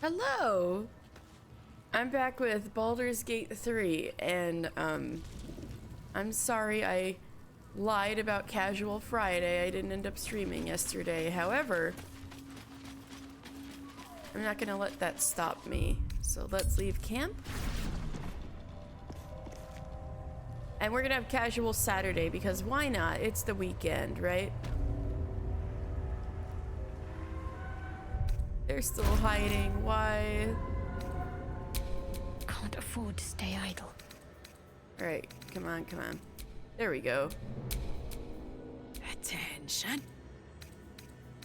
Hello! I'm back with Baldur's Gate 3, and, I'm sorry I lied about Casual Friday. I didn't end up streaming yesterday. However, I'm not gonna let that stop me. So let's leave camp. And we're gonna have Casual Saturday, because why not? It's the weekend, right? They're still hiding. Why? Can't afford to stay idle. Alright, come on, come on. There we go. Attention.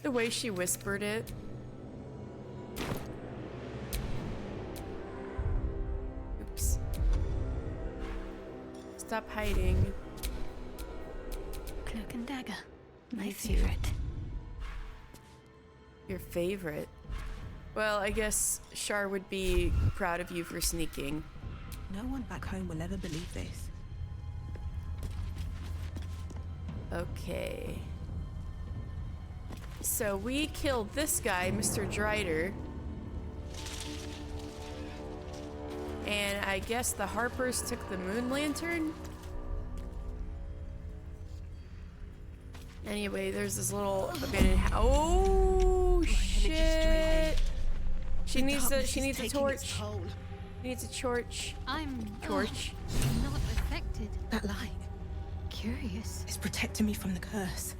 The way she whispered it. Oops. Stop hiding. Cloak and dagger. My Me too. favorite. Your favorite? Well, I guess Shar would be proud of you for sneaking. No one back home will ever believe this. Okay. So we killed this guy, Mr. Drider. And I guess the Harpers took the moon lantern? Anyway, there's this little abandoned oh shit! She needs a torch. She needs a torch. I'm Torch. not affected. That light Curious. is protecting me from the curse.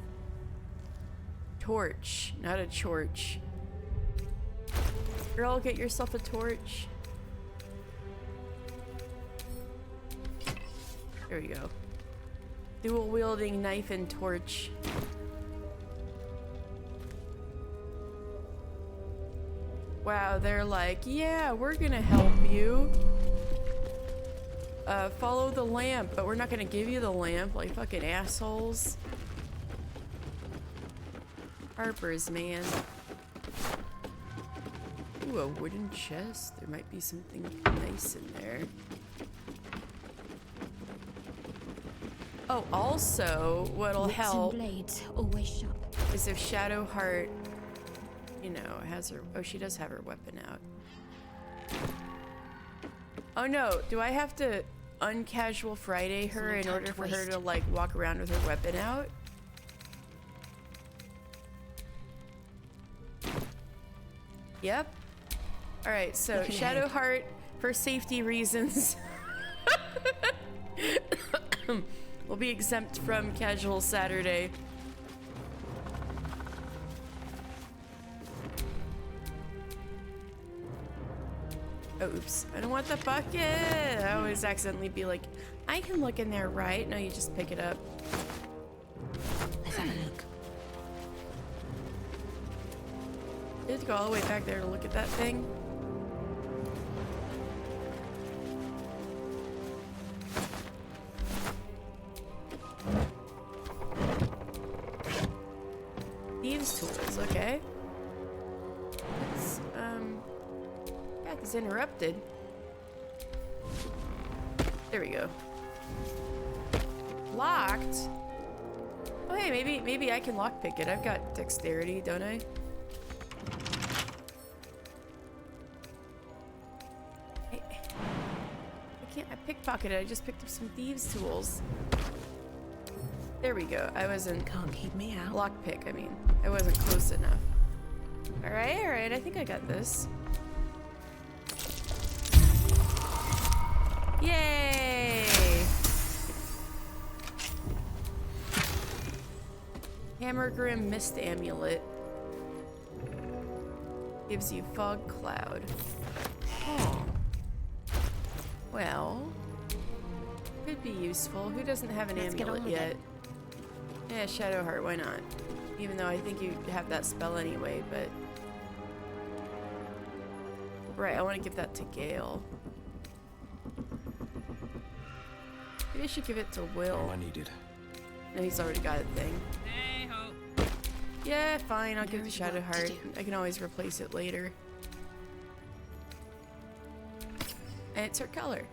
Torch, not a chorch. Girl, get yourself a torch. There we go. Dual wielding knife and torch. Wow, they're like, yeah, we're gonna help you. Follow the lamp, but we're not gonna give you the lamp, like fucking assholes. Harpers, man. Ooh, a wooden chest. There might be something nice in there. Oh, also, what'll Wits help and blades always sharp. is if Shadowheart, you know, has her... Oh, she does have her weapon out. Oh no, do I have to uncasual Friday her in order for her to, like, walk around with her weapon out? Yep. Alright, so Shadowheart, for safety reasons, will be exempt from Casual Saturday. Oh, oops. I don't want the bucket. I always accidentally be like, I can look in there, right? No, you just pick it up. Let's have a look. You have to go all the way back there to look at that thing. Thieves' tools, okay. Let's, path is interrupted. There we go. Locked? Oh hey, maybe I can lockpick it. I've got dexterity, don't I? I pickpocketed. I just picked up some thieves' tools. There we go. I wasn't... Can't keep me out. Lockpick, I mean. I wasn't close enough. Alright. I think I got this. Yay! Hammergrim Mist Amulet. Gives you Fog Cloud. Oh. Well, could be useful. Who doesn't have an amulet yet? Yeah, Shadowheart, why not? Even though I think you have that spell anyway, but... Right, I want to give that to Gale. Maybe I should give it to Will. All I needed. No, he's already got a thing. Yeah, fine, I'll give it to Shadowheart. I can always replace it later. And it's her color.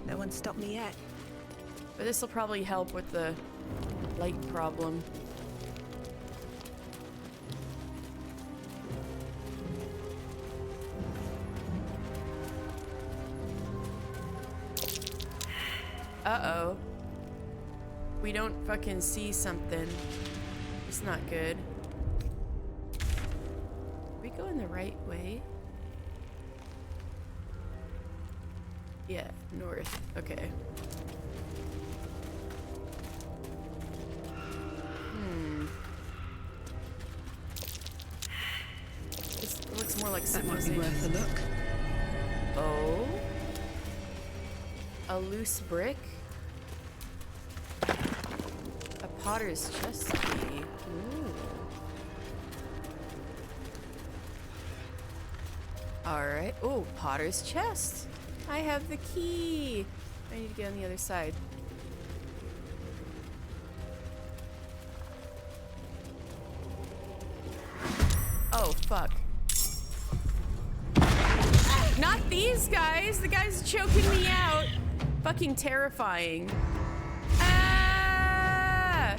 No one stopped me yet. But this will probably help with the light problem. Uh-oh. We don't fucking see something. It's not good. Are we going the right way? Yeah, north. Okay. This looks more like That might be civilization. worth a look. Oh? A loose brick? A potter's chest key. Ooh. Alright. Oh, potter's chest. I have the key. I need to get on the other side. Oh, fuck. Not these guys! The guy's choking me out! Fucking terrifying. Ah!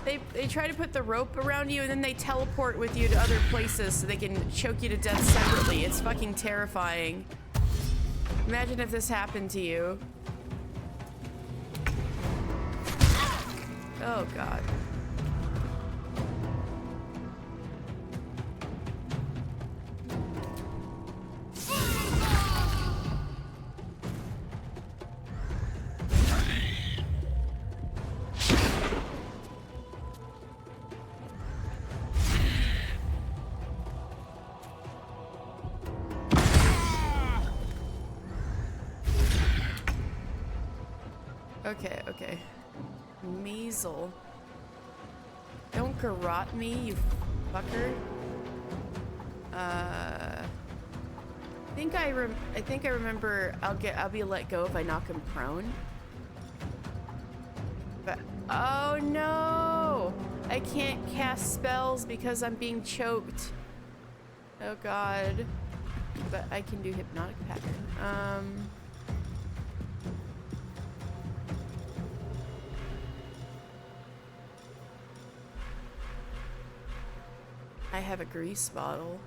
They try to put the rope around you and then they teleport with you to other places so they can choke you to death separately. It's fucking terrifying. Imagine if this happened to you. Oh god. Okay, okay. Measle. Don't garrot me, you fucker. I think I remember I'll be let go if I knock him prone. But oh no! I can't cast spells because I'm being choked. Oh god. But I can do hypnotic pattern. I have a grease bottle.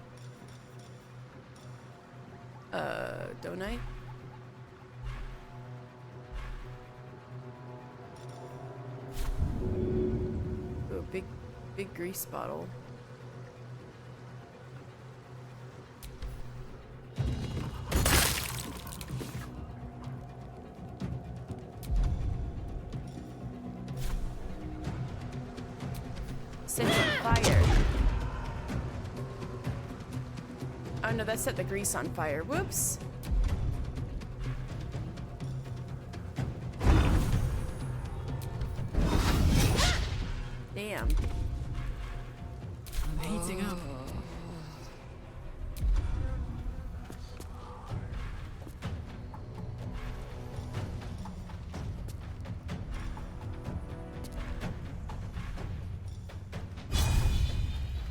Don't I? Ooh, big grease bottle. Set it on fire. Oh no, that set the grease on fire. Whoops. Damn. I'm heating up.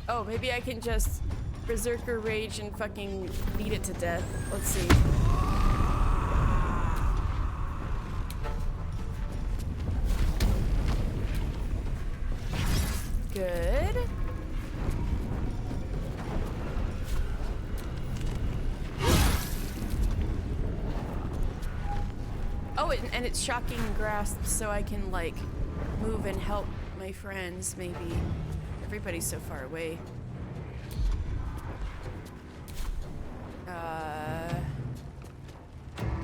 Oh, maybe I can just berserker rage and fucking beat it to death. Let's see. Good. Oh, and it's shocking grasp, so I can like move and help my friends. Maybe everybody's so far away.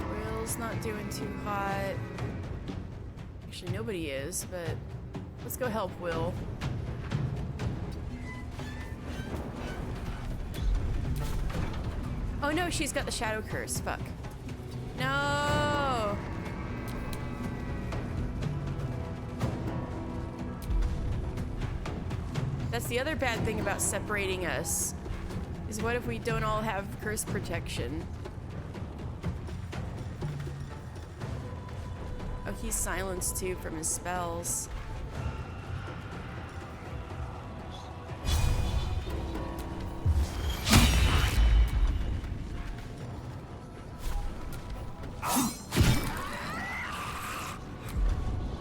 Will's not doing too hot. Actually, nobody is, but let's go help Will. Oh no, she's got the shadow curse. Fuck. No! That's the other bad thing about separating us. Is what if we don't all have curse protection? Oh, he's silenced too from his spells.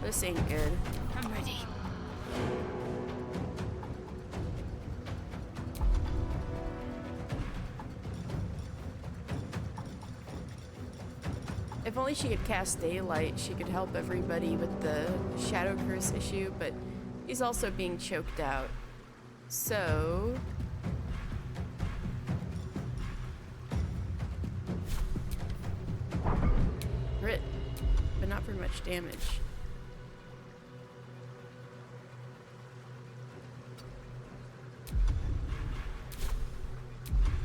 This ain't good. I'm ready. If only she could cast daylight, she could help everybody with the shadow curse issue, but he's also being choked out. So... Crit, but not for much damage.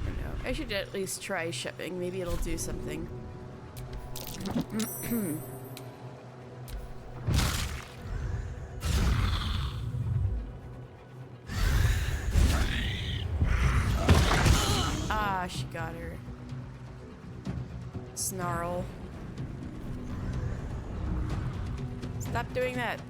I know. I should at least try shipping. Maybe it'll do something. Ah, she got her. Snarl. Stop doing that.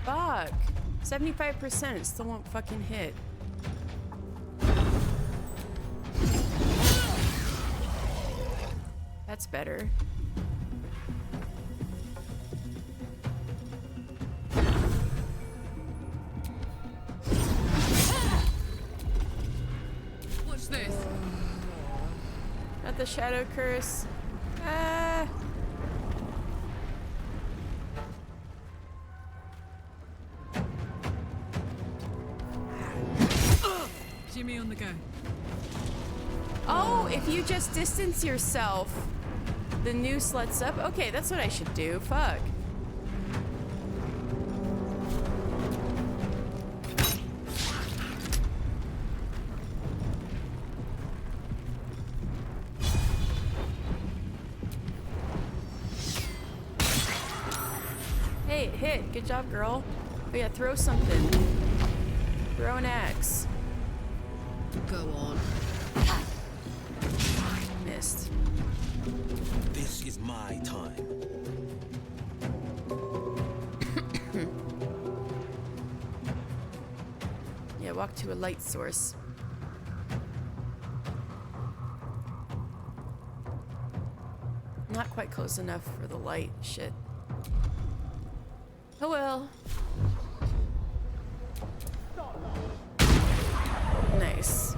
Fuck. 75% still won't fucking hit. That's better. What's this? Not the shadow curse. Ah. Jimmy on the go. Oh, if you just distance yourself, the noose lets up. Okay, that's what I should do. Fuck. Hey, it hit. Good job, girl. Oh yeah, throw something. Throw an axe. Go on. Missed. This is my time. Yeah, walk to a light source. Not quite close enough for the light. Shit. Oh well. Nice.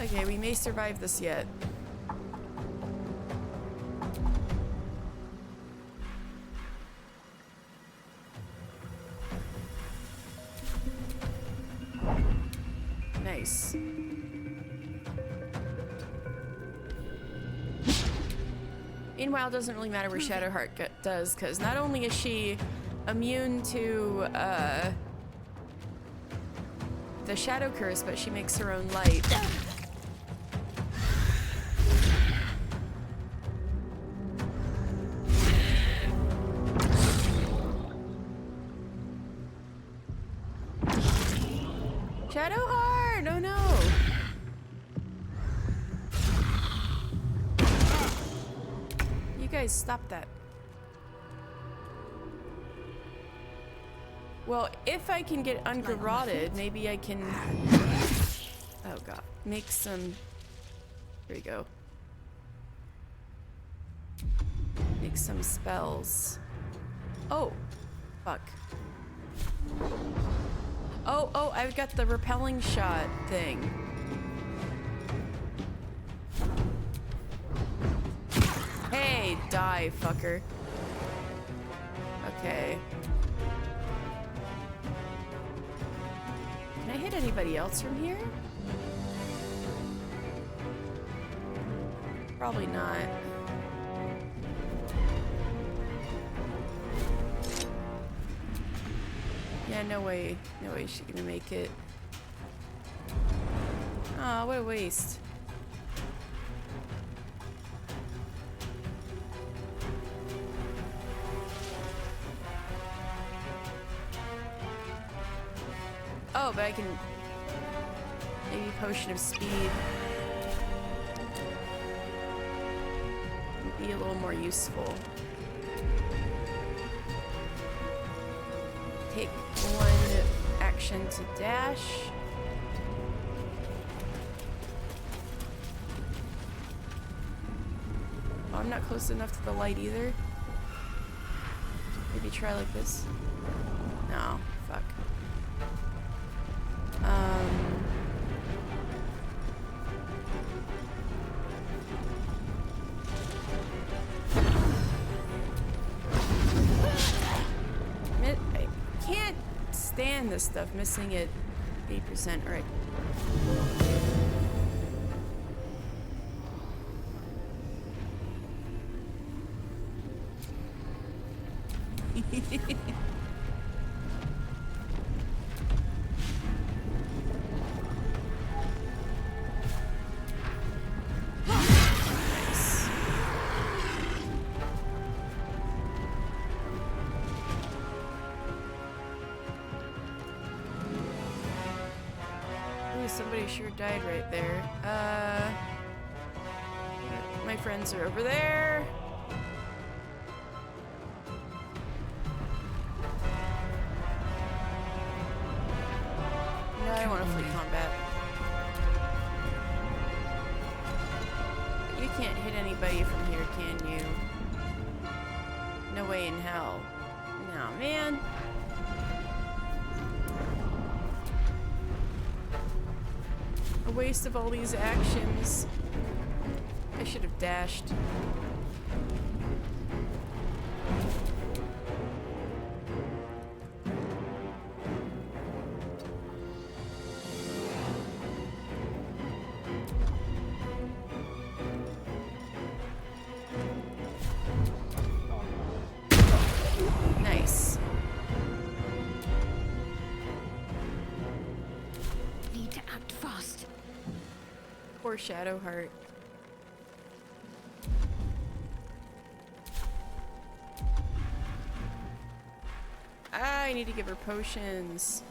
Okay, we may survive this yet. Nice. Meanwhile, it doesn't really matter where Shadowheart does, because not only is she immune to the Shadow Curse, but she makes her own light. Shadowheart! Oh no! You guys stop that. Well, if I can get ungarroted, maybe I can... Oh god. Make some... Here we go. Make some spells. Oh! Fuck. Oh, I've got the repelling shot thing. Hey, die, fucker. Okay. Can I hit anybody else from here? Probably not. Yeah, no way. No way she's gonna make it. Aw, what a waste. Oh, but I can... Maybe potion of speed would be a little more useful. Take one action to dash. Oh, I'm not close enough to the light either. Maybe try like this. No, fuck. I can't stand this stuff missing at 8%, right? Nice. Ooh, somebody sure died right there. My friends are over there. No, I don't want to flee combat. You can't hit anybody from here, can you? No way in hell. No, man. A waste of all these actions. I should have dashed. Nice. Need to act fast. Poor Shadowheart. I need to give her potions.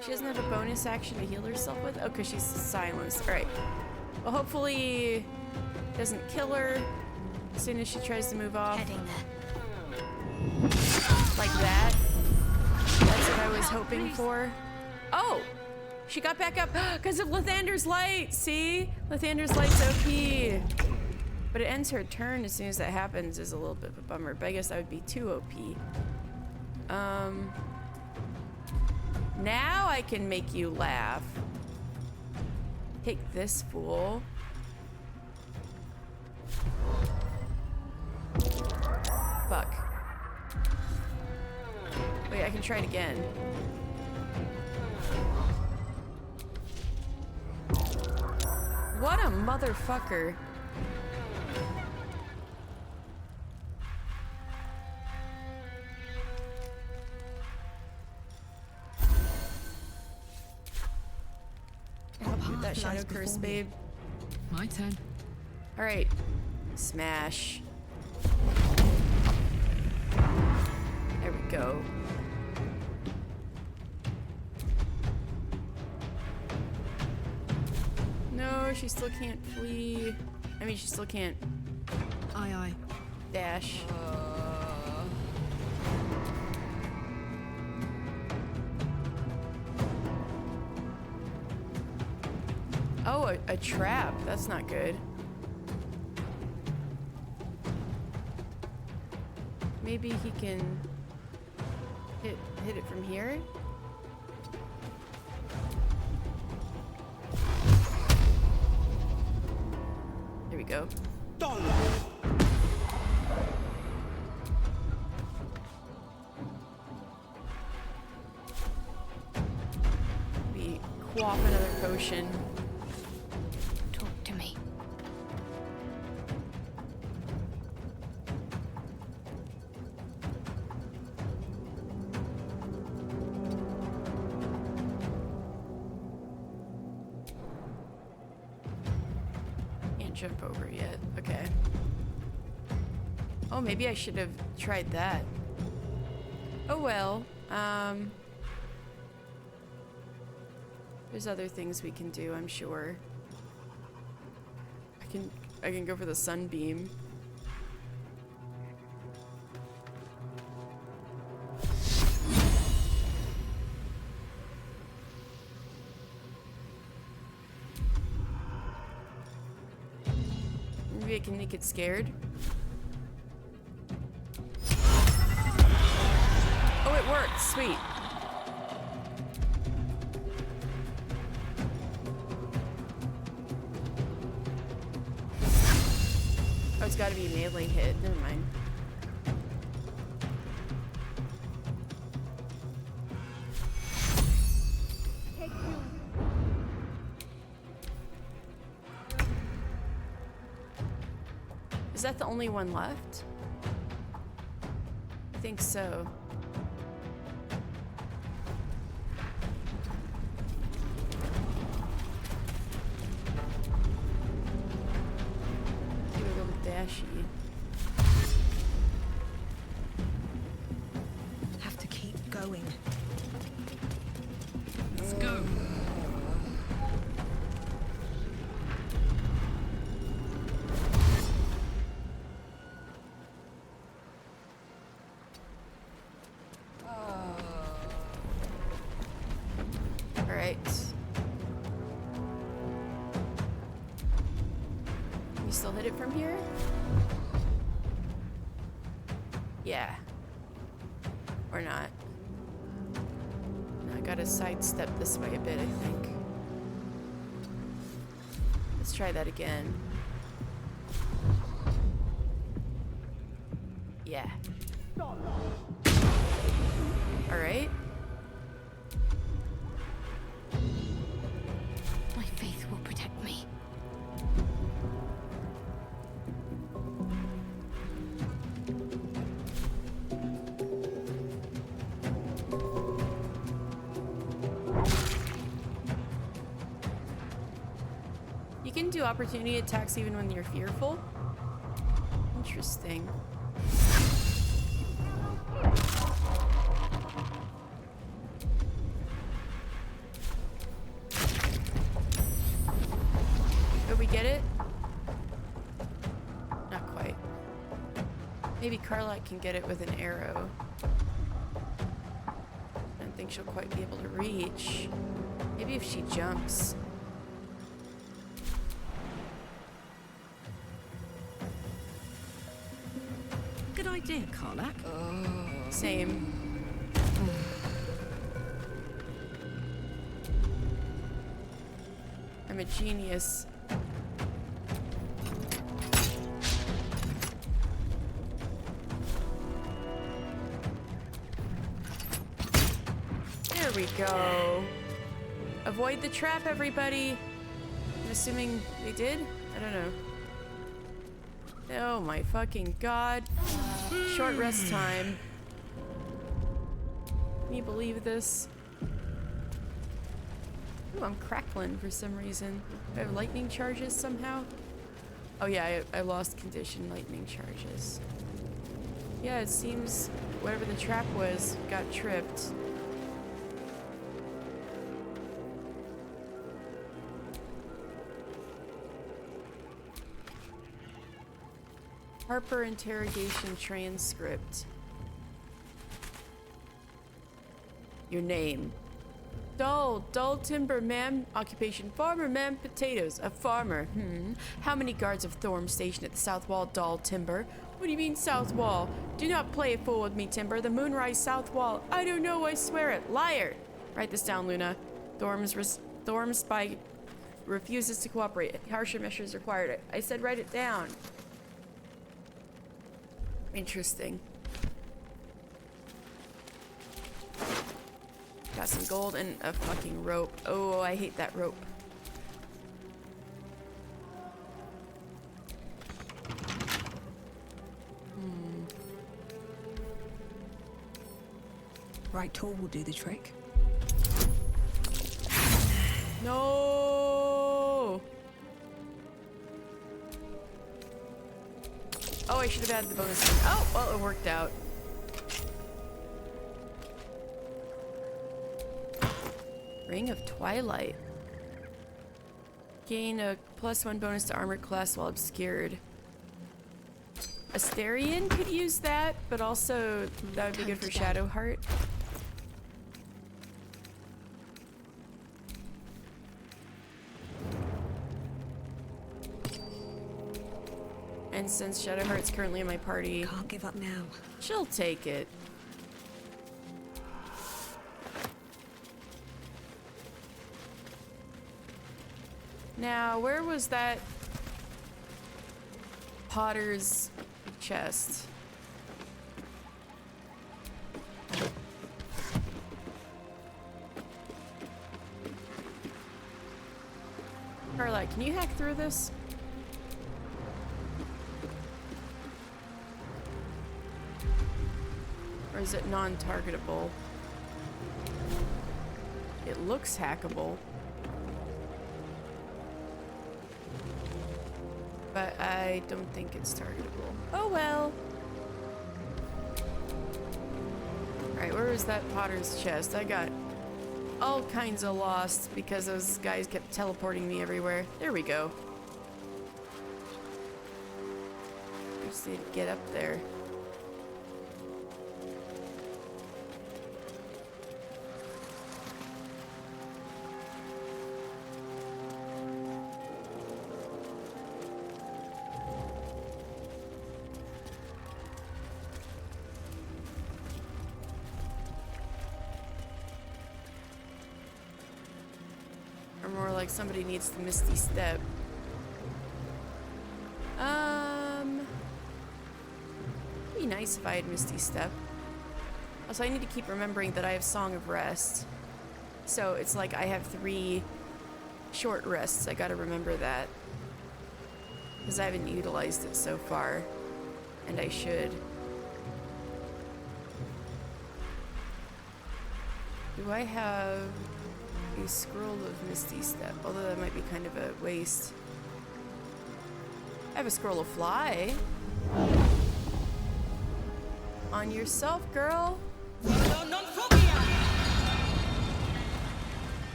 She doesn't have a bonus action to heal herself with? Oh, because she's silenced. Alright. Well, hopefully it doesn't kill her as soon as she tries to move off. Heading there. Like that. That's what I was hoping for. Oh! She got back up because of Lathander's Light! See? Lathander's Light's OP. But it ends her turn as soon as that happens is a little bit of a bummer. But I guess that would be too OP. Now I can make you laugh. Take this fool. Fuck. Wait, I can try it again. What a motherfucker. Help you with that shadow curse, babe. My turn. Alright. Smash. There we go. No, she still can't flee. I mean, she still can't Aye, aye. dash. Oh, a trap. That's not good. Maybe he can hit it from here? There we go. We quaff another potion. Talk to me. Can't jump over yet. Okay. Oh, maybe I should have tried that. Oh well. There's other things we can do, I'm sure. I can go for the sunbeam. Maybe I can make it scared. Oh, it worked. Sweet. Oh, it's got to be a melee hit. Never mind. Is that the only one left? I think so. Do a little dashy. Have to keep going. Let's go. Alright. Can you still hit it from here? Yeah. Or not. I gotta sidestep this way a bit, I think. Let's try that again. Yeah. Alright. My faith will protect me. You can do opportunity attacks even when you're fearful. Interesting. Did we get it? Not quite. Maybe Carlite can get it with an arrow. I don't think she'll quite be able to reach. Maybe if she jumps. Good idea, Karlak. Same. I'm a genius. There we go. Avoid the trap, everybody. I'm assuming they did? I don't know. Oh my fucking god. Short rest time. Can you believe this? Ooh, I'm crackling for some reason. Do I have lightning charges somehow? Oh yeah, I lost condition lightning charges. Yeah, it seems whatever the trap was got tripped. Harper interrogation transcript. Your name. Dull timber, ma'am. Occupation, farmer, ma'am. Potatoes, a farmer. How many guards of Thorm stationed at the south wall, dull timber? What do you mean, south wall? Do not play a fool with me, timber. The moonrise south wall. I don't know, I swear it. Liar! Write this down, Luna. Thorm spy refuses to cooperate. Harsher measures required. I said write it down. Interesting. Got some gold and a fucking rope. Oh, I hate that rope. Right tool will do the trick. No. Oh, I should have added the bonus thing. Oh, well, it worked out. Ring of Twilight. Gain a +1 bonus to armor class while obscured. Asterion could use that, but also that would be good for Shadowheart. And since Shadowheart's currently in my party, Can't give up now. she'll take it. Now, where was that Potter's chest? Carla, can you hack through this? Or is it non-targetable? It looks hackable. But I don't think it's targetable. Oh well. Alright, where is that Potter's chest? I got all kinds of lost because those guys kept teleporting me everywhere. There we go. I just need to get up there. Or more like somebody needs the Misty Step. It'd be nice if I had Misty Step. Also, I need to keep remembering that I have Song of Rest. So it's like I have 3 short rests. I gotta remember that. Because I haven't utilized it so far. And I should. Do I have a scroll of Misty Step? Although that might be kind of a waste. I have a scroll of Fly. On yourself, girl. You're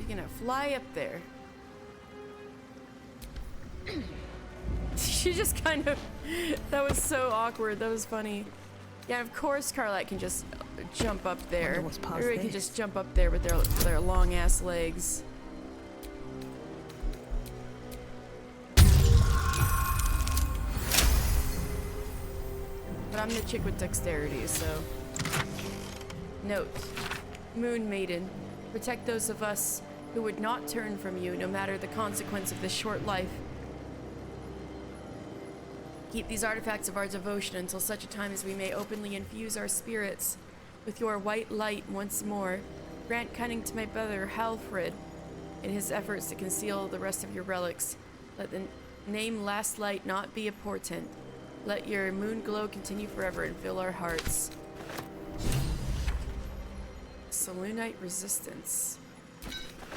gonna fly up there. She just kind of... That was so awkward. That was funny. Yeah, of course Carlite can just jump up there. What's past Everybody can this? just jump up there with their long ass legs. But I'm the chick with dexterity, so. Note: Moon Maiden, protect those of us who would not turn from you, no matter the consequence of this short life. Keep these artifacts of our devotion until such a time as we may openly infuse our spirits with your white light once more. Grant cunning to my brother Halfred in his efforts to conceal the rest of your relics. Let the name Last Light not be a portent. Let your moon glow continue forever and fill our hearts. Selûnite resistance.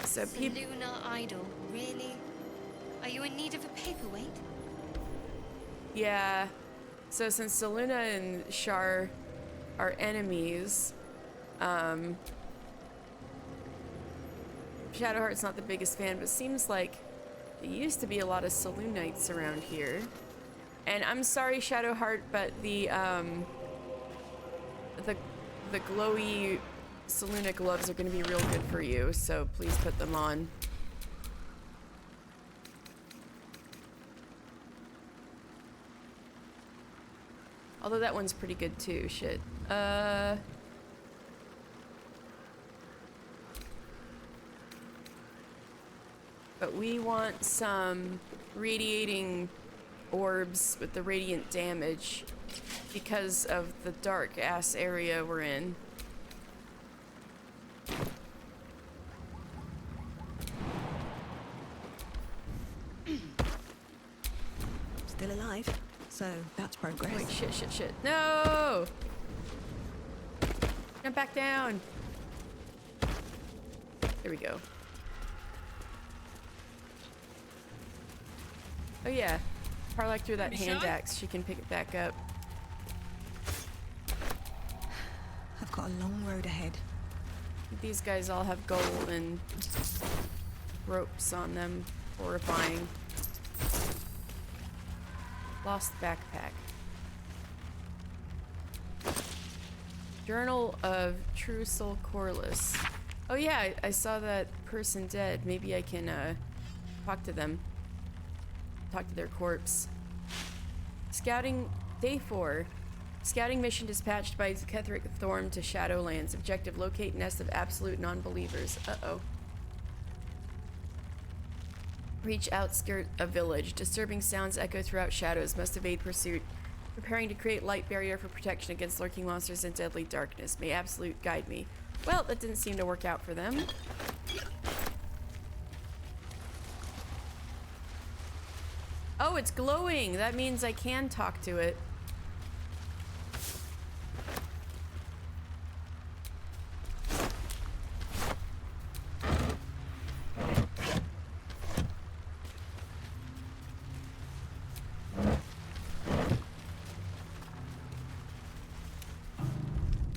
So people. Lunar idol, really? Are you in need of a paperweight? Yeah. So since Selûna and Shar are enemies, Shadowheart's not the biggest fan, but seems like there used to be a lot of Selûnites around here. And I'm sorry, Shadowheart, but the glowy Selûna gloves are going to be real good for you, so please put them on. Although that one's pretty good too, shit. But we want some radiating orbs with the radiant damage because of the dark ass area we're in. Still alive, so that's progress. Wait, shit. No! Jump back down. There we go. Oh yeah. Parlak threw that hand axe. She can pick it back up. I've got a long road ahead. These guys all have gold and ropes on them. Horrifying. Lost backpack. Journal of True Soul Corliss. Oh yeah, I saw that person dead. Maybe I can talk to them. Talk to their corpse. Scouting Day 4. Scouting mission dispatched by Ketheric Thorn to Shadowlands. Objective: locate nest of absolute non-believers. Uh-oh. Reach outskirt of village. Disturbing sounds echo throughout shadows. Must evade pursuit. Preparing to create light barrier for protection against lurking monsters and deadly darkness. May absolute guide me. Well, that didn't seem to work out for them. Oh, it's glowing! That means I can talk to it.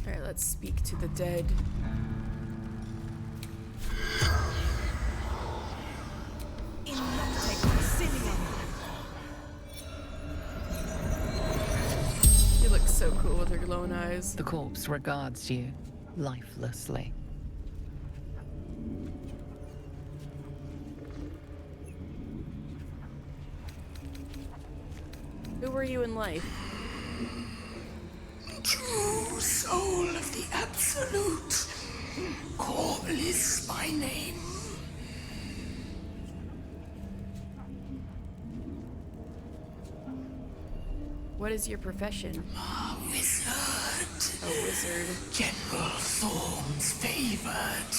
Alright, let's speak to the dead. You look so cool with her glowing eyes. The corpse regards you lifelessly. Who were you in life? True soul of the Absolute. Corliss by name. What is your profession? A wizard. A wizard. General Thorn's favored.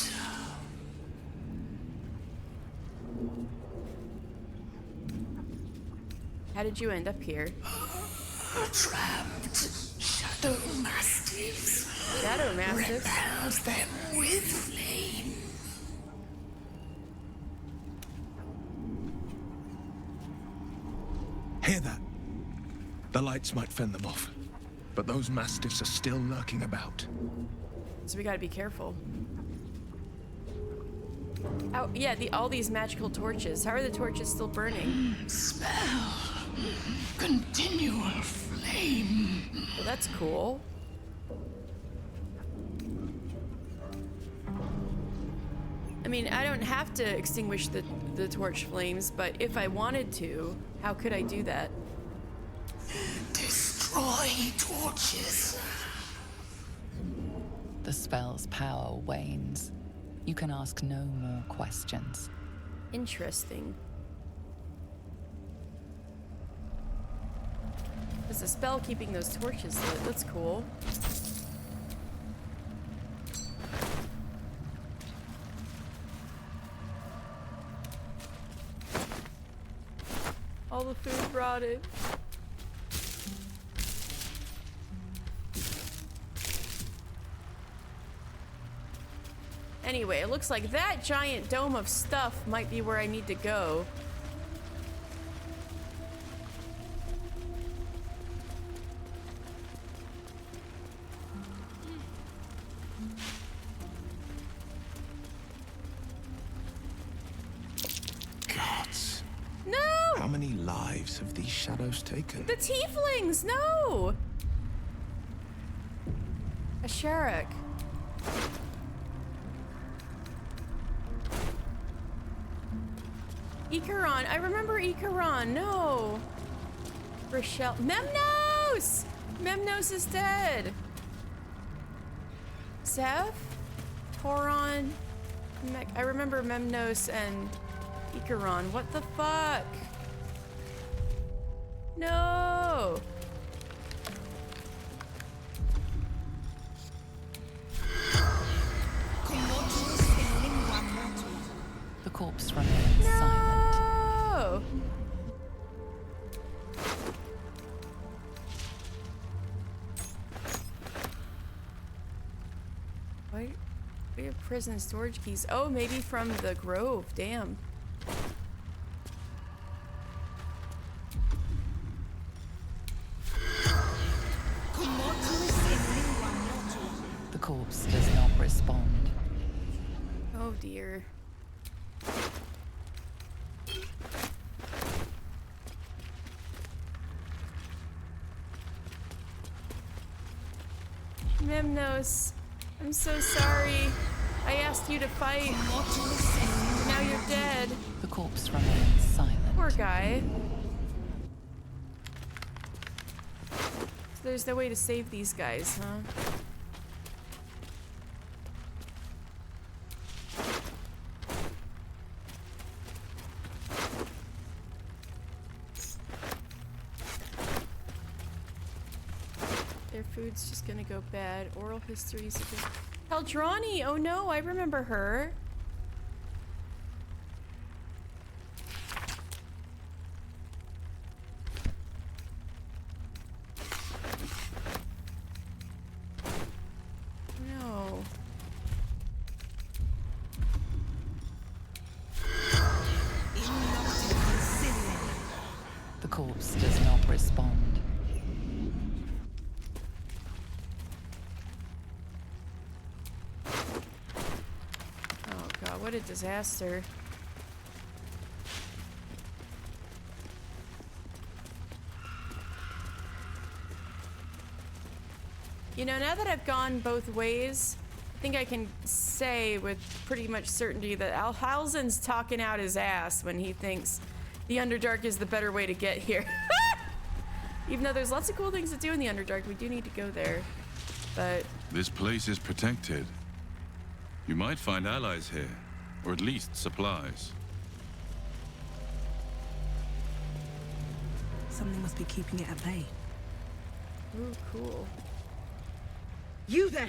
How did you end up here? Trapped shadow mastiffs. Shadow mastiffs? Repels them with flame. Hear that? The lights might fend them off, but those mastiffs are still lurking about. So we gotta be careful. Oh, yeah, all these magical torches. How are the torches still burning? Spell. Continual flame. Well, that's cool. I mean, I don't have to extinguish the torch flames, but if I wanted to, how could I do that? Destroy torches. The spell's power wanes. You can ask no more questions. Interesting. There's a spell keeping those torches lit. That's cool. All the food rotted. Anyway, it looks like that giant dome of stuff might be where I need to go. Gods. No! How many lives have these shadows taken? The tieflings! No! A Sharrock. Ikaron. I remember Ikaron. No. Rochelle. Memnos! Memnos is dead. Zeph? Toron? I remember Memnos and Ikaron. What the fuck? No! The corpse remains silent. No! Why we have prison storage keys? Oh, maybe from the grove. Damn. The corpse does not respond. Oh dear. Memnos, I'm so sorry. I asked you to fight. Now you're dead. The corpse remains silent. Poor guy. So there's no way to save these guys, huh? Their food's just gonna go bad. Oral histories of this. Heldrani! Oh no, I remember her. No. The corpse does not respond. Oh god, what a disaster. You know, now that I've gone both ways, I think I can say with pretty much certainty that Alhalzen's talking out his ass when he thinks the Underdark is the better way to get here. Even though there's lots of cool things to do in the Underdark, we do need to go there. But This place is protected. You might find allies here, or at least supplies. Something must be keeping it at bay. ooh, cool. You there!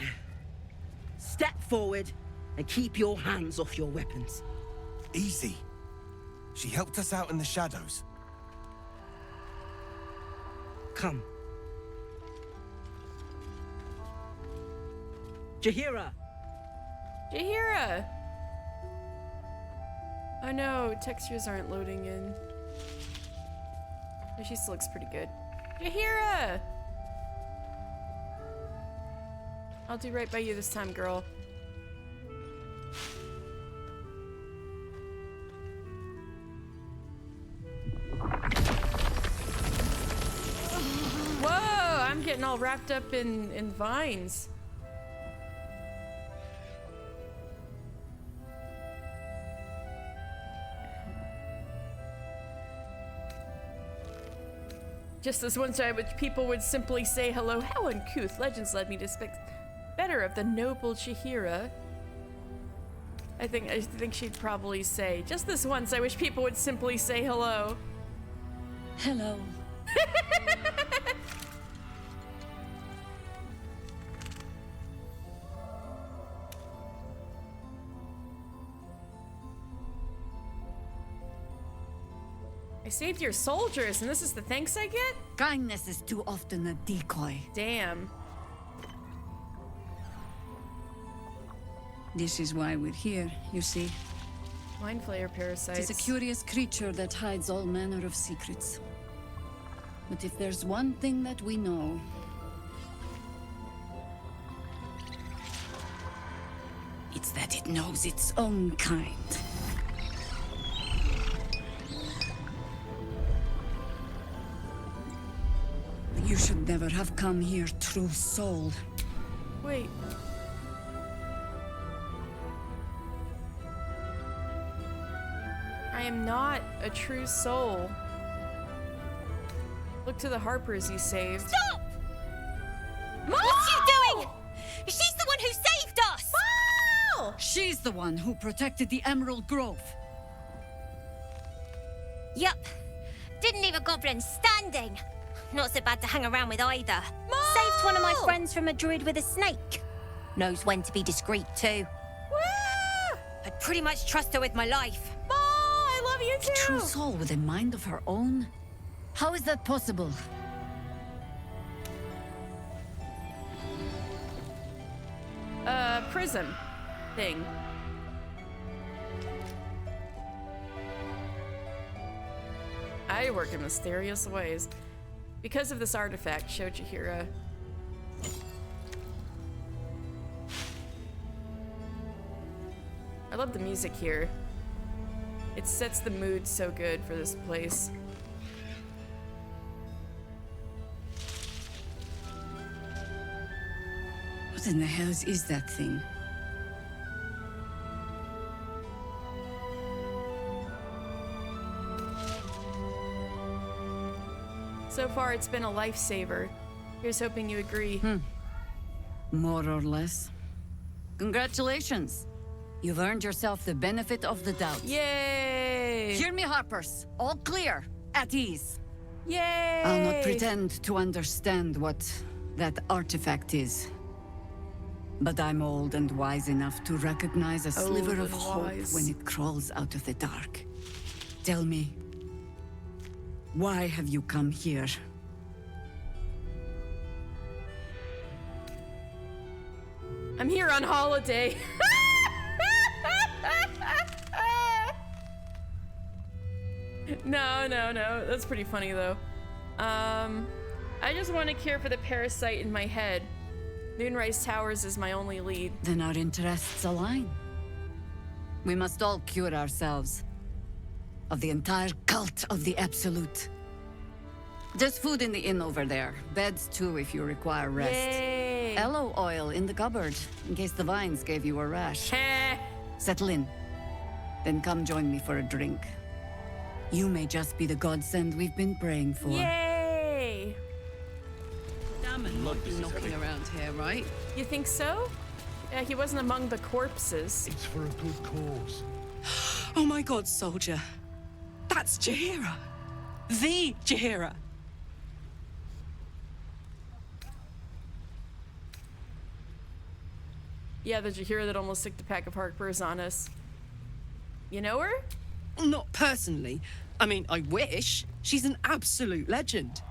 Step forward and keep your hands off your weapons. Easy. She helped us out in the shadows. Come. Jahira! Jahira! Oh no, textures aren't loading in. Oh, she still looks pretty good. Jahira! I'll do right by you this time, girl. Whoa! I'm getting all wrapped up in vines. Just as once people would simply say hello, how uncouth. Legends led me to expect better of the noble Chihira. I think she'd probably say, just this once I wish people would simply say hello. Hello. I saved your soldiers and this is the thanks I get? Kindness is too often a decoy. Damn. This is why we're here, you see. Mind flayer parasites. It is a curious creature that hides all manner of secrets. But if there's one thing that we know, it's that it knows its own kind. You should never have come here, true soul. Wait. I am not a true soul. Look to the Harpers you saved. Stop! What's you doing? She's the one who saved us! Oh! She's the one who protected the Emerald Grove. Yup. Didn't leave a goblin standing. Not so bad to hang around with either. Saved one of my friends from a druid with a snake. Knows when to be discreet too. Woo! I'd pretty much trust her with my life. Ma, I love you too. A true soul with a mind of her own? How is that possible? Prism thing. I work in mysterious ways. Because of this artifact, show Chihira. I love the music here. It sets the mood so good for this place. What in the hells is that thing? So far, it's been a lifesaver. Here's hoping you agree. More or less. Congratulations. You've earned yourself the benefit of the doubt. Yay! Hear me, Harpers. All clear. At ease. Yay! I'll not pretend to understand what that artifact is. But I'm old and wise enough to recognize a sliver of hope when it crawls out of the dark. Tell me, why have you come here? I'm here on holiday. No. That's pretty funny, though. I just want to cure for the parasite in my head. Moonrise Towers is my only lead. Then our interests align. We must all cure ourselves. Of the entire cult of the Absolute. There's food in the inn over there. Beds, too, if you require rest. Yay! Aloe oil in the cupboard, in case the vines gave you a rash. Settle in. Then come join me for a drink. You may just be the godsend we've been praying for. Yay! Damon might be knocking around here, right? You think so? Yeah, he wasn't among the corpses. It's for a good cause. Oh my god, soldier. That's Jaheira. The Jaheira. Yeah, the Jaheira that almost sicked a pack of Harpers on us. You know her? Not personally. I mean, I wish. She's an absolute legend.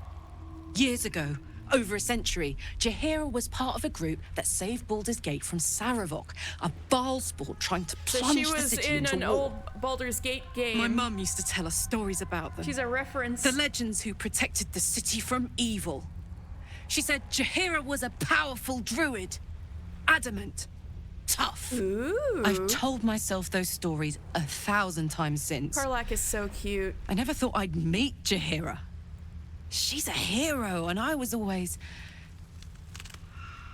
Years ago, over a century, Jaheira was part of a group that saved Baldur's Gate from Saravok, a Baalsport trying to So plunge she the was city in into an war. old Baldur's Gate game. My mum used to tell us stories about them. She's a reference. The legends who protected the city from evil. She said Jaheira was a powerful druid. Adamant. Tough. Ooh. I've told myself those stories 1,000 times since. Karlak is so cute. I never thought I'd meet Jaheira. She's a hero, and I was always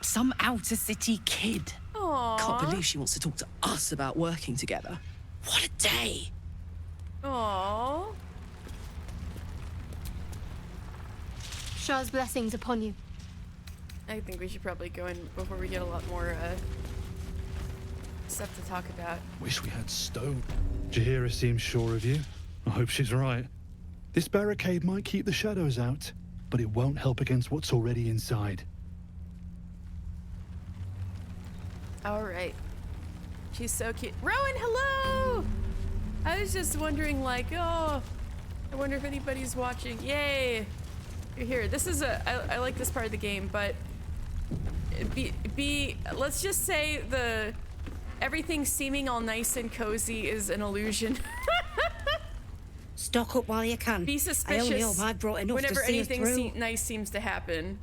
some outer city kid. Aww. Can't believe she wants to talk to us about working together. What a day. Aww. Shah's blessings upon you. I think we should probably go in before we get a lot more stuff to talk about. Wish we had stone. Jaheira seems sure of you. I hope she's right. This barricade might keep the shadows out, but it won't help against what's already inside. All right. She's so cute. Rowan, hello! I was just wondering, like, oh, I wonder if anybody's watching. Yay! You're here. This is I like this part of the game, but let's just say everything seeming all nice and cozy is an illusion. Stock up while you can. Be I suspicious only hope I've brought enough to whenever see us anything through. nice seems to happen.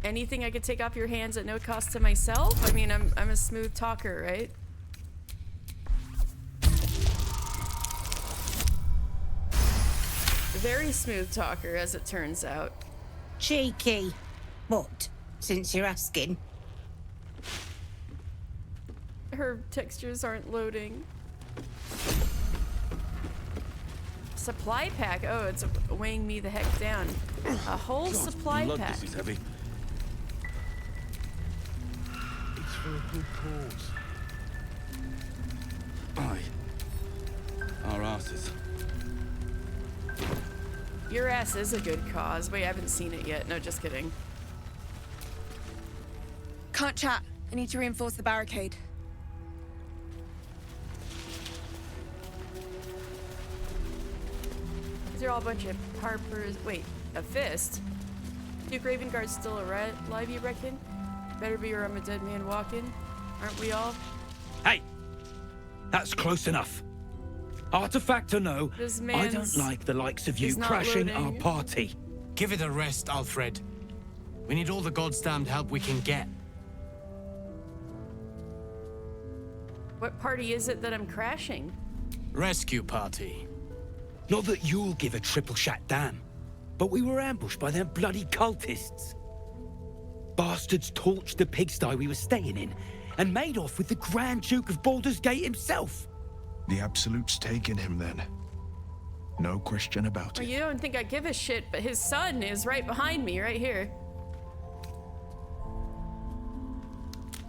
Anything I could take off your hands at no cost to myself? I mean, I'm a smooth talker, right? Very smooth talker, as it turns out. Cheeky. What? Since you're asking. Her textures aren't loading. Supply pack. Oh, it's weighing me the heck down. A whole supply pack. This is heavy. It's for a good cause. Aye. Our asses. Your ass is a good cause. Wait, I haven't seen it yet. No, just kidding. Can't chat. I need to reinforce the barricade. These are all a bunch of Harpers. Wait, a fist? Duke Raven Guard's still alive, you reckon? Better be or I'm a dead man walking. Aren't we all? Hey! That's close enough. Artifact or no, This I man's don't like the likes of you is not crashing our loading. party. Give it a rest, Alfred. We need all the goddamned help we can get. What party is it that I'm crashing? Rescue party. Not that you'll give a triple shot damn, but we were ambushed by them bloody cultists. Bastards torched the pigsty we were staying in and made off with the Grand Duke of Baldur's Gate himself. The Absolute's taken him then. No question about Well, it. you don't think I give a shit, but his son is right behind me, right here.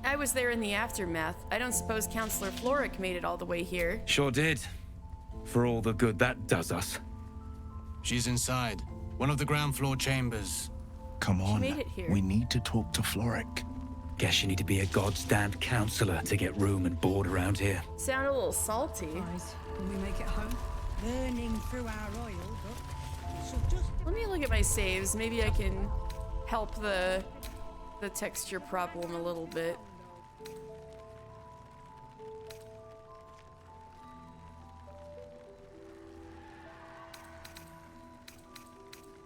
I was there in the aftermath. I don't suppose Counselor Floric made it all the way here. Sure did. For all the good that does us. She's inside. One of the ground floor chambers. Come on. made it here. We need to talk to Floric. Guess you need to be a goddamned counselor to get room and board around here. Sound a little salty. When we make it home. Burning through our oil, but so just Let me look at my saves. Maybe I can help the texture problem a little bit.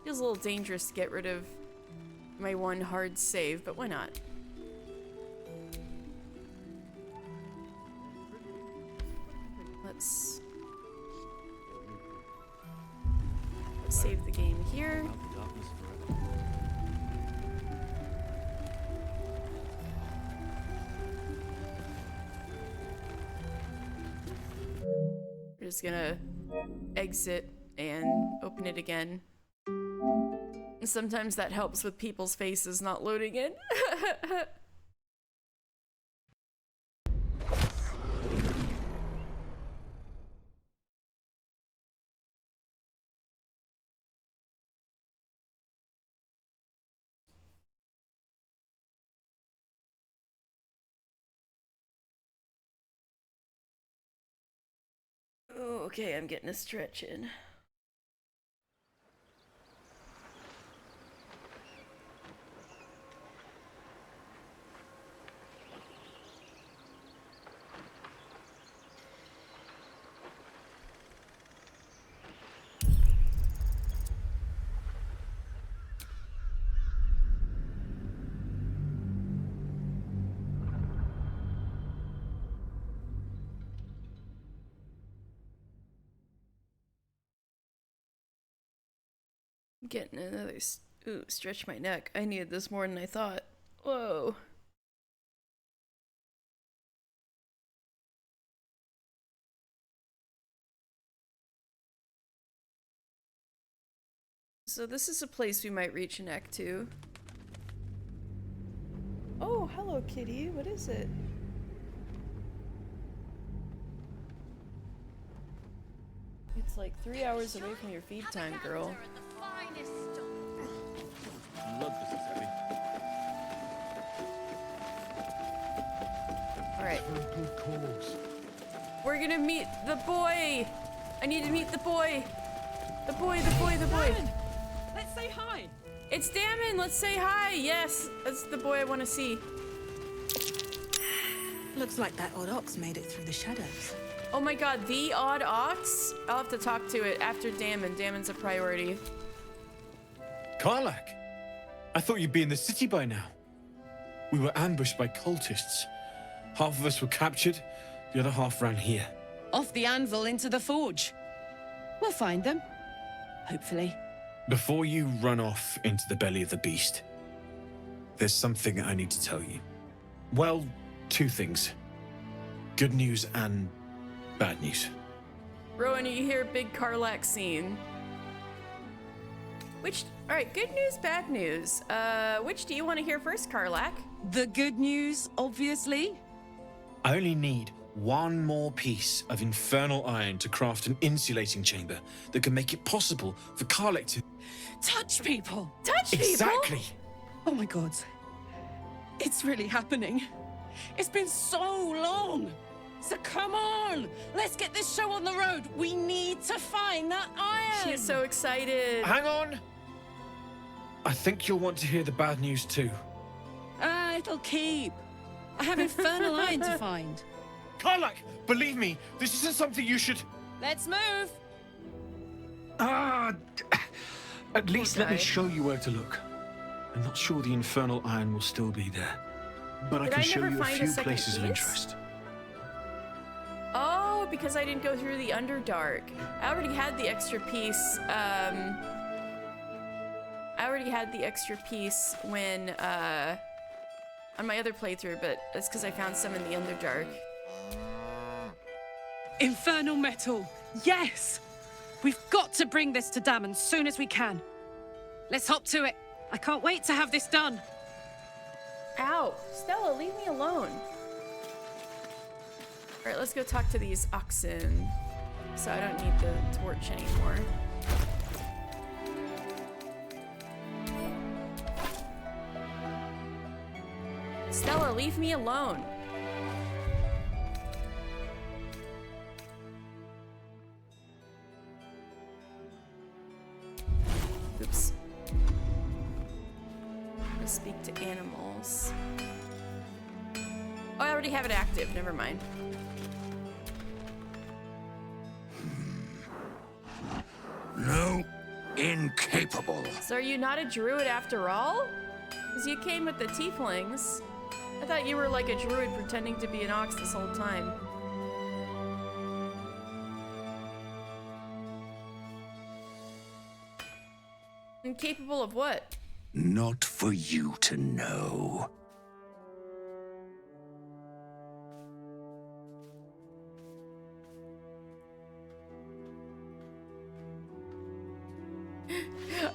Feels a little dangerous to get rid of my one hard save, but why not? Let's save the game here. We're just gonna exit and open it again. And sometimes that helps with people's faces not loading in. Oh, okay, I'm getting a stretch in. Getting another stretch my neck. I needed this more than I thought. Whoa. So this is a place we might reach in Act 2. Oh, hello kitty. What is it? It's like 3 hours away from your feed time, girl. Love this is heavy. Alright. For a good cause. We're gonna meet the boy! I need to meet the boy! The boy, the boy, the boy! Damon, let's say hi! It's Damon! Let's say hi! Yes! That's the boy I want to see. Looks like that odd ox made it through the shadows. Oh my god, the odd ox? I'll have to talk to it after Damon. Damon's a priority. Karlak, I thought you'd be in the city by now. We were ambushed by cultists. Half of us were captured, the other half ran here. Off the anvil into the forge. We'll find them. Hopefully. Before you run off into the belly of the beast, there's something I need to tell you. Well, two things. Good news and bad news. Rowan, you hear big Karlak scene. Alright, good news, bad news. Which do you want to hear first, Karlak? The good news, obviously. I only need one more piece of infernal iron to craft an insulating chamber that can make it possible for Karlak to... Touch people! Touch people? Exactly! Oh my god. It's really happening. It's been so long. So come on, let's get this show on the road. We need to find that iron. She's so excited. Hang on! I think you'll want to hear the bad news too. It'll keep. I have infernal iron to find. Karlak, believe me, this isn't something you should... Let's move. At least let me guy. show you where to look. I'm not sure the infernal iron will still be there, but I Did can I show never you a find a few second places of piece? interest. Oh, because I didn't go through the Underdark. I already had the extra piece. I already had the extra piece when on my other playthrough, but that's because I found some in the Underdark. Infernal metal! Yes! We've got to bring this to Dammon as soon as we can. Let's hop to it. I can't wait to have this done. Ow! Stella, leave me alone. Alright, let's go talk to these oxen. So I don't need the torch anymore. Stella, leave me alone. Oops. Let's speak to animals. Oh, I already have it active. Never mind. No, incapable. So are you not a druid after all? Because you came with the tieflings. I thought you were like a druid pretending to be an ox this whole time. Incapable of what? Not for you to know.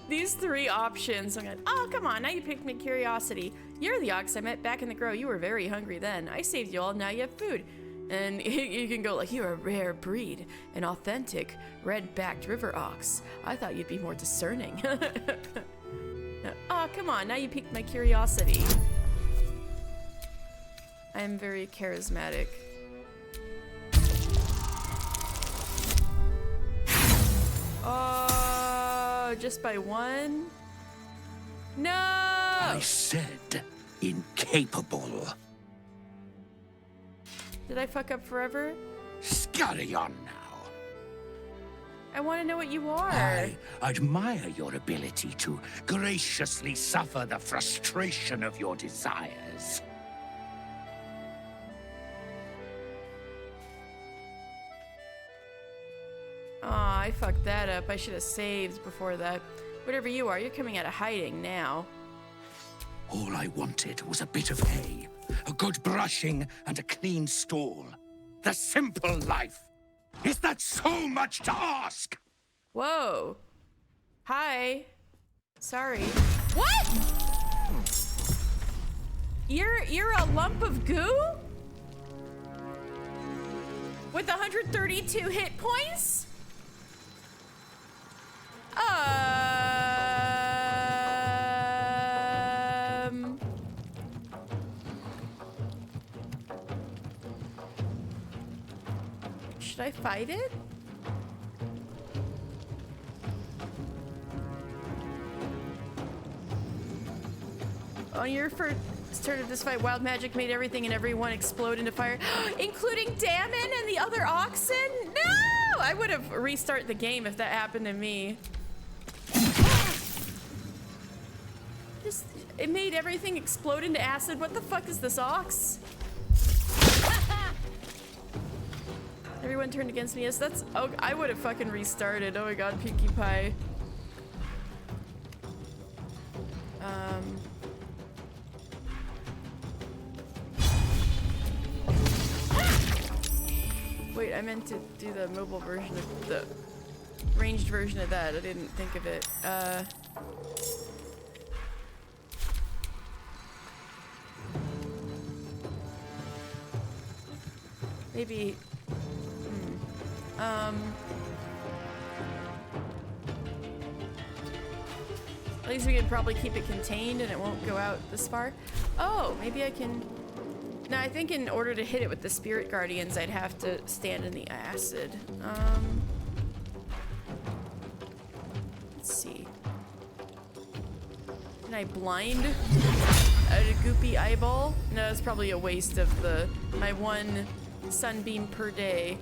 These three options. I'm going, oh, come on. Now you piqued my curiosity. You're the ox I met back in the Grove. You were very hungry then. I saved you all. Now you have food. And you can go like, you're a rare breed. An authentic red-backed river ox. I thought you'd be more discerning. Oh, come on. Now you piqued my curiosity. I am very charismatic. Oh, just by one? No! I said incapable. Did I fuck up forever? Scurry on now. I want to know what you are. I admire your ability to graciously suffer the frustration of your desires. Aw, I fucked that up. I should have saved before that. Whatever you are, you're coming out of hiding now. All I wanted was a bit of hay, a good brushing, and a clean stall. The simple life. Is that so much to ask? Whoa. Hi. Sorry. What? You're a lump of goo? With 132 hit points? Should I fight it? On your first turn of this fight, wild magic made everything and everyone explode into fire, including Dammon and the other oxen? No! I would have restarted the game if that happened to me. It made everything explode into acid. What the fuck is this ox? Everyone turned against me. Yes, that's... Oh, I would have fucking restarted. Oh my god, Pinkie Pie. Wait, I meant to do the mobile version of the ranged version of that. I didn't think of it. Maybe. At least we can probably keep it contained and it won't go out this far. Oh, maybe I can. No, I think in order to hit it with the Spirit Guardians, I'd have to stand in the acid. Let's see. Can I blind a goopy eyeball? No, that's probably a waste of my one sunbeam per day.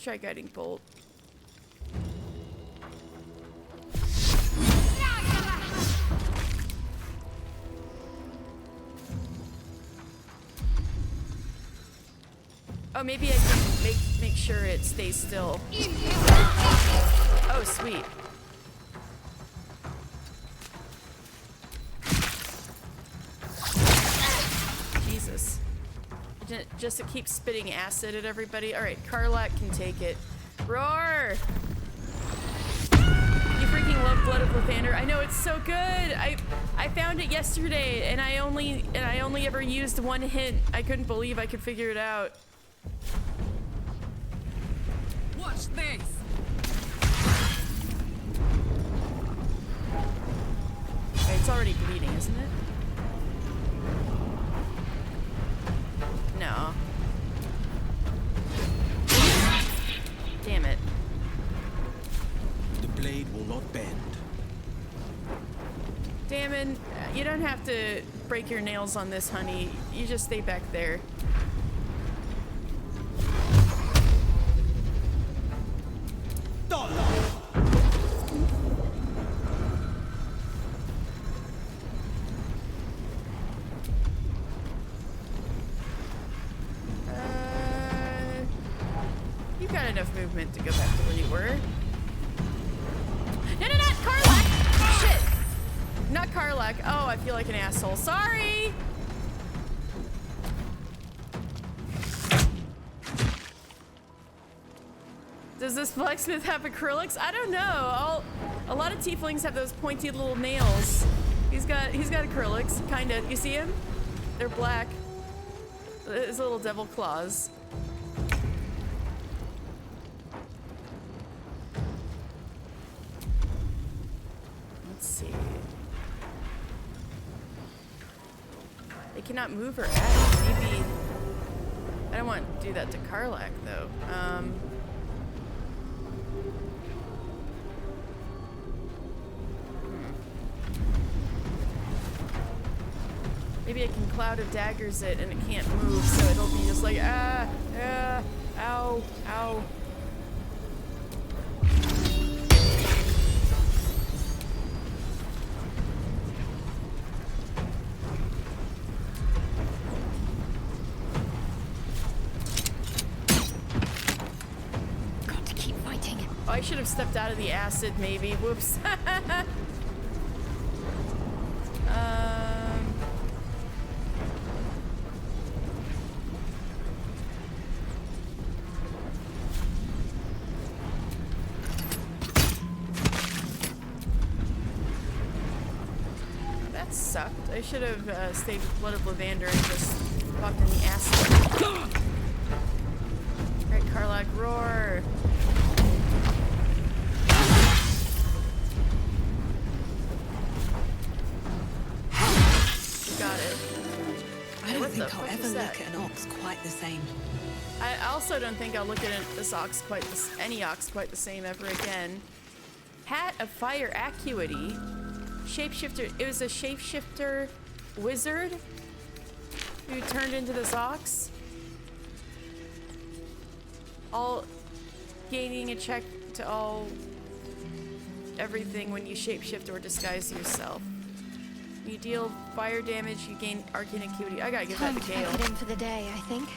try guiding bolt. Oh, maybe I can make sure it stays still. Oh, sweet. Jesus. Just to keep spitting acid at everybody. All right, Karlak can take it. Roar! You freaking love Blood of Lathander. I know, it's so good. I found it yesterday, and I only ever used one hint. I couldn't believe I could figure it out. Watch this. Okay, it's already bleeding, isn't it? No. Damn it. The blade will not bend. Damon, you don't have to break your nails on this, honey. You just stay back there. You've got enough movement to go back to where you were. No, not Karlak! Shit! Not Karlak. Oh, I feel like an asshole. Sorry! Does this blacksmith have acrylics? I don't know. A lot of tieflings have those pointy little nails. He's got acrylics, kinda. You see him? They're black. His little devil claws. Let's see. They cannot move or add. Maybe. I don't want to do that to Karlak though. Maybe I can Cloud of Daggers it and it can't move, so it'll be just like, ow, ow. Got to keep fighting. Oh, I should have stepped out of the acid, maybe. Whoops. That sucked. I should have stayed with Blood of Lathander and just walked in the acid. Alright, Karlak, roar! Got it. I don't What the think I'll fuck ever is look that? at an ox quite the same. I also don't think I'll look at any ox quite the same ever again. Hat of Fire Acuity. Shapeshifter. It was a shapeshifter wizard who turned into this ox. All gaining a check to all everything when you shapeshift or disguise yourself. You deal fire damage, you gain arcane acuity. I gotta give that to Gale. Pack it in for the day, I think.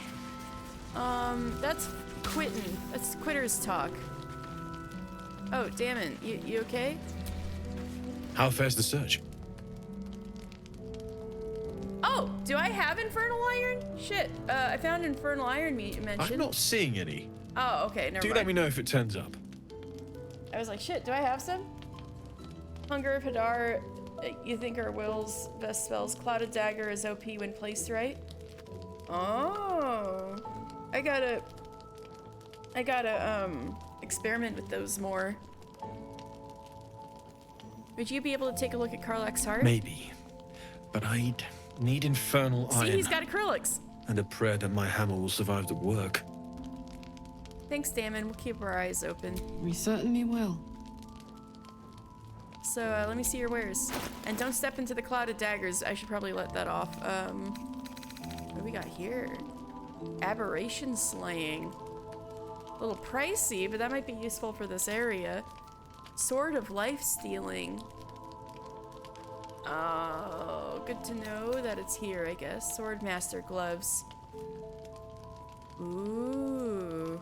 That's quitting. That's quitter's talk. Oh, damn it. You okay? How fares the search? Oh, do I have Infernal Iron? Shit. I found Infernal Iron you mentioned. I'm not seeing any. Oh, okay, never Do mind. let me know if it turns up. I was like, shit, do I have some? Hunger of Hadar, you think our Will's best spells. Clouded Dagger is OP when placed right. Oh. I gotta experiment with those more. Would you be able to take a look at Karlak's heart? Maybe. But I'd need infernal See, iron. he's got acrylics. And a prayer that my hammer will survive the work. Thanks, Damon. We'll keep our eyes open. We certainly will. So, let me see your wares. And don't step into the Cloud of Daggers. I should probably let that off. What do we got here? Aberration Slaying. A little pricey, but that might be useful for this area. Sword of life stealing. Oh, good to know that it's here, I guess. Sword master gloves. Ooh.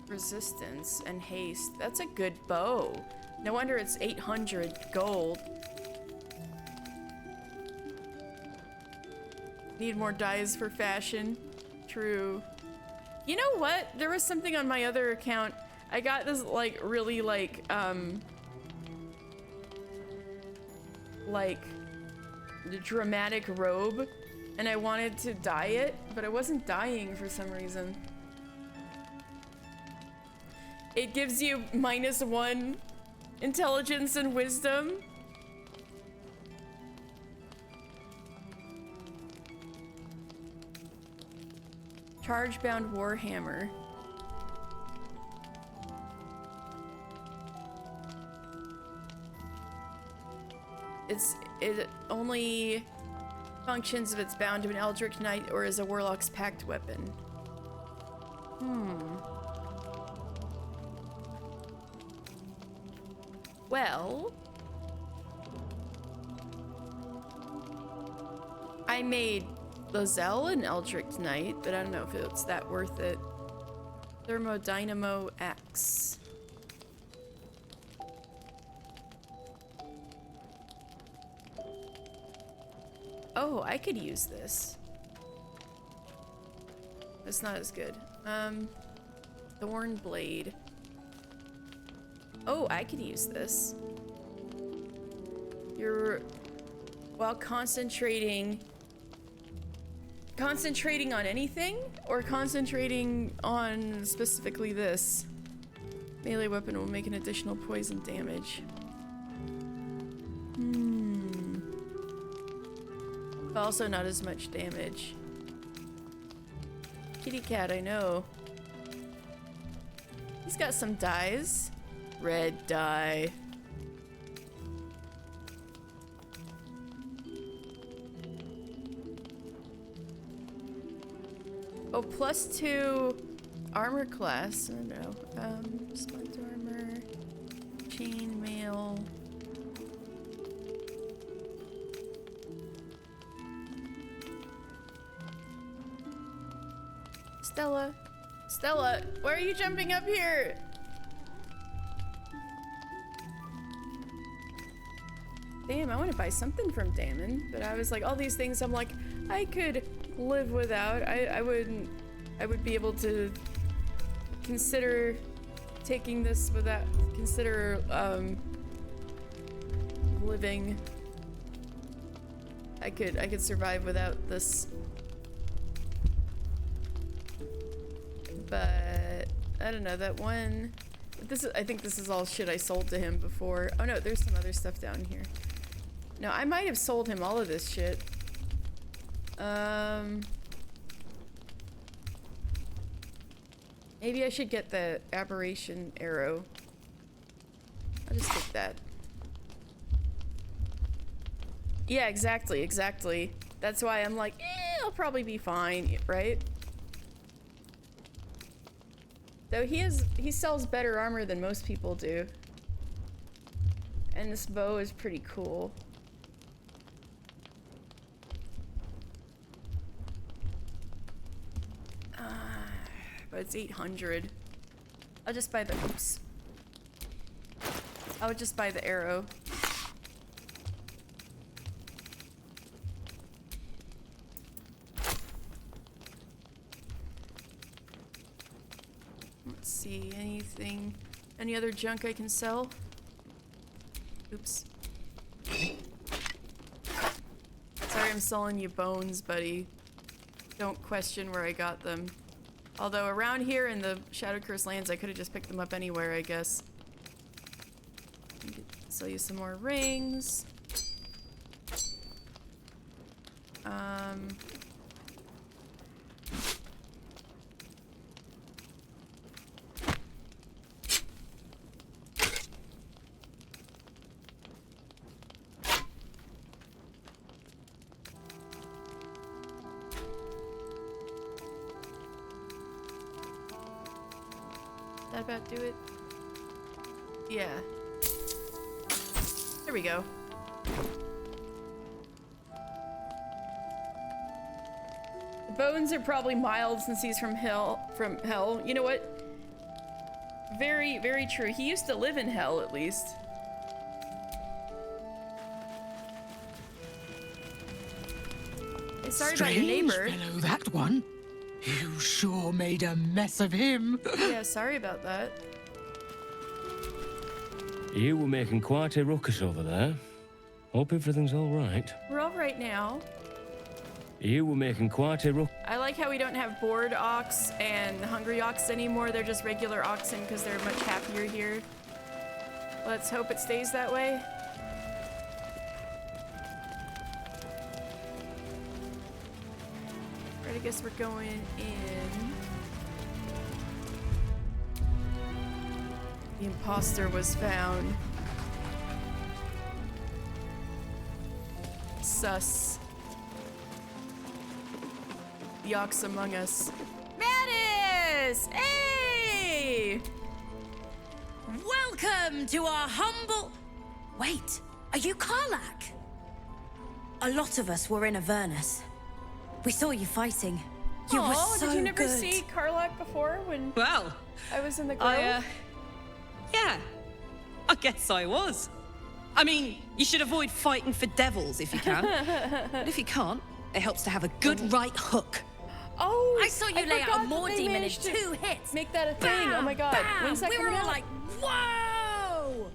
Resistance and haste. That's a good bow. No wonder it's 800 gold. Need more dyes for fashion. True. You know what? There was something on my other account. I got this like really like the dramatic robe, and I wanted to dye it, but I wasn't dyeing for some reason. It gives you -1 intelligence and wisdom. Charge-bound warhammer. It only functions if it's bound to an Eldritch Knight or is a Warlock's Pact weapon. Well, I made Lozelle an Eldritch Knight, but I don't know if it's that worth it. Thermodynamo Axe. Oh, I could use this. It's not as good. Thorn Blade. Oh, I could use this. While concentrating on anything, or concentrating on specifically this. Melee weapon will make an additional poison damage. But also not as much damage. Kitty cat, I know. He's got some dyes. Red dye. Oh, +2 armor class. I don't know. Splint armor. Chainmail. Stella. Stella, why are you jumping up here? Damn, I want to buy something from Damon, but I was like, all these things I'm like, I could live without. I would be able to consider taking this without, consider living. I could survive without this. But I don't know, that one, I think this is all shit I sold to him before. Oh no, there's some other stuff down here. No, I might have sold him all of this shit. Maybe I should get the aberration arrow. I'll just take that. Yeah, exactly. That's why I'm like, I'll probably be fine, right? Though he sells better armor than most people do. And this bow is pretty cool. But it's 800. I'll just buy the, oops. I would just buy the arrow. Let's see, any other junk I can sell? Oops. Sorry I'm selling you bones, buddy. Don't question where I got them. Although around here in the Shadow Curse lands, I could have just picked them up anywhere, I guess. I could sell you some more rings. about do it? Yeah. There we go. The bones are probably mild since he's from hell. You know what? Very, very true. He used to live in hell, at least. Hey, sorry about your neighbor. Fellow, that one. You sure made a mess of him. Yeah, sorry about that. You were making quite a ruckus over there. Hope everything's all right. We're all right now. You were making quite a ruckus. I like how we don't have bored ox and hungry ox anymore. They're just regular oxen because they're much happier here. Let's hope it stays that way. Right, I guess we're going in. The imposter was found. Sus. The ox among us. Mattis! Hey! Welcome to our humble... Wait, are you Karlak? A lot of us were in Avernus. We saw you fighting. You were so did you never good. see Karlak before when Well, I was in the grove? Yeah, I guess I was. I mean, you should avoid fighting for devils if you can. But if you can't, it helps to have a good right hook. Oh, I saw you lay out a forgot more that they demon in managed to 2 hits. Make that a thing. Oh my god. Bam! When's that We were coming all out? like, whoa!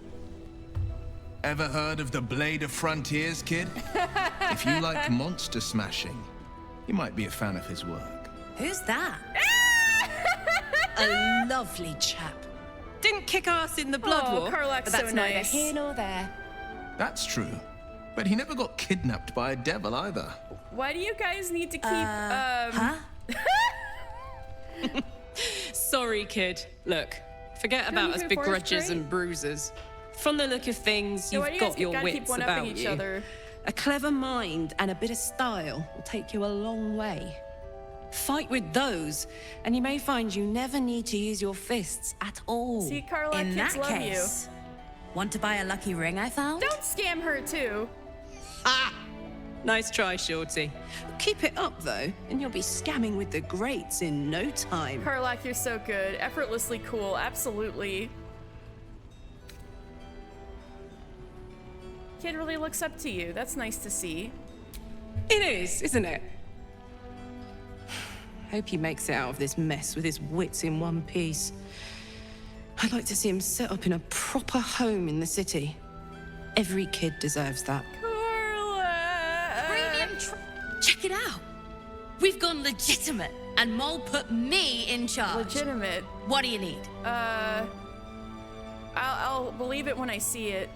Ever heard of the Blade of Frontiers, kid? If you like monster smashing, you might be a fan of his work. Who's that? A lovely chap. Didn't kick ass in the Blood War, Karlak's but that's so neither nice. here nor there. That's true. But he never got kidnapped by a devil either. Why do you guys need to keep Huh? Sorry, kid. Look, forget Don't about you us feel forest begrudges great? and bruisers. From the look of things, Yeah, why you've do you guys got your gotta keep wits one-upping about each you. other? A clever mind and a bit of style will take you a long way. Fight with those, and you may find you never need to use your fists at all. See, Karlak, In kids that love case, want to buy a lucky ring I found? you. Don't scam her too. Nice try, Shorty. Keep it up, though, and you'll be scamming with the greats in no time. Karlak, you're so good. Effortlessly cool. Absolutely. Kid really looks up to you. That's nice to see. It is, isn't it? Hope he makes it out of this mess with his wits in one piece. I'd like to see him set up in a proper home in the city. Every kid deserves that. Check it out. We've gone legitimate, and Mole put me in charge. Legitimate. What do you need? I'll believe it when I see it.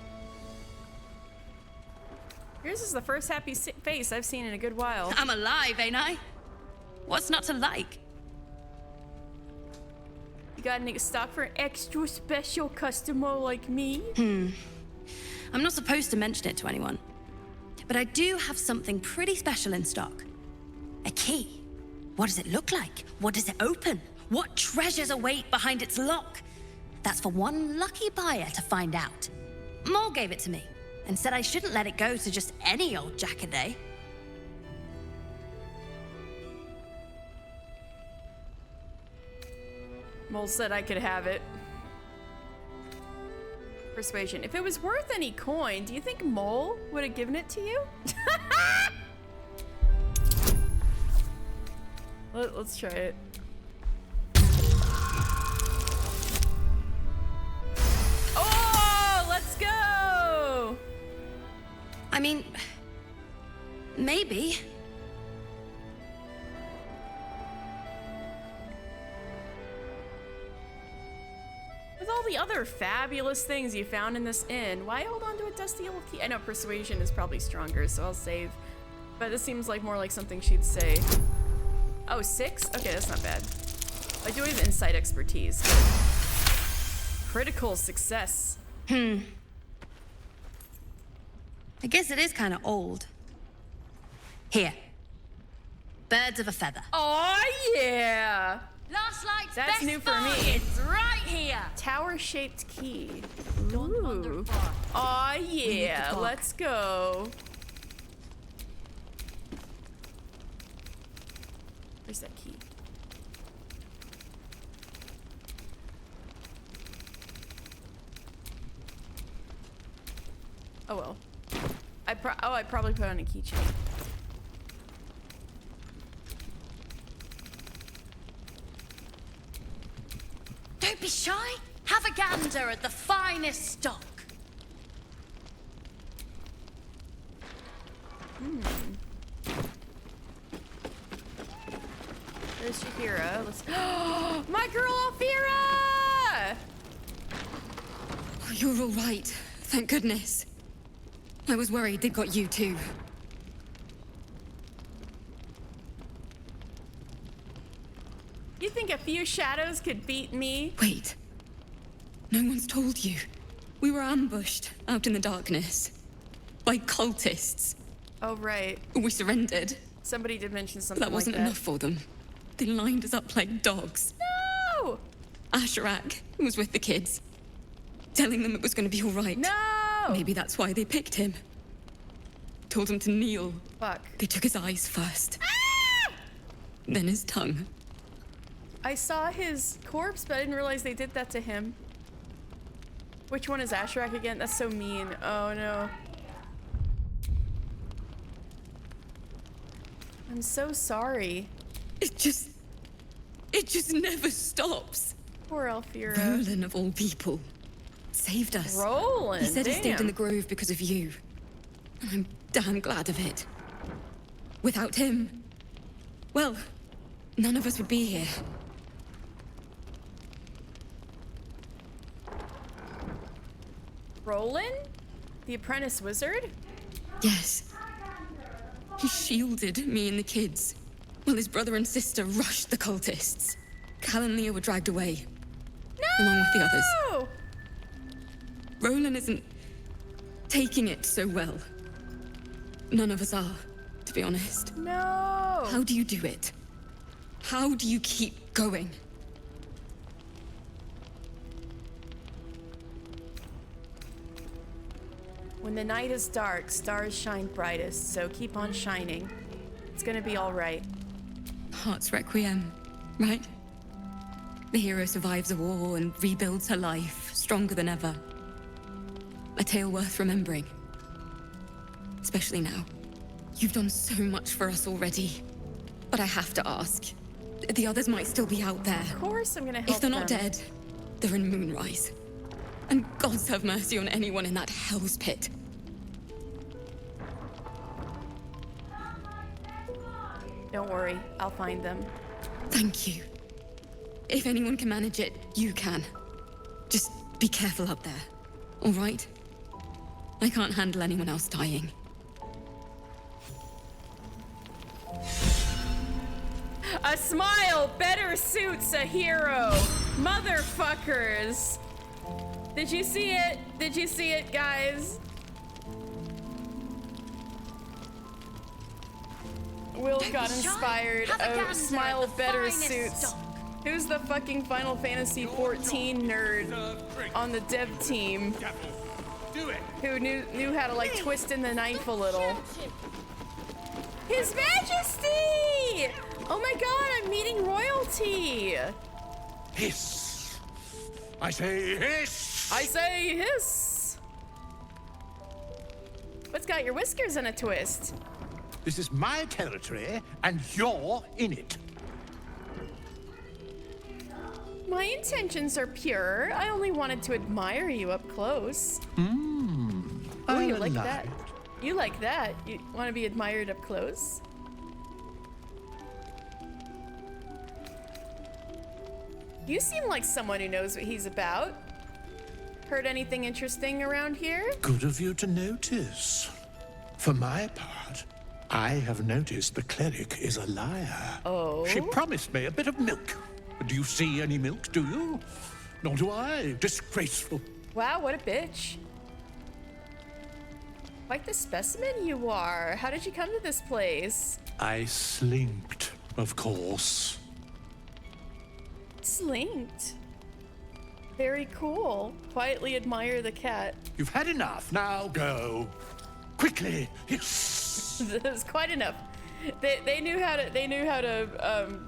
Yours is the first happy face I've seen in a good while. I'm alive, ain't I? What's not to like? You got any stock for an extra special customer like me? I'm not supposed to mention it to anyone. But I do have something pretty special in stock. A key. What does it look like? What does it open? What treasures await behind its lock? That's for one lucky buyer to find out. Mole gave it to me and said I shouldn't let it go to just any old jackaday. Mole said I could have it. Persuasion. If it was worth any coin, do you think Mole would have given it to you? Let's try it. Oh, let's go! I mean, maybe. With all the other fabulous things you found in this inn, why hold on to a dusty old key? I know persuasion is probably stronger, so I'll save. But this seems like more like something she'd say. Oh, 6? Okay, that's not bad. I do have insight expertise. Critical success. I guess it is kind of old. Here. Birds of a feather. Oh, yeah! Last light's That's best new for me. bargains right here. Tower-shaped key. Don't wander Ooh. far. Aw, We need to yeah. talk. Let's go. Where's that key? Oh well. I probably put on a keychain. Don't be shy. Have a gander at the finest stock. There's Shahira. Let's. My girl Alfira! Oh, you're all right. Thank goodness. I was worried they got you too. You think a few shadows could beat me? Wait. No one's told you. We were ambushed out in the darkness. By cultists. Oh, right. We surrendered. Somebody did mention something That wasn't like that. enough for them. They lined us up like dogs. No! Asherak was with the kids. Telling them it was going to be all right. No! Maybe that's why they picked him. Told him to kneel. Fuck. They took his eyes first. Then his tongue. I saw his corpse, but I didn't realize they did that to him. Which one is Asherak again? That's so mean. Oh no. I'm so sorry. It just never stops. Poor Alfira. Roland, of all people, saved us. Roland, He said he stayed in damn. the grove because of you. And I'm damn glad of it. Without him, well, none of us would be here. Roland? The apprentice wizard? Yes. He shielded me and the kids, while his brother and sister rushed the cultists. Cal and Leah were dragged away, along with the others. No! Roland isn't taking it so well. None of us are, to be honest. No! How do you do it? How do you keep going? When the night is dark, stars shine brightest, so keep on shining. It's gonna be all right. Heart's Requiem, right? The hero survives a war and rebuilds her life, stronger than ever. A tale worth remembering. Especially now. You've done so much for us already. But I have to ask. The others might still be out there. Of course I'm gonna help If they're not them. dead, they're in Moonrise. And gods have mercy on anyone in that hell's pit. Don't worry, I'll find them. Thank you. If anyone can manage it, you can. Just be careful up there, all right? I can't handle anyone else dying. A smile better suits a hero. Motherfuckers. Did you see it? Did you see it, guys? Will Don't got be shy. inspired. Have a Oh, gander smile at the better finest suits. stock. Who's the fucking Final Fantasy 14 nerd on the dev team? Who knew how to like twist in the knife a little? His Majesty! Oh my god, I'm meeting royalty! Hiss! I say hiss! I say hiss! What's got your whiskers in a twist? This is my territory, and you're in it. My intentions are pure. I only wanted to admire you up close. Oh, you like that? You like that? You want to be admired up close? You seem like someone who knows what he's about. Heard anything interesting around here? Good of you to notice. For my part, I have noticed the cleric is a liar. Oh? She promised me a bit of milk. Do you see any milk, do you? Nor do I. Disgraceful. Wow, what a bitch. Quite the specimen you are. How did you come to this place? I slinked, of course. It's linked. Very cool. Quietly admire the cat. You've had enough. Now go. Quickly. That's quite enough. They knew how to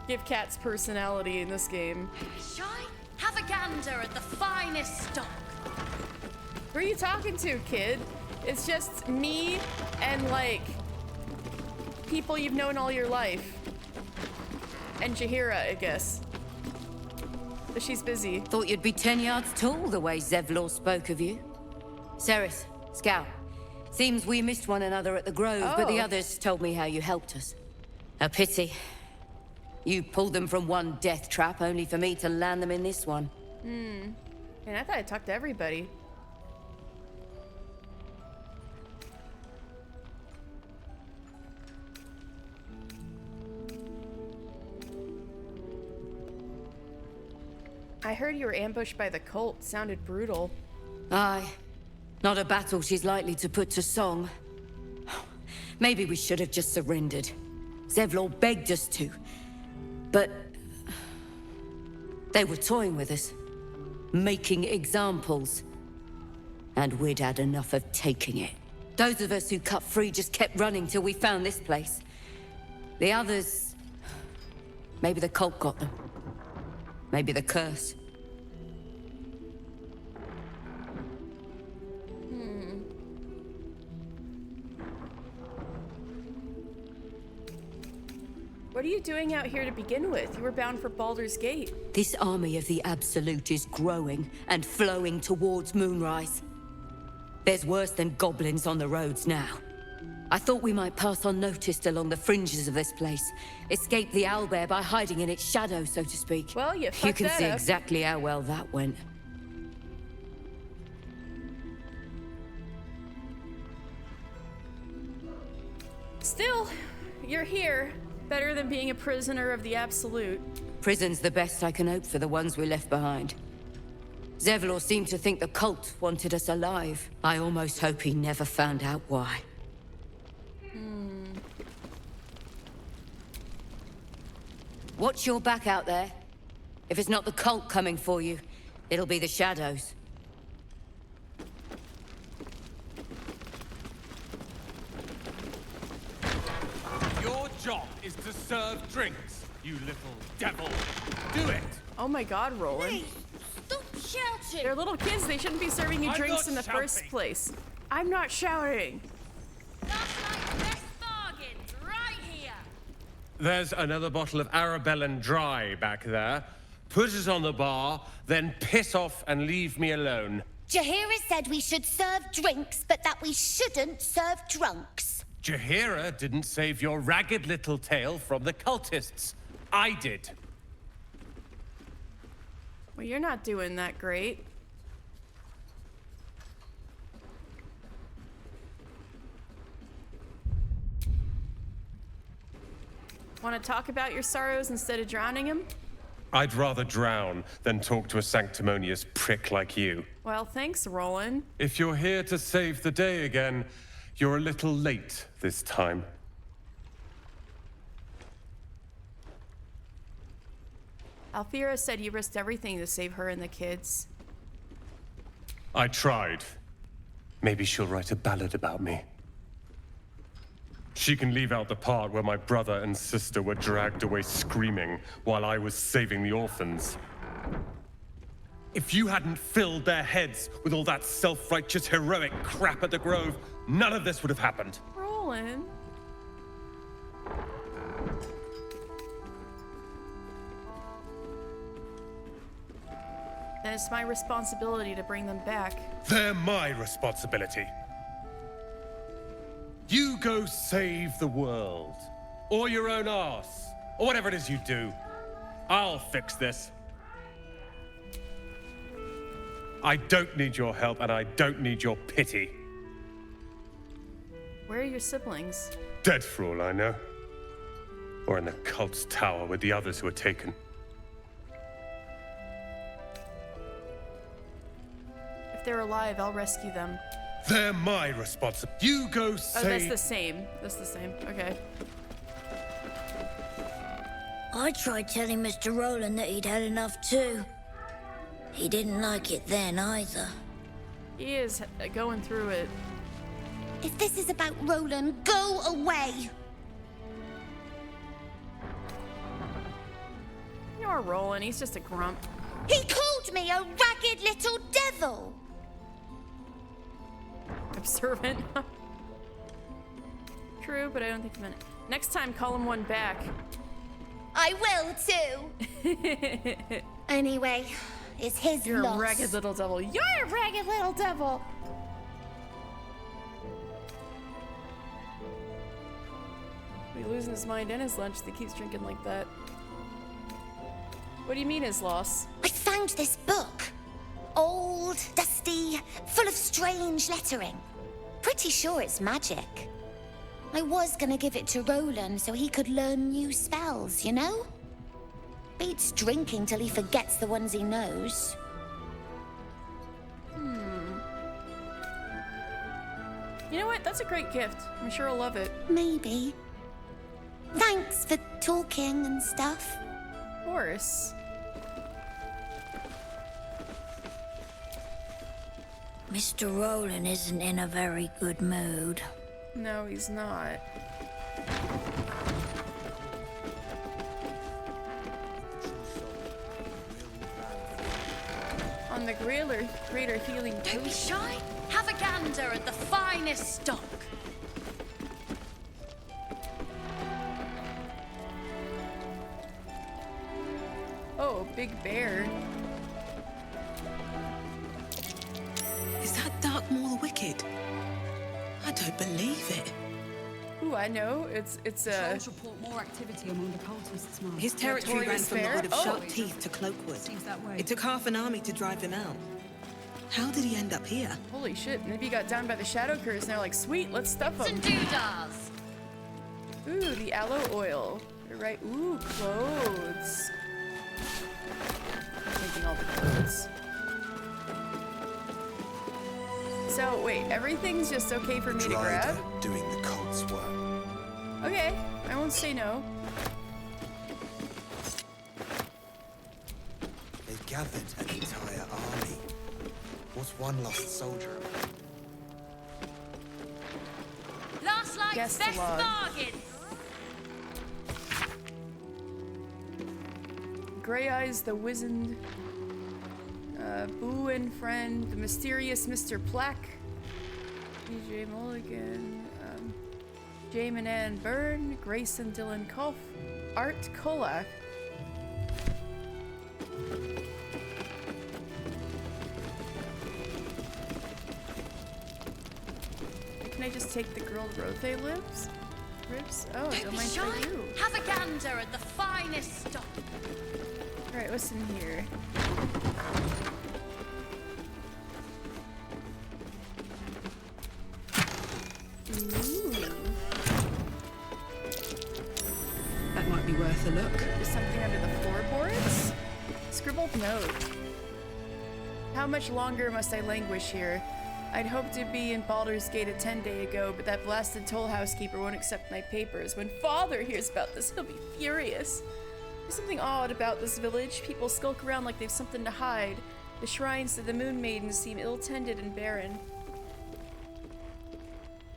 give cats personality in this game. Shy, have a gander at the finest stock. Who are you talking to, kid? It's just me and like people you've known all your life. And Jaheira, I guess. But she's busy. Thought you'd be 10 yards tall the way Zevlor spoke of you. Ceres, Scout. Seems we missed one another at the Grove, but the others told me how you helped us. A pity. You pulled them from one death trap, only for me to land them in this one. And I thought I talked to everybody. I heard you were ambushed by the cult. Sounded brutal. Aye. Not a battle she's likely to put to song. Maybe we should have just surrendered. Zevlor begged us to. But they were toying with us. Making examples. And we'd had enough of taking it. Those of us who cut free just kept running till we found this place. The others... Maybe the cult got them. Maybe the curse. What are you doing out here to begin with? You were bound for Baldur's Gate. This army of the Absolute is growing and flowing towards Moonrise. There's worse than goblins on the roads now. I thought we might pass unnoticed along the fringes of this place. Escape the owlbear by hiding in its shadow, so to speak. Well, you fucked You can that see up. exactly how well that went. Still, you're here. Better than being a prisoner of the Absolute. Prison's the best I can hope for the ones we left behind. Zevlor seemed to think the cult wanted us alive. I almost hope he never found out why. Watch your back out there. If it's not the cult coming for you, it'll be the shadows. Your job is to serve drinks, you little devil. Do it! Oh my god, Roland. Stop shouting! They're little kids. They shouldn't be serving you I'm drinks not in the first shouting. place. I'm not shouting. There's another bottle of Arabellan Dry back there. Put it on the bar, then piss off and leave me alone. Jaheira said we should serve drinks, but that we shouldn't serve drunks. Jaheira didn't save your ragged little tail from the cultists. I did. Well, you're not doing that great. Want to talk about your sorrows instead of drowning him? I'd rather drown than talk to a sanctimonious prick like you. Well, thanks, Roland. If you're here to save the day again, you're a little late this time. Alfira said you risked everything to save her and the kids. I tried. Maybe she'll write a ballad about me. She can leave out the part where my brother and sister were dragged away screaming while I was saving the orphans. If you hadn't filled their heads with all that self-righteous heroic crap at the Grove, none of this would have happened. Roland. Then it's my responsibility to bring them back. They're my responsibility. You go save the world. Or your own arse. Or whatever it is you do. I'll fix this. I don't need your help, and I don't need your pity. Where are your siblings? Dead for all I know. Or in the cult's tower with the others who were taken. If they're alive, I'll rescue them. They're my responsibility. You go Oh, save... that's the same. That's the same. Okay. I tried telling Mr. Roland that he'd had enough too. He didn't like it then either. He is going through it. If this is about Roland, go away! You're Roland, he's just a grump. He called me a ragged little devil! Observant. True, but I don't think he meant it. Next time, call him one back. I will too! Anyway, it's his You're loss. a ragged little devil. You're a ragged little devil! He's losing his mind and his lunch that keeps drinking like that. What do you mean his loss? I found this book. Old, dusty, full of strange lettering. Pretty sure it's magic. I was gonna give it to Roland so he could learn new spells, you know? Beats drinking till he forgets the ones he knows. You know what? That's a great gift. I'm sure he'll love it. Maybe. Thanks for talking and stuff. Of course. Mr. Roland isn't in a very good mood. No, he's not. On the greater healing Don't be potion. shy. Have a gander at the finest stock. Oh, big bear. Is that Darkmoor the Wicked? I don't believe it. Ooh, I know. It's Patrols report more activity among the cultists now. His territory ran Notorious from the Bear? Wood of Oh. Sharp Teeth to Cloakwood. Seems that way. It took half an army to drive him out. How did he end up here? Holy shit, maybe he got down by the shadow curse and they're like, sweet, let's stuff him. Doodahs. Ooh, the aloe oil. You're right. Ooh, clothes. I'm thinking all the clothes. So, wait, everything's just okay for me to grab? Doing the cult's work. Okay, I won't say no. They've gathered an entire army. What's one lost soldier? Last life's Guess best the log. bargain. Grey Eyes, the wizened, Boo and Friend, the mysterious Mr. Plack, DJ Mulligan, Jamin Ann Byrne, Grace and Dylan Kolf, Art Kolak. Can I just take the grilled rothe ribs? Oh, I don't be mind shy. for you. Have a gander at the finest stock. Alright, what's in here? Ooh. That might be worth a look. There's something under the floorboards? Scribbled note. How much longer must I languish here? I'd hoped to be in Baldur's Gate a 10-day ago, but that blasted toll housekeeper won't accept my papers. When Father hears about this, he'll be furious. There's something odd about this village. People skulk around like they've something to hide. The shrines to the Moon Maidens seem ill-tended and barren.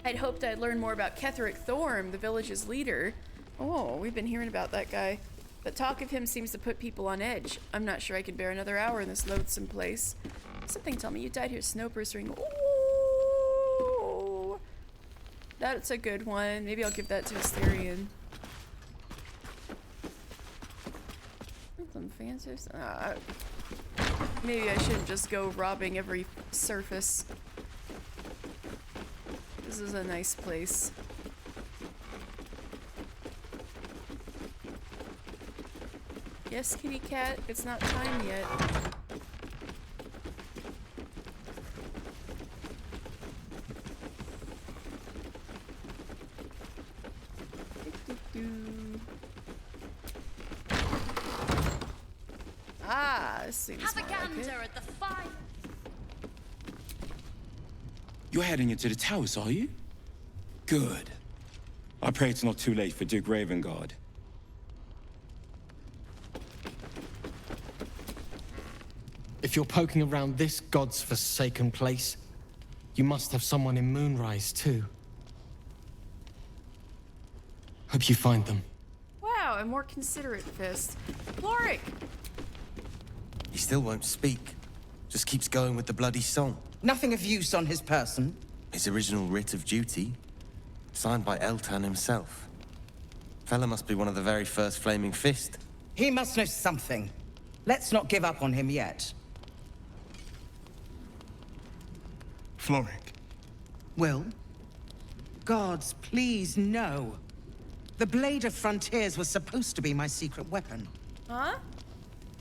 I'd hoped I'd learn more about Ketheric Thorm, the village's leader. Oh, we've been hearing about that guy. But talk of him seems to put people on edge. I'm not sure I can bear another hour in this loathsome place. Something tell me you died here snowbursting. Ooh, that's a good one. Maybe I'll give that to Asterion. Some fancy stuff. Maybe I shouldn't just go robbing every surface. This is a nice place. Yes, kitty cat, it's not time yet. Ah, this seems Have a more like it. gander at the fine. You're heading into the towers, are you? Good. I pray it's not too late for Duke Ravengard. If you're poking around this god's forsaken place, you must have someone in Moonrise too. Hope you find them. Wow, a more considerate Fist. Lorik! He still won't speak. Just keeps going with the bloody song. Nothing of use on his person. His original writ of duty, signed by Eltan himself. Fella must be one of the very first Flaming Fist. He must know something. Let's not give up on him yet. Floric. Will? Guards, please, no. The Blade of Frontiers was supposed to be my secret weapon. Huh?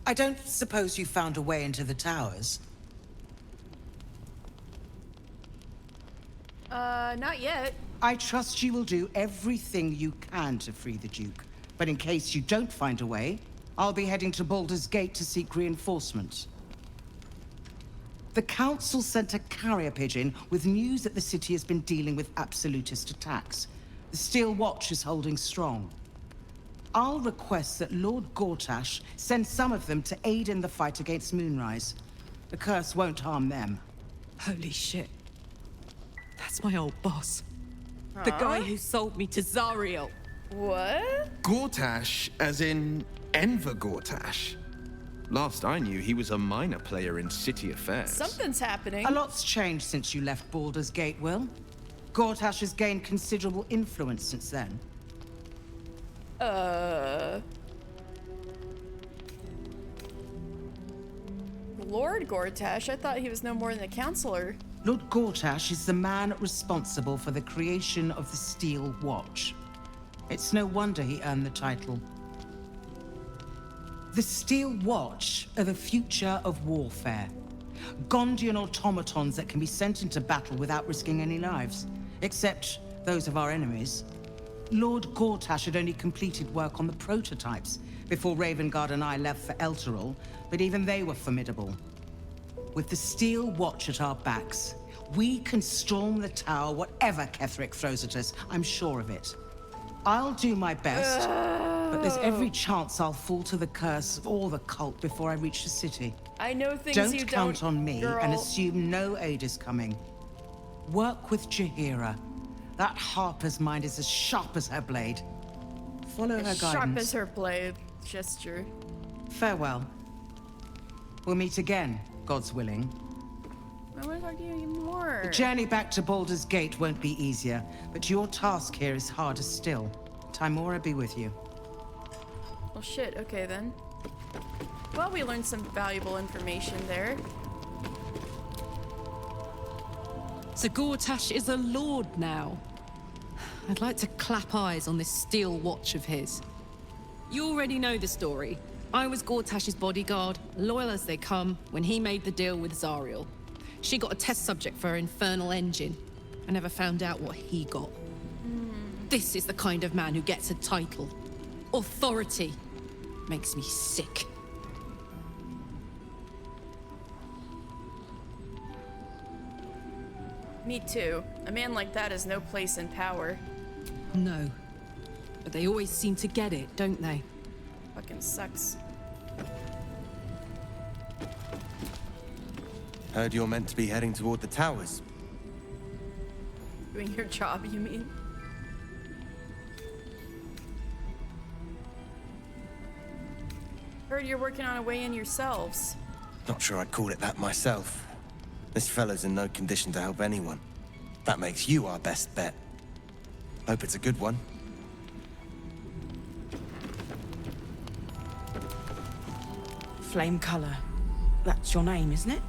I don't suppose you found a way into the towers? Not yet. I trust you will do everything you can to free the Duke. But in case you don't find a way, I'll be heading to Baldur's Gate to seek reinforcements. The Council sent a carrier pigeon with news that the city has been dealing with absolutist attacks. The Steel Watch is holding strong. I'll request that Lord Gortash send some of them to aid in the fight against Moonrise. The curse won't harm them. Holy shit. That's my old boss. The guy who sold me to Zariel. What? Gortash, as in Enver Gortash. Last I knew, he was a minor player in city affairs. Something's happening. A lot's changed since you left Baldur's Gate, Will. Gortash has gained considerable influence since then. Lord Gortash? I thought he was no more than a counselor. Lord Gortash is the man responsible for the creation of the Steel Watch. It's no wonder he earned the title. The Steel Watch are the future of warfare. Gondian automatons that can be sent into battle without risking any lives, except those of our enemies. Lord Gortash had only completed work on the prototypes before Ravengard and I left for Elturel, but even they were formidable. With the Steel Watch at our backs, we can storm the tower whatever Ketheric throws at us, I'm sure of it. I'll do my best, but there's every chance I'll fall to the curse or the cult before I reach the city. I know things Don't you count don't, on me girl. and assume no aid is coming. Work with Jaheira. That Harper's mind is as sharp as her blade. Follow her guidance. Sharp as her blade. Gesture. Farewell. We'll meet again, God's willing. I want to talk to you more. The journey back to Baldur's Gate won't be easier, but your task here is harder still. Timora be with you. Well, shit. Okay, then. Well, we learned some valuable information there. So Gortash is a lord now. I'd like to clap eyes on this Steel Watch of his. You already know the story. I was Gortash's bodyguard, loyal as they come, when he made the deal with Zariel. She got a test subject for her infernal engine. I never found out what he got. This is the kind of man who gets a title. Authority. Makes me sick. Me too. A man like that has no place in power. No. But they always seem to get it, don't they? Fucking sucks. Heard you're meant to be heading toward the towers. Doing your job, you mean? Heard you're working on a way in yourselves. Not sure I'd call it that myself. This fellow's in no condition to help anyone. That makes you our best bet. Hope it's a good one. Flame color. That's your name, isn't it?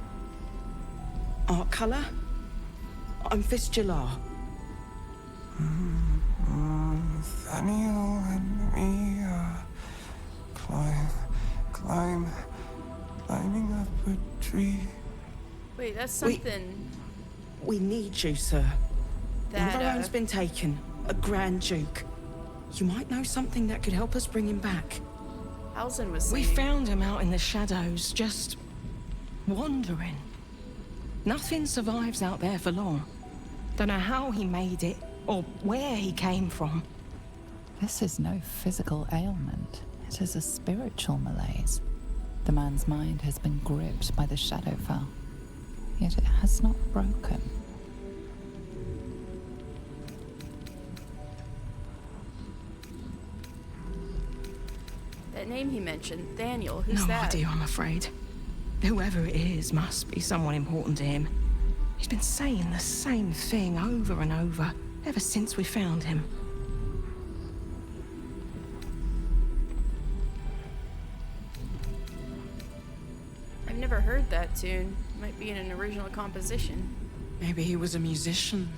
Art color? I'm Fistula. Nathaniel and me climbing up a tree. Wait, that's something. We need you, sir. One of That, our own's been taken. A Grand Duke. You might know something that could help us bring him back. Halsin was We saying. found him out in the shadows, just wandering. Nothing survives out there for long. Don't know how he made it, or where he came from. This is no physical ailment. It is a spiritual malaise. The man's mind has been gripped by the Shadowfell, yet it has not broken. That name he mentioned, Daniel, who's No that? idea, I'm afraid. Whoever it is must be someone important to him. He's been saying the same thing over and over, ever since we found him. I've never heard that tune. Might be in an original composition. Maybe he was a musician.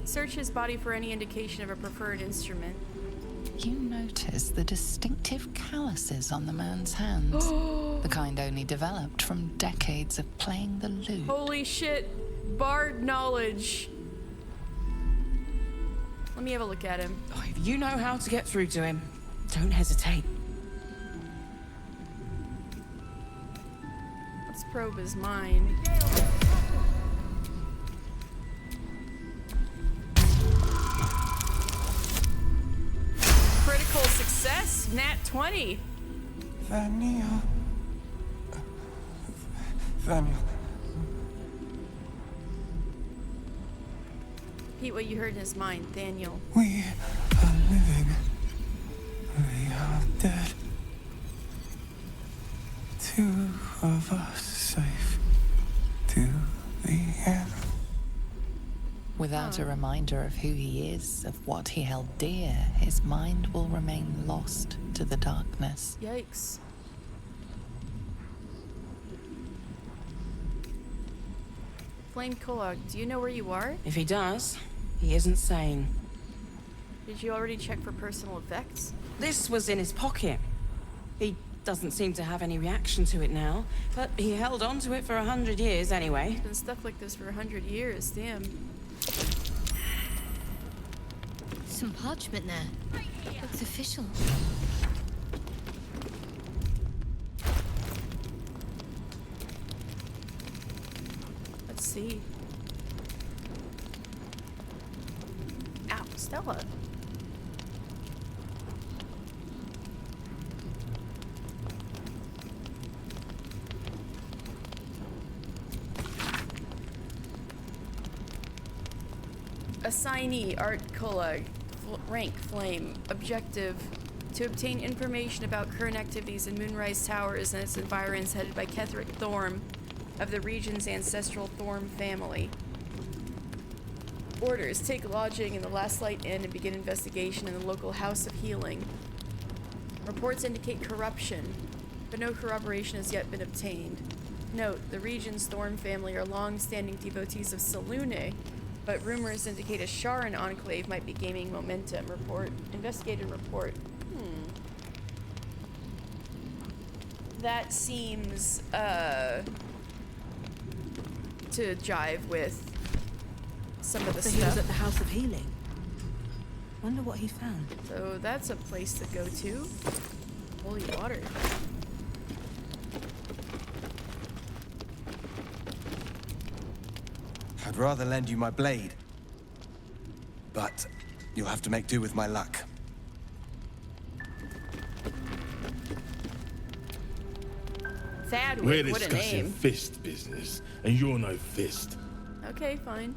Search his body for any indication of a preferred instrument. You notice the distinctive calluses on the man's hands. The kind only developed from decades of playing the lute. Holy shit. Bard knowledge. Let me have a look at him. Oh, if you know how to get through to him, don't hesitate. Let's probe his mind. Critical success, nat 20. Daniel. Pete, what you heard in his mind, Daniel. We are living. We are dead. Two of us safe to the end. Without a reminder of who he is, of what he held dear, his mind will remain lost to the darkness. Yikes. Flame Kolog, do you know where you are? If he does, he isn't sane. Did you already check for personal effects? This was in his pocket. He doesn't seem to have any reaction to it now, but he held on to it for 100 years anyway. It's been stuff like this for 100 years, damn. Some parchment there. Looks official. Let's see. Ow, Stella. Assignee, Art Kolag. Rank, Flame. Objective. To obtain information about current activities in Moonrise Towers and its environs headed by Ketheric Thorm of the region's ancestral Thorm family. Orders. Take lodging in the Last Light Inn and begin investigation in the local House of Healing. Reports indicate corruption, but no corroboration has yet been obtained. Note, the region's Thorm family are long-standing devotees of Selûne, but rumors indicate a Sharan enclave might be gaining momentum. Report. Investigate and report. That seems, to jive with some of the So stuff. he was at the House of Healing. Wonder what he found. So that's a place to go to. Holy water. I'd rather lend you my blade. But you'll have to make do with my luck. Thadwick, We're what a discussing name. fist business, and you're no fist. Okay, fine.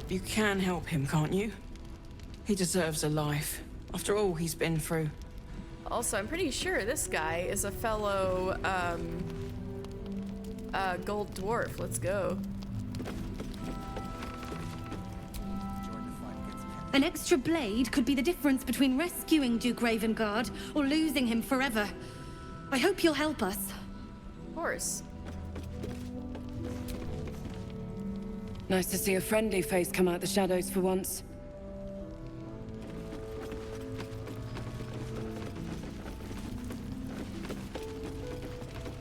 You can help him, can't you? He deserves a life. After all he's been through. Also, I'm pretty sure this guy is a fellow, gold dwarf. Let's go. An extra blade could be the difference between rescuing Duke Ravengard or losing him forever. I hope you'll help us. Of course. Nice to see a friendly face come out the shadows for once.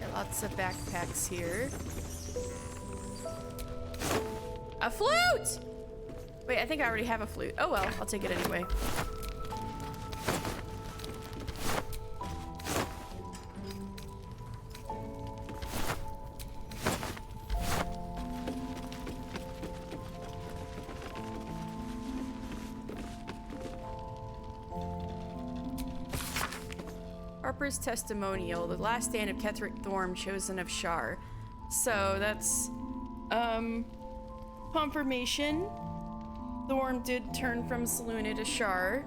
Got lots of backpacks here. A flute! Wait, I think I already have a flute. Oh well, I'll take it anyway. Harper's testimonial, the last stand of Ketheric Thorm, chosen of Shar. So that's confirmation. Thorm did turn from Selûne to Shar.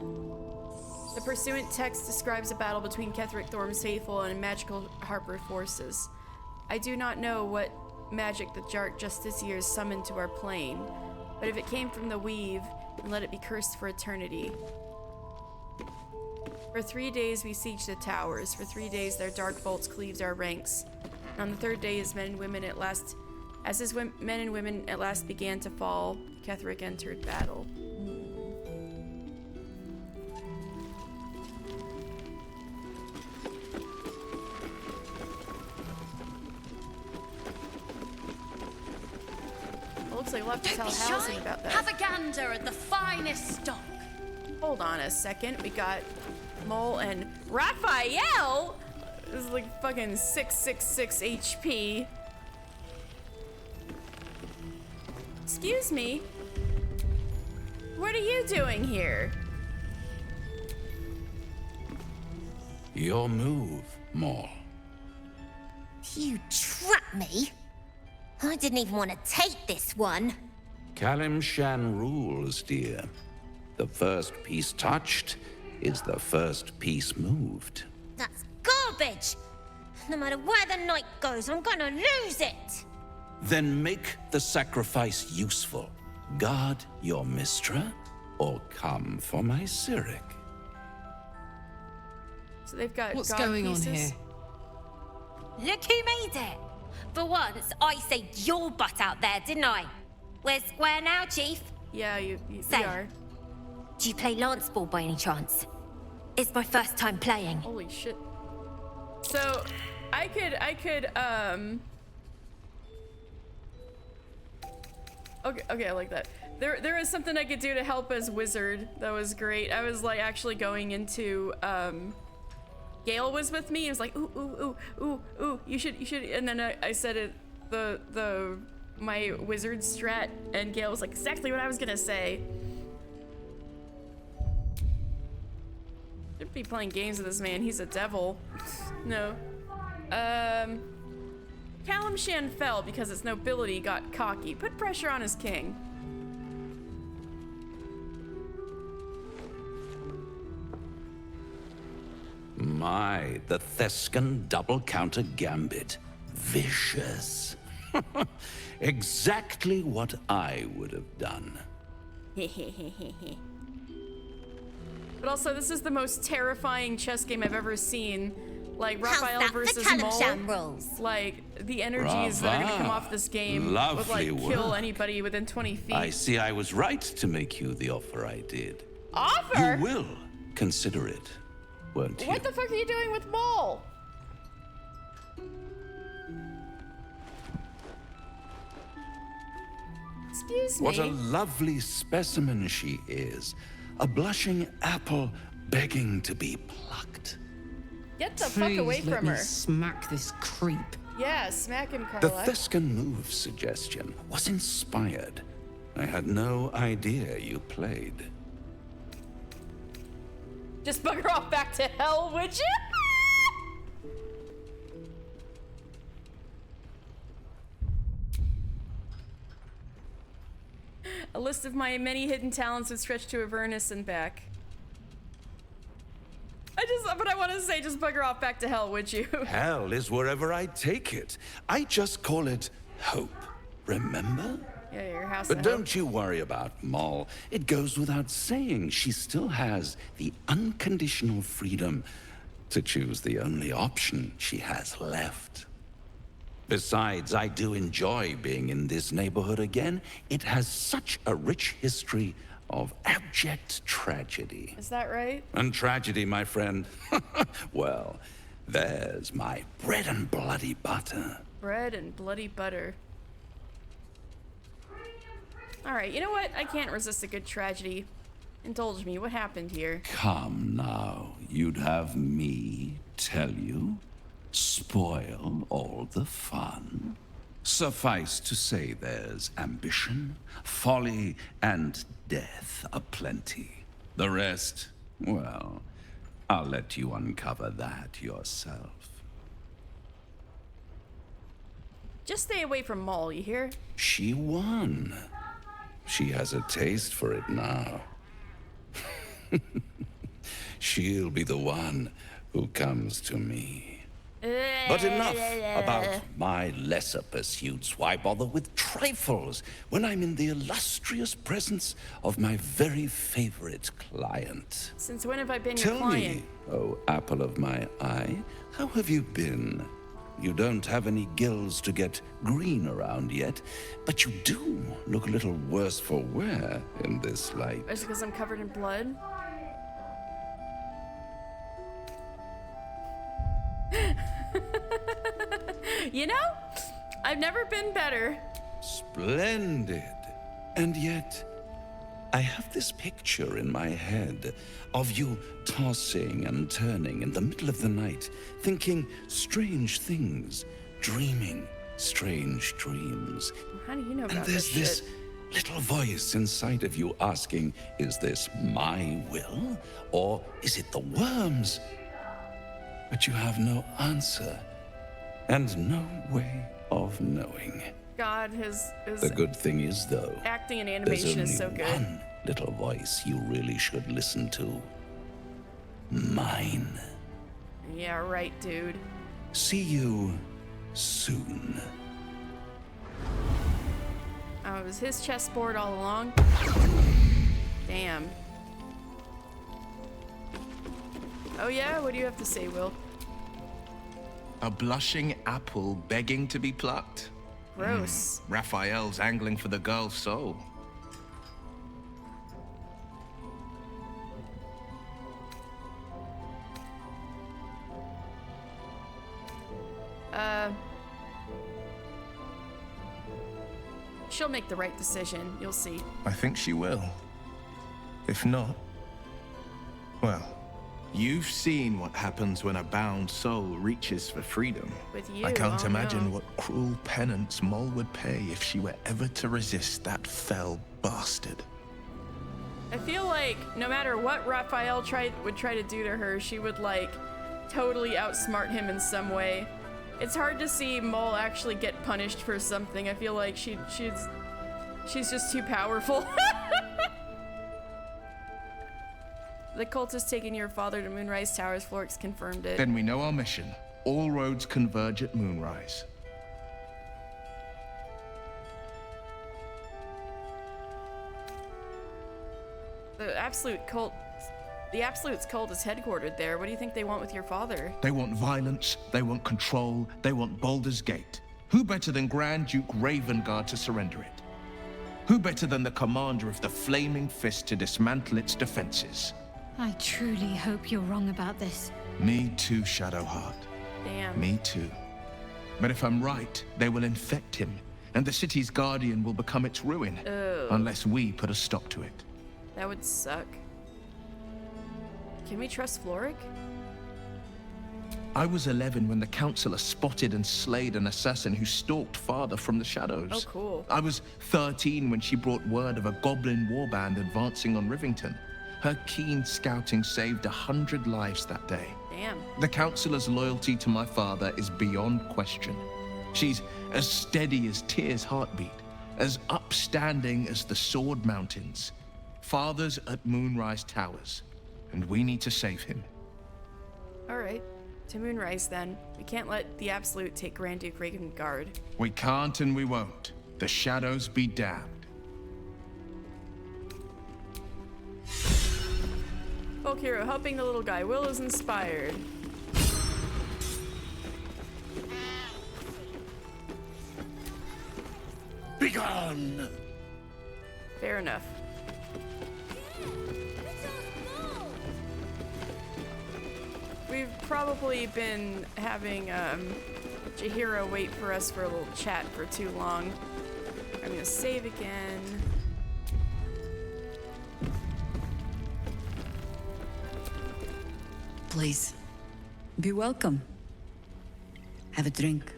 The pursuant text describes a battle between Ketheric Thorm's faithful and magical Harper forces. I do not know what magic the Jark Justiciars summoned to our plane, but if it came from the Weave, then let it be cursed for eternity. For 3 days we sieged the towers. For 3 days their dark bolts cleaved our ranks. And on the third day, as men and women at last began to fall, Ketheric entered battle. Looks like we'll have to tell Halsin about that. Have a gander at the finest stock. Hold on a second. We got Mole and Raphael. This is like fucking 666 HP. Excuse me. What are you doing here? Your move, Maul. You trapped me? I didn't even want to take this one. Kalimshan rules, dear. The first piece touched is the first piece moved. That's garbage! No matter where the night goes, I'm gonna lose it! Then make the sacrifice useful. Guard your Mistra, or come for my Cyric. So they've got What's god going pieces. on here? Look who made it! For once, I saved your butt out there, didn't I? We're square now, Chief. Yeah, we Say, are. Do you play lance ball by any chance? It's my first time playing. Holy shit. So, I could, Okay, I like that. There is something I could do to help as wizard. That was great. I was like actually going into, Gale was with me. He was like, ooh, you should, and then I said it, my wizard strat, and Gale was like, exactly what I was gonna say. Should be playing games with this man. He's a devil. No. Kalimshan fell because its nobility got cocky. Put pressure on his king. My, the Thescan double counter gambit. Vicious. Exactly what I would have done. But also, this is the most terrifying chess game I've ever seen. Like, Raphael How's that versus for Mole. Kalimshan rules? Like, the energies that are gonna come off this game would, like, Lovely kill work. anybody within 20 feet. I see I was right to make you the offer I did. Offer? You will consider it, won't you? What the fuck are you doing with Mole? Excuse me. What a lovely specimen she is. A blushing apple begging to be plucked. Get the fuck away let from me her. smack this creep. Yeah, smack him, The Carla. Thescan move suggestion was inspired. I had no idea you played. Just bugger off back to hell, would you? A list of my many hidden talents would stretch to Avernus and back. But I want to say, just bugger off back to hell, would you? Hell is wherever I take it. I just call it hope. Remember? Yeah, your house. But don't you worry about Moll. It goes without saying she still has the unconditional freedom to choose the only option she has left. Besides, I do enjoy being in this neighborhood again. It has such a rich history of abject tragedy. Is that right? And tragedy, my friend, well, there's my bread and bloody butter. Bread and bloody butter. Alright, you know what? I can't resist a good tragedy. Indulge me, what happened here? Come now, you'd have me tell you? Spoil all the fun? Suffice to say there's ambition, folly, and death aplenty. The rest, well, I'll let you uncover that yourself. Just stay away from Maul, you hear? She won. She has a taste for it now. She'll be the one who comes to me. But enough about my lesser pursuits. Why bother with trifles when I'm in the illustrious presence of my very favorite client? Since when have I been your Tell client? me, oh apple of my eye, how have you been? You don't have any gills to get green around yet, but you do look a little worse for wear in this light. Is it because I'm covered in blood? You know, I've never been better. Splendid. And yet, I have this picture in my head of you tossing and turning in the middle of the night, thinking strange things, dreaming strange dreams. How do you know about And there's this this little voice inside of you asking, is this my will, or is it the worm's? But you have no answer, and no way of knowing. God, his The good thing is, though, acting and there's animation only is so good. one little voice you really should listen to. Mine. Yeah, right, dude. See you soon. Oh, it was his chessboard all along? Damn. Oh yeah? What do you have to say, Will? A blushing apple begging to be plucked? Gross. Raphael's angling for the girl's soul. She'll make the right decision. You'll see. I think she will. If not, well, you've seen what happens when a bound soul reaches for freedom. With you, I can't oh imagine no. what cruel penance Moll would pay if she were ever to resist that fell bastard. I feel like no matter what Raphael would try to do to her, she would like totally outsmart him in some way. It's hard to see Mole actually get punished for something. I feel like she's just too powerful. The cult has taken your father to Moonrise Towers. Florix confirmed it. Then we know our mission. All roads converge at Moonrise. The Absolute's cult is headquartered there. What do you think they want with your father? They want violence, they want control, they want Baldur's Gate. Who better than Grand Duke Ravengard to surrender it? Who better than the commander of the Flaming Fist to dismantle its defenses? I truly hope you're wrong about this. Me too, Shadowheart. Damn. Me too. But if I'm right, they will infect him, and the city's guardian will become its ruin. Oh. Unless we put a stop to it. That would suck. Can we trust Floric? I was 11 when the Councillor spotted and slayed an assassin who stalked Father from the shadows. Oh, cool. I was 13 when she brought word of a goblin warband advancing on Rivington. Her keen scouting saved 100 lives that day. Damn. The Councillor's loyalty to my father is beyond question. She's as steady as Tyr's heartbeat, as upstanding as the Sword Mountains. Father's at Moonrise Towers, and we need to save him. All right. To Moonrise, then. We can't let the Absolute take Grand Duke Ravengard. We can't and we won't. The shadows be damned. Folk hero helping the little guy. Will is inspired. Begone! Fair enough. We've probably been having Jaheira wait for us for a little chat for too long. I'm gonna save again. Please, be welcome. Have a drink.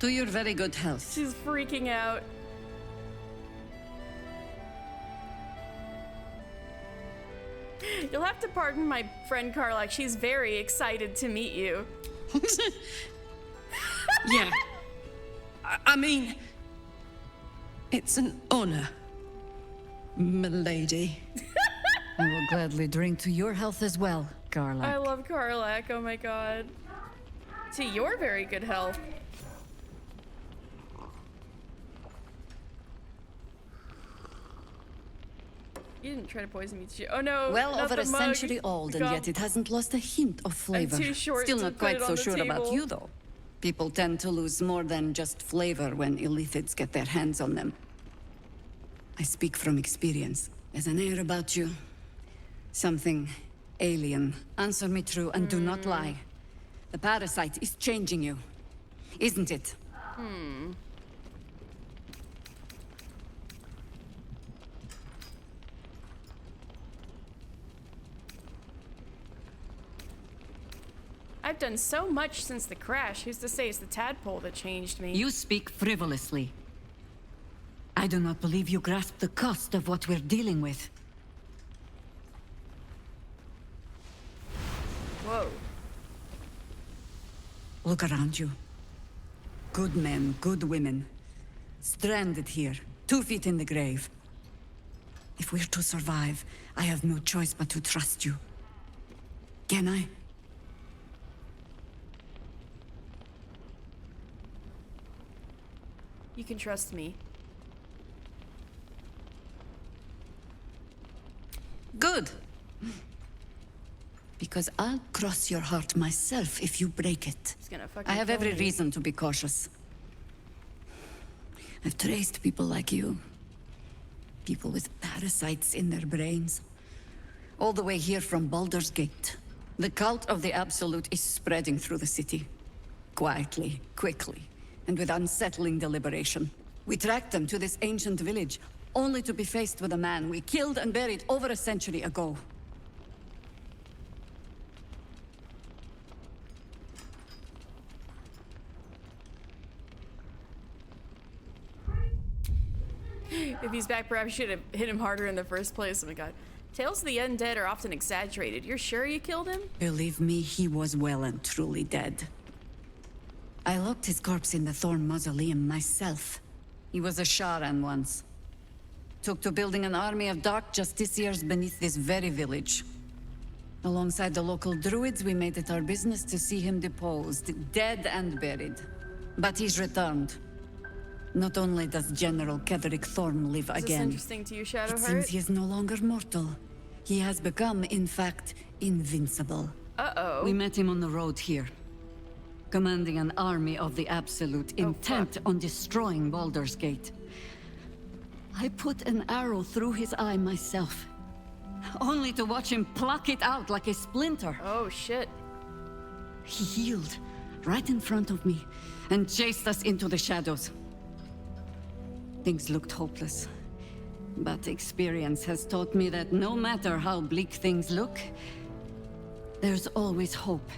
To your very good health. She's freaking out. You'll have to pardon my friend Karlak. She's very excited to meet you. Yeah. I mean, it's an honor, milady. I will gladly drink to your health as well, Karlak. I love Karlak. Oh my god. To your very good health. You didn't try to poison me, did you? Oh no! Well not over the a mug. century old, and yet it hasn't lost a hint of flavor. too short Still to not put quite it on so the sure about table. you, though. People tend to lose more than just flavor when illithids get their hands on them. I speak from experience. There's an air about you. Something alien. Answer me true and do not lie. The parasite is changing you, isn't it? I've done so much since the crash. Who's to say it's the tadpole that changed me? You speak frivolously. I do not believe you grasp the cost of what we're dealing with. Whoa. Look around you. Good men, good women. Stranded here, 2 feet in the grave. If we're to survive, I have no choice but to trust you. Can I? You can trust me. Good. Because I'll cross your heart myself if you break it. He's gonna fucking I have kill every me. reason to be cautious. I've traced people like you. People with parasites in their brains. All the way here from Baldur's Gate. The cult of the Absolute is spreading through the city. Quietly, quickly, and with unsettling deliberation. We tracked them to this ancient village, only to be faced with a man we killed and buried over a century ago. If he's back, perhaps you should have hit him harder in the first place. Oh my god. Tales of the undead are often exaggerated. You're sure you killed him? Believe me, he was well and truly dead. I locked his corpse in the Thorn Mausoleum myself. He was a Sharan once. Took to building an army of dark justiciars beneath this very village. Alongside the local druids, we made it our business to see him deposed, dead and buried. But he's returned. Not only does General Ketheric Thorn live Is this again, interesting to you, it Shadowheart? seems he is no longer mortal. He has become, in fact, invincible. Uh-oh. We met him on the road here, commanding an army of the Absolute, intent on destroying Baldur's Gate. I put an arrow through his eye myself, only to watch him pluck it out like a splinter. Oh, shit. He healed right in front of me and chased us into the shadows. Things looked hopeless, but experience has taught me that no matter how bleak things look, there's always hope.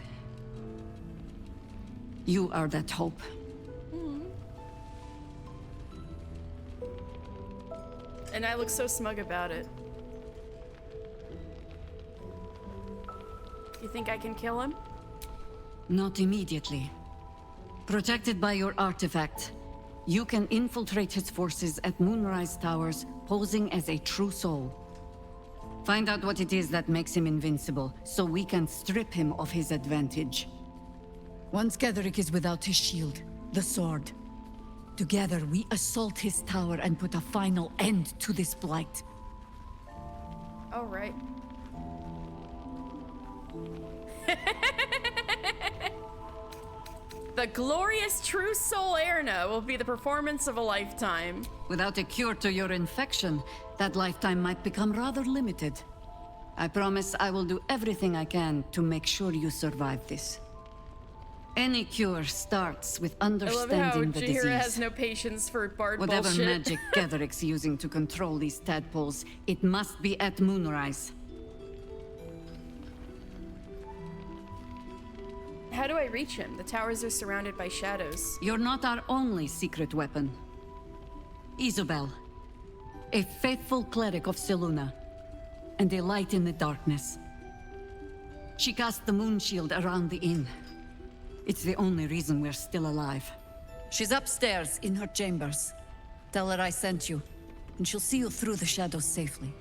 You are that hope. And I look so smug about it. You think I can kill him? Not immediately. Protected by your artifact, you can infiltrate his forces at Moonrise Towers, posing as a true soul. Find out what it is that makes him invincible, so we can strip him of his advantage. Once Ketheric is without his shield, the sword, together we assault his tower and put a final end to this blight. All right. The glorious true soul Erna will be the performance of a lifetime. Without a cure to your infection, that lifetime might become rather limited. I promise I will do everything I can to make sure you survive this. Any cure starts with I love how understanding the Jaheira has disease. no patience for bard Whatever bullshit. magic Ketheric's using to control these tadpoles, it must be at Moonrise. How do I reach him? The towers are surrounded by shadows. You're not our only secret weapon. Isobel, a faithful cleric of Selûne. and a light in the darkness. She cast the moon shield around the inn. It's the only reason we're still alive. She's upstairs in her chambers. Tell her I sent you, and she'll see you through the shadows safely.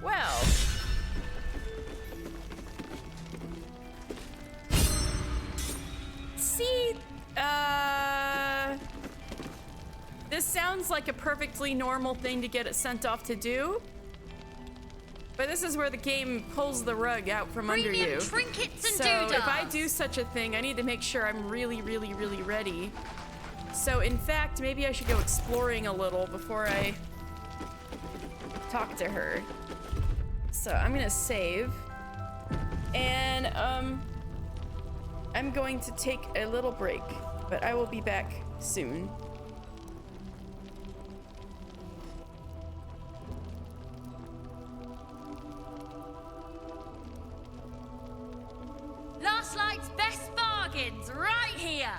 Well. See, this sounds like a perfectly normal thing to get it sent off to do. But this is where the game pulls the rug out from under you. Trinkets and So doodads. if I do such a thing, I need to make sure I'm really, really, really ready. So in fact, maybe I should go exploring a little before I talk to her. So I'm gonna save. And I'm going to take a little break, but I will be back soon. Last Light's best bargains right here.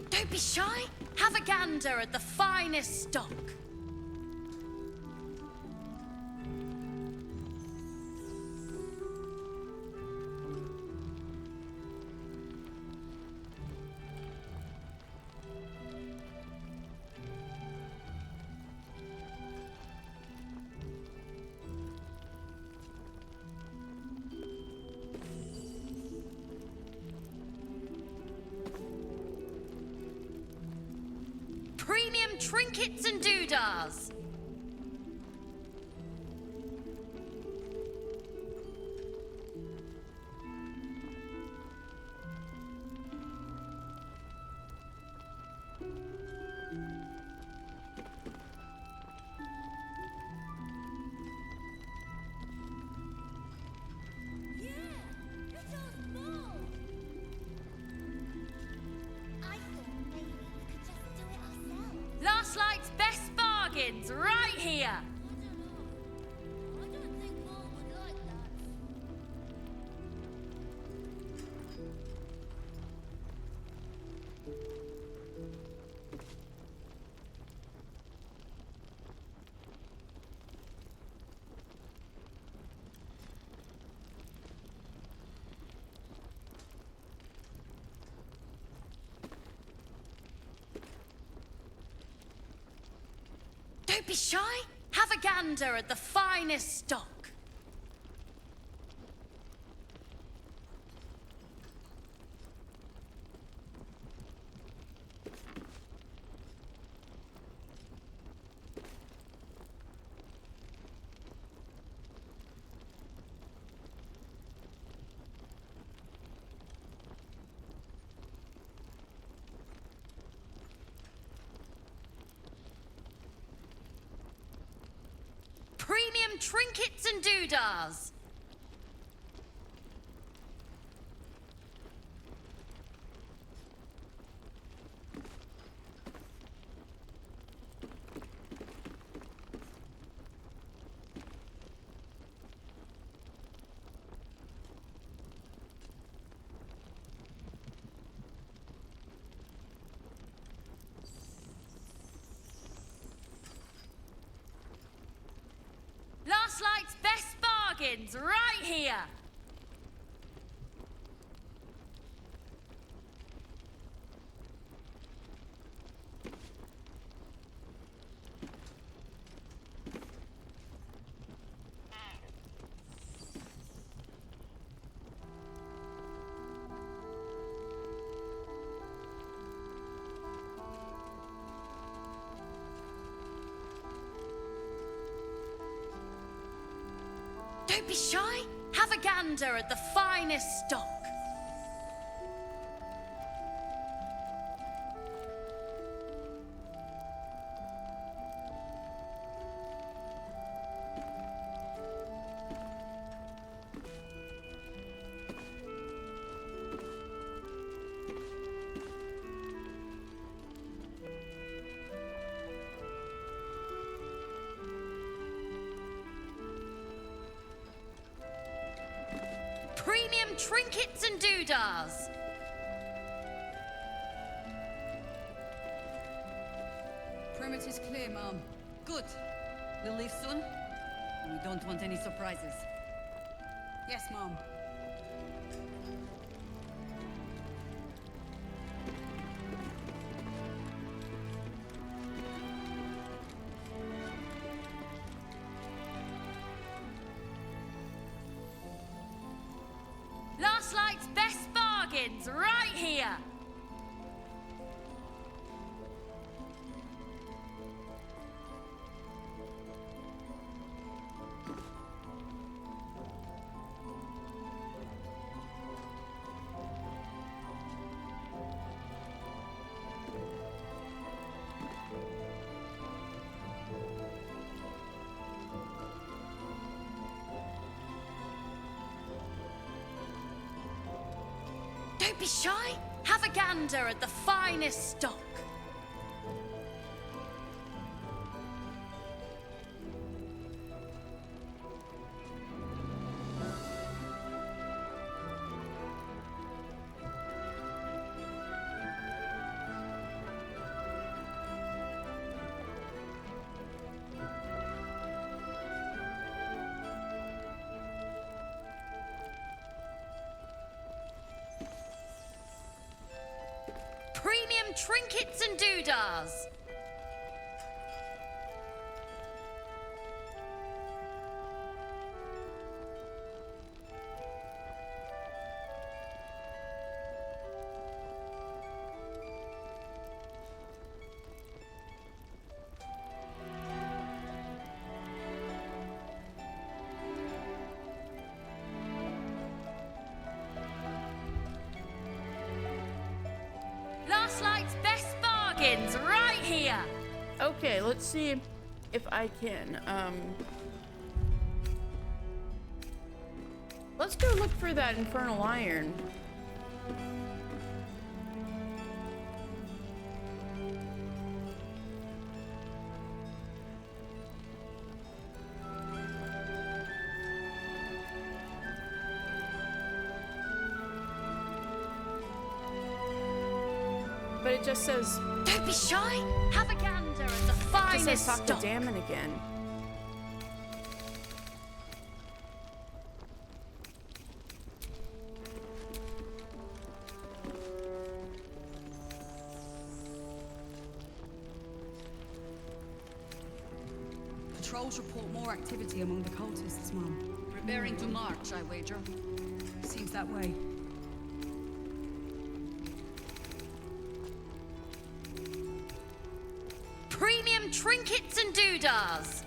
Don't be shy. Have a gander at the finest stock. Premium trinkets and doodads. Last Light's best bargains right here. Don't be shy. Have a gander at the finest stock. Premium trinkets and doodads. Last Light's best bargains right here. Don't be shy. Have a gander at the finest stock. Premium trinkets and doodahs. Perimeter's clear, Mom. Good. We'll leave soon. We don't want any surprises. Yes, Mom. Last Light's best bargains right here. Don't be shy. Have a gander at the finest stock. Premium trinkets and doodahs. Last Light's best bargains right here. Okay, let's see if I can. Let's go look for that infernal iron. But it just says... Don't be shy. Have a gander at the It finest just says talk to stock. Damon again. Patrols report more activity among the cultists, Mom. Preparing to march, I wager. Seems that way. Premium trinkets and doodahs.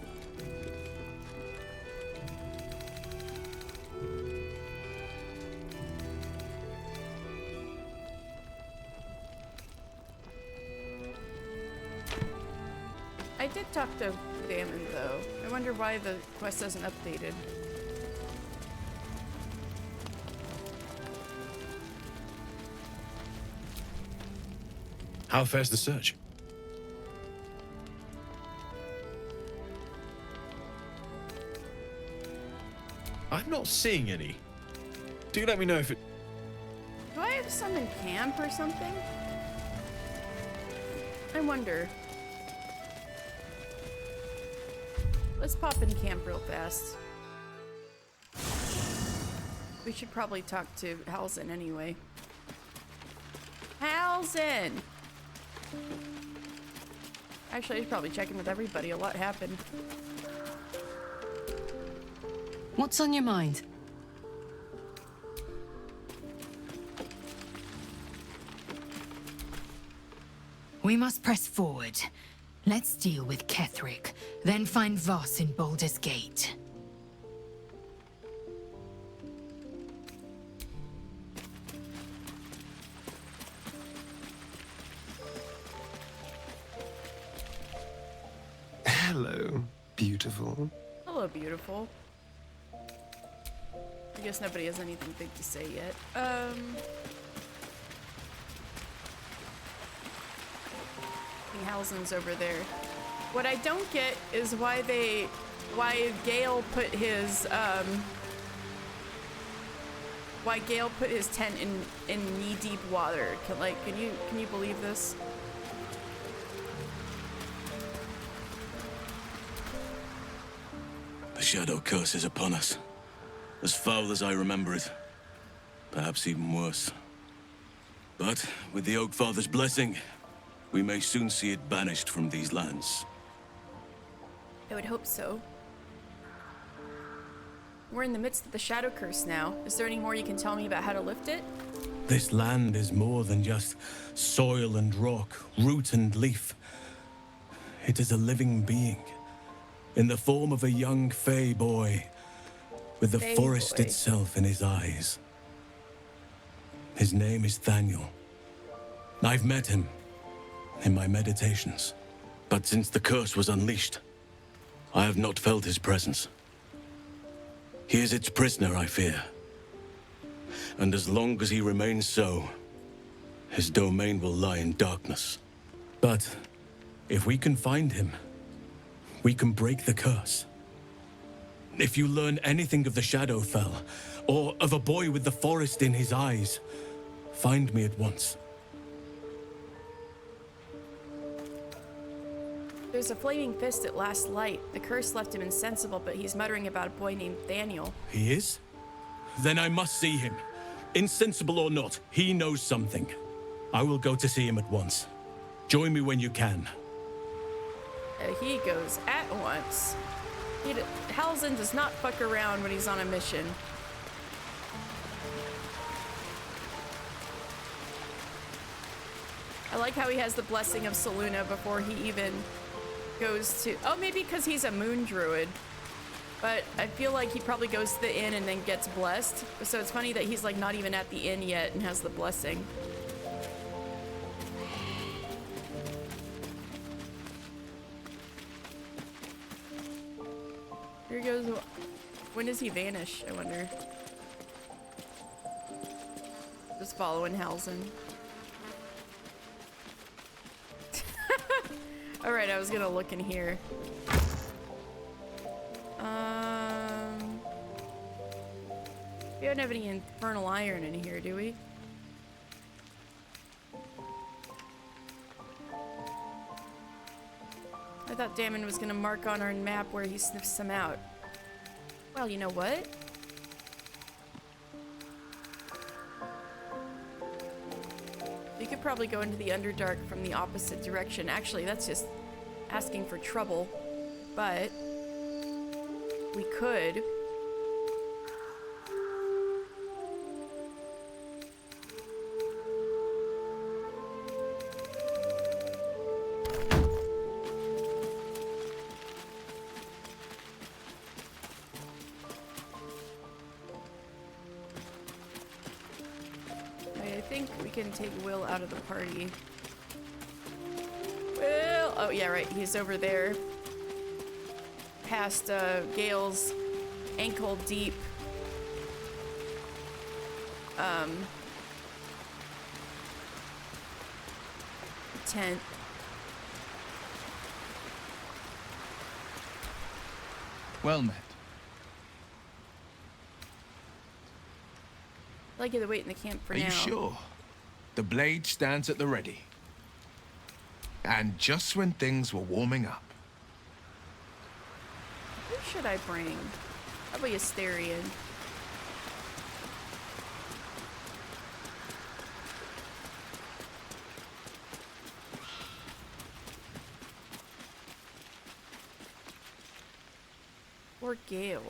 I did talk to Damon though. I wonder why the quest isn't updated. How fares the search? I'm not seeing any. Do let me know if it... Do I have some in camp or something? I wonder. Let's pop in camp real fast. We should probably talk to Halsin anyway. Halsin! Actually, I should probably check in with everybody. A lot happened. What's on your mind? We must press forward. Let's deal with Ketherick, then find Voss in Baldur's Gate. Hello, beautiful. Hello, beautiful. I guess nobody has anything big to say yet. Halsin's over there. What I don't get is why Gale put his why Gale put his tent in knee-deep water. Can you believe this? The Shadow Curse is upon us. As foul as I remember it. Perhaps even worse. But with the Oak Father's blessing, we may soon see it banished from these lands. I would hope so. We're in the midst of the Shadow Curse now. Is there any more you can tell me about how to lift it? This land is more than just soil and rock, root and leaf. It is a living being, in the form of a young Fey boy, with the Fey forest boy. itself in his eyes. His name is Thaniel. I've met him in my meditations, but since the curse was unleashed, I have not felt his presence. He is its prisoner, I fear. And as long as he remains so, his domain will lie in darkness. But if we can find him, we can break the curse. If you learn anything of the Shadowfell, or of a boy with the forest in his eyes, find me at once. There's a flaming fist at last light. The curse left him insensible, but he's muttering about a boy named Thaniel. He is? Then I must see him. Insensible or not, he knows something. I will go to see him at once. Join me when you can. He goes at once. Halsin does not fuck around when he's on a mission. I like how he has the blessing of Selûne before he even goes to... Oh, maybe because he's a moon druid. But I feel like he probably goes to the inn and then gets blessed. So it's funny that he's like not even at the inn yet and has the blessing. Here goes... When does he vanish, I wonder? Just following Halsin. Alright, I was gonna look in here. We don't have any infernal iron in here, do we? I thought Damon was gonna mark on our map where he sniffs some out. Well, you know what? We could probably go into the Underdark from the opposite direction. Actually, that's just asking for trouble. But we could. I think we can take Will out of the party. Will! Oh, yeah, right. He's over there. Past Gale's ankle deep tent. Well met. I'd like you to wait in the camp for Are now. you sure? The blade stands at the ready. And just when things were warming up. Who should I bring? Probably Asterion. Or Gale.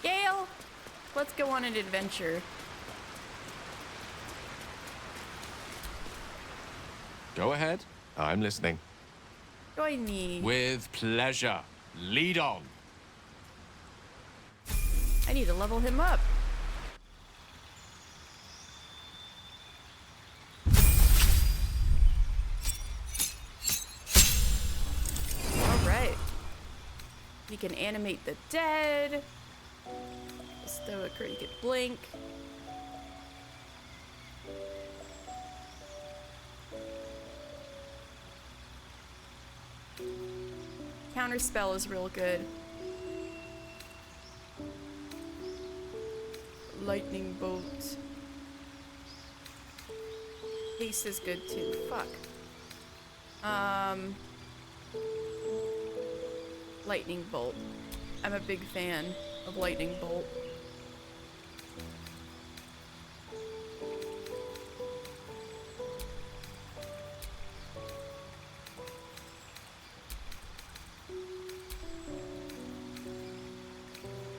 Gale! Let's go on an adventure. Go ahead. I'm listening. Join me. With pleasure. Lead on. I need to level him up. Alright. We can animate the dead. Bestow a cricket blink. Counterspell is real good. Lightning bolt. Haste is good too. Fuck. Lightning bolt. I'm a big fan of lightning bolt.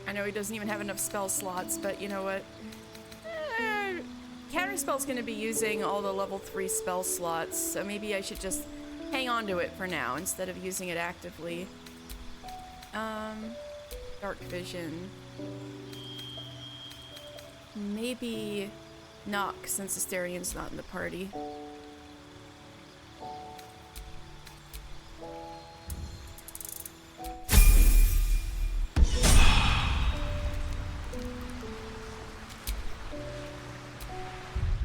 I know he doesn't even have enough spell slots, but you know what? Counterspell's gonna be using all the level 3 spell slots, so maybe I should just hang on to it for now instead of using it actively. Dark vision. Maybe knock since Asterian's not in the party.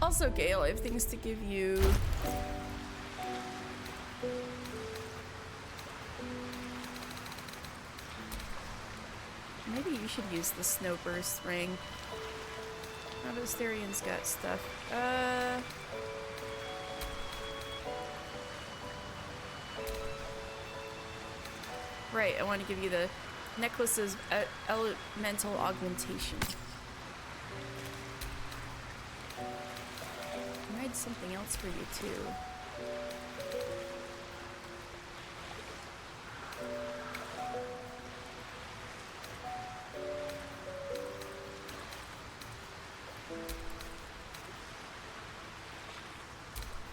Also, Gale, I have things to give you. Maybe you should use the Snowburst ring. Now that Asterian's got stuff. Right, I want to give you the necklace's elemental augmentation. I had something else for you too.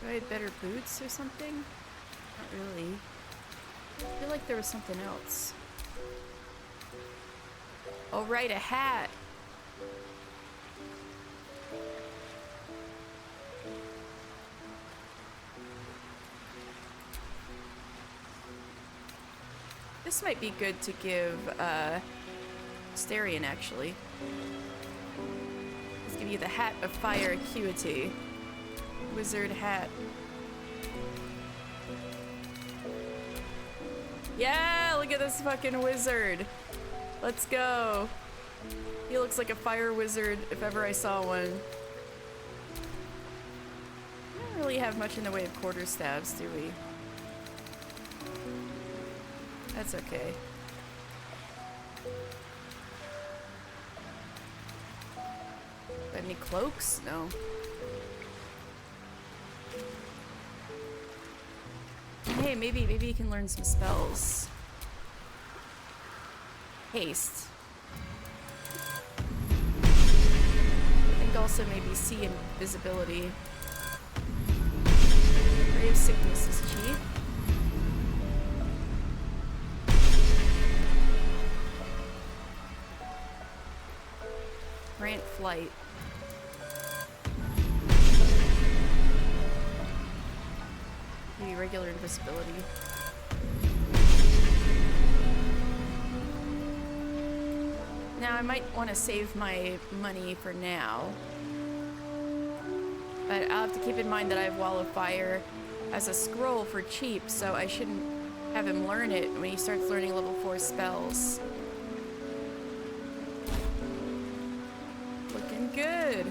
Do I have better boots or something? Not really. I feel like there was something else. Oh right, a hat! This might be good to give Asterian, actually. Let's give you the Hat of Fire Acuity. Wizard hat. Yeah, look at this fucking wizard. Let's go. He looks like a fire wizard if ever I saw one. We don't really have much in the way of quarterstaves, do we? That's okay. Got any cloaks? No. Hey, maybe you can learn some spells. Haste. I think also maybe see invisibility. Ray of Sickness is cheap. Grant flight. Maybe regular invisibility. Now I might want to save my money for now. But I'll have to keep in mind that I have Wall of Fire as a scroll for cheap, so I shouldn't have him learn it when he starts learning level 4 spells. Looking good.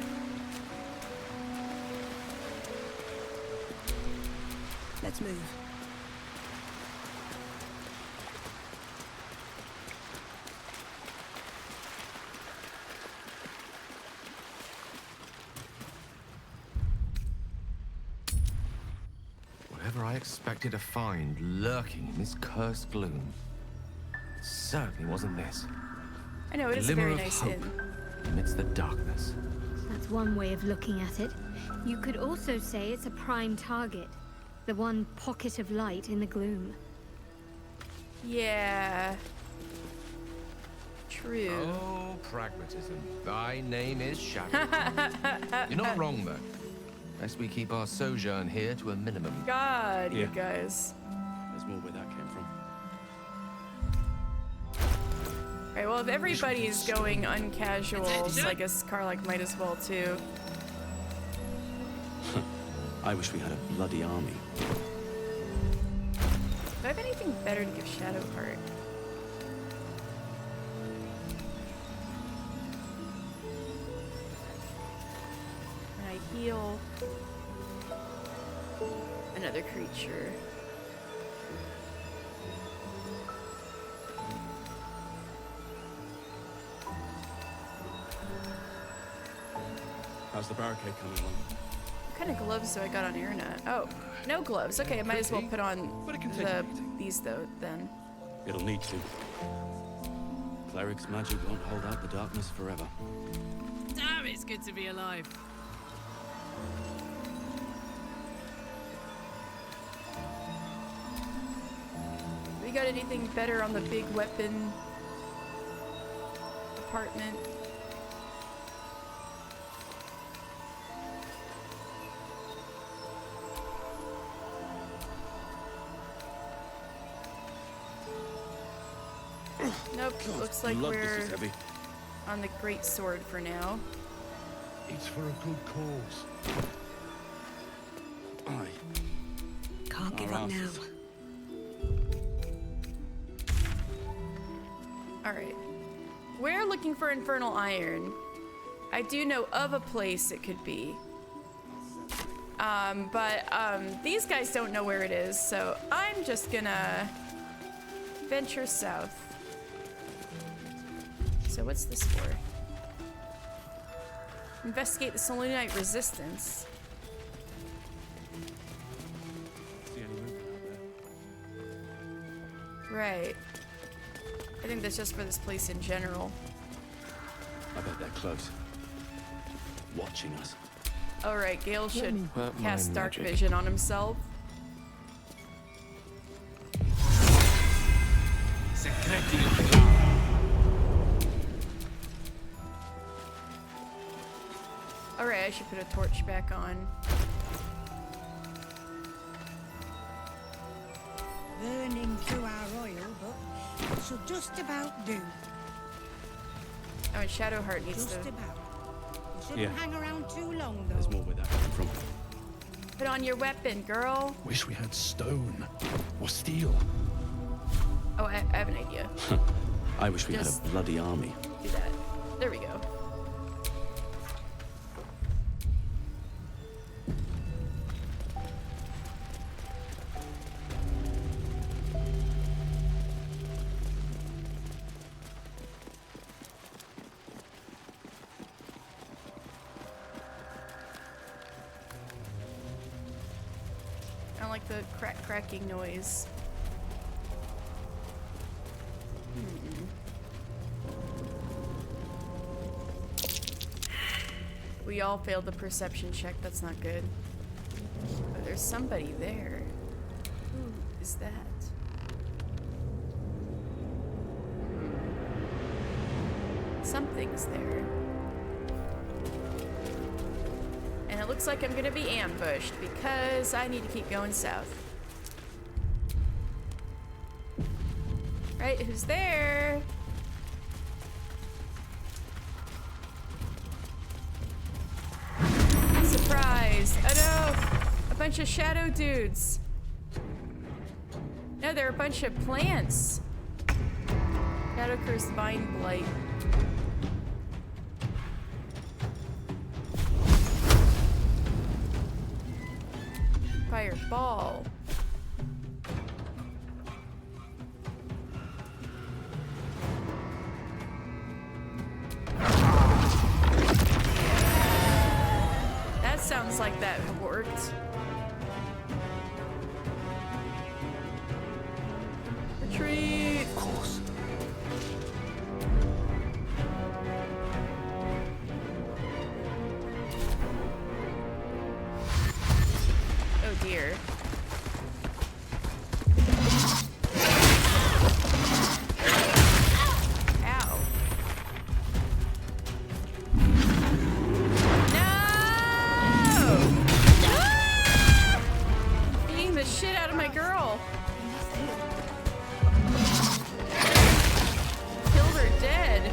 Let's move. Whatever I expected to find lurking in this cursed gloom, it certainly wasn't this. I know, it is a very nice inn. Amidst the darkness. That's one way of looking at it. You could also say it's a prime target. The one pocket of light in the gloom. Yeah. True. Oh, pragmatism. Thy name is Shadow. You're not wrong, though. Best we keep our sojourn here to a minimum. God, you guys. There's more where that came from. Alright, well, if everybody's going uncasual, I guess Karlach might as well too. I wish we had a bloody army. Do I I have anything better to give Shadowheart? Can I heal another creature? How's the barricade coming along? What kind of gloves do I got on Erna? Oh, no gloves. Okay, I might as well put on these though then. It'll need to. Cleric's magic won't hold out the darkness forever. Damn, it's good to be alive. We got anything better on the big weapon department? Nope, looks like we're on the great sword for now. It's for a good cause. Can't give up now. Alright. We're looking for infernal iron. I do know of a place it could be. But these guys don't know where it is, so I'm just gonna venture south. So what's this for? Investigate the Solunite resistance. See any movement out there? Right. I think that's just for this place in general. I bet they're close. Watching us. Alright, Gale should But my cast Dark magic. Vision on himself. Alright, I should put a torch back on. Burning through our oil, but it should just about do. Oh, and Shadowheart needs Just to about. You shouldn't hang around too long, though. There's more where that came from. put on your weapon, girl. Wish we had stone or steel. Oh, I have an idea. I wish we Just- had a bloody army. Do that. There we go. I don't like the cracking noise. We all failed the perception check. That's not good. Oh, there's somebody there. Who is that? Something's there. And it looks like I'm gonna be ambushed because I need to keep going south. Right, who's there? Surprise! Oh no! A bunch of shadow dudes. No, they're a bunch of plants. Shadow curse, vine blight. Fireball. That sounds like that worked. Retreat! Of course. Oh dear. Ow. No! Ah! Beating the shit out of my girl. Killed her dead.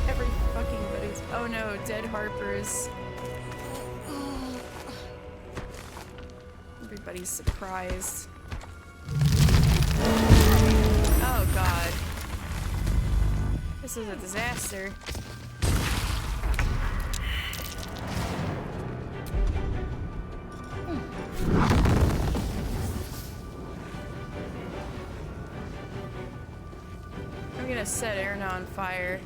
Every fucking body's. Oh no, dead Harpers. everybody's surprised. Oh god. This is a disaster. I'm gonna set Erna on fire.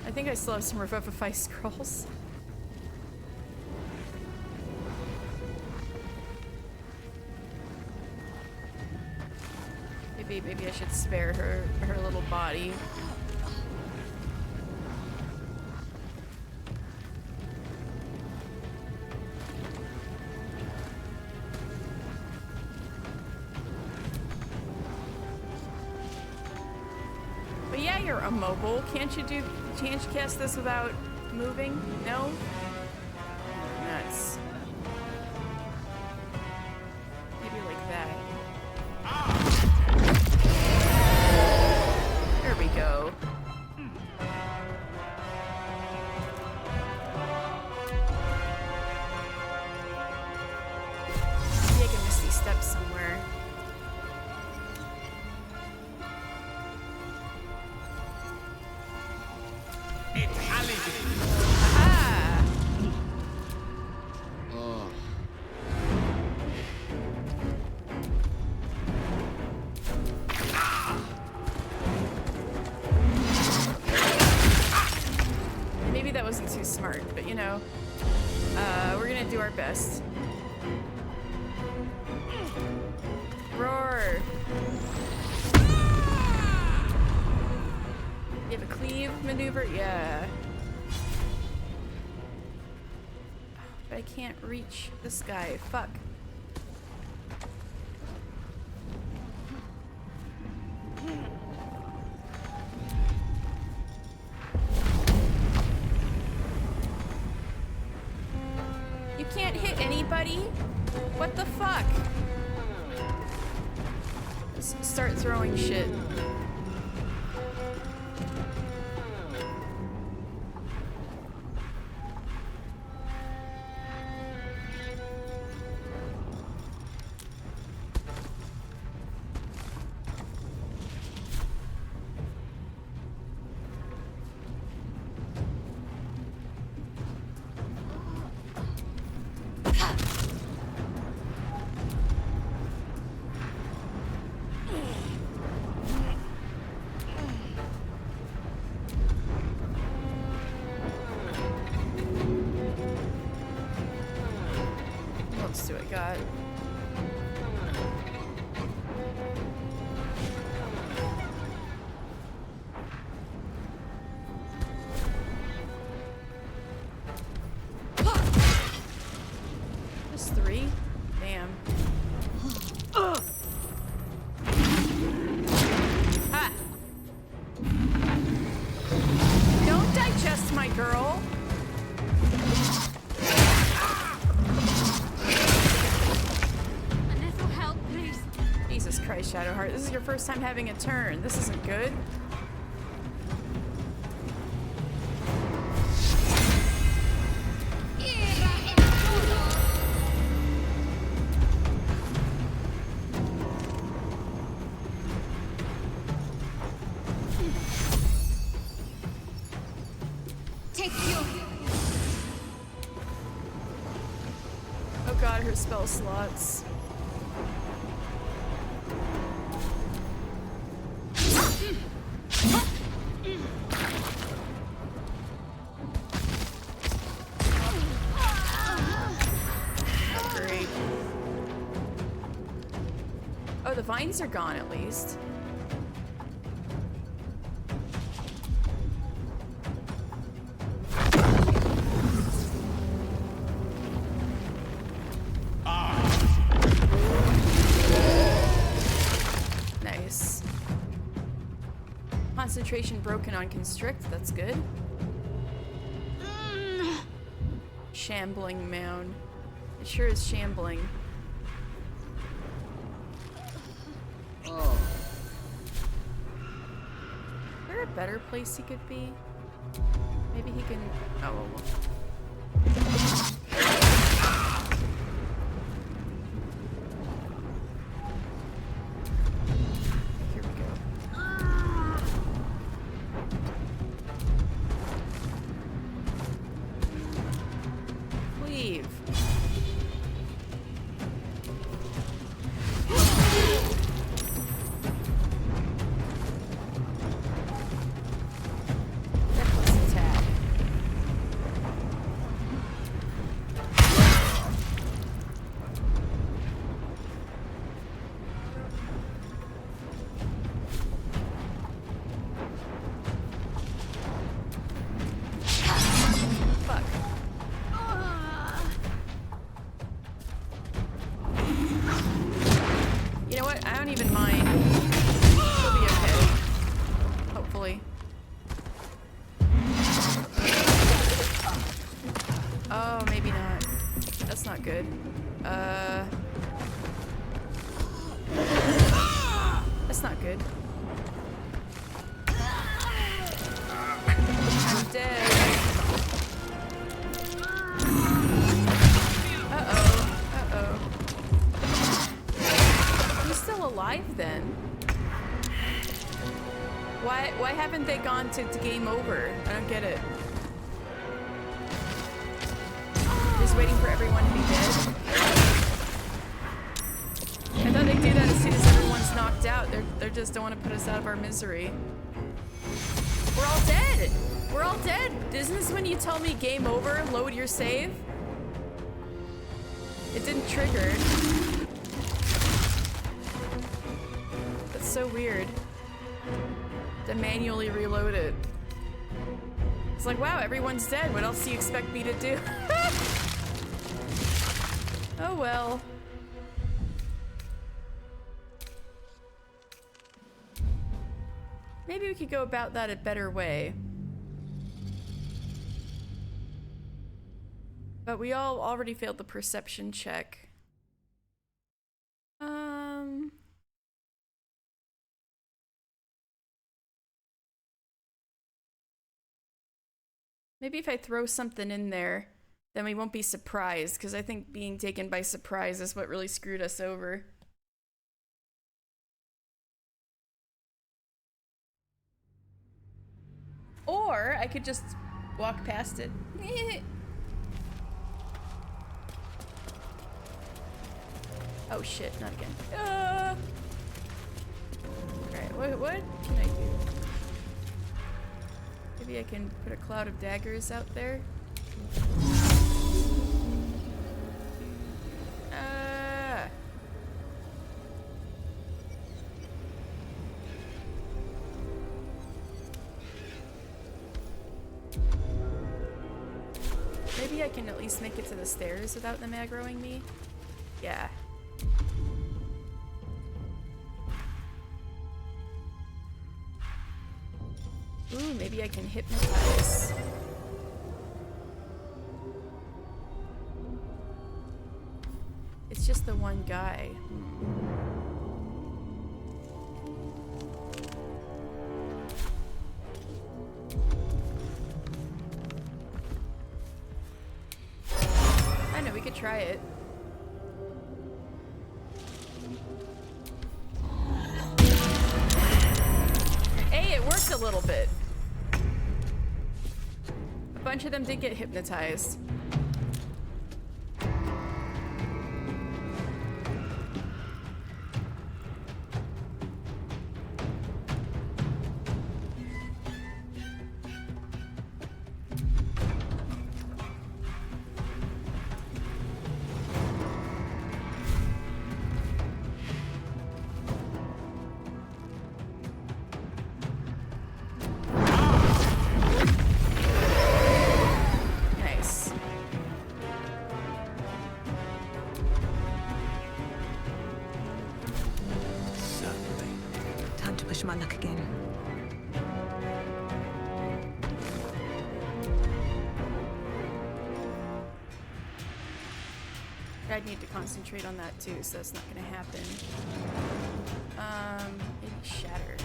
I think I still have some Revivify scrolls. Maybe I should spare her little body. But yeah, you're immobile. Can't you cast this without moving? No? Nuts. Maybe like that. There we go. Maybe I can miss these steps somewhere. Aha! Maybe that wasn't too smart, but you know, we're gonna do our best. Roar! You have a cleave maneuver? Yeah. But I can't reach this guy. Fuck. You can't hit anybody? What the fuck? Just start throwing shit. Let's do it, God. Just 3? Damn. Ah! Don't digest my girl! Jesus Christ, Shadowheart. This is your first time having a turn. This isn't good. Take you. Oh god, her spell slots. Great. Oh, the vines are gone at least. Nice. Concentration broken on constrict, that's good. Shambling mound. It sure is shambling. Oh. Is there a better place he could be? Maybe he can... Oh, well. even mind. She'll be okay. Hopefully. Oh, maybe not. That's not good. That's not good. I'm dead. Uh-oh. He's still alive then. Why haven't they gone to game over? I don't get it. Just waiting for everyone to be dead. I thought they'd do that as soon as everyone's knocked out. They just don't want to put us out of our misery. We're all dead! We're all dead! Isn't this when you tell me game over, load your save? It didn't trigger. That's so weird. To manually reload it. It's like, wow, everyone's dead. What else do you expect me to do? Oh well. Maybe we could go about that a better way. But we all already failed the perception check. Maybe if I throw something in there, then we won't be surprised, because I think being taken by surprise is what really screwed us over. Or I could just walk past it. Oh shit, not again. Alright, what can I do? Maybe I can put a cloud of daggers out there. Maybe I can at least make it to the stairs without them aggroing me. Yeah. Ooh, maybe I can hypnotize. It's just the one guy. I know, we could try it. Hey, it worked a little bit. A bunch of them did get hypnotized. My luck again. I'd need to concentrate on that too, so that's not gonna happen. Maybe shatter.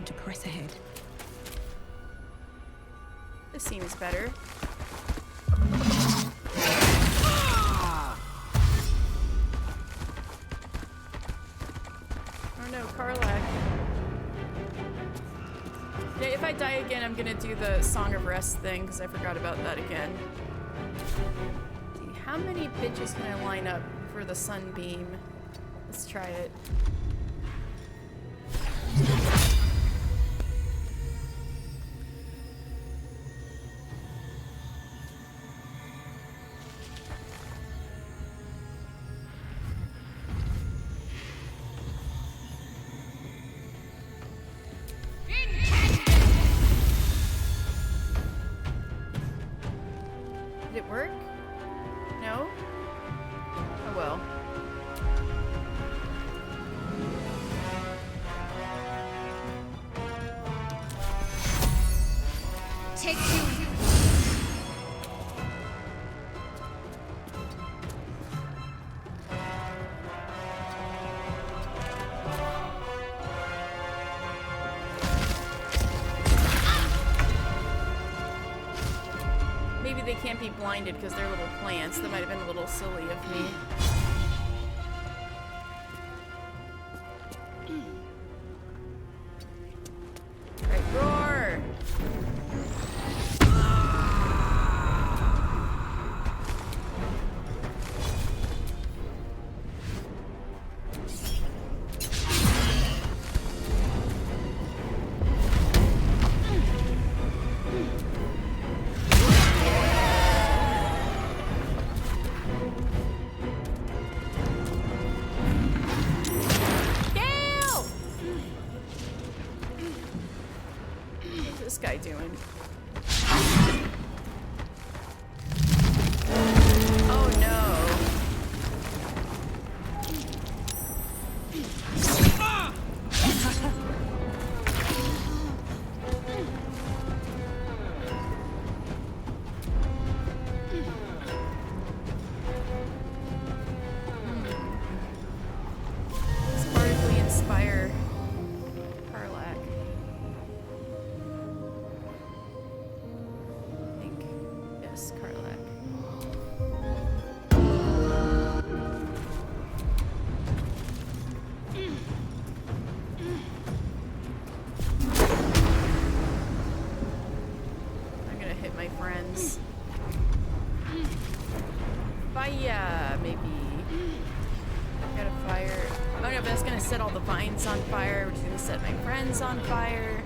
To press ahead. This seems better. Oh no, Karlach. Yeah, if I die again, I'm gonna do the Song of Rest thing, because I forgot about that again. Let's see, how many bitches can I line up for the sunbeam? Let's try it. take you. Maybe they can't be blinded because they're little plants. That might have been a little silly of me. Right, roar! What's this guy doing? Oh no. Sparkly inspire Karlak. I think. Yes, Karlak. I'm gonna hit my friends. Fire, maybe. Got a fire. Oh no, but that's gonna set all the vines on fire, which is gonna set my friends on fire.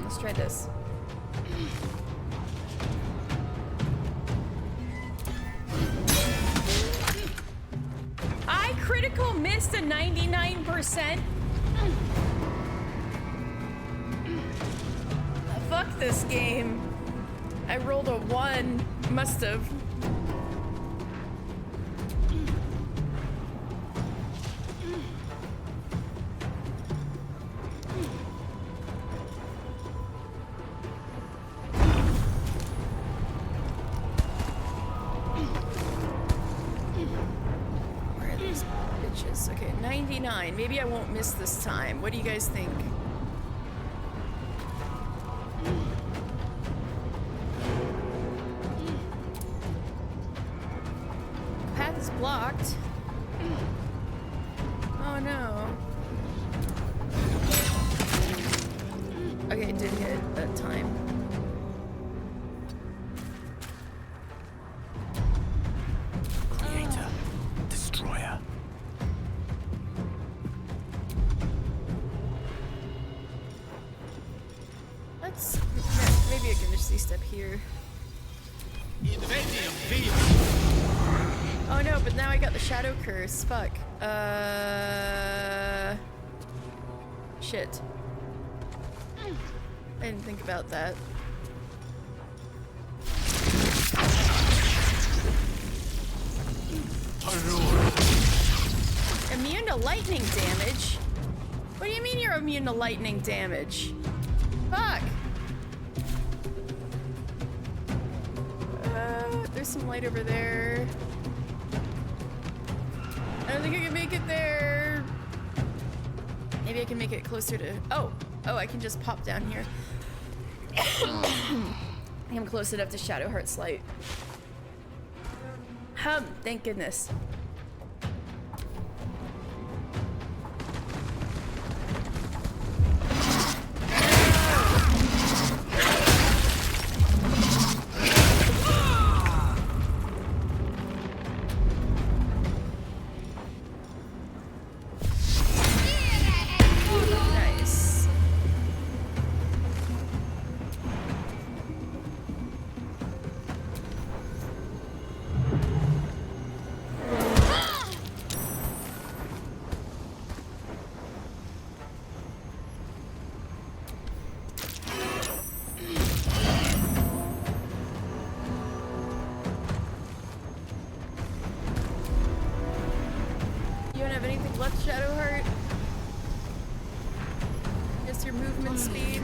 Let's try this. I critical missed a 99%. Fuck this game. I rolled a 1. Must have. Where are these bitches? Okay, 99. Maybe I won't miss this time. What do you guys think? Path is blocked. Oh no. Okay, it did hit that time. Creator, destroyer. Let's. Maybe I can just step here. Oh no, but now I got the shadow curse. Fuck. Shit. I didn't think about that. Immune to lightning damage? What do you mean you're immune to lightning damage? Fuck! There's some light over there. I don't think I can make it there. Maybe I can make it closer to... Oh, I can just pop down here. I'm close enough to Shadowheart's light. Thank goodness. Nice. standard movement speed.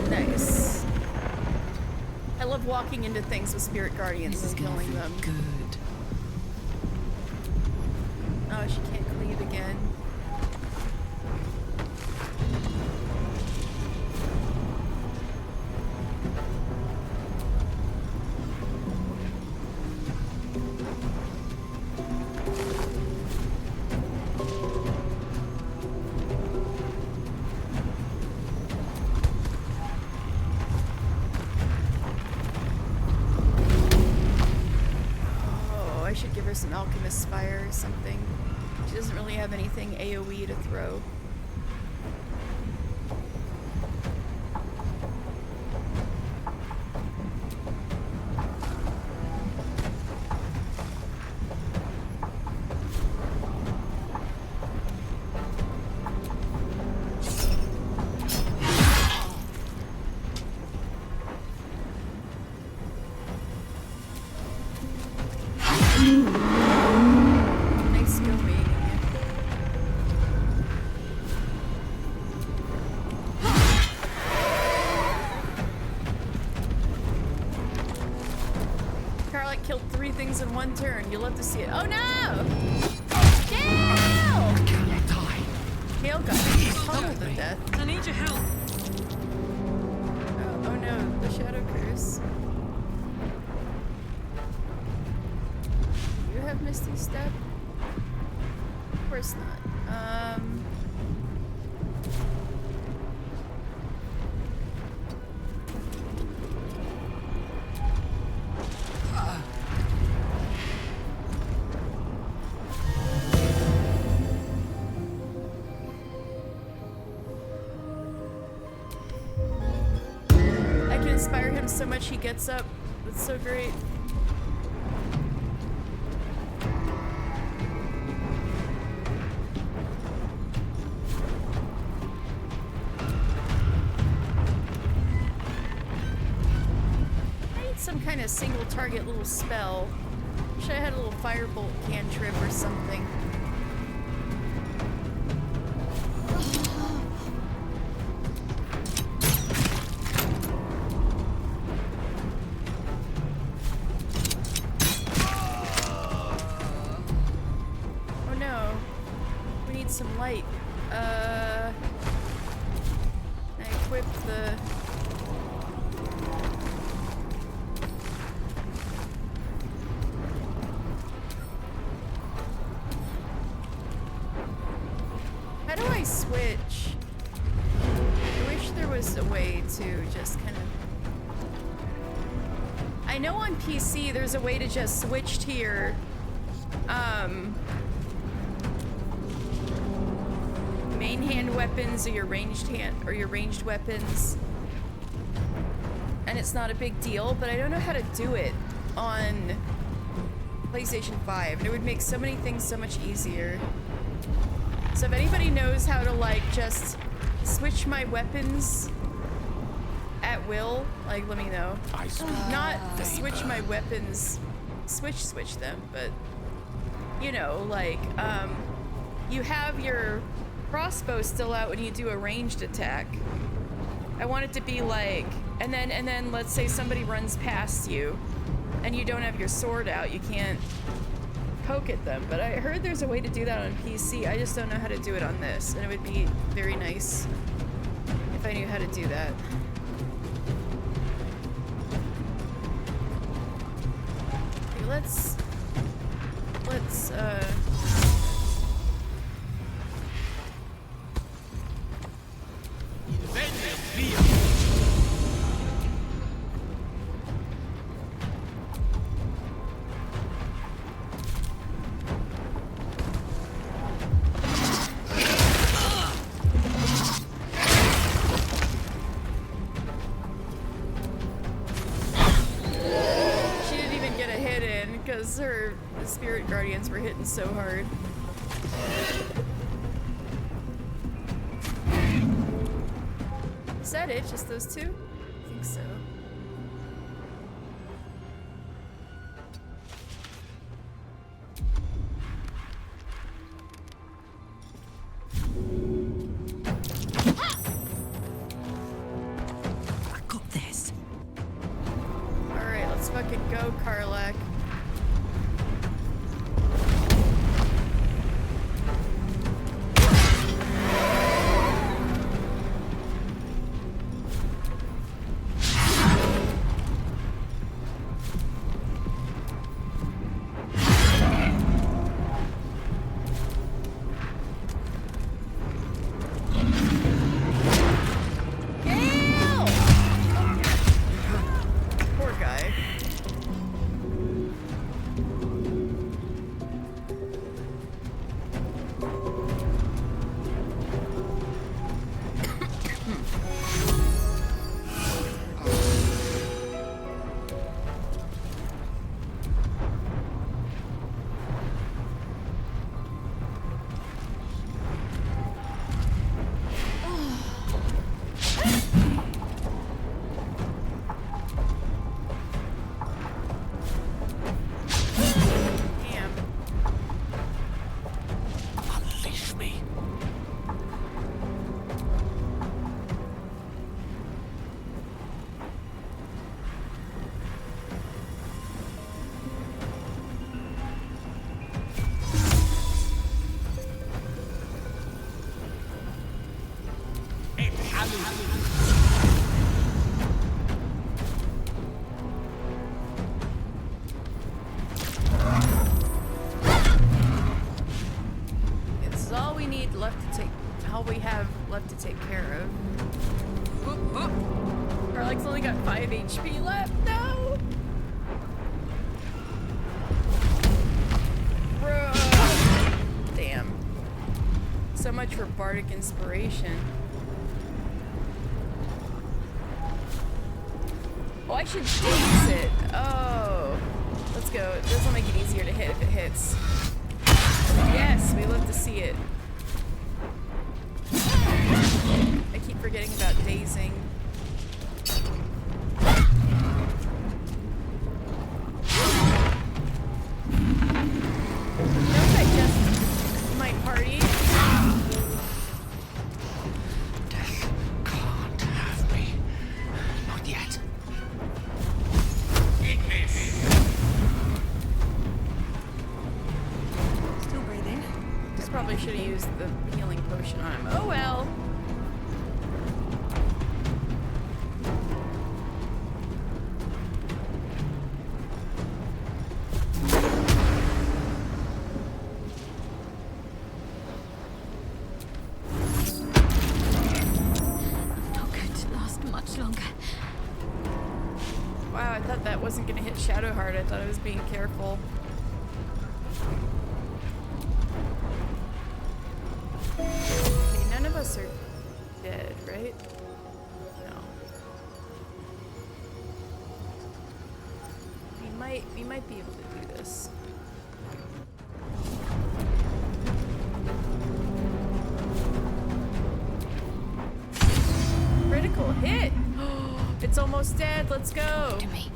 Nice. I love walking into things with spirit guardians and killing them. Good. Oh, she can't cleave again. Some alchemist fire or something. She doesn't really have anything AoE to throw. In one turn, you'll love to see it. Oh no! Gale! Gale got pummeled to death. I need your help. Oh no, the shadow curse. Do you have Misty Step? Of course not. So much he gets up. That's so great. I need some kind of single target little spell. Wish I had a little firebolt cantrip or something. Some light. I equipped the... How do I switch? I wish there was a way to just kind of... I know on PC there's a way to just switch to your, main hand weapons or your ranged weapons, and it's not a big deal, but I don't know how to do it on PlayStation 5, and it would make so many things so much easier. So if anybody knows how to like just switch my weapons at will, like let me know. Not switch my weapons, switch them, but you know, like you have your crossbow still out when you do a ranged attack. I want it to be like, and then let's say somebody runs past you and you don't have your sword out, you can't poke at them. But I heard there's a way to do that on PC. I just don't know how to do it on this, and it would be very nice if I knew how to do that. Okay, let's the spirit guardians were hitting so hard. Is that it? Just those two? I think so. we have left to take care of. Garlic's only got 5 HP left. No. Bro. Damn. So much for bardic inspiration. Oh, I should daze it. Oh. Let's go. This will make it easier to hit if it hits. Yes, we love to see it. I keep forgetting about dazing. Don't I just my party? Death can't have me. Not yet. Still breathing. Just probably should have used the healing potion on him. Oh well. Not going to last much longer. Wow, I thought that wasn't gonna hit Shadowheart. I thought I was being careful. Okay, none of us are dead, right? No. We might be able to do this. Critical hit! It's almost dead. Let's go. To me.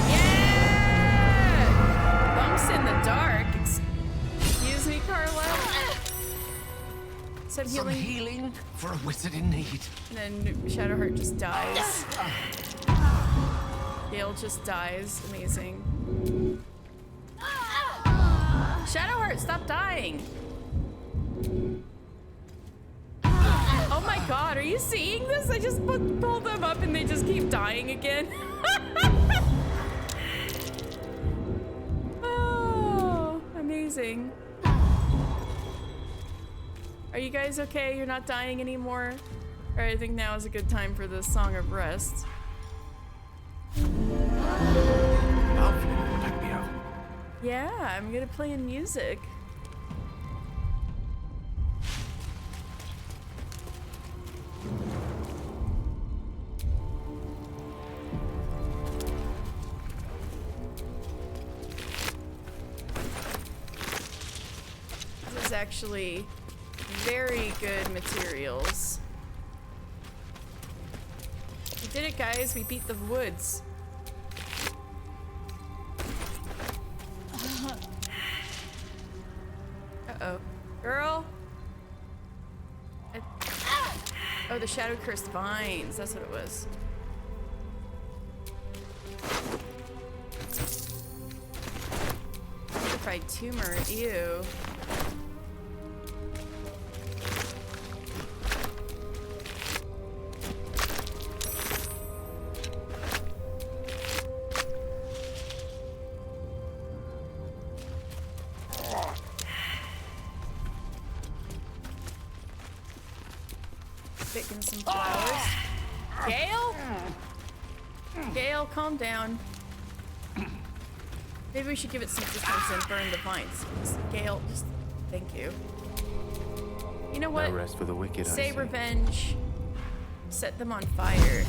Yeah! Bumps in the dark. Excuse me, Carla. Some healing for a wizard in need. And then Shadowheart just dies. Gale just dies. Amazing. Shadowheart, stop dying. Oh my god, are you seeing this? I just pulled them up and they just keep dying again. Oh, amazing. Are you guys okay? You're not dying anymore? Alright, I think now is a good time for the Song of Rest. Yeah, I'm gonna play in music. This is actually very good materials. We did it, guys. We beat the woods. Uh-oh. Girl? Oh, the shadow cursed vines. That's what it was. Purified tumor. Ew. Picking some flowers. Gale? Gale, calm down. Maybe we should give it some distance and burn the vines. Gale, just thank you. You know what? No rest for the wicked, I Say see. revenge. Set them on fire.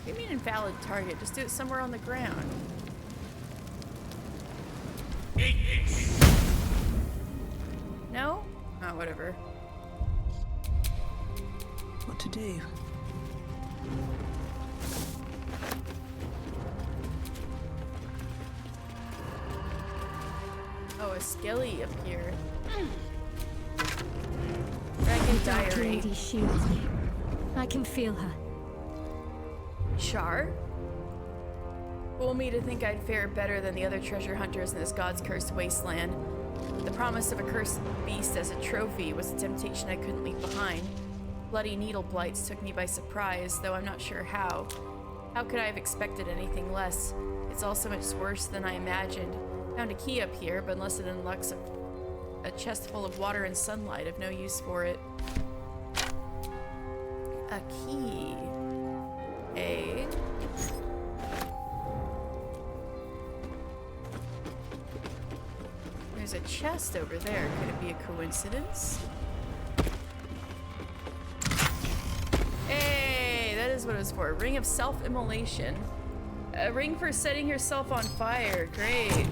Give me an invalid target. Just do it somewhere on the ground. No? Oh, whatever. What to do? Oh, a skelly appeared. Dragon Dark Diary. Lady shields me. I can feel her. Char? Fool me to think I'd fare better than the other treasure hunters in this god's cursed wasteland. The promise of a cursed beast as a trophy was a temptation I couldn't leave behind. bloody needle blights took me by surprise, though I'm not sure how. How could I have expected anything less? It's all so much worse than I imagined. Found a key up here, but unless it unlocks a chest full of water and sunlight, I've no use for it. A key. There's a chest over there. Could it be a coincidence? Hey, that is what it was for. Ring of self-immolation. A ring for setting yourself on fire. Great.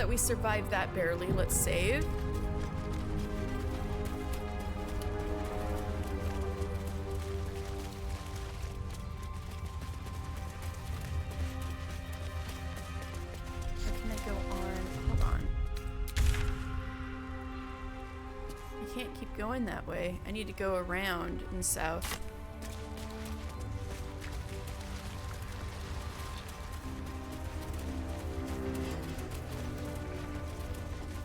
We survived that barely. Let's save. Where can I go on? Hold on. I can't keep going that way. I need to go around and south.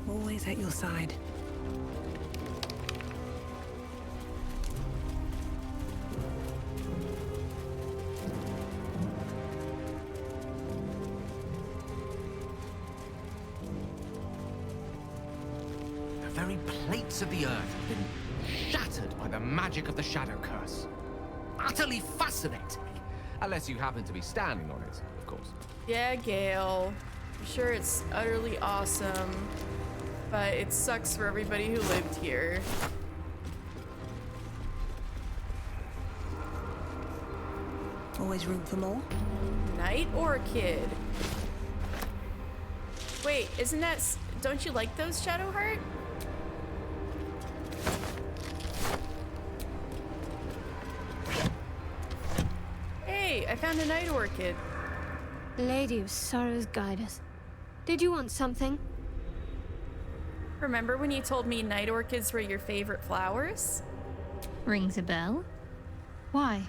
Always at your side. The very plates of the earth have been shattered by the magic of the Shadow Curse. Utterly fascinating. Unless you happen to be standing on it, of course. Yeah, Gale. I'm sure it's utterly awesome. But it sucks for everybody who lived here. Always room for more? Night Orchid. Wait, isn't that... Don't you like those, Shadowheart? Hey, I found a Night Orchid. Lady of Sorrows, guide us. Did you want something? Remember when you told me night orchids were your favorite flowers? Rings a bell. Why?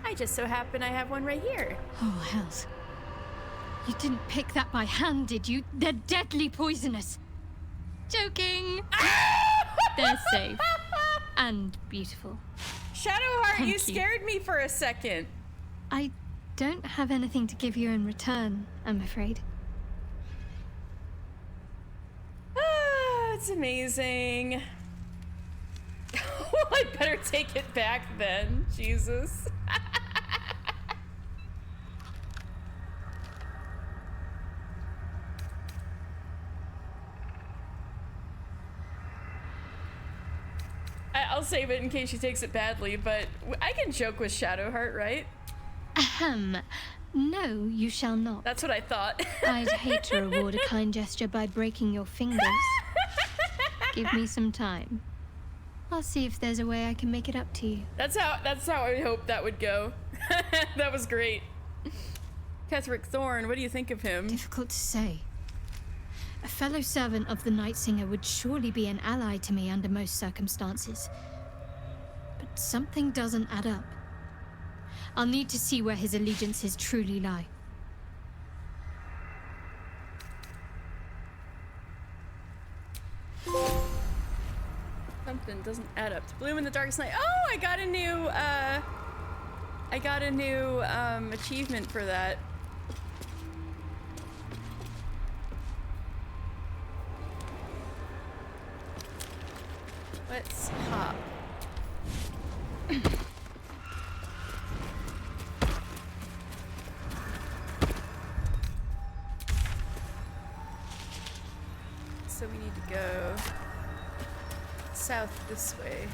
I just so happen I have one right here. Oh, hells. You didn't pick that by hand, did you? They're deadly poisonous. Joking. They're safe. And beautiful. Shadowheart, you scared me for a second. I don't have anything to give you in return, I'm afraid. It's amazing. Well, I better take it back then. Jesus. I'll save it in case she takes it badly, but I can joke with Shadowheart, right? Ahem. No, you shall not. That's what I thought. I'd hate to reward a kind gesture by breaking your fingers. Give me some time. I'll see if there's a way I can make it up to you. That's how I hoped that would go. That was great. Ketherick Thorn, what do you think of him? Difficult to say. A fellow servant of the Night Singer would surely be an ally to me under most circumstances. But something doesn't add up. I'll need to see where his allegiances truly lie. Something doesn't add up. To Bloom in the Darkest Night. Oh, I got a new achievement for that. Let's hop. So we need to go south this way.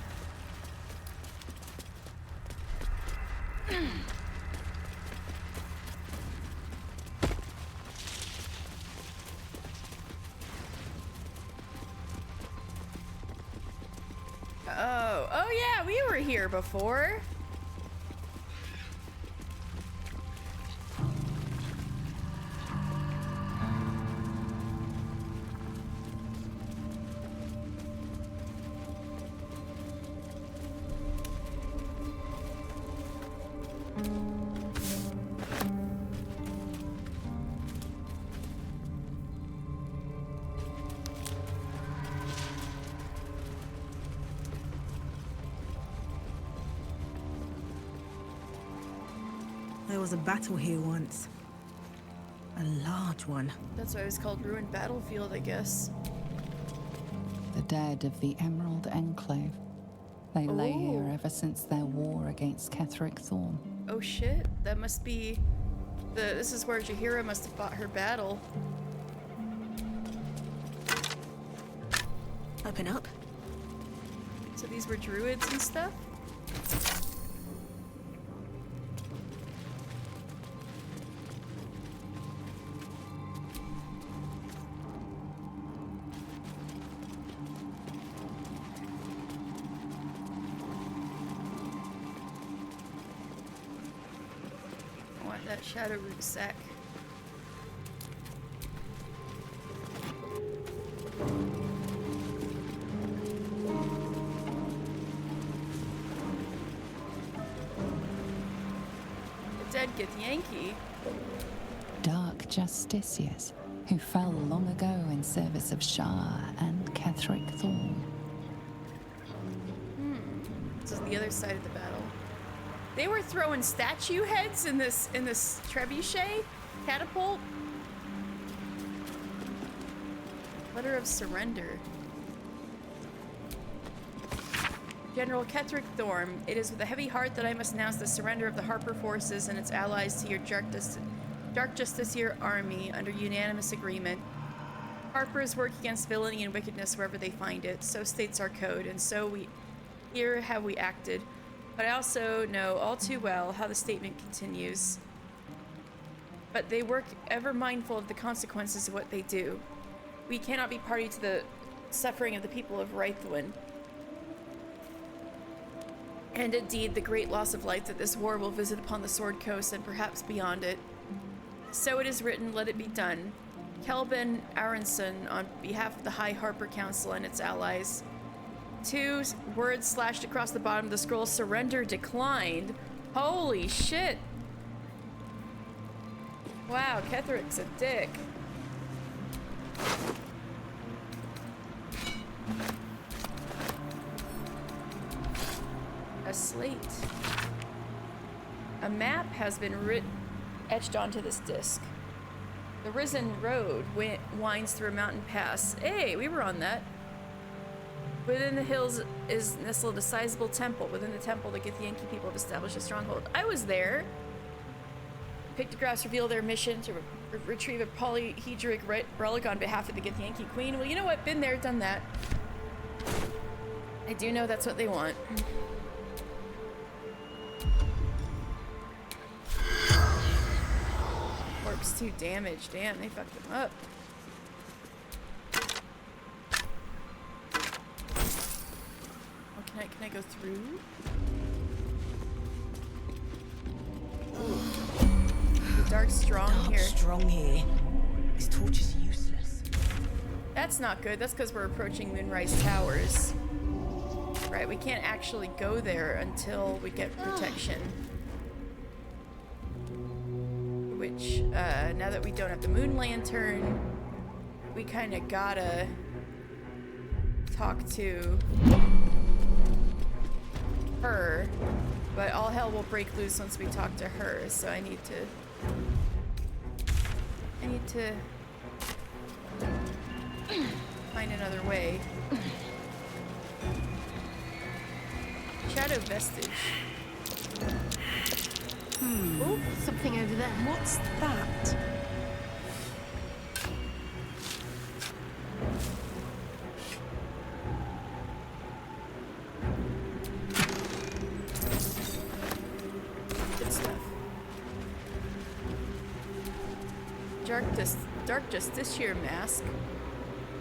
Oh yeah, we were here before. There was a battle here once. A large one. That's why it was called Ruined Battlefield, I guess. The dead of the Emerald Enclave. They lay here ever since their war against Ketheric Thorn. Oh shit, that must be this is where Jaheira must have fought her battle. Open up. So these were druids and stuff? That shadow root sack. The dead Githyanki. Dark justiciars who fell long ago in service of Shah and Ketheric Thorn. This is the other side of the battle. They were throwing statue heads in this trebuchet catapult. Letter of surrender. General Ketheric Thorn, it is with a heavy heart that I must announce the surrender of the Harper forces and its allies to your Dark Justiciar army under unanimous agreement. Harpers work against villainy and wickedness wherever they find it. So states our code, and so here have we acted. But I also know all too well how the statement continues. But they work ever mindful of the consequences of what they do. We cannot be party to the suffering of the people of Rythwin. And indeed, the great loss of life that this war will visit upon the Sword Coast and perhaps beyond it. So it is written, let it be done. Kelben Aronson, on behalf of the High Harper Council and its allies. 2 words slashed across the bottom of the scroll. Surrender declined. Holy shit. Wow, Ketheric's a dick. A slate. A map has been etched onto this disc. The Risen Road winds through a mountain pass. Hey, we were on that. Within the hills is nestled a sizable temple. Within the temple, the Githyanki people have established a stronghold. I was there. Pictographs reveal their mission to retrieve a polyhedric relic on behalf of the Githyanki queen. Well, you know what? Been there, done that. I do know that's what they want. Corpse 2 damage. Damn, they fucked him up. Can I go through? Ooh. The dark strong here. Strong here. This torch is useless. That's not good. That's because we're approaching Moonrise Towers. Right, we can't actually go there until we get protection. Which, now that we don't have the moon lantern, we kind of gotta talk to her, but all hell will break loose once we talk to her, so I need to find another way. Shadow vestige. Oh, something over there. What's that? Good stuff. Dark Justiciar mask.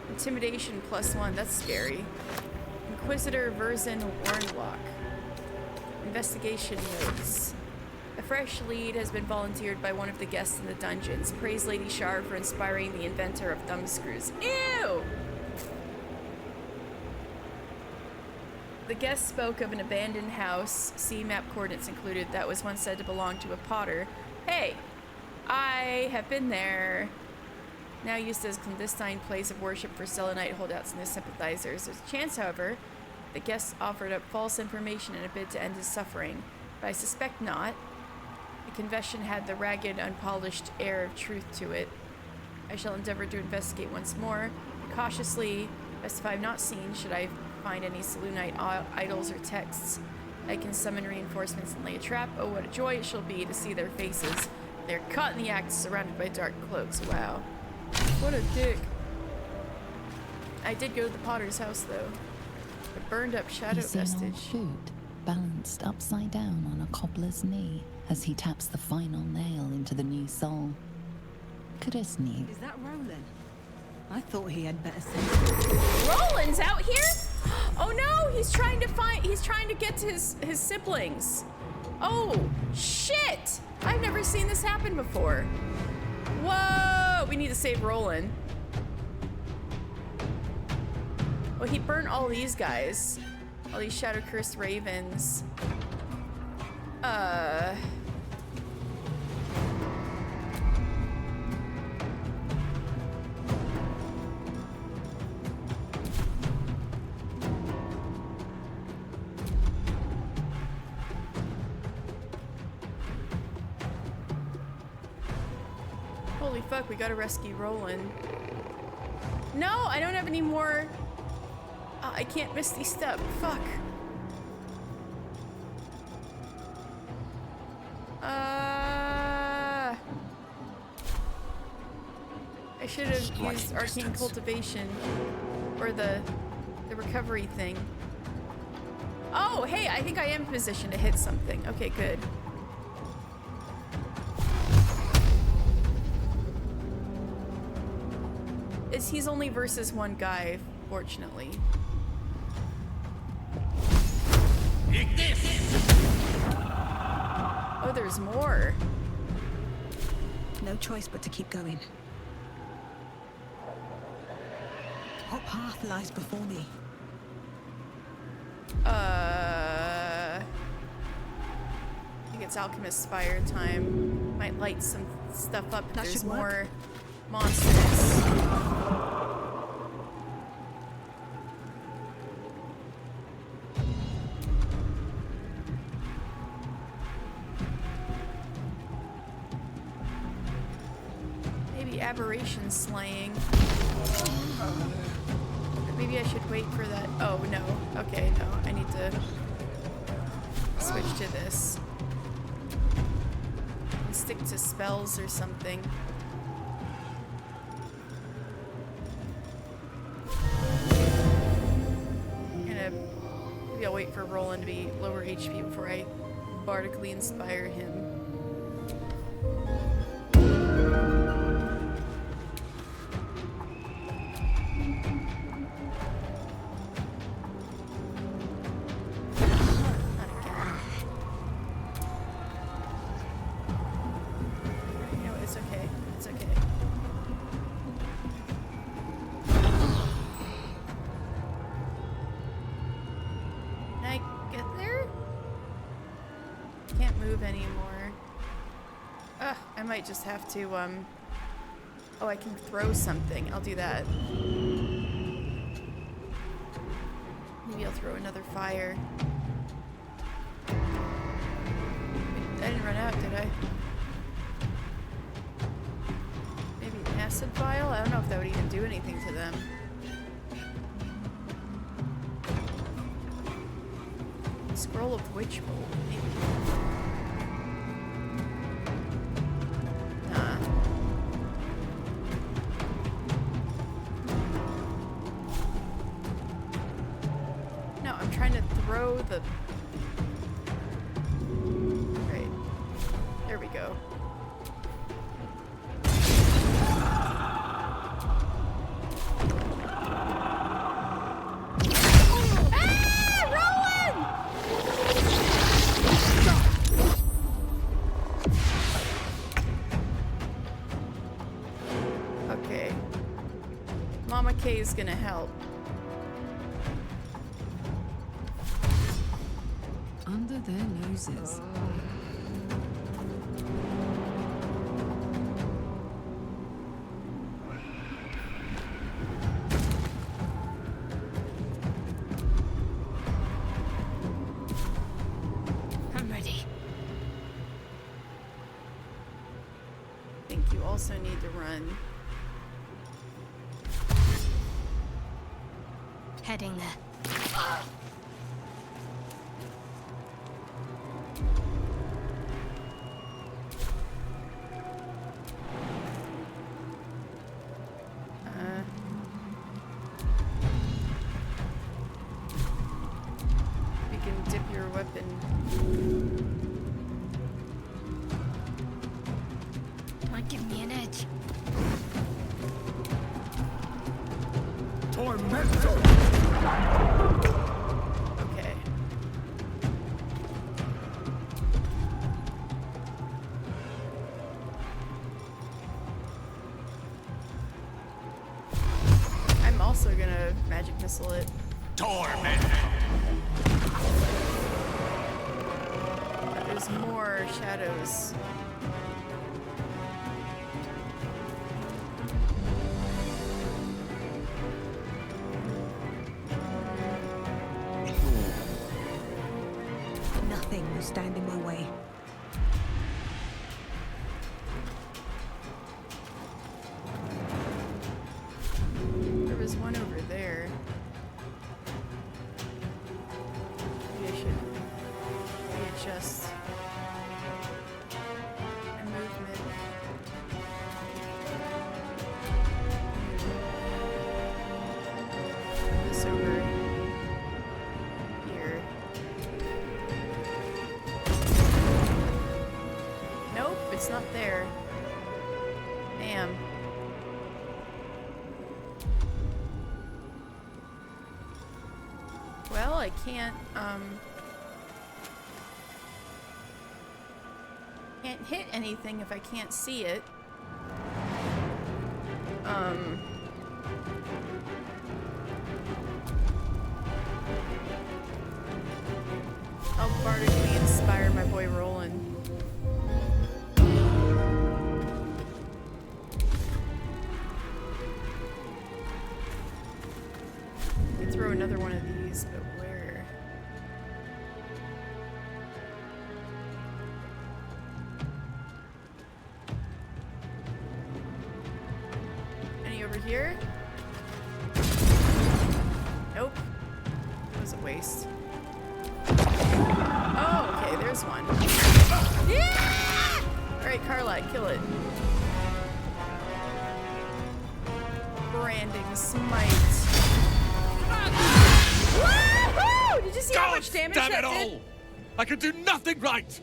Intimidation +1. That's scary. Inquisitor Verzin Warnlock. Investigation notes. A fresh lead has been volunteered by one of the guests in the dungeons. Praise Lady Shar for inspiring the inventor of thumbscrews. Ew! The guest spoke of an abandoned house, see map coordinates included, that was once said to belong to a potter. Hey, I have been there. Now used as clandestine place of worship for Selenite holdouts and their sympathizers. There's a chance, however, the guest offered up false information in a bid to end his suffering, but I suspect not. The confession had the ragged, unpolished air of truth to it. I shall endeavor to investigate once more, cautiously, as if I have not seen, should I find any Selûnite idols or texts. I can summon reinforcements and lay a trap. Oh, what a joy it shall be to see their faces. They're caught in the act, surrounded by dark cloaks. Wow. What a dick. I did go to the potter's house, though. A burned up shadow You see an old vestige. flute balanced upside down on a cobbler's knee as he taps the final nail into the new soul. Chris knew. Is that Roland? I thought he had better sense. Roland's out here? Oh no, he's trying to get to his siblings. Oh, shit! I've never seen this happen before. Whoa, we need to save Roland. Well, he burnt all these guys. All these shadow cursed ravens. Holy fuck, we gotta rescue Roland. No, I don't have any more. I can't Misty Step. Fuck. I should have used Arcane Cultivation. Or the recovery thing. Oh, hey, I think I am positioned to hit something. Okay, good. He's only versus one guy, fortunately. Oh, there's more. No choice but to keep going. What path lies before me? I think it's Alchemist Spire time. Might light some stuff up if there's more monsters. Maybe aberration slaying. Maybe I should wait for that. Oh, no. Okay, no. I need to switch to this. And stick to spells or something. Maybe I'll wait for Roland to be lower HP before I bardically inspire him. Just have to, oh, I can throw something. I'll do that. Maybe I'll throw another fire. I didn't run out, did I? Maybe an acid vial? I don't know if that would even do anything to them. Scroll of Witch Bolt, maybe. The right there we go. Roland! Okay, Mama K is gonna help. Under their noses. I'm ready. think you also need to run. Heading there. We can dip your weapon. Might give me an edge. Tormento! Okay. I'm also gonna magic missile it. Tormento! There's more shadows. Nothing will stand in my way. There was one over there. Maybe I should readjust my movement. This over here. Nope, it's not there. Damn. Well, I can't hit anything if I can't see it. Oh, Baldur, can we inspire my boy Roland? We can throw another one of these, but where? Any over here? Nope. That was a waste. Oh, okay, there's one. Yeah! Alright, Carla, kill it. Branding smite. Woohoo! Did you see how much damage that did? I can do nothing right!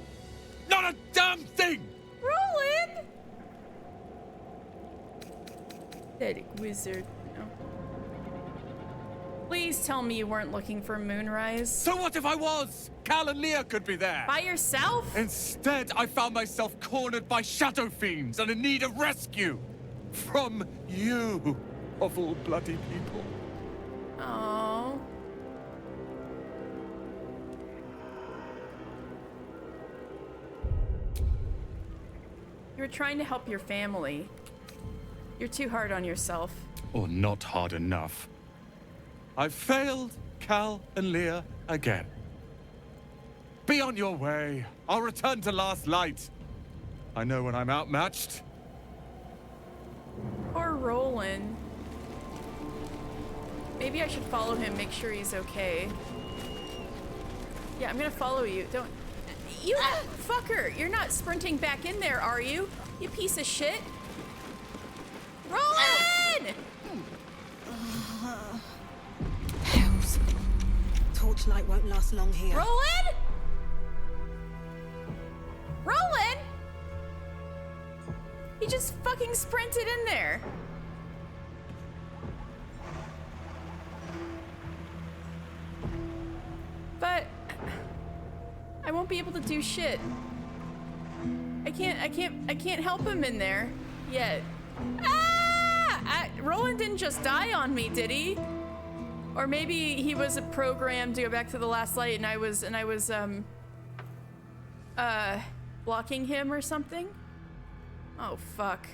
Not a damn thing! Roland! Pathetic wizard. No. Please tell me you weren't looking for Moonrise. So what if I was? Cal and Leah could be there. By yourself? Instead, I found myself cornered by shadow fiends and in need of rescue. From you, of all bloody people. Oh. You were trying to help your family. You're too hard on yourself. Or not hard enough. I've failed Cal and Leah again. Be on your way. I'll return to Last Light. I know when I'm outmatched. Poor Roland. Maybe I should follow him, make sure he's okay. Yeah, I'm gonna follow you. Don't... You fucker! You're not sprinting back in there, are you? You piece of shit! Roland! Hells. Torchlight won't last long here. Roland? Roland? He just fucking sprinted in there. But I won't be able to do shit. I can't help him in there yet. Ah! Roland didn't just die on me, did he? Or maybe he was programmed to go back to the Last Light and I was blocking him or something? Oh, fuck.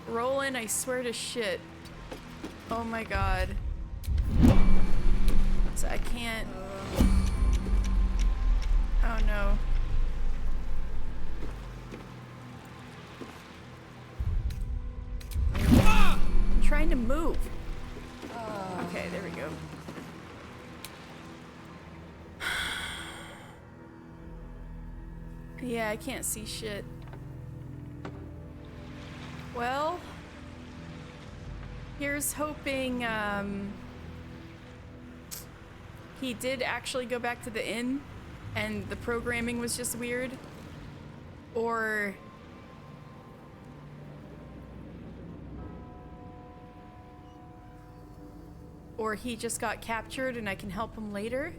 Roland, I swear to shit. Oh my god. So I can't... Oh no. move. Okay, there we go. Yeah, I can't see shit. Well, here's hoping, he did actually go back to the inn and the programming was just weird. Or he just got captured and I can help him later.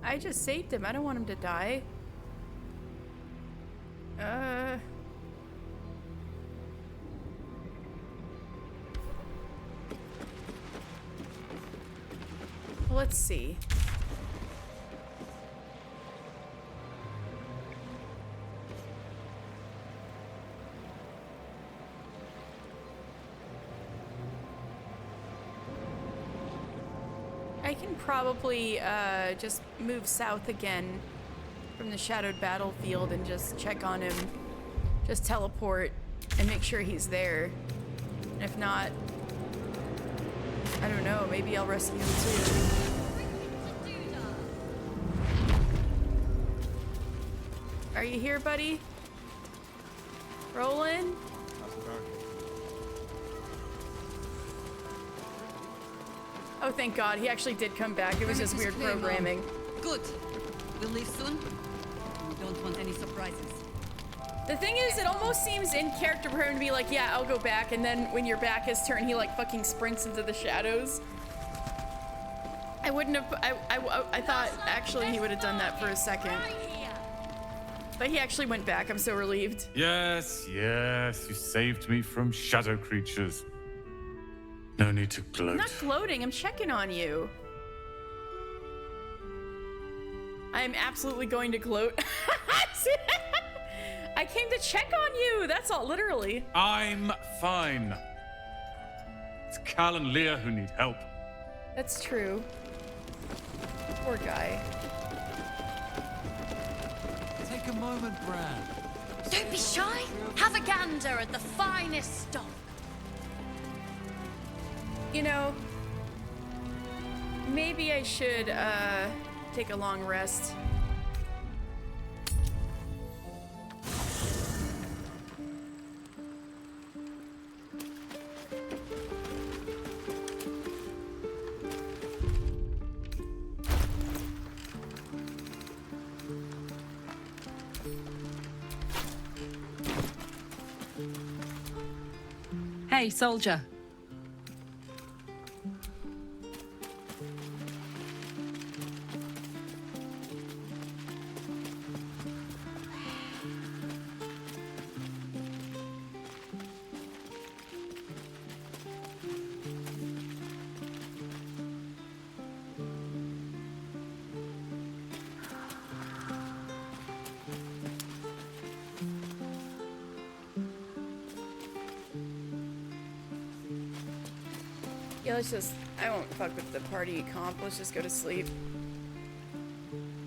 I just saved him. I don't want him to die. Let's see. I can probably just move south again from the shadowed battlefield and just check on him. Just teleport and make sure he's there. And if not, I don't know, maybe I'll rescue him too. Are you here, buddy? Roland? Oh, thank God. He actually did come back. It was just weird programming. Good. We'll leave soon. We don't want any surprises. The thing is, it almost seems in character for him to be like, yeah, I'll go back, and then when your back is turned, he like fucking sprints into the shadows. I wouldn't have, I thought actually he would have done that for a second. But he actually went back. I'm so relieved. Yes, yes, you saved me from shadow creatures. No need to gloat. I'm not gloating, I'm checking on you. I am absolutely going to gloat. I came to check on you, that's all, literally. I'm fine. It's Cal and Leah who need help. That's true. Poor guy. Take a moment, Bran. Don't be shy. Have a gander at the finest stock. You know, maybe I should take a long rest. Hey, soldier. Yeah, let's just, I won't fuck with the party comp. Let's just go to sleep.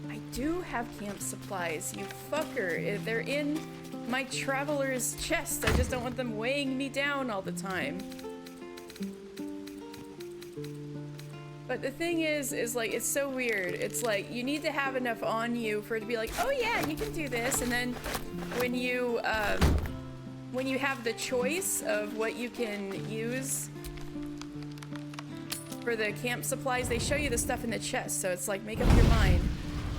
I do have camp supplies, you fucker. They're in my traveler's chest. I just don't want them weighing me down all the time. But the thing is like, it's so weird. It's like, you need to have enough on you for it to be like, oh yeah, you can do this. And then when you have the choice of what you can use for the camp supplies, they show you the stuff in the chest, so it's like, make up your mind.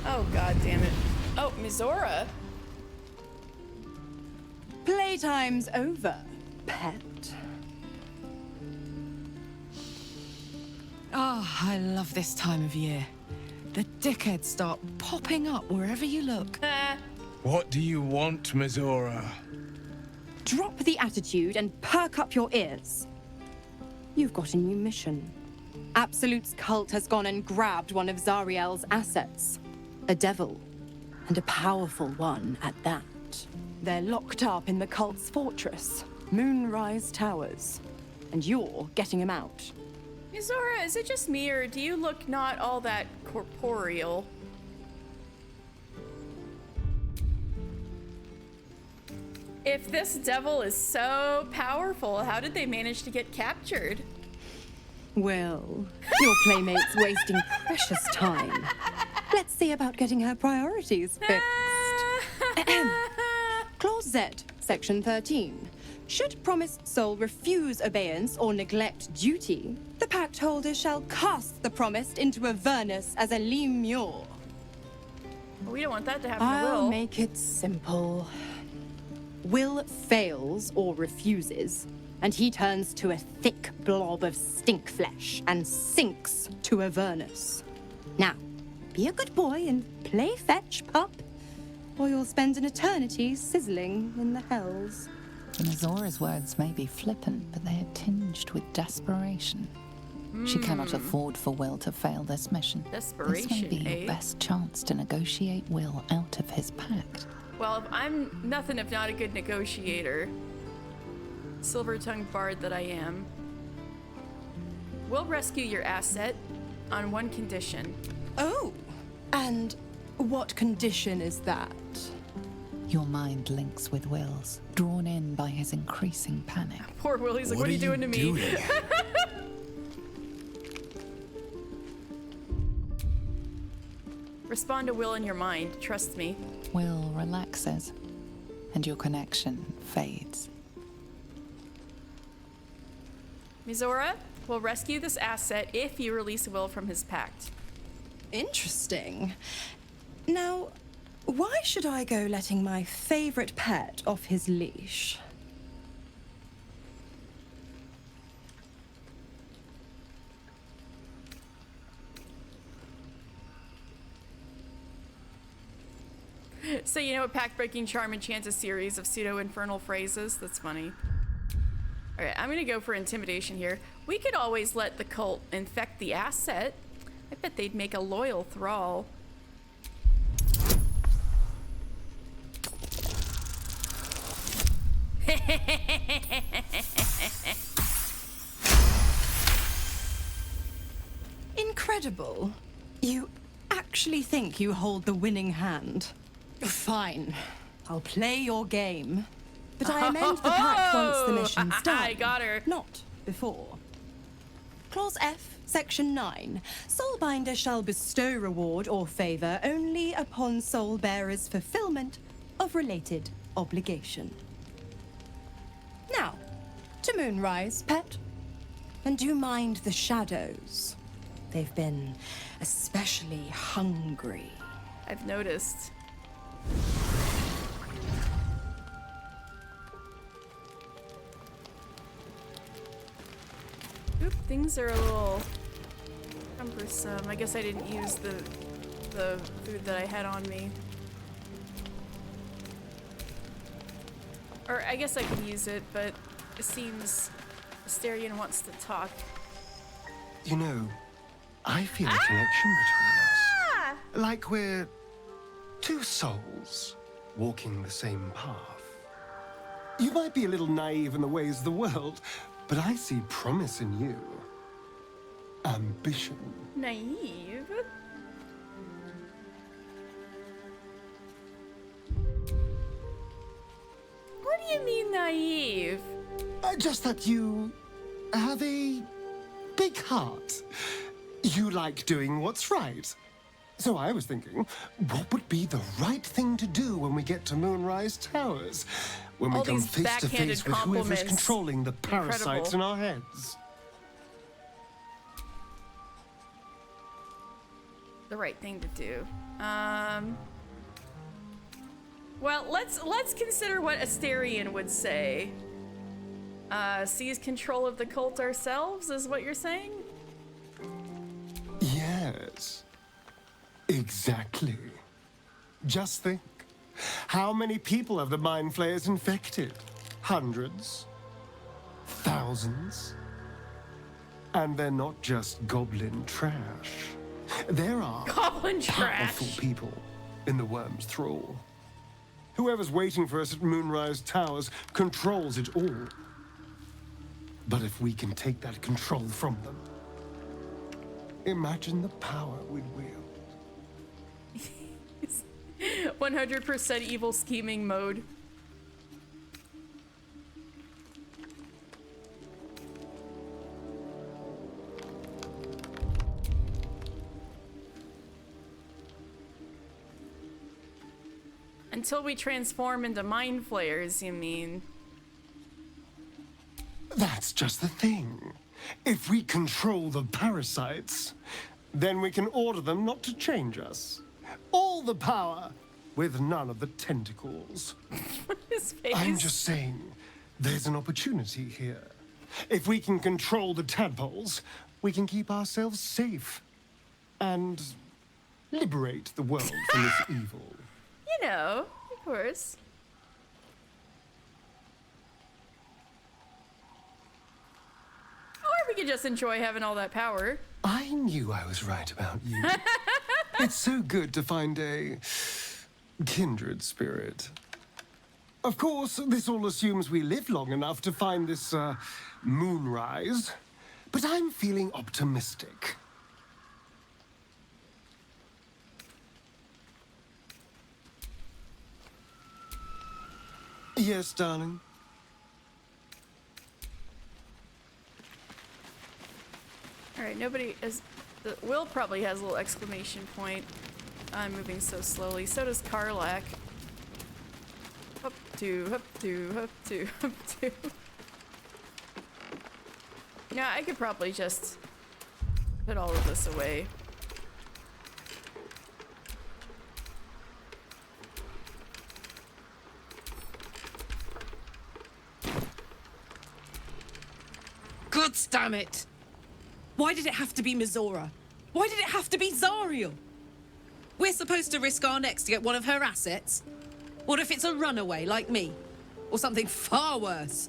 Oh, god damn it. Oh, Mizora. Playtime's over, pet. Oh, I love this time of year. The dickheads start popping up wherever you look. What do you want, Mizora? Drop the attitude and perk up your ears. You've got a new mission. Absolute's cult has gone and grabbed one of Zariel's assets. A devil. And a powerful one at that. They're locked up in the cult's fortress, Moonrise Towers. And you're getting him out. Mizora, is it just me, or do you look not all that corporeal? If this devil is so powerful, how did they manage to get captured? Well, your playmate's wasting precious time. Let's see about getting her priorities fixed. Clause Z, Section 13. Should promised soul refuse obeyance or neglect duty, the pact holder shall cast the promised into Avernus as a lemure. We don't want that to happen to I'll Will. make it simple. Will fails or refuses, and he turns to a thick blob of stink flesh and sinks to Avernus. Now, be a good boy and play fetch, pup, or you'll spend an eternity sizzling in the hells. Mizora's words may be flippant, but they are tinged with desperation. She cannot afford for Will to fail this mission. This may be your best chance to negotiate Will out of his pact. Well, if I'm nothing if not a good negotiator, silver-tongued bard that I am, we'll rescue your asset on one condition. Oh, and what condition is that? Your mind links with Will's, drawn in by his increasing panic. Poor Will, he's like, what are you doing to me? Respond to Will in your mind, trust me. Will relaxes, and your connection fades. Mizora will rescue this asset if you release Will from his pact. Interesting. Now, why should I go letting my favorite pet off his leash? So you know, a pact-breaking charm enchants a series of pseudo-infernal phrases. That's funny. All right, I'm gonna go for intimidation here. We could always let the cult infect the asset. I bet they'd make a loyal thrall. Incredible. You actually think you hold the winning hand? Fine. I'll play your game. But I amend the pact once the mission's done. I got her. Not before. Clause F, Section 9. Soulbinder shall bestow reward or favor only upon soul bearer's fulfillment of related obligation. Now, to Moonrise, pet. And do mind the shadows. They've been especially hungry. I've noticed. Oop, things are a little cumbersome. I guess I didn't use the food that I had on me. Or I guess I can use it, but it seems Asterion wants to talk. You know, I feel a connection between us. Like we're two souls walking the same path. You might be a little naive in the ways of the world, but I see promise in you. Ambition. Naive? What do you mean naive? Just that you have a big heart. You like doing what's right. So I was thinking, what would be the right thing to do when we get to Moonrise Towers? When we come face to face with whoever's controlling the parasites in our heads? The right thing to do. Well, let's consider what Asterion would say. Seize control of the cult ourselves, is what you're saying? Yes. Exactly. Just think. How many people have the Mind Flayers infected? Hundreds? Thousands? And they're not just goblin trash. There are goblin powerful trash people in the Worm's thrall. Whoever's waiting for us at Moonrise Towers controls it all. But if we can take that control from them, imagine the power we'd wield. 100% evil scheming mode. Until we transform into mind flayers, you mean? That's just the thing. If we control the parasites, then we can order them not to change us. All the power, with none of the tentacles. His face. I'm just saying, there's an opportunity here. If we can control the tadpoles, we can keep ourselves safe. And liberate the world from this evil. You know, of course. Or we could just enjoy having all that power. I knew I was right about you. It's so good to find a kindred spirit. Of course, this all assumes we live long enough to find this moonrise, but I'm feeling optimistic. Yes, darling. All right, nobody is. Will probably has a little exclamation point. I'm moving so slowly. So does Karlak. Up to, up to, up to, up to. Yeah, I could probably just put all of this away. God damn it! Why did it have to be Mizora? Why did it have to be Zariel? We're supposed to risk our necks to get one of her assets? What if it's a runaway like me? Or something far worse?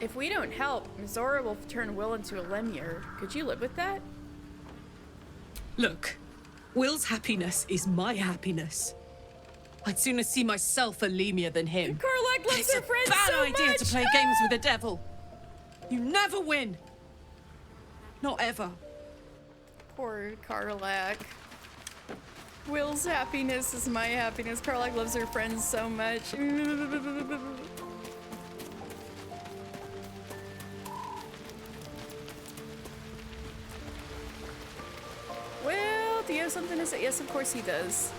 If we don't help, Mizora will turn Will into a Lemure. Could you live with that? Look, Will's happiness is my happiness. I'd sooner see myself a Lemure than him. Karlak loves her friends so much! It's a bad idea to play games with the devil. You never win. Not ever. Poor Karlak. Will's happiness is my happiness. Karlak loves her friends so much. Will, do you have something to say? Yes, of course he does.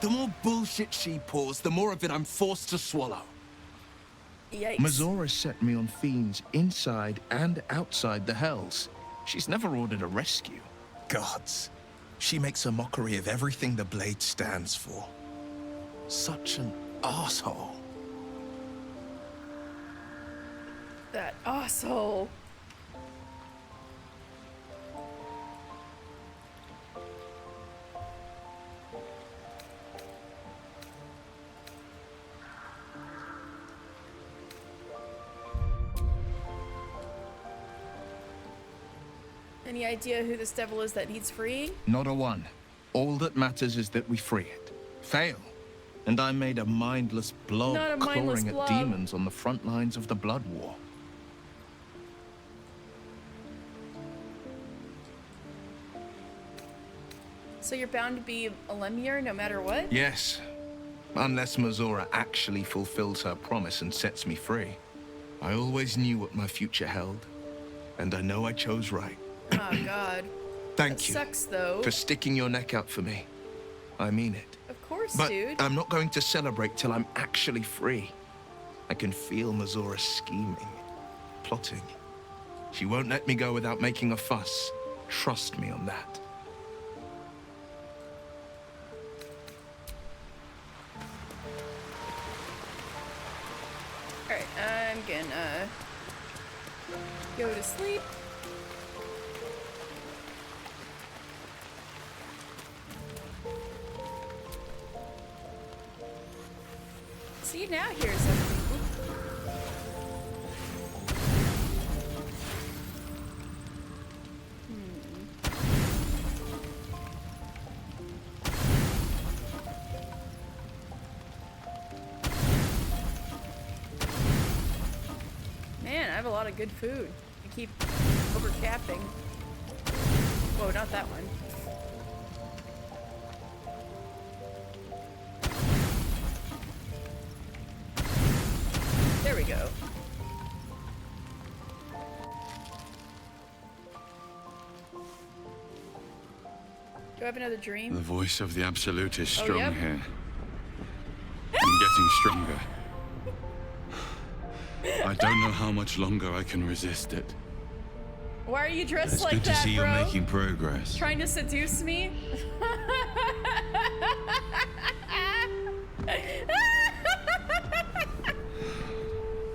The more bullshit she pours, the more of it I'm forced to swallow. Yikes. Mizora set me on fiends inside and outside the Hells. She's never ordered a rescue. Gods. She makes a mockery of everything the Blade stands for. Such an asshole. That asshole. Any idea who this devil is that needs freeing? Not a one. All that matters is that we free it. Fail, and I'm made a mindless blob Not a mindless clawing blob. at demons on the front lines of the Blood War. So you're bound to be a Lemure no matter what? Yes, unless Mizora actually fulfills her promise and sets me free. I always knew what my future held, and I know I chose right. Oh god. Thank That you sucks though. for sticking your neck out for me. I mean it. Of course, But dude. I'm not going to celebrate till I'm actually free. I can feel Mizora scheming, plotting. She won't let me go without making a fuss. Trust me on that. Alright, I'm gonna go to sleep. See, now here's something. Man, I have a lot of good food. I keep overcapping. Whoa, not that one. There we go. Do I have another dream? The voice of the Absolute is strong yep. here. And getting stronger. I don't know how much longer I can resist it. Why are you dressed It's like good that, to see bro? you're making progress. Trying to seduce me?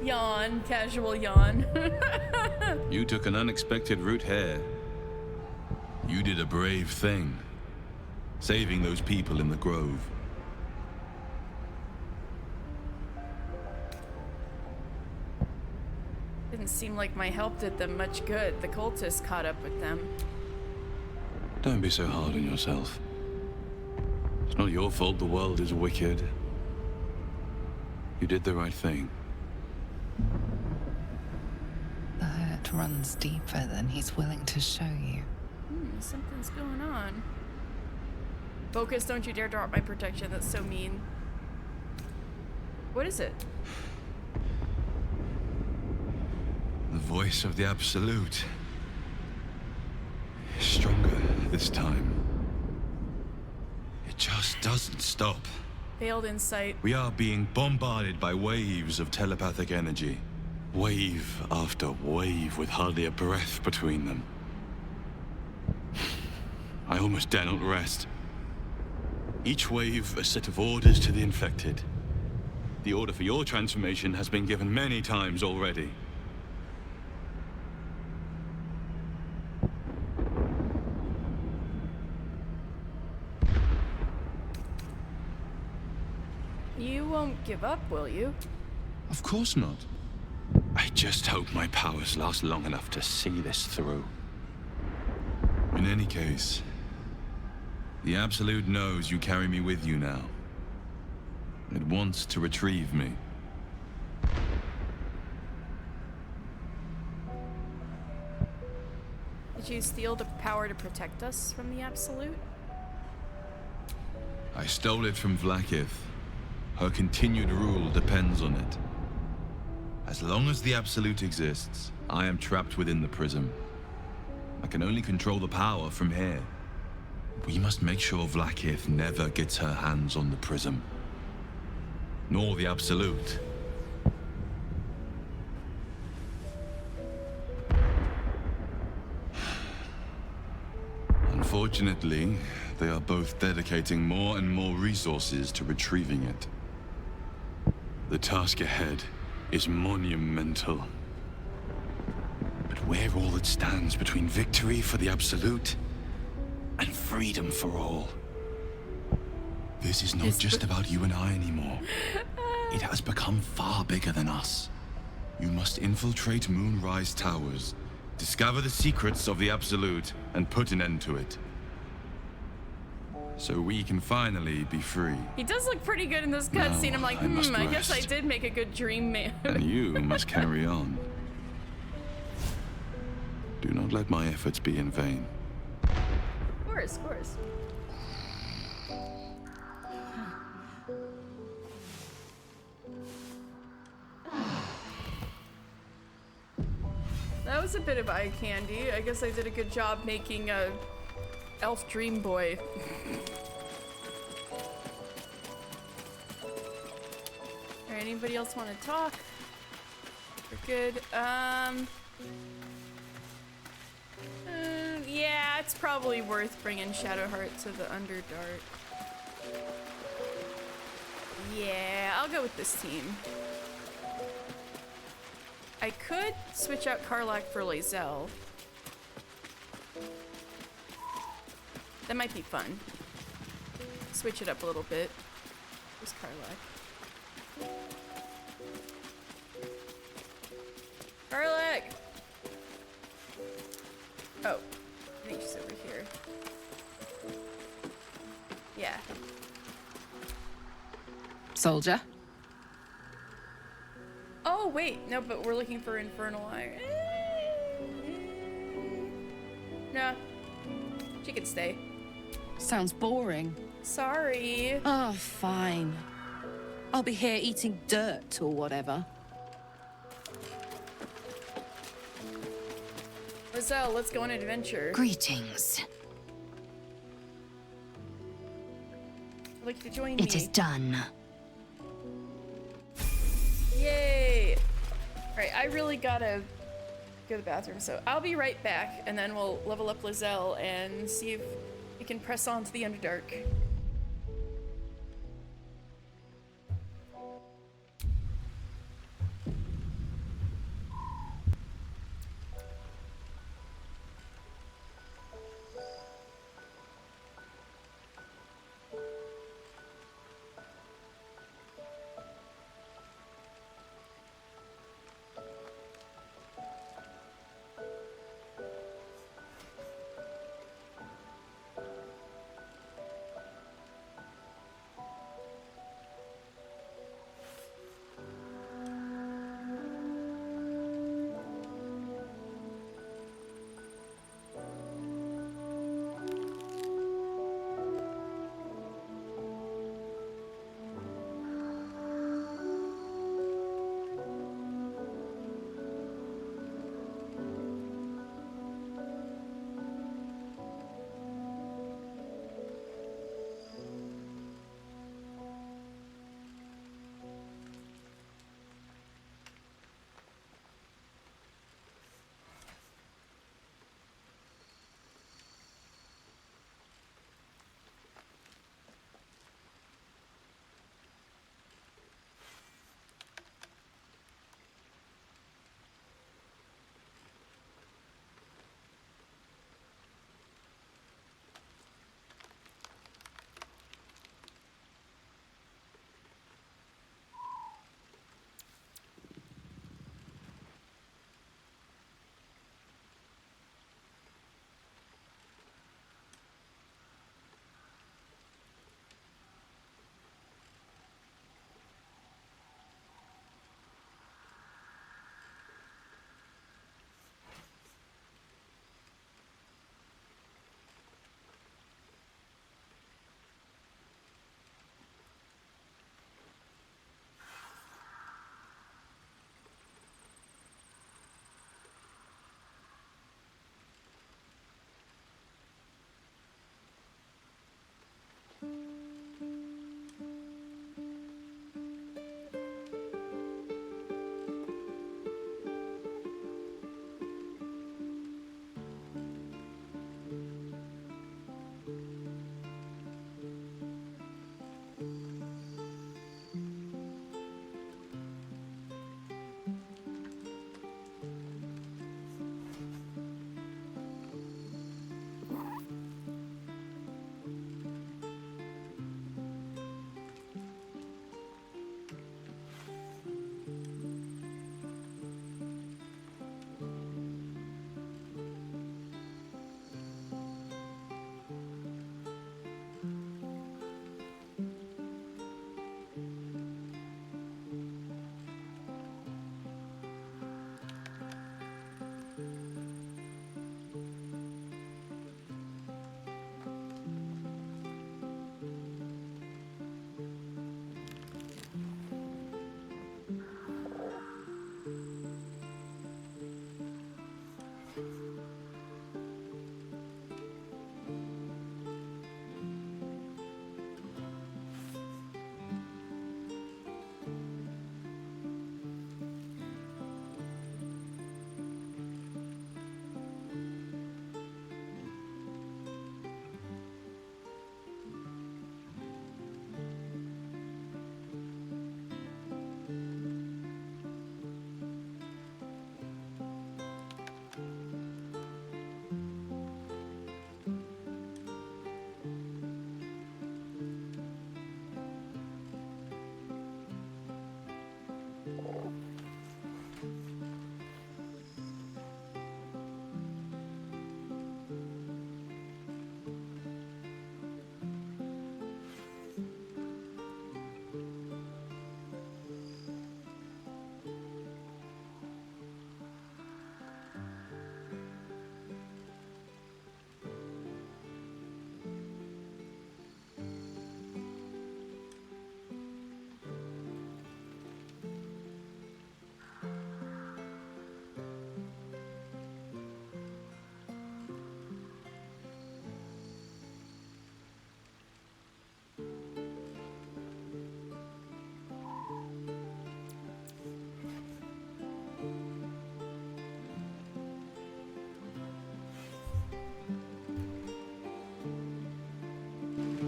Yawn, casual yawn. You took an unexpected route here. You did a brave thing. Saving those people in the grove. Didn't seem like my help did them much good. The cultists caught up with them. Don't be so hard on yourself. It's not your fault the world is wicked. You did the right thing. The hurt runs deeper than he's willing to show you. Something's going on. Focus, don't you dare drop my protection. That's so mean. What is it? The voice of the Absolute. Is stronger this time. It just doesn't stop. Failed insight. We are being bombarded by waves of telepathic energy. Wave after wave with hardly a breath between them. I almost dare not rest. Each wave a set of orders to the infected. The order for your transformation has been given many times already. You won't give up, will you? Of course not. I just hope my powers last long enough to see this through. In any case, the Absolute knows you carry me with you now. It wants to retrieve me. Did you steal the power to protect us from the Absolute? I stole it from Vlaakith. Her continued rule depends on it. As long as the Absolute exists, I am trapped within the prism. I can only control the power from here. We must make sure Vlaakith never gets her hands on the prism. Nor the Absolute. Unfortunately, they are both dedicating more and more resources to retrieving it. The task ahead is monumental. But we're all that stands between victory for the Absolute and freedom for all. This is not just about you and I anymore. It has become far bigger than us. You must infiltrate Moonrise Towers, discover the secrets of the Absolute, and put an end to it. So we can finally be free. He does look pretty good in this cutscene. I'm like, I guess I did make a good dream man. And you must carry on. Do not let my efforts be in vain. Of course, of course. That was a bit of eye candy. I guess I did a good job making a elf dream boy. Alright, anybody else want to talk? We're good. Yeah, it's probably worth bringing Shadowheart to the Underdark. Yeah, I'll go with this team. I could switch out Karlach for Lae'zel. That might be fun. Switch it up a little bit. Where's Karlach? Karlach! Oh, I think she's over here. Yeah. Soldier? Oh, wait. No, but we're looking for Infernal Iron. No. can stay. Sounds boring. Sorry. Oh, fine. I'll be here eating dirt or whatever. Roselle, let's go on an adventure. Greetings. I'd like you to join me. It is done. Yay! Alright, I really gotta go to the bathroom, so I'll be right back, and then we'll level up Lizelle and see if we can press on to the Underdark.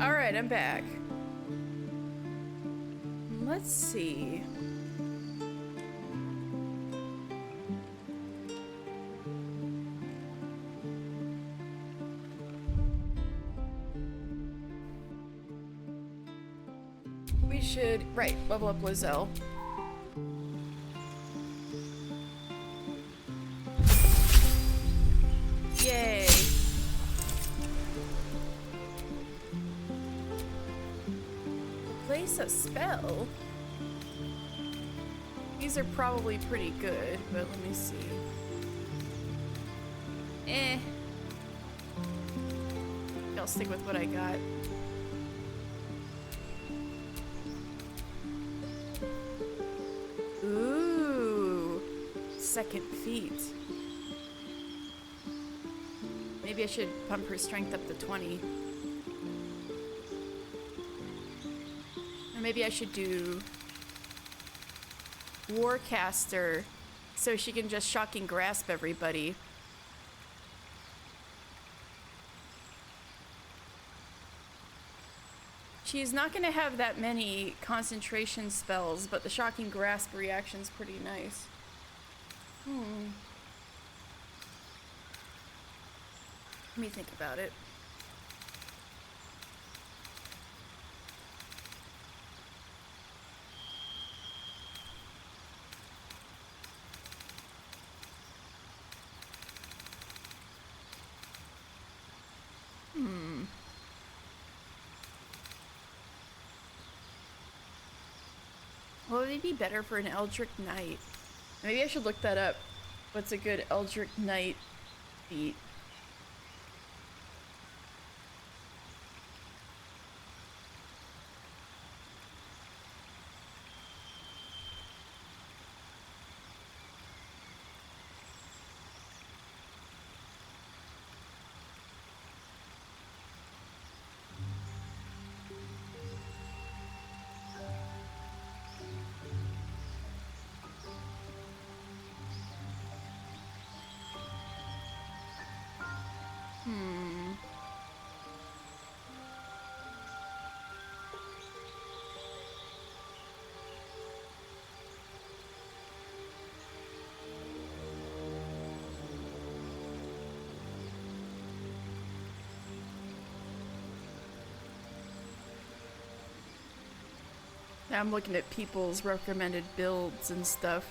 Alright, I'm back. Let's see. We should, right, level up Lizelle. Yay. Place a spell? These are probably pretty good, but let me see. I'll stick with what I got. Ooh, second feat. Maybe I should pump her strength up to 20. Or maybe I should do Warcaster so she can just shocking grasp everybody. She's not going to have that many concentration spells, but the shocking grasp reaction's pretty nice. Let me think about it. What would it be better for an Eldritch Knight? Maybe I should look that up. What's a good Eldritch Knight feat? Now I'm looking at people's recommended builds and stuff.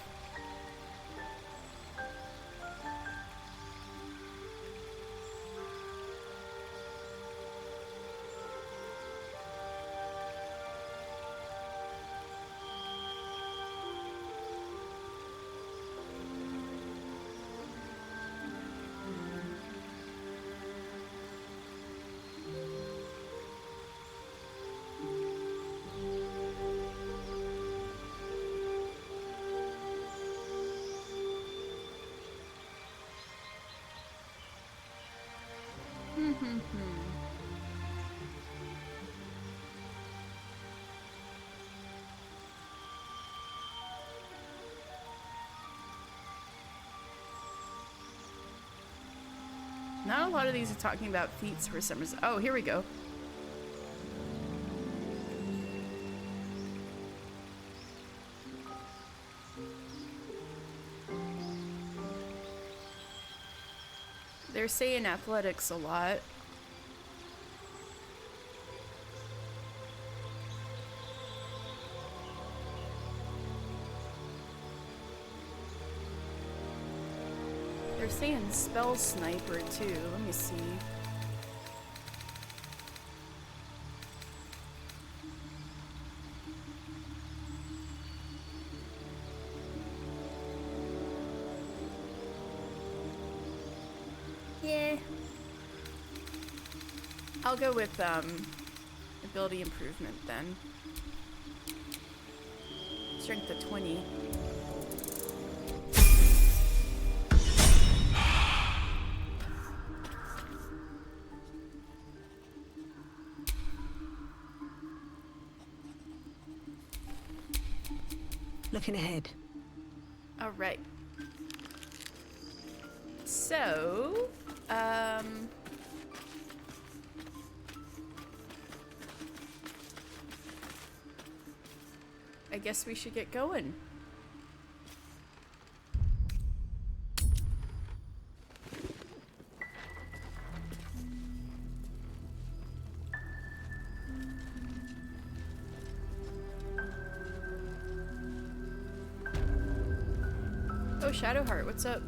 Not a lot of these are talking about feats for some reason. Oh, here we go. They're saying athletics a lot. They're saying spell sniper too. Let me see. Yeah. I'll go with ability improvement then. Strength of 20. Looking ahead. All right. So, I guess we should get going. Oh, Shadowheart, what's up?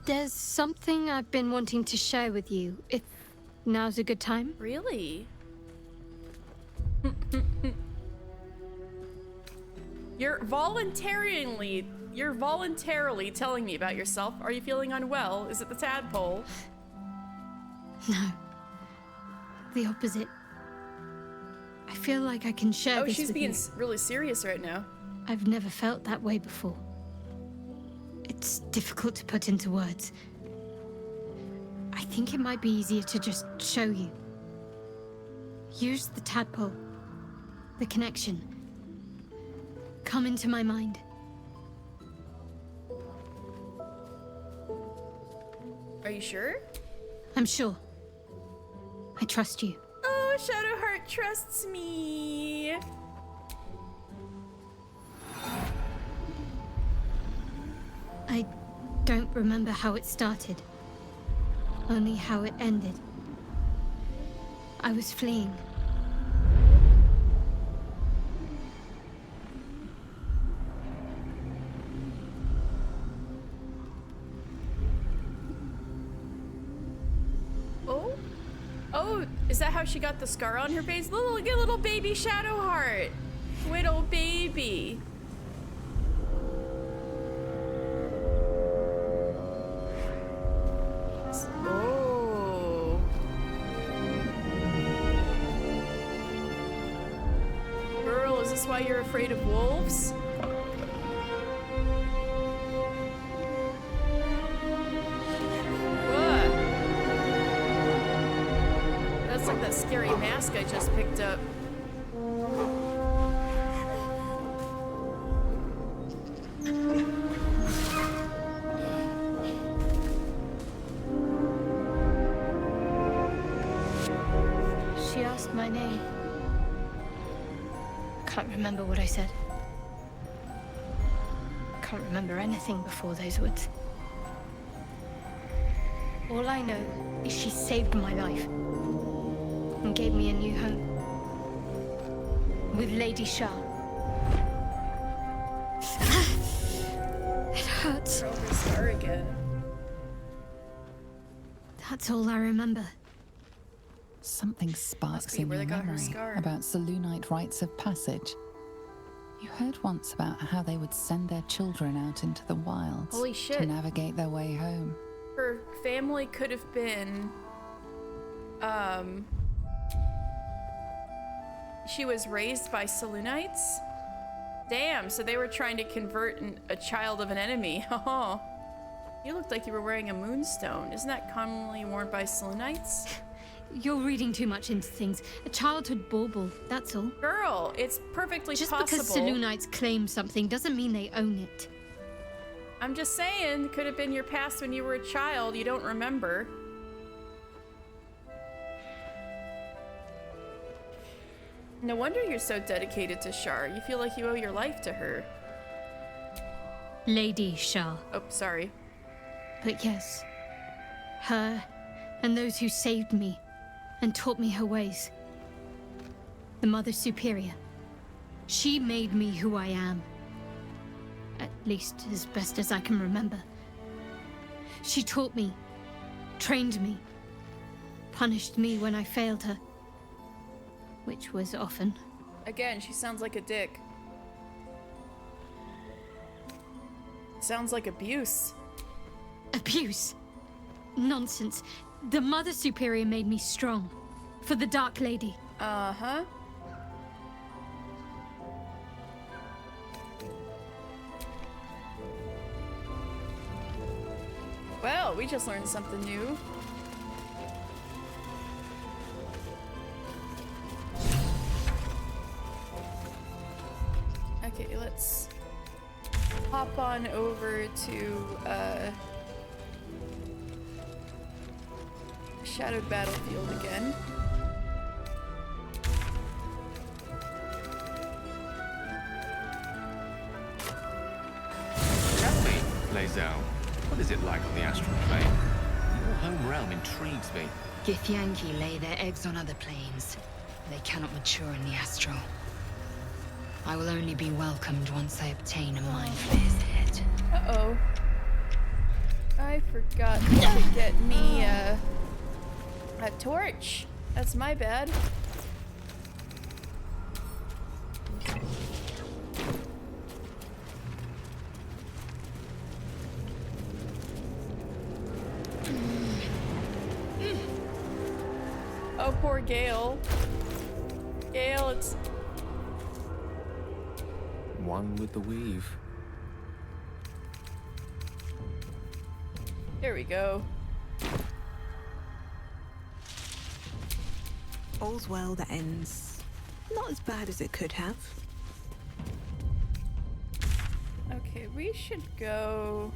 There's something I've been wanting to share with you, if now's a good time. Really? You're voluntarily telling me about yourself. Are you feeling unwell? Is it the tadpole? No. The opposite. I feel like I can share this she's with being you. really serious right now. I've never felt that way before. It's difficult to put into words. I think it might be easier to just show you. Use the tadpole. The connection. Come into my mind. Are you sure? I'm sure. I trust you. Oh, Shadowheart trusts me. I don't remember how it started. Only how it ended. I was fleeing. Oh, is that how she got the scar on her face? Look at little baby Shadowheart. Little baby. Oh. Girl, is this why you're afraid of wolves? That's like that scary mask I just picked up. She asked my name. I can't remember what I said. I can't remember anything before those words. All I know is she saved my life and gave me a new home with Lady Shah. It hurts. Over scar again. That's all I remember. Something sparks be in where your they got her memory scar. about Selûnite rites of passage. You heard once about how they would send their children out into the wilds Holy shit. to navigate their way home. Her family could have been, she was raised by Selûnites? Damn, so they were trying to convert a child of an enemy. Oh, you looked like you were wearing a moonstone. Isn't that commonly worn by Selûnites? You're reading too much into things. A childhood bauble, that's all. Girl, it's perfectly Just possible. because Selûnites claim something doesn't mean they own it. I'm just saying, could have been your past when you were a child. You don't remember. No wonder you're so dedicated to Shar. You feel like you owe your life to her. Lady Shah. Oh, sorry. But yes, her and those who saved me and taught me her ways. The Mother Superior. She made me who I am. At least as best as I can remember. She taught me, trained me, punished me when I failed her. Which was often. Again, she sounds like a dick. Sounds like abuse. Abuse? Nonsense. The Mother Superior made me strong. For the Dark Lady. Uh-huh. Well, we just learned something new. Okay, let's hop on over to Shadowed Battlefield again. Lae'zel, what is it like on the astral plane? Your home realm intrigues me. Githyanki lay their eggs on other planes. They cannot mature in the astral. I will only be welcomed once I obtain a mind flayer's head. Uh-oh. I forgot to get me a torch. That's my bad. Oh, poor Gale. Gale, it's... One with the weave. There we go. All's well that ends not as bad as it could have. Okay, we should go...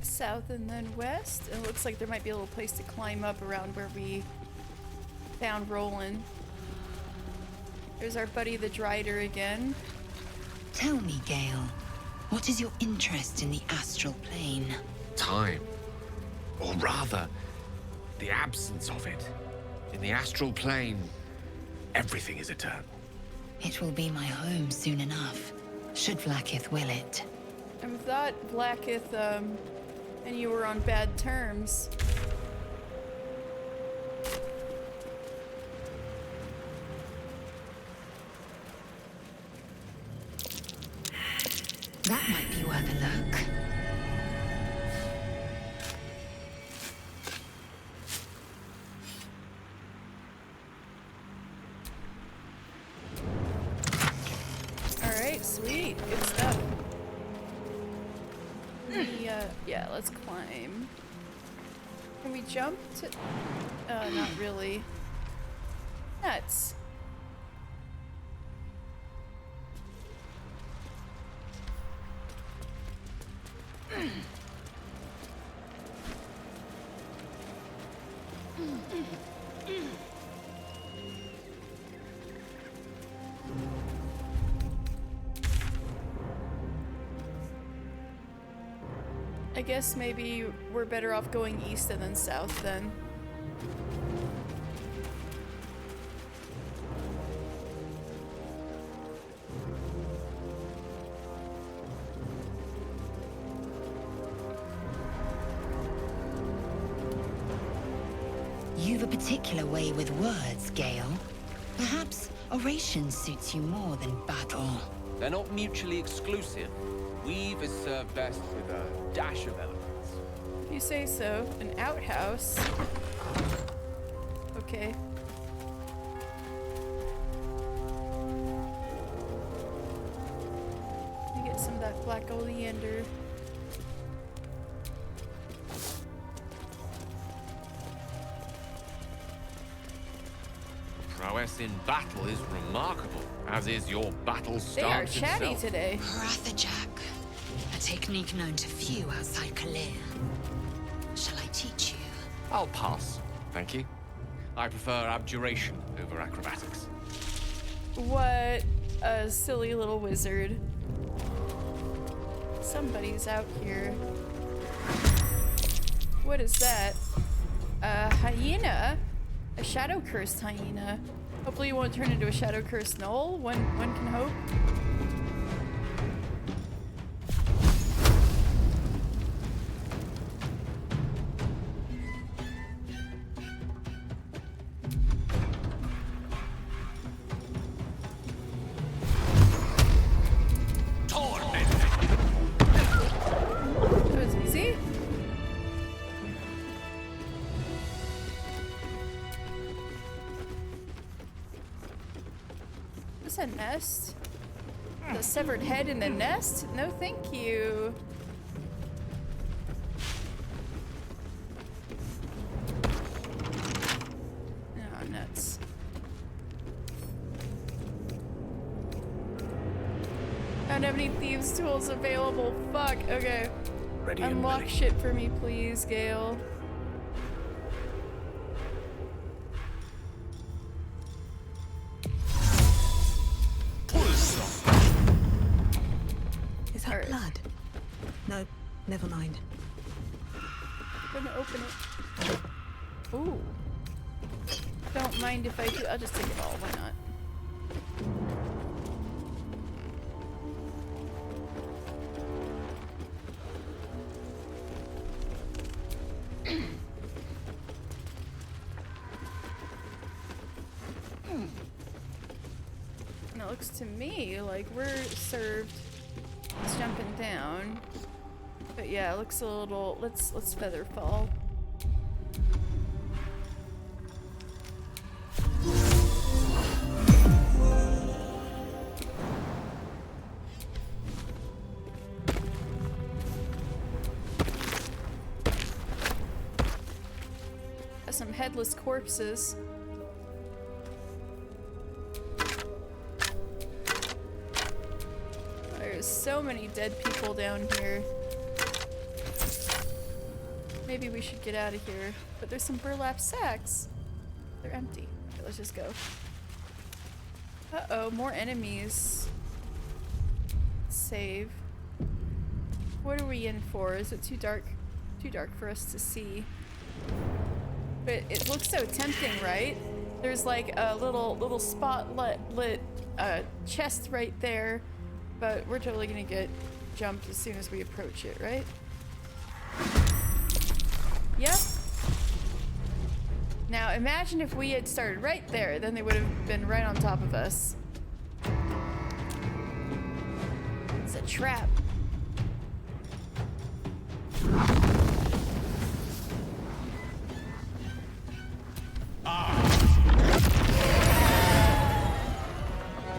south and then west. It looks like there might be a little place to climb up around where we found Roland. There's our buddy the Drider again. Tell me, Gale, what is your interest in the astral plane? Time. Or rather, the absence of it. In the astral plane, everything is eternal. It will be my home soon enough, should Vlaakith will it. I thought Vlaakith, and you were on bad terms. That might be worth a look. Alright, sweet. Good stuff. Yeah, let's climb. Can we jump to... not really. Nuts. I guess maybe we're better off going east and then south then. You've a particular way with words, Gale. Perhaps oration suits you more than battle. They're not mutually exclusive. Weave is served best with a dash of eloquence. If you say so. An outhouse. Okay. Let me get some of that black oleander. Prowess in battle is remarkable, as is your battle They are stance chatty itself. today. Rathajak, a technique known to few outside Kalir. Shall I teach you? I'll pass, thank you. I prefer abjuration over acrobatics. What a silly little wizard. Somebody's out here. What is that? A hyena? A shadow-cursed hyena. Hopefully you won't turn into a shadow-cursed gnoll. One can hope. That was easy. Is this a nest? The severed head in a nest? No, thank you. Oh, nuts. Oh don't have any thieves tools available. Fuck. Okay. Ready and Unlock willing. shit for me, please, Gale. Is that blood? No, never mind. I'm gonna open it. Ooh. Don't mind if I do. I'll just take it all. Why not? And it looks to me like we're served. It's jumping down. But yeah, it looks a little. Let's feather fall. Got some headless corpses. There's so many dead people down here. Maybe we should get out of here. But there's some burlap sacks. They're empty. Okay, let's just go. Uh-oh, more enemies. Save. What are we in for? Is it too dark? Too dark for us to see. But it looks so tempting, right? There's like a little spotlit chest right there. But we're totally gonna get jumped as soon as we approach it, right? Yep. Now imagine if we had started right there, then they would have been right on top of us. It's a trap.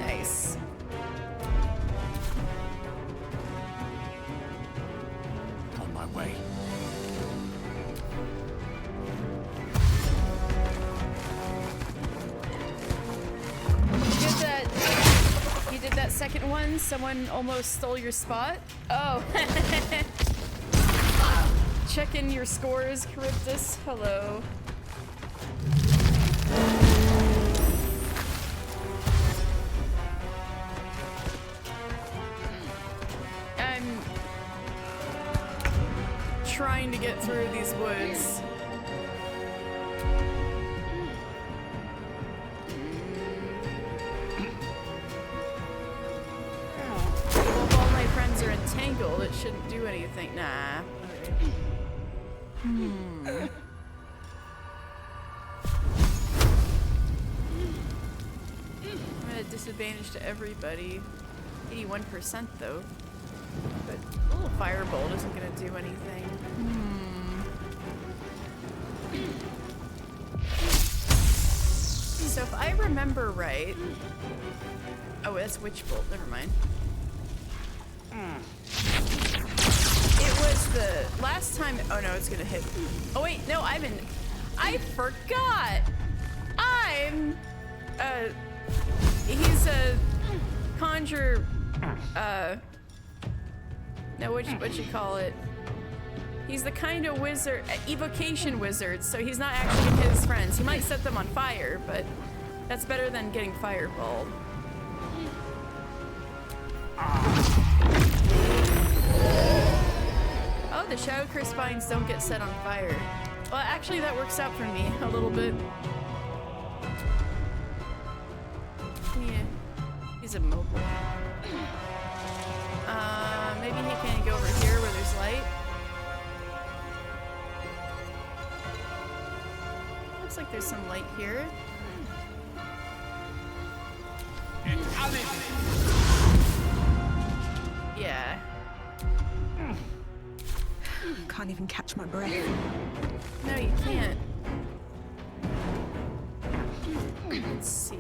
Nice. On my way. You did that second one? Someone almost stole your spot? Oh. Check in your scores, Charybdis. Hello. I'm trying to get through these woods. Are entangled, it shouldn't do anything. Nah. I'm at a disadvantage to everybody. 81% though. But a little firebolt isn't gonna do anything. So if I remember right. Oh, that's Witch Bolt, never mind. It was the last time. Oh no, it's gonna hit. Oh wait, no, I forgot. He's a conjure. No, what you call it? He's the kind of wizard, evocation wizard. So he's not actually his friends. He might set them on fire, but that's better than getting fireballed. Oh, the Shadow Curse vines don't get set on fire. Well, actually, that works out for me a little bit. Yeah, he's immobile. Maybe he can go over here where there's light. Looks like there's some light here. Yeah. Can't even catch my breath. No, you can't. Let's see.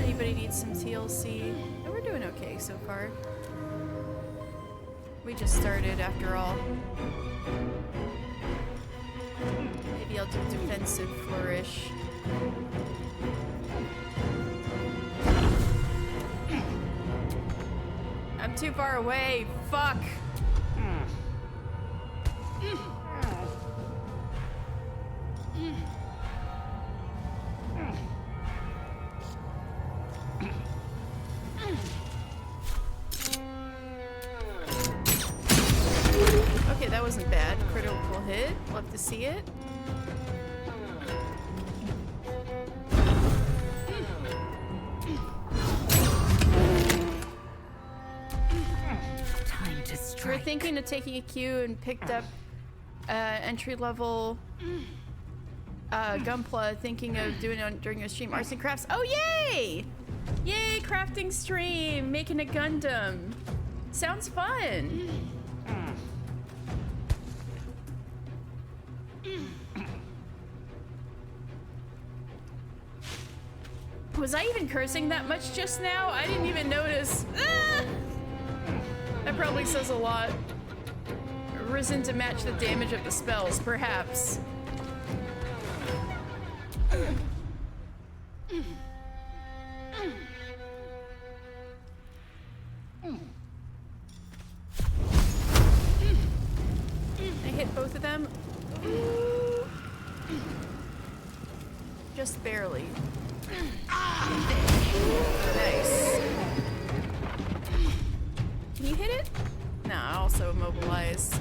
Anybody needs some TLC? Oh, we're doing okay so far. We just started after all. Maybe I'll do defensive flourish. too far away. Fuck. Okay, that wasn't bad. Critical hit. Love to see it. Time to strike. We're thinking of taking a cue and picked up entry-level Gunpla, thinking of doing it during a stream. Arts and crafts. Oh, yay! Yay, crafting stream! Making a Gundam. Sounds fun. Was I even cursing that much just now? I didn't even notice. Ah! That probably says a lot. Risen to match the damage of the spells, perhaps. I hit both of them. Ooh. Just barely. Nice. Can you hit it? No, I also immobilized.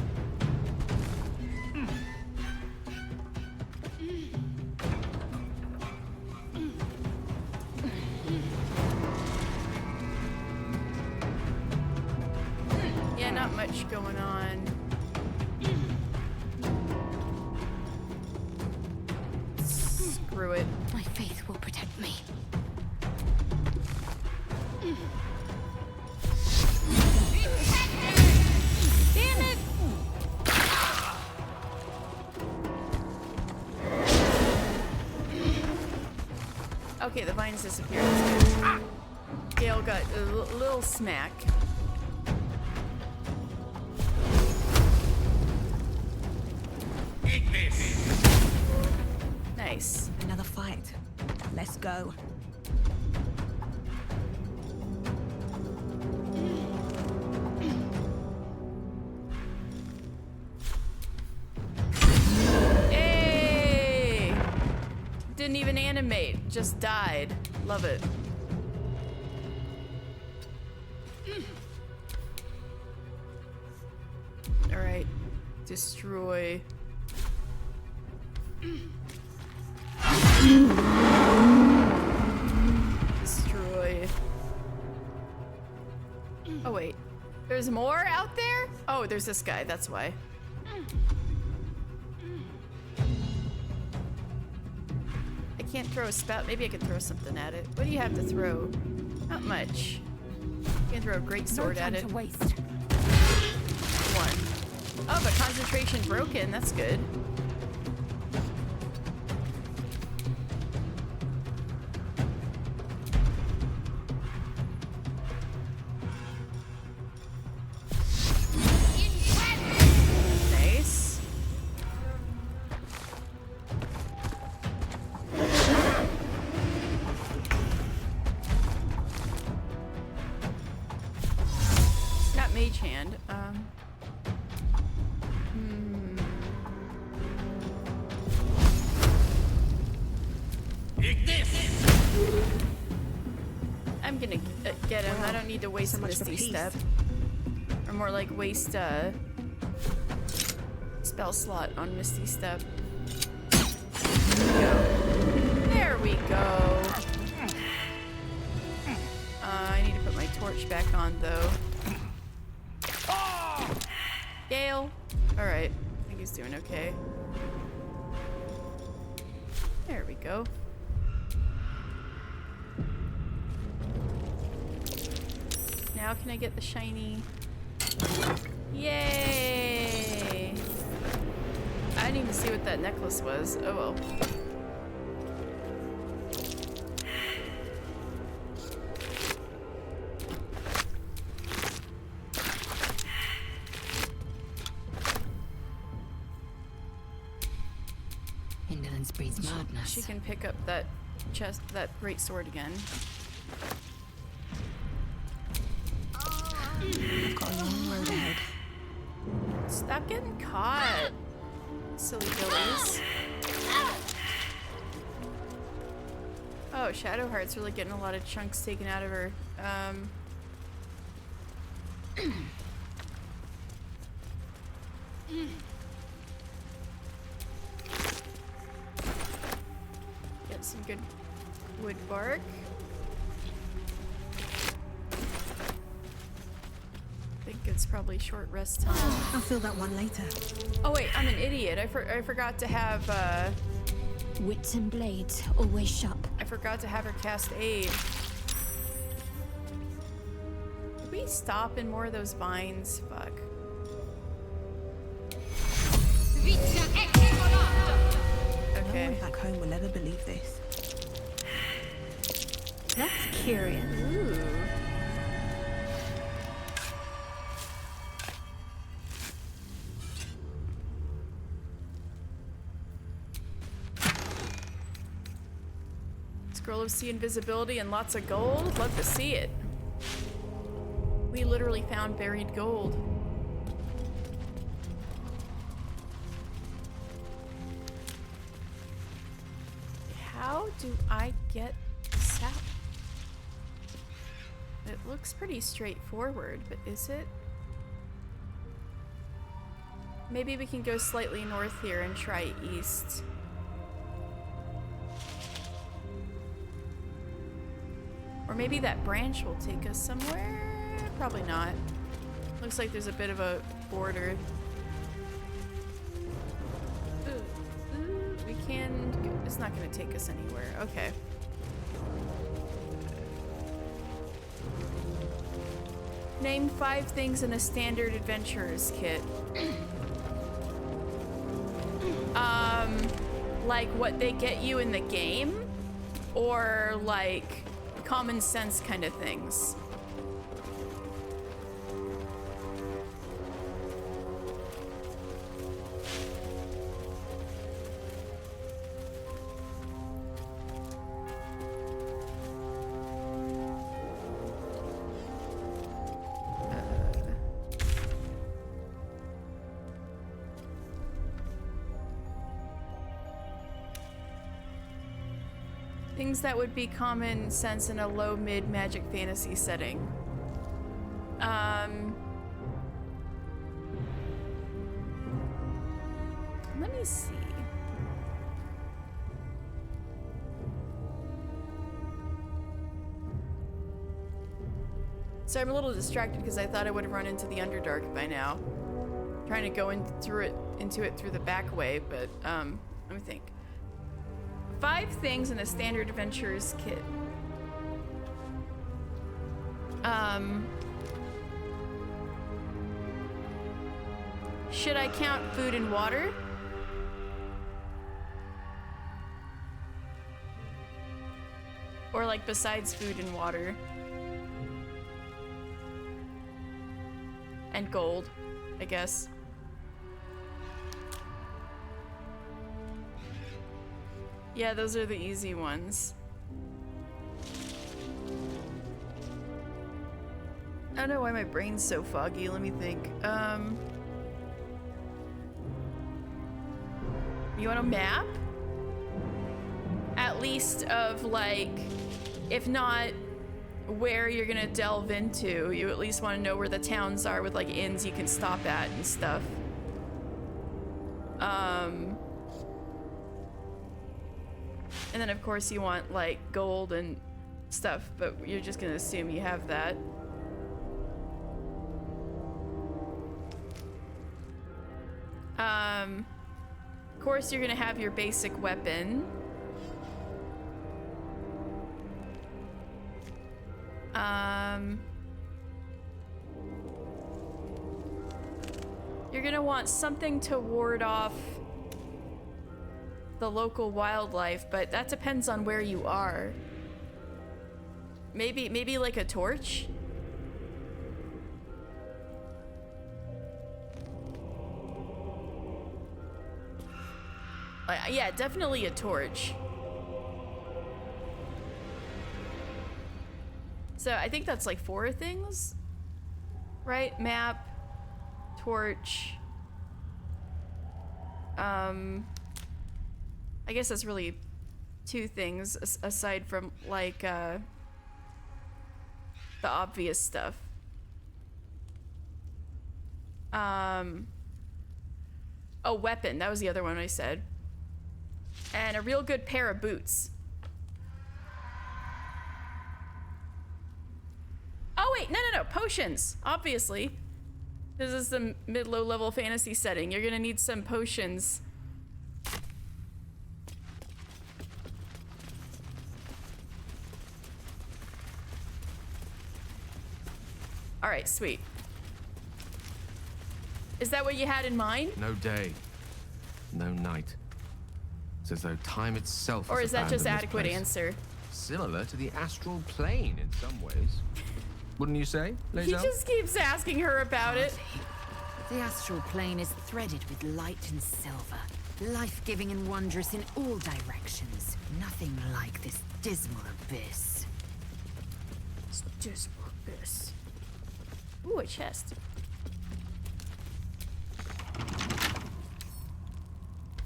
Yeah, not much going on. Screw it. My faith will protect me. Damn it! Okay, the vines disappeared. Gale got a little smack. Nice. Another fight. Let's go. Hey! Didn't even animate, just died. Love it. All right, destroy. Destroy. Oh wait, there's more out there? Oh, there's this guy, that's why. I can't throw a spout. Maybe I could throw something at it. What do you have to throw? Not much. You can throw a great sword at it. To waste. One. Oh, but concentration broken. That's good. Nice. Got mage hand. I'm gonna get him. I don't need to waste a Misty Step. Or more like waste a spell slot on Misty Step. There we go. I need to put my torch back on though. Gale. Alright. I think he's doing okay. There we go. Now can I get the shiny? Yay! I didn't even see what that necklace was. Oh well. Indolence breeds madness. She can pick up that chest, that great sword again. I've got a long road ahead. Stop getting caught, silly billies. Oh, Shadowheart's really getting a lot of chunks taken out of her. Get some good wood bark. I think it's probably short rest time. I'll fill that one later. Oh wait, I'm an idiot. I forgot to have wits and blades always sharp. I forgot to have her cast aid. Did we stop in more of those vines? Fuck. Okay. No one back home will ever believe this. That's curious. Ooh. Scroll of Sea invisibility and lots of gold. Love to see it. We literally found buried gold. How do I get this out? It looks pretty straightforward, but is it? Maybe we can go slightly north here and try east. Or maybe that branch will take us somewhere? Probably not. Looks like there's a bit of a border. We can... It's not going to take us anywhere. Okay. Name 5 things in a standard adventurer's kit. Like what they get you in the game? Or like common sense kind of things? Things that would be common sense in a low-mid magic fantasy setting. Let me see. So I'm a little distracted because I thought I would have run into the Underdark by now. Trying to go into it through the back way, but let me think. 5 things in a standard adventurer's kit. Should I count food and water? Or like besides food and water? And gold, I guess. Yeah, those are the easy ones. I don't know why my brain's so foggy. Let me think. You want a map? At least of like, if not where you're gonna delve into, you at least want to know where the towns are with like inns you can stop at and stuff. And then of course you want like gold and stuff, but you're just gonna assume you have that. Of course you're gonna have your basic weapon. You're gonna want something to ward off the local wildlife, but that depends on where you are. Maybe like a torch? Yeah, definitely a torch. So I think that's like 4 things. Right, map, torch. I guess that's really two things aside from like the obvious stuff. Oh, weapon. That was the other one I said. And a real good pair of boots. Oh wait, no. Potions, obviously. This is the mid-low level fantasy setting. You're gonna need some potions. All right, sweet. Is that what you had in mind? No day, no night. It's as though time itself Or has is that just abandoned this adequate place. answer? Similar to the astral plane in some ways. Wouldn't you say, He Lae'zel? just keeps asking her about it. The astral plane is threaded with light and silver, life-giving and wondrous in all directions. Nothing like this dismal abyss. It's dismal abyss. Ooh, a chest.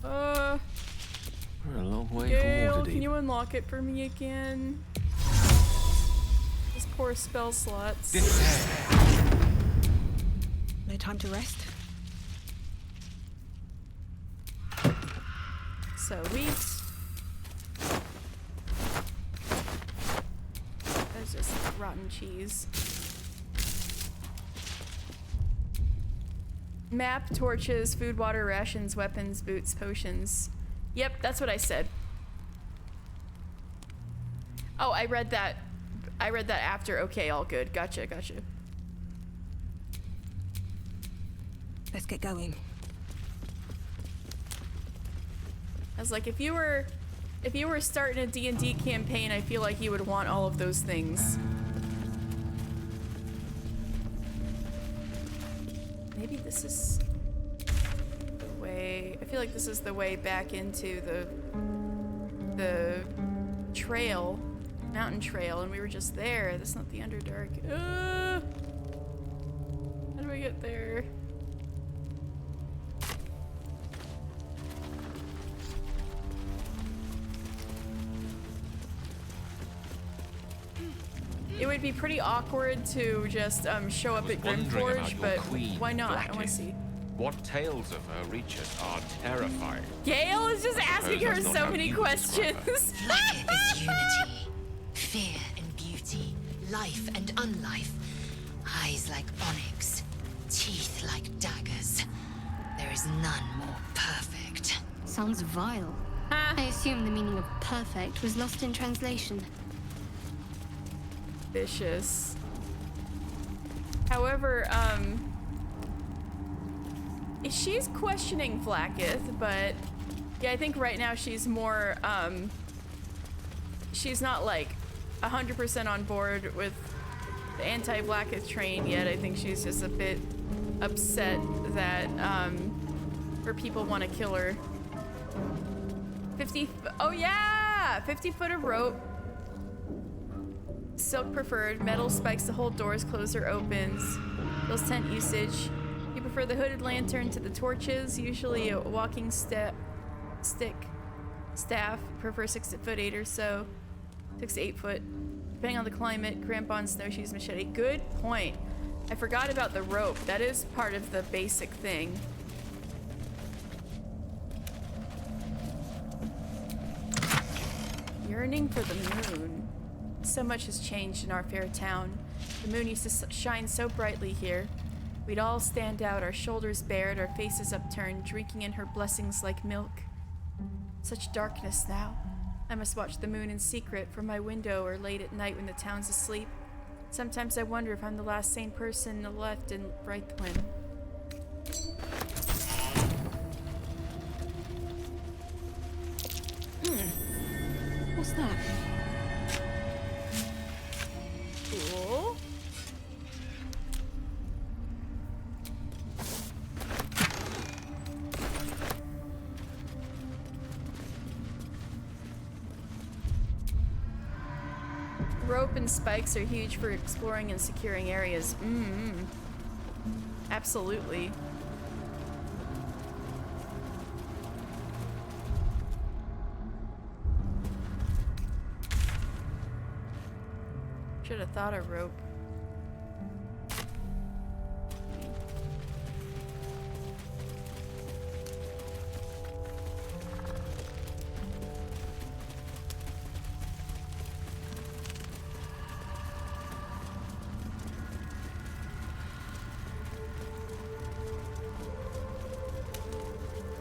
We're a long way Gale, from Waterdeep. can you unlock it for me again? These poor spell slots. No time to rest? So wheat. That's just rotten cheese. Map, torches, food, water, rations, weapons, boots, potions. Yep, that's what I said. Oh, I read that after. Okay, all good. Gotcha. Let's get going. I was like, if you were starting a D&D campaign, I feel like you would want all of those things. Maybe this is the way. I feel like this is the way back into the trail, mountain trail, and we were just there. That's not the Underdark. How do I get there? It would be pretty awkward to just show up at Grimforge, but why not? I want to see. What tales of her reaches are terrifying? Gale is just asking her so many questions. Blacketh is unity, fear and beauty, life and unlife, eyes like onyx, teeth like daggers. There is none more perfect. Sounds vile. I assume the meaning of perfect was lost in translation. Vicious. However, she's questioning Blacketh, but yeah, I think right now she's more, she's not like 100% on board with the anti-Blacketh train yet. I think she's just a bit upset that, her people want to kill her. 50, oh yeah! 50 foot of rope. Silk preferred, metal spikes to hold doors closed or opens. Those tent usage. You prefer the hooded lantern to the torches, usually a walking staff. Prefer 6 foot 8 or so. 6 to 8 foot. Depending on the climate, crampons, snowshoes, machete. Good point. I forgot about the rope. That is part of the basic thing. Yearning for the moon. So much has changed in our fair town. The moon used to shine so brightly here. We'd all stand out, our shoulders bared, our faces upturned, drinking in her blessings like milk. Such darkness now. I must watch the moon in secret from my window or late at night when the town's asleep. Sometimes I wonder if I'm the last sane person left in Brightwin. What's that? Cool. Rope and spikes are huge for exploring and securing areas. Absolutely. Should have thought of rope.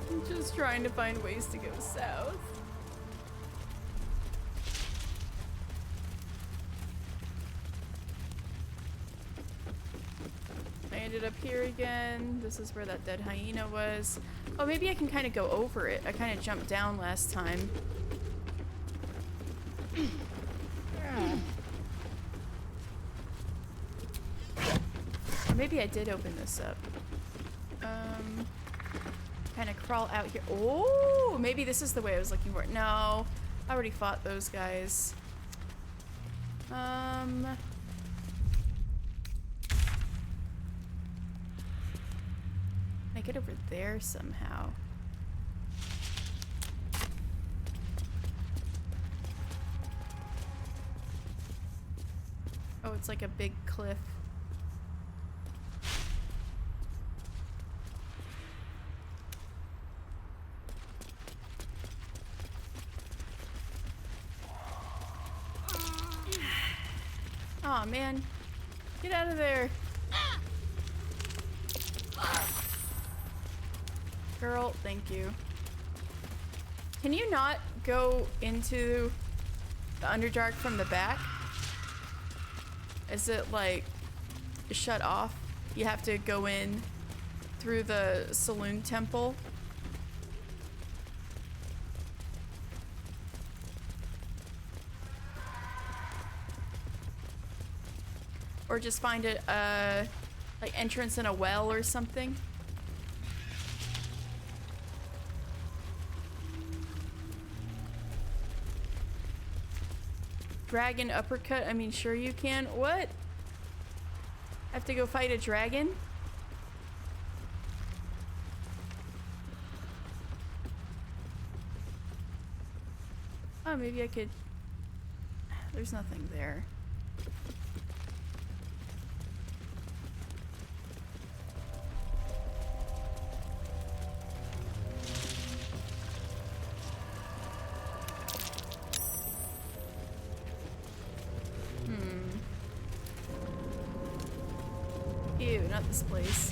I'm just trying to find ways to go south. I ended up here again. This is where that dead hyena was. Oh, maybe I can kind of go over it. I kind of jumped down last time. Or maybe I did open this up. Kind of crawl out here. Oh, maybe this is the way I was looking for it. No, I already fought those guys. Make it over there somehow. Oh, it's like a big cliff. Aw, man. Get out of there. Girl, thank you. Can you not go into the Underdark from the back? Is it like shut off? You have to go in through the Saloon Temple? Or just find a like entrance in a well or something? Dragon uppercut? I mean, sure you can. What? Have to go fight a dragon? Oh, maybe I could... There's nothing there. Ew, not this place.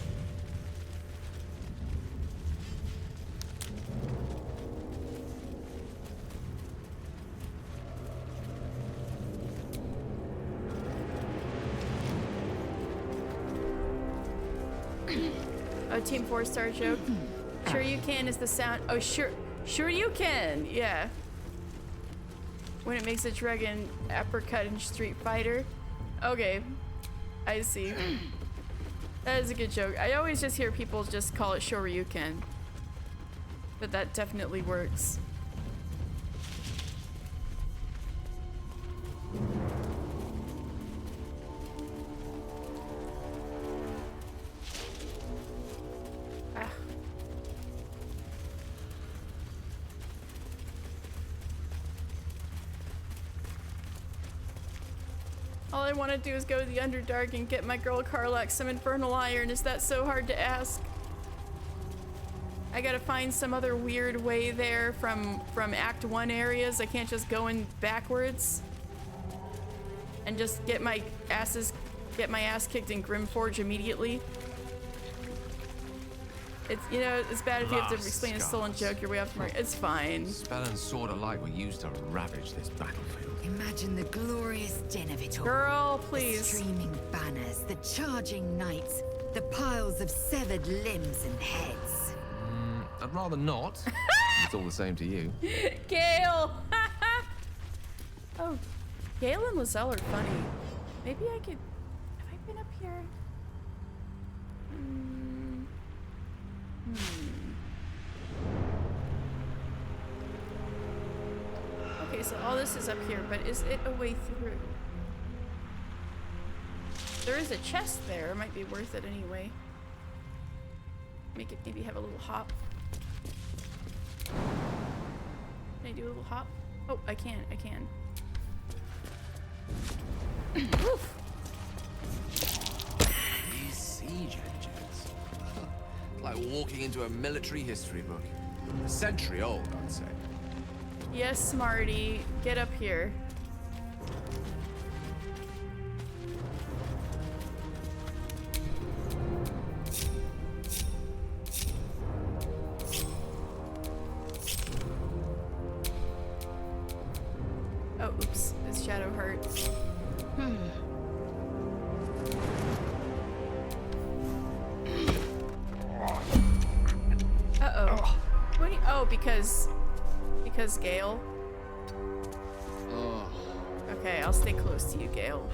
Oh, Team 4-star joke. Sure you can is the sound. Oh, sure you can. Yeah. When it makes a dragon uppercut in Street Fighter. Okay, I see. That is a good joke. I always just hear people just call it Shoryuken. But that definitely works. Ah. All I want to do is go to the Underdark and get my girl Karlach some infernal iron. Is that so hard to ask? I gotta find some other weird way there from Act 1 areas. I can't just go in backwards and just get my ass kicked in Grimforge immediately. It's, you know, it's bad if you have to explain a stolen joke your way off the mark. It's fine. Spell and sword alike were used to ravage this battlefield. Imagine the glorious din of it all. Girl, please. The streaming banners, the charging knights, the piles of severed limbs and heads. I'd rather not. It's all the same to you. Gale! Oh, Gale and Lizelle are funny. Maybe I could... Have I been up here? Okay, so all this is up here, but is it a way through? There is a chest there. It might be worth it anyway. Make it maybe have a little hop. Can I do a little hop? Oh, I can. I can. Woof. These siege engines. Like walking into a military history book. A century old, I'd say. Yes, Smarty. Get up here. Oh, oops. His shadow hurts. Uh-oh. What do you, oh, because Gale? Oh. Okay, I'll stay close to you, Gale.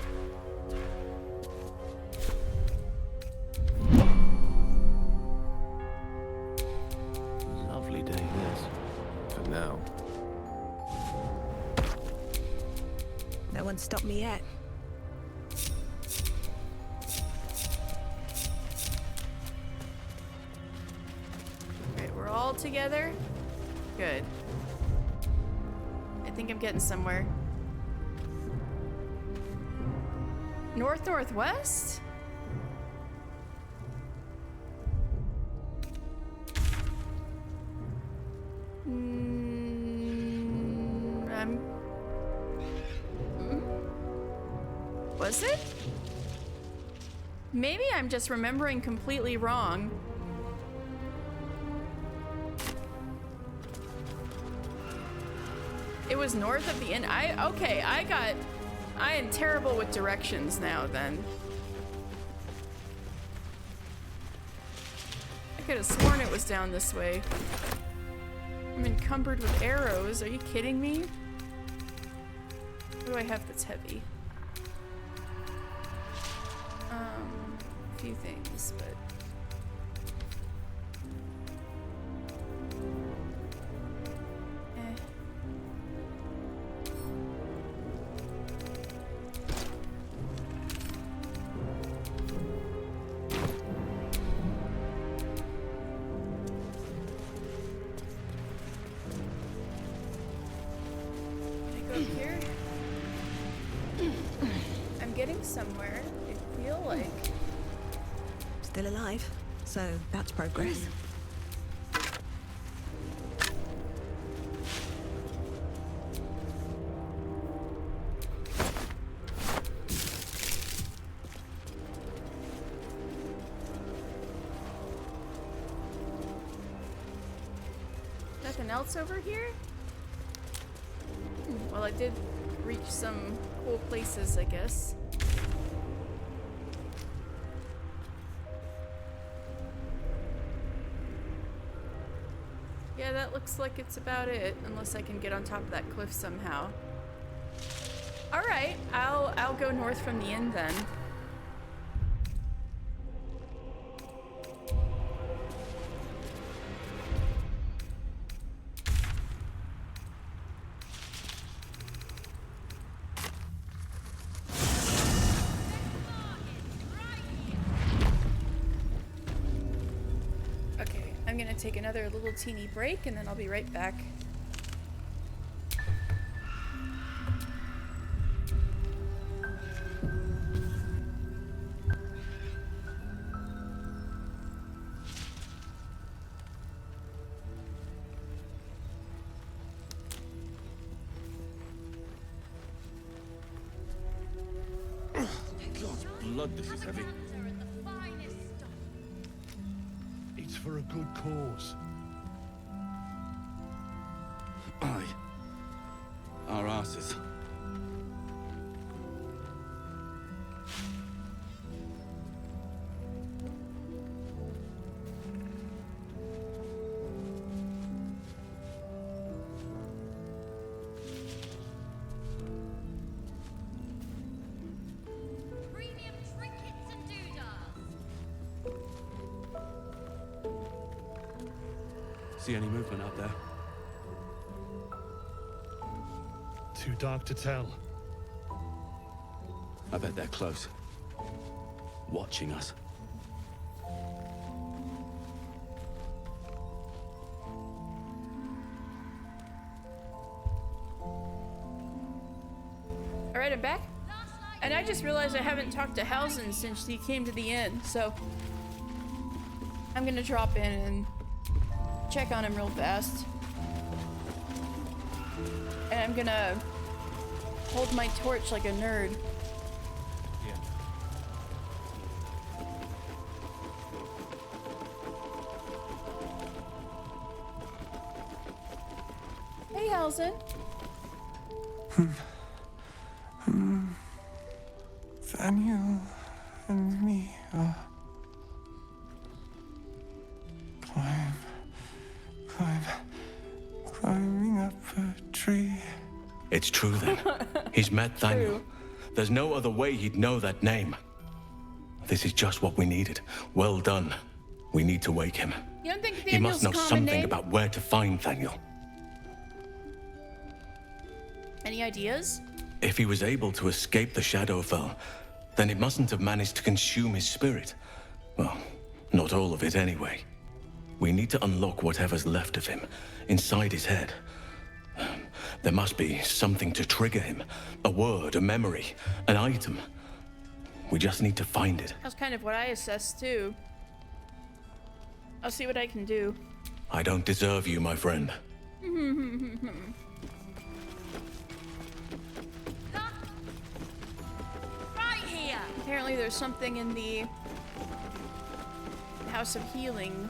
Lovely day this. For now. No one stopped me yet. Alright, we're all together? Good. I think I'm getting somewhere. Northwest? Was it? Maybe I'm just remembering completely wrong. It was north of the inn. Okay, I am terrible with directions now then. I could have sworn it was down this way. I'm encumbered with arrows. Are you kidding me? What do I have that's heavy? A few things, but... somewhere, I feel like. Still alive, so that's progress. Nothing else over here? Well, I did reach some cool places, I guess. Yeah, that looks like it's about it, unless I can get on top of that cliff somehow. All right, I'll go north from the inn then. Take another little teeny break and then I'll be right back. God's blood, this is heavy. It's for a good cause. Aye. Our asses. See any movement out there? Too dark to tell. I bet they're close. watching us. Alright, I'm back. And I just realized I haven't talked to Hausen since he came to the inn, so I'm gonna drop in and check on him real fast. And I'm gonna hold my torch like a nerd. Hey, Hausen. Daniel and me are climbing up a tree. It's true then. He's met Daniel. There's no other way he'd know that name. This is just what we needed. Well done. We need to wake him. You don't think He must Daniel's know common something name? about where to find Daniel. Any ideas? If he was able to escape the Shadowfell, then it mustn't have managed to consume his spirit. Well, not all of it anyway. We need to unlock whatever's left of him, inside his head. There must be something to trigger him. A word, a memory, an item. We just need to find it. That's kind of what I assessed too. I'll see what I can do. I don't deserve you, my friend. Right here. Apparently there's something in the House of Healing.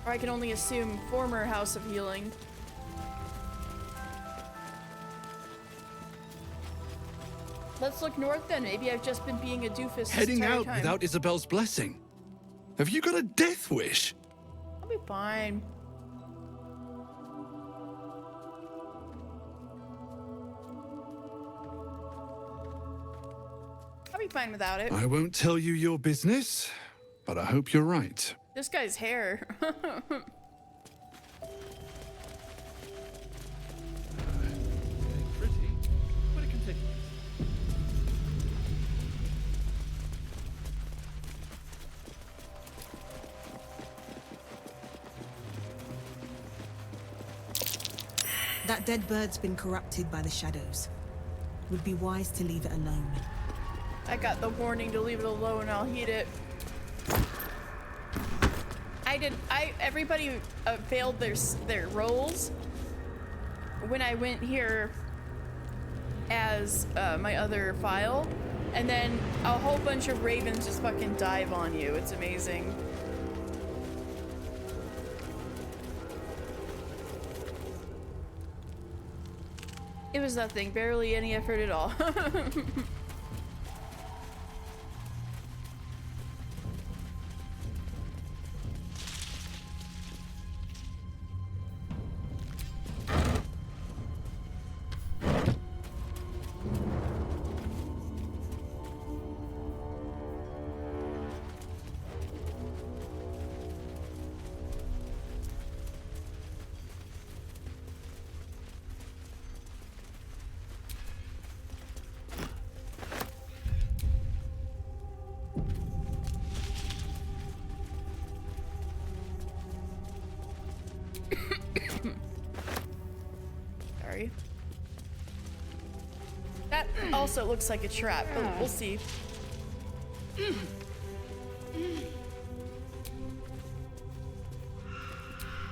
Or I can only assume former House of Healing. Let's look north then. Maybe I've just been being a doofus this Heading entire out time. without Isabel's blessing. Have you got a death wish? I'll be fine. I'll be fine without it. I won't tell you your business, but I hope you're right. This guy's hair. That dead bird's been corrupted by the shadows. Would be wise to leave it alone. I got the warning to leave it alone. I'll heed it. Everybody failed their roles when I went here as my other file, and then a whole bunch of ravens just fucking dive on you. It's amazing. It was nothing, barely any effort at all. Sorry. That also looks like a trap, but we'll see.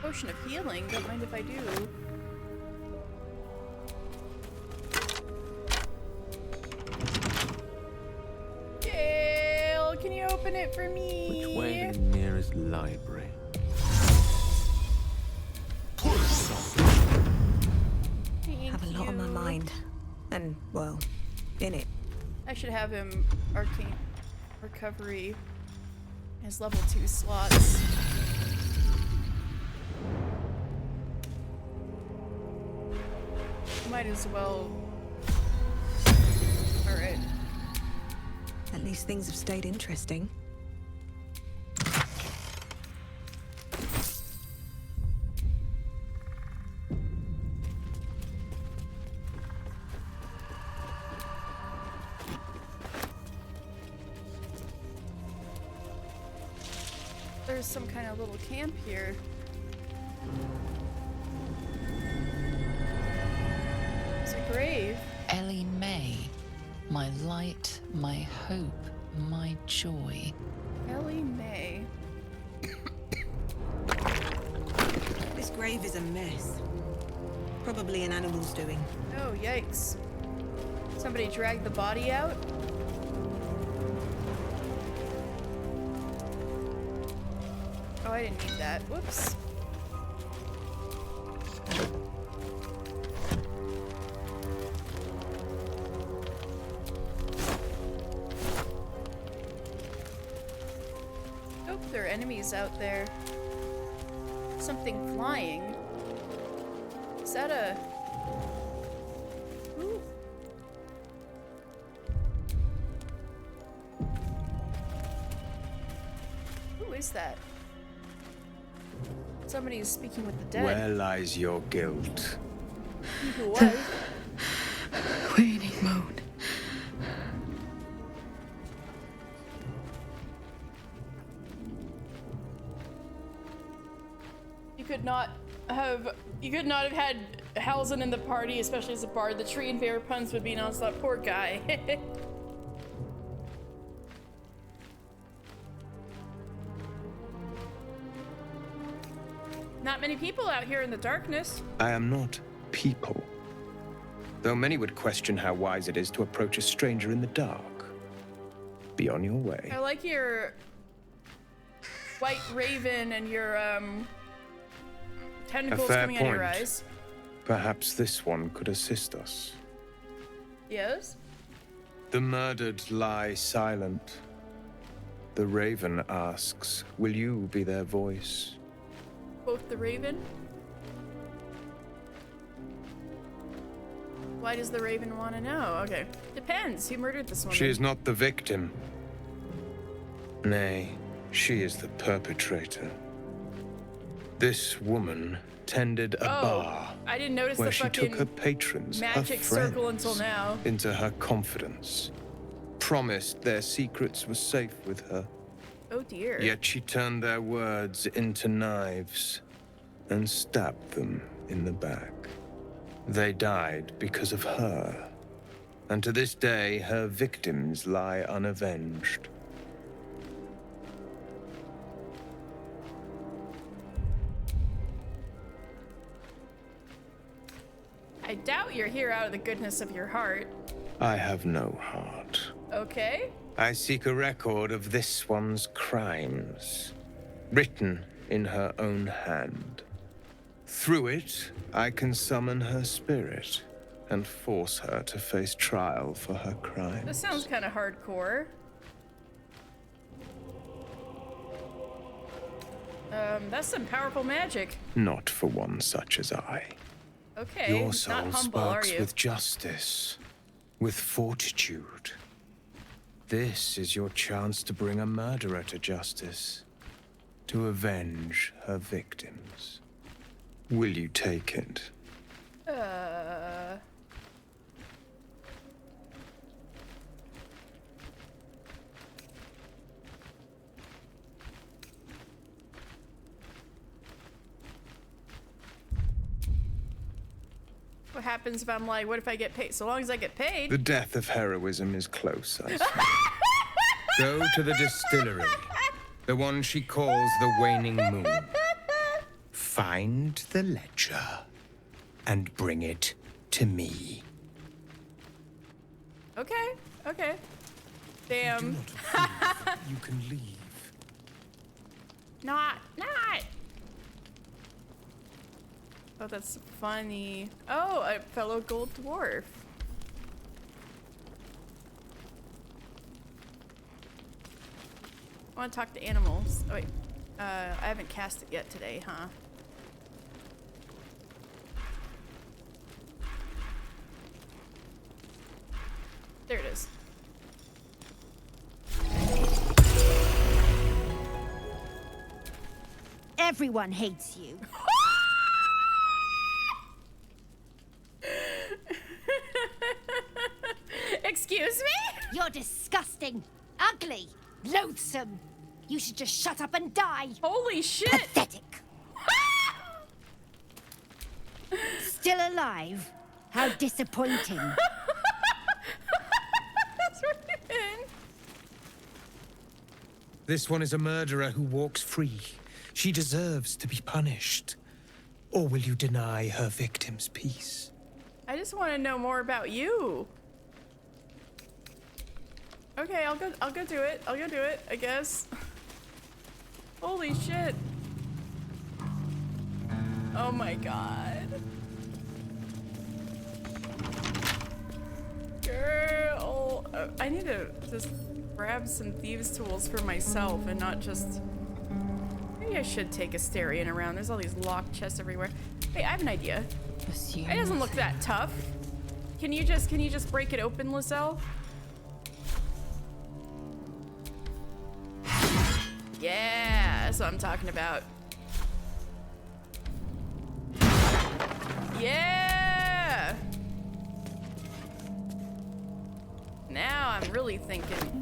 Potion of healing, don't mind if I do. Gail, can you open it for me? Which way to the nearest library? Have a lot on my mind. And, well, in it. I should have him arcane recovery as level 2 slots. Might as well. Alright. At least things have stayed interesting. there's some kind of little camp here. It's a grave. Ellie May, my light, my hope, my joy. Ellie May. This grave is a mess. Probably an animal's doing. Oh, yikes. Somebody dragged the body out? Oh, I didn't need that. Whoops. Oh, there are enemies out there. Something flying. Is that a... Ooh. Who is that? Somebody is speaking with the dead. Where lies your guilt? Who was? Waiting mode. You could not have had Halzen in the party, especially as a bard. The tree and bear puns would be nonstop. Poor guy. Not many people out here in the darkness. I am not people. Though many would question how wise it is to approach a stranger in the dark. Be on your way. I like your white raven and your tentacles coming out of your eyes. Perhaps this one could assist us. Yes? The murdered lie silent. The raven asks, will you be their voice? Both the raven? Why does the raven want to know? Okay. Depends. Who murdered this woman? She is not the victim. Nay, she is the perpetrator. This woman tended a bar. I didn't notice where the she fucking took her patrons, magic her circle friends, until now. into her confidence. Promised their secrets were safe with her. Oh dear. Yet she turned their words into knives and stabbed them in the back. They died because of her. And to this day, her victims lie unavenged. I doubt you're here out of the goodness of your heart. I have no heart. Okay. I seek a record of this one's crimes, written in her own hand. Through it, I can summon her spirit and force her to face trial for her crimes. This sounds kind of hardcore. That's some powerful magic. Not for one such as I. Okay, Your soul not humble, are sparks you? with justice, with fortitude. This is your chance to bring a murderer to justice, to avenge her victims. Will you take it? What happens if I'm like, what if I get paid? So long as I get paid. The death of heroism is close, I say. Go to the distillery, the one she calls the Waning Moon. Find the ledger and bring it to me. Okay, okay. Damn. You can leave. Not. Oh, that's funny. Oh, a fellow gold dwarf. I want to talk to animals. Oh wait, I haven't cast it yet today, huh? There it is. Everyone hates you. Excuse me? You're disgusting, ugly, loathsome. You should just shut up and die. Holy shit! Pathetic. Still alive? How disappointing. That's right. This one is a murderer who walks free. She deserves to be punished. Or will you deny her victims peace? I just want to know more about you. Okay, I'll go do it. I'll go do it, I guess. Holy shit. Oh my god. Girl. I need to just grab some thieves' tools for myself and not just... Maybe I should take Asterion around. There's all these locked chests everywhere. Hey, I have an idea. It doesn't look that tough. Can you just break it open, Lizelle? Yeah, that's what I'm talking about. Yeah! Now I'm really thinking.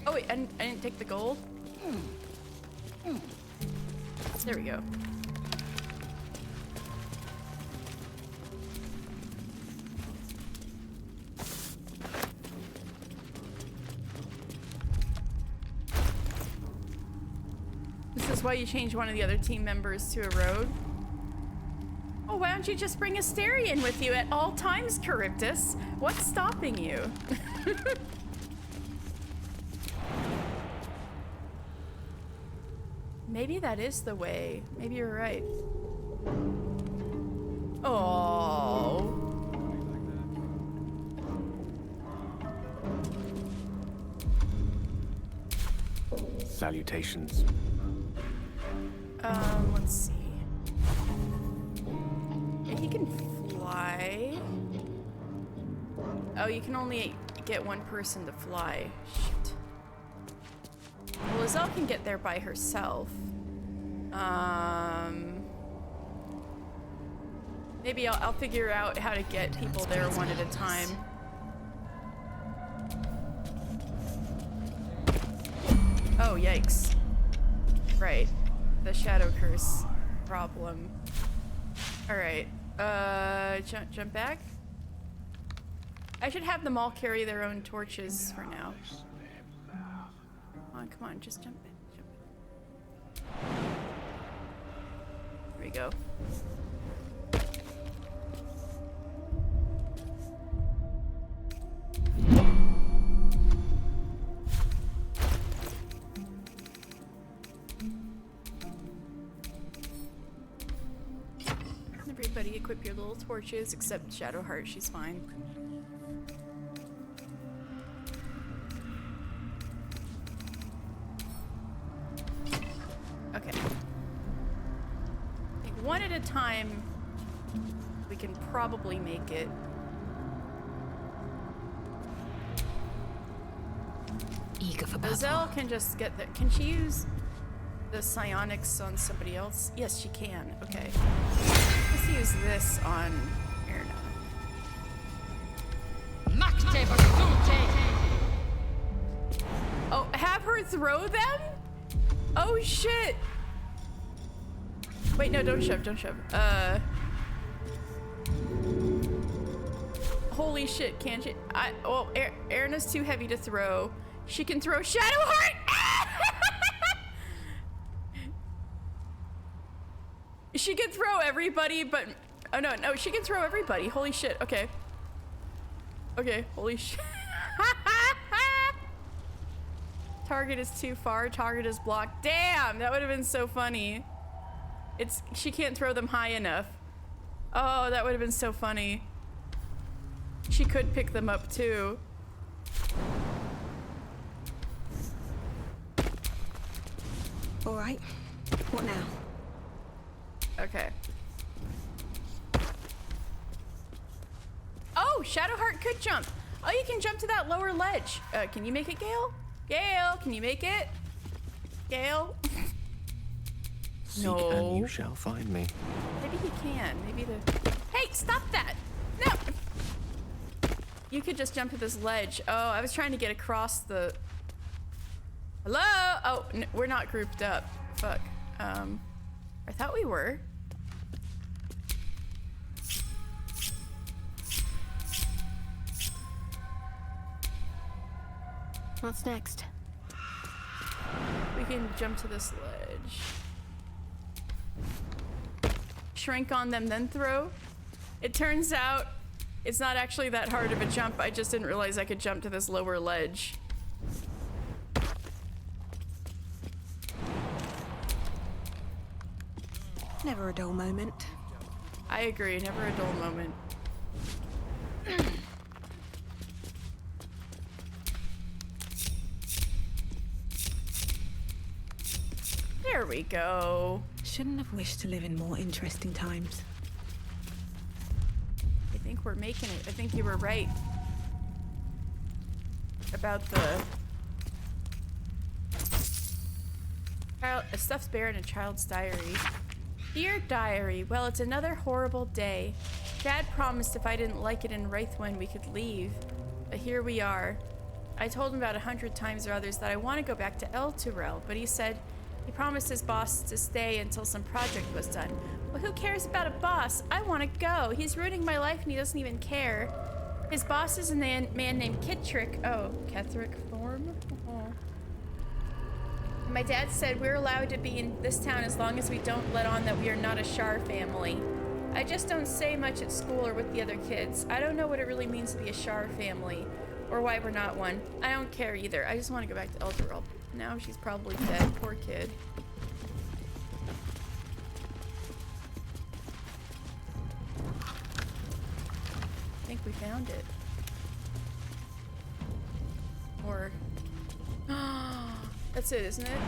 Oh wait, I didn't take the gold? There we go. This is why you change one of the other team members to a road. Oh, why don't you just bring Asterion with you at all times, Charybdis? What's stopping you? Maybe that is the way. Maybe you're right. Oh. Salutations. Let's see. Yeah, he can fly. Oh, you can only get one person to fly. Shit. Well, Lizelle can get there by herself. Maybe I'll figure out how to get people there one at a time. Oh, yikes. Right. The shadow curse problem. Alright. Jump back? I should have them all carry their own torches for now. Come on, just jump in. Here we go. Everybody equip your little torches, except Shadowheart, she's fine. Okay. I think one at a time, we can probably make it. Eager for battle. Lizelle can just get there. Can she use the psionics on somebody else? Yes, she can. Okay. Let's use this on Erna. Oh, have her throw them? Oh shit! Wait, no, don't shove, don't shove. Holy shit, can't she? Well, Erna's too heavy to throw. She can throw Shadowheart! She can throw everybody, but... Oh, no, she can throw everybody. Holy shit, okay. Okay, holy shit. Target is too far, target is blocked. Damn, that would have been so funny. She can't throw them high enough. Oh, that would have been so funny. She could pick them up, too. All right, what now? Okay. Oh, Shadowheart could jump. Oh, you can jump to that lower ledge. Can you make it, Gale? Gale, can you make it? Gale? Seek No. and you shall find me. Maybe he can. Maybe the... Hey, stop that! No! You could just jump to this ledge. Oh, I was trying to get across the Hello? Oh, we're not grouped up. Fuck. I thought we were. What's next? We can jump to this ledge. Shrink on them, then throw. It turns out it's not actually that hard of a jump. I just didn't realize I could jump to this lower ledge. Never a dull moment. I agree, never a dull moment. There we go. Shouldn't have wished to live in more interesting times. I think we're making it. I think you were right about a stuffed bear in a child's diary. Dear diary, well, it's another horrible day. Dad promised if I didn't like it in Wraithwind we could leave, but here we are. I told him about 100 times or others that I want to go back to El Turel, but he said he promised his boss to stay until some project was done. Well, who cares about a boss? I want to go. He's ruining my life and he doesn't even care. His boss is a man named Kittrick. Oh, Kethrick Thorm? Oh. My dad said we're allowed to be in this town as long as we don't let on that we are not a Shar family. I just don't say much at school or with the other kids. I don't know what it really means to be a Shar family or why we're not one. I don't care either. I just want to go back to El Turel. Now she's probably dead. Poor kid. I think we found it. Or... that's it, isn't it?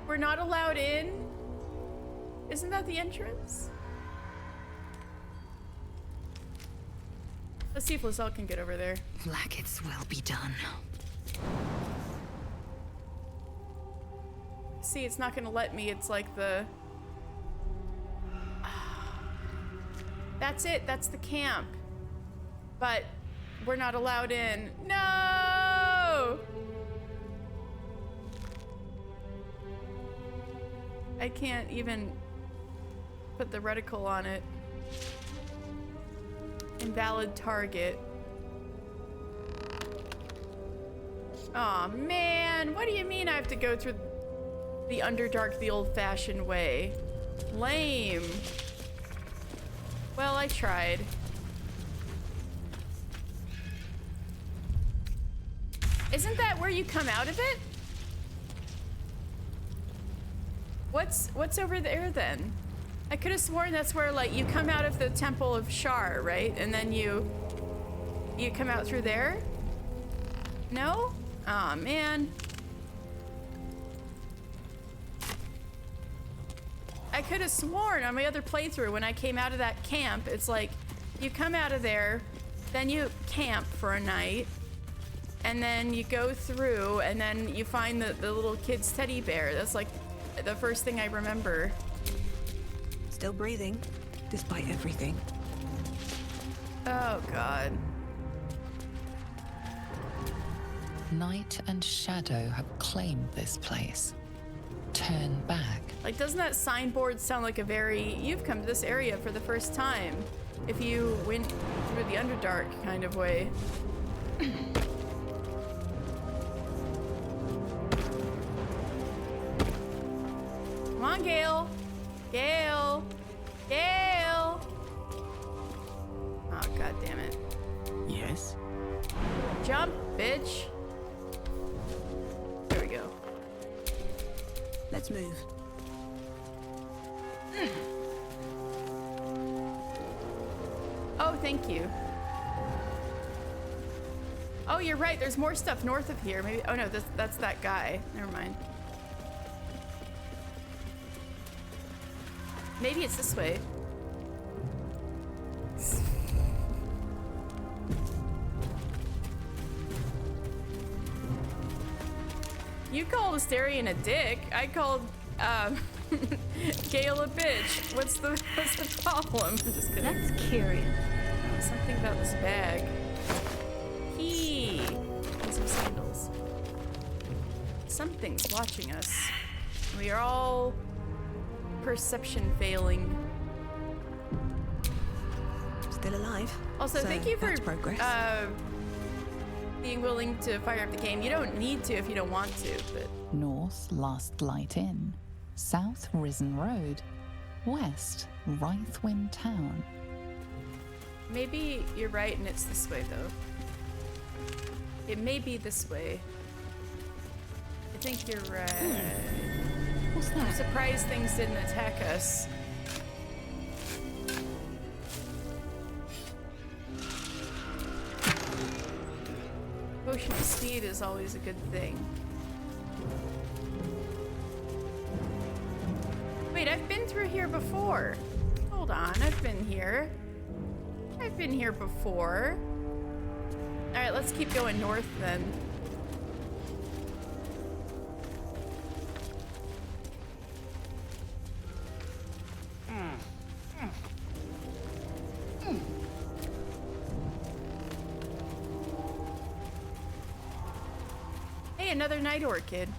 We're not allowed in? Isn't that the entrance? Let's see if Lizelle can get over there. Let its will be done. See, it's not gonna let me. It's like the... That's it. That's the camp. But we're not allowed in. No! I can't even put the reticle on it. Invalid target. Aw, man. What do you mean I have to go through the Underdark the old-fashioned way? Lame. Well, I tried. Isn't that where you come out of it? What's over there then? I could have sworn that's where, like, you come out of the Temple of Shar, right? And then you come out through there? No? Aw, man. I could have sworn on my other playthrough when I came out of that camp, it's like, you come out of there, then you camp for a night, and then you go through, and then you find the little kid's teddy bear. That's like the first thing I remember. Still breathing, despite everything. Oh, God. Night and shadow have claimed this place. Turn back. Like, doesn't that signboard sound like a very, you've come to this area for the first time, if you went through the Underdark kind of way? Come on, Gale. Gale. Gale. Oh, God damn it. Yes? Jump, bitch. There we go. Let's move. Oh, thank you. Oh, you're right. There's more stuff north of here. Maybe. Oh no, that's that guy. Never mind. Maybe it's this way. You called Asterion a dick. I called Gale a bitch. What's the problem? I'm just kidding. That's curious. Something about this bag. key and some sandals. Something's watching us. We are all perception failing. Still alive. Also, so thank you for that's progress. being willing to fire up the game. You don't need to if you don't want to, but... North, Last Light Inn. South, Risen Road. West, Rythwin Town. Maybe you're right and it's this way, though. It may be this way. I think you're right. What's that? I'm surprised things didn't attack us. Potion of speed is always a good thing. Wait, I've been through here before. Hold on, I've been here. I've been here before. Alright, let's keep going north then. Hey, another night orchid.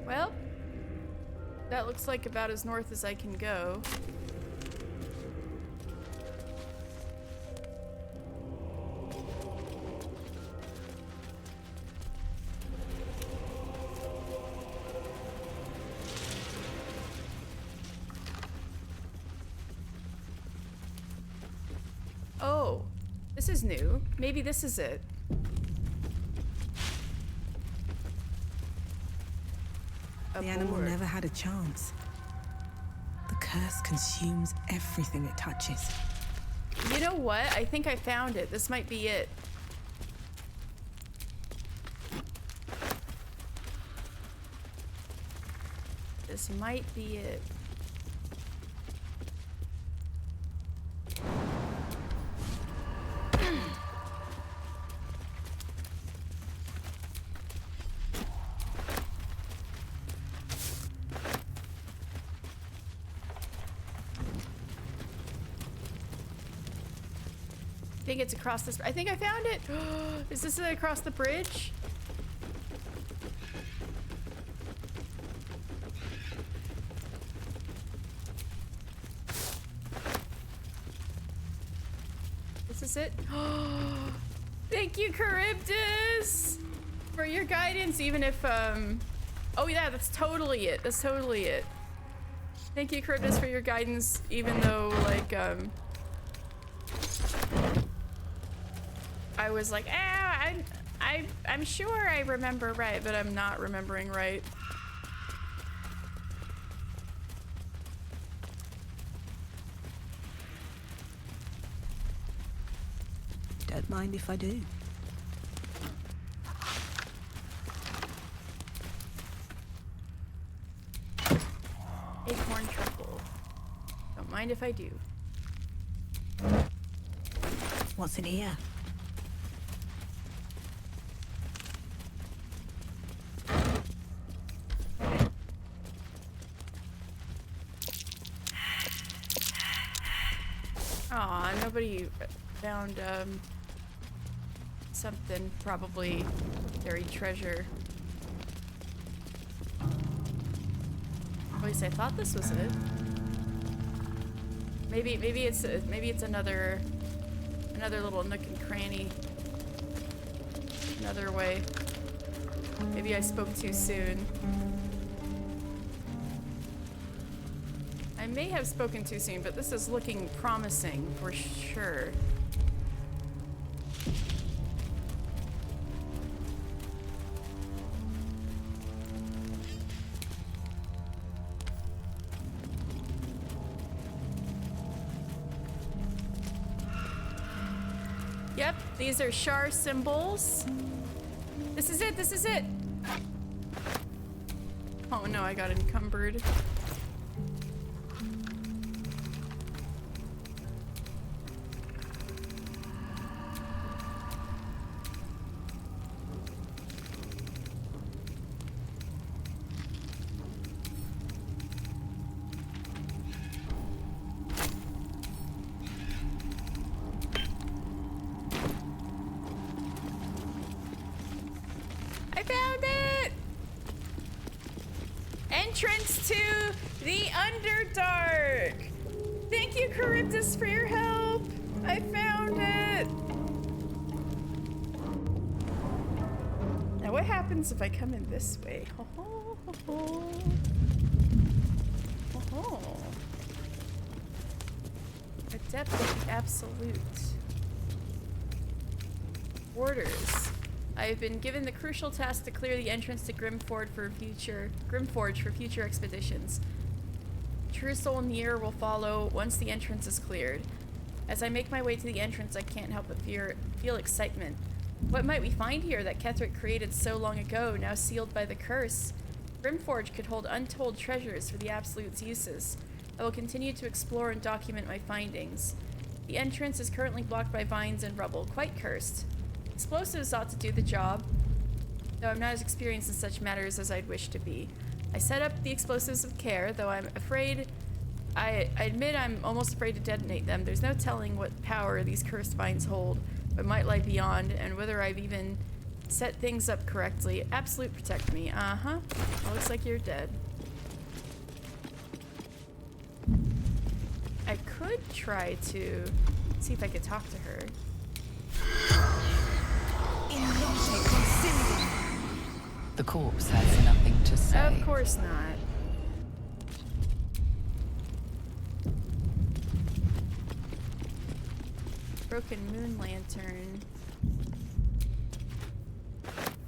Well, that looks like about as north as I can go. Oh, this is new. Maybe this is it. The animal never had a chance. The curse consumes everything it touches. You know what? I think I found it. This might be it. This might be it. I think it's across this. I think I found it. Is this across the bridge? This is it. Thank you, Charybdis, for your guidance. Even if, oh yeah, that's totally it. That's totally it. Thank you, Charybdis, for your guidance. Even though, like, I was like, I'm sure I remember right, but I'm not remembering right. Don't mind if I do. Acorn truffle. Don't mind if I do. What's in here? Aw, nobody found, something, probably buried treasure. At least I thought this was it. Maybe it's another little nook and cranny. Another way. Maybe I spoke too soon. I may have spoken too soon, but this is looking promising for sure. Yep, these are Shar symbols. This is it, this is it! Oh no, I got encumbered. entrance to the Underdark. Thank you, Charybdis, for your help. I found it. Now what happens if I come in this way? Adept of the Absolute. Orders. I have been given the crucial task to clear the entrance to Grimforge for future expeditions. Trusol Nier will follow once the entrance is cleared. As I make my way to the entrance, I can't help but feel excitement. What might we find here that Ketheric created so long ago, now sealed by the curse? Grimforge could hold untold treasures for the Absolute's uses. I will continue to explore and document my findings. The entrance is currently blocked by vines and rubble, quite cursed. Explosives ought to do the job, though I'm not as experienced in such matters as I'd wish to be. I set up the explosives with care, though I admit I'm almost afraid to detonate them. There's no telling what power these cursed vines hold, but might lie beyond, and whether I've even set things up correctly. Absolute, protect me. Well, looks like you're dead. I could try to see if I could talk to her. The corpse has nothing to say. Of course not. Broken moon lantern.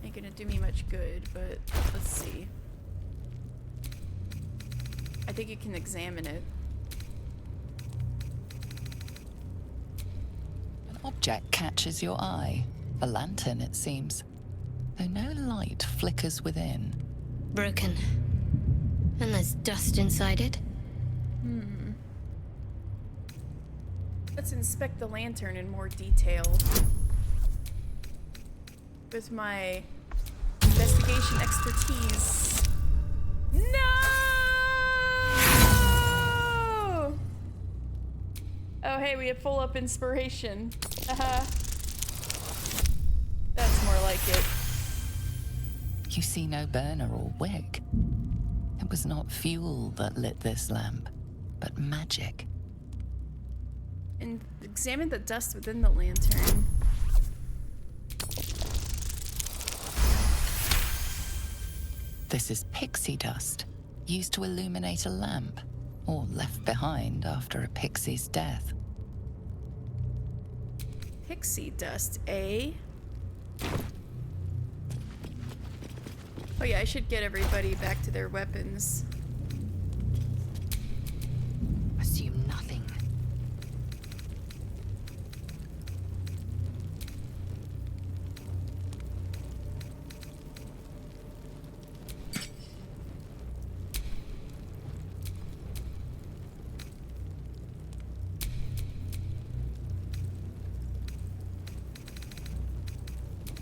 Ain't gonna do me much good, but let's see. I think you can examine it. An object catches your eye. A lantern, it seems. Though no light flickers within. Broken. And there's dust inside it. Let's inspect the lantern in more detail. With my investigation expertise. No! Oh, hey, we have full up inspiration. That's more like it. You see no burner or wick. It was not fuel that lit this lamp, but magic. And examine the dust within the lantern. This is pixie dust, used to illuminate a lamp, or left behind after a pixie's death. Pixie dust, eh? Oh yeah, I should get everybody back to their weapons. Assume nothing.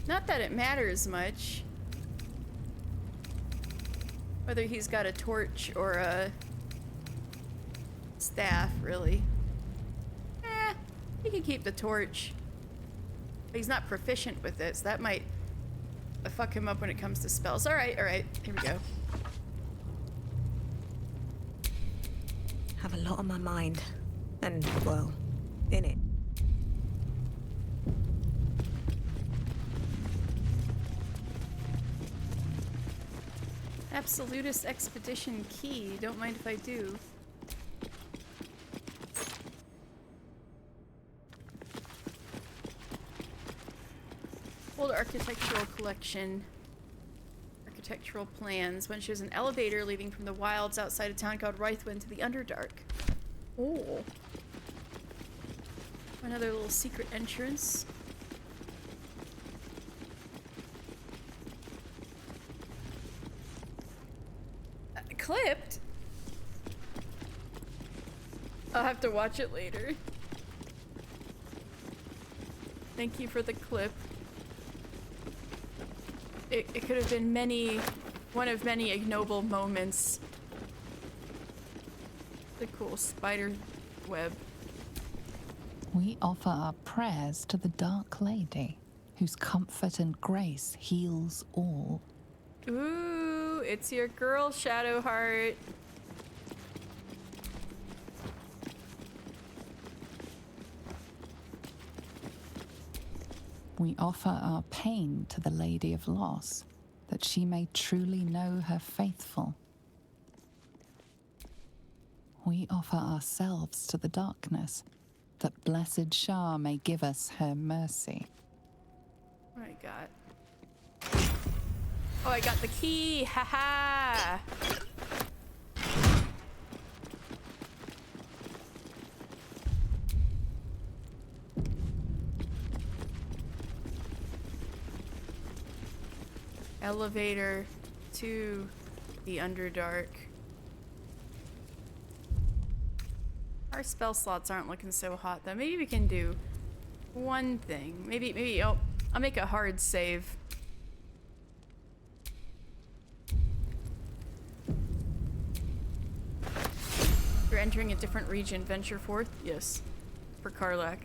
Not that it matters much. Whether he's got a torch or a staff, really. He can keep the torch. But he's not proficient with it, so that might fuck him up when it comes to spells. Alright, here we go. Have a lot on my mind. And, well, in it. Absolutist Expedition Key. Don't mind if I do. Old architectural collection. Architectural plans. One shows an elevator leading from the wilds outside a town called Rythwind to the Underdark. Oh. Another little secret entrance. Clipped? I'll have to watch it later. Thank you for the clip. It could have been one of many ignoble moments. The cool spider web. We offer our prayers to the Dark Lady, whose comfort and grace heals all. Ooh, it's your girl, Shadowheart. We offer our pain to the Lady of Loss, that she may truly know her faithful. We offer ourselves to the darkness, that blessed Shah may give us her mercy. What I got? Oh, I got the key! Haha! Elevator to the Underdark. Our spell slots aren't looking so hot though. Maybe we can do one thing. Maybe I'll make a hard save. You're entering a different region. Venture forth? Yes. For Karlak.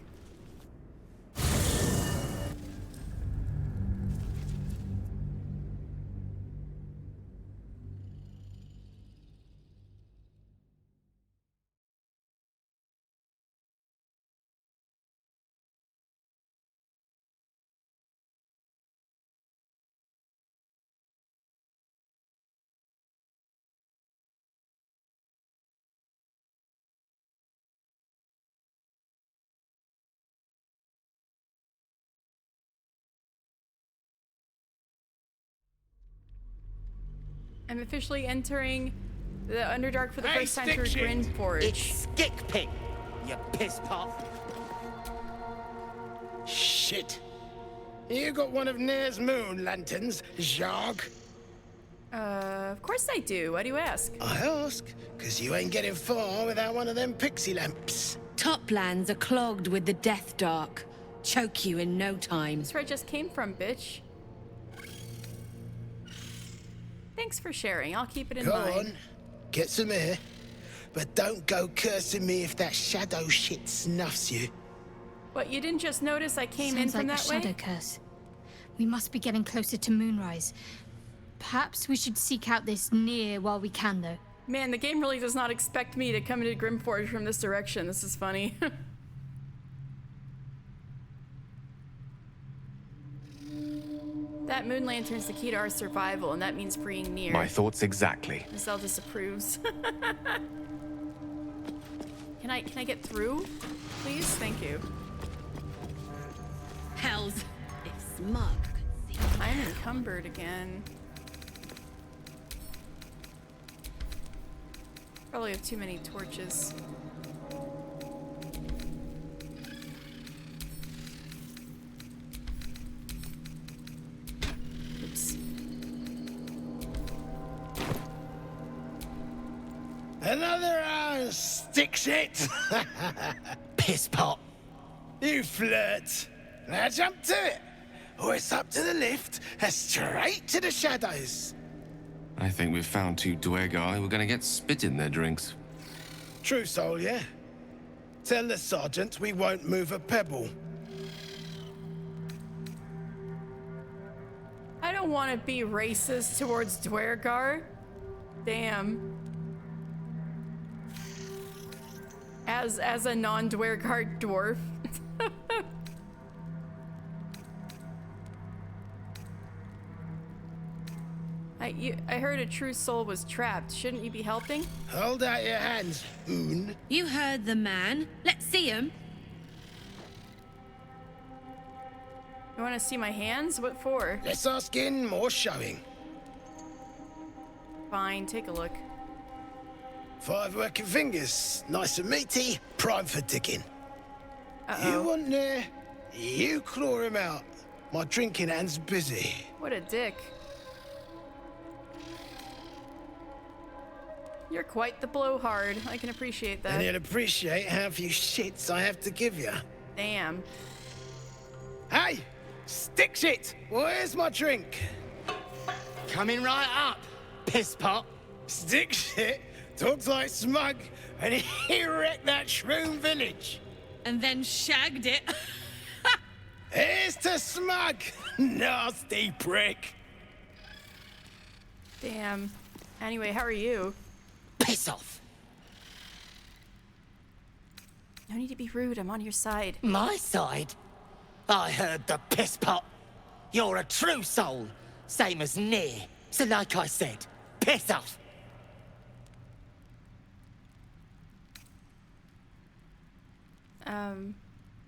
I'm officially entering the Underdark for the first time through Grindforge. It's Stickpin, you piss pot. Shit. You got one of Nair's moon lanterns, Zharg? Of course I do. Why do you ask? I ask, because you ain't getting far without one of them pixie lamps. Toplands are clogged with the Death Dark. Choke you in no time. That's where I just came from, bitch. Thanks for sharing. I'll keep it in mind. Go on, get some air. But don't go cursing me if that shadow shit snuffs you. What, you didn't just notice I came in from that way? Sounds like a shadow curse. We must be getting closer to Moonrise. Perhaps we should seek out this Nier while we can, though. Man, the game really does not expect me to come into Grindforge from this direction. This is funny. That moon lantern's the key to our survival, and that means freeing Nier. My thoughts exactly. Zell disapproves. Can I get through, please? Thank you. Hells, if Smug could see. I'm encumbered again. Probably have too many torches. Oops. Another stick shit. Piss pot. You flirt. Now jump to it. Or it's up to the lift and straight to the shadows. I think we've found two Dwergar who are gonna get spit in their drinks. True soul, yeah? Tell the sergeant we won't move a pebble. I don't want to be racist towards Dwergar. Damn. As a non-Dwergar dwarf. I heard a true soul was trapped. Shouldn't you be helping? Hold out your hands, Oon. You heard the man. Let's see him. You want to see my hands? What for? Less asking, more showing. Fine, take a look. 5 working fingers, nice and meaty, prime for digging. Uh-oh. You want there? You claw him out. My drinking hand's busy. What a dick. You're quite the blowhard. I can appreciate that. And you'll appreciate how few shits I have to give you. Damn. Hey! Stick shit! Where's my drink? Coming right up, piss pot. Stick shit talks like Smug, and he wrecked that shroom village. And then shagged it. Here's to Smug, nasty prick. Damn. Anyway, how are you? Piss off! No need to be rude, I'm on your side. My side? I heard the piss pot. You're a true soul, same as Near. So like I said, piss off!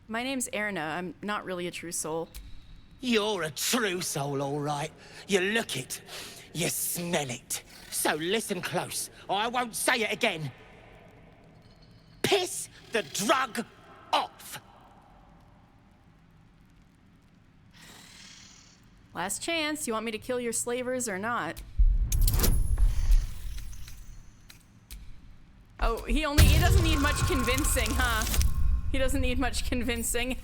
My name's Erna. I'm not really a true soul. You're a true soul, all right. You look it. You smell it. So listen close, or I won't say it again. Piss the drug off! Last chance. You want me to kill your slavers or not? Oh, he doesn't need much convincing, huh? He doesn't need much convincing.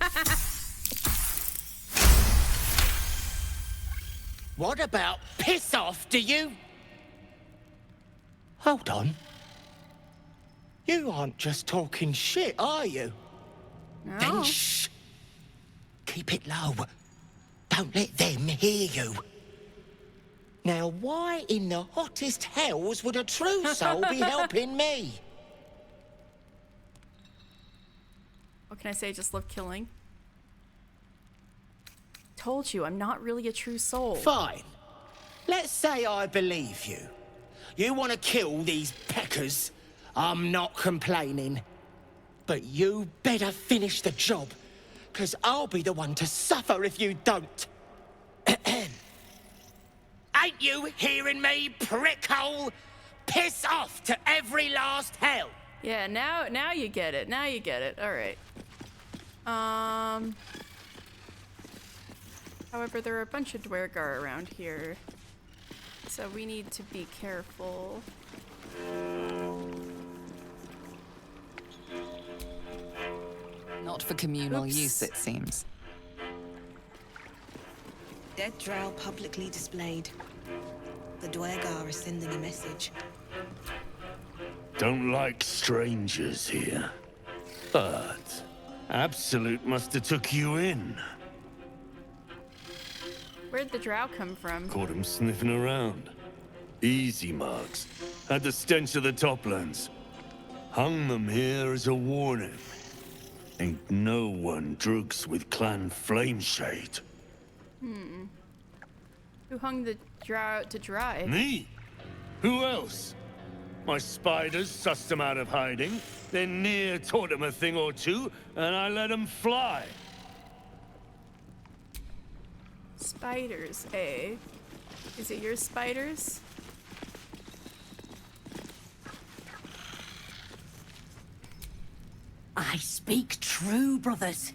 What about piss off, do you? Hold on. You aren't just talking shit, are you? No. Then shh. Keep it low. Don't let them hear you. Now, why in the hottest hells would a true soul be helping me? What can I say? Just love killing. Told you, I'm not really a true soul. Fine. Let's say I believe you. You want to kill these peckers. I'm not complaining. But you better finish the job, because I'll be the one to suffer if you don't. Ain't you hearing me, prickhole? Piss off to every last hell. Yeah, now you get it. Now you get it. All right. However, there are a bunch of Dwergar around here, so we need to be careful. Not for communal use, it seems. Dead drow publicly displayed. The Dwergar are sending a message. Don't like strangers here. But Absolute must have took you in. Where'd the drow come from? Caught him sniffing around. Easy marks. Had the stench of the Toplands. Hung them here as a warning. Ain't no one drugs with Clan Flameshade. Who hung the drow out to dry? Me? Who else? My spiders sussed them out of hiding, then Near taught them a thing or two, and I let them fly. Spiders, eh? Is it your spiders? I speak true, brothers.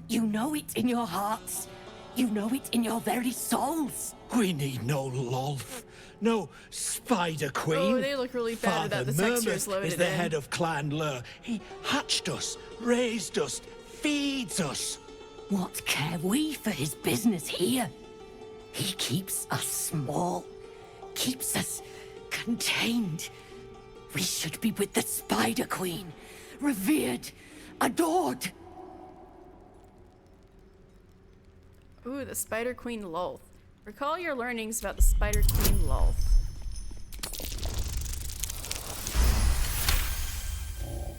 You know it in your hearts. You know it in your very souls. We need no Lolth, no Spider Queen. Oh, they look really bad Father without the textures Murmuth loaded is the in. head of Clan Lur. He hatched us, raised us, feeds us. What care we for his business here? He keeps us small, keeps us contained. We should be with the Spider Queen, revered, adored. Ooh, the Spider Queen Lolth. Recall your learnings about the Spider Queen Lolth.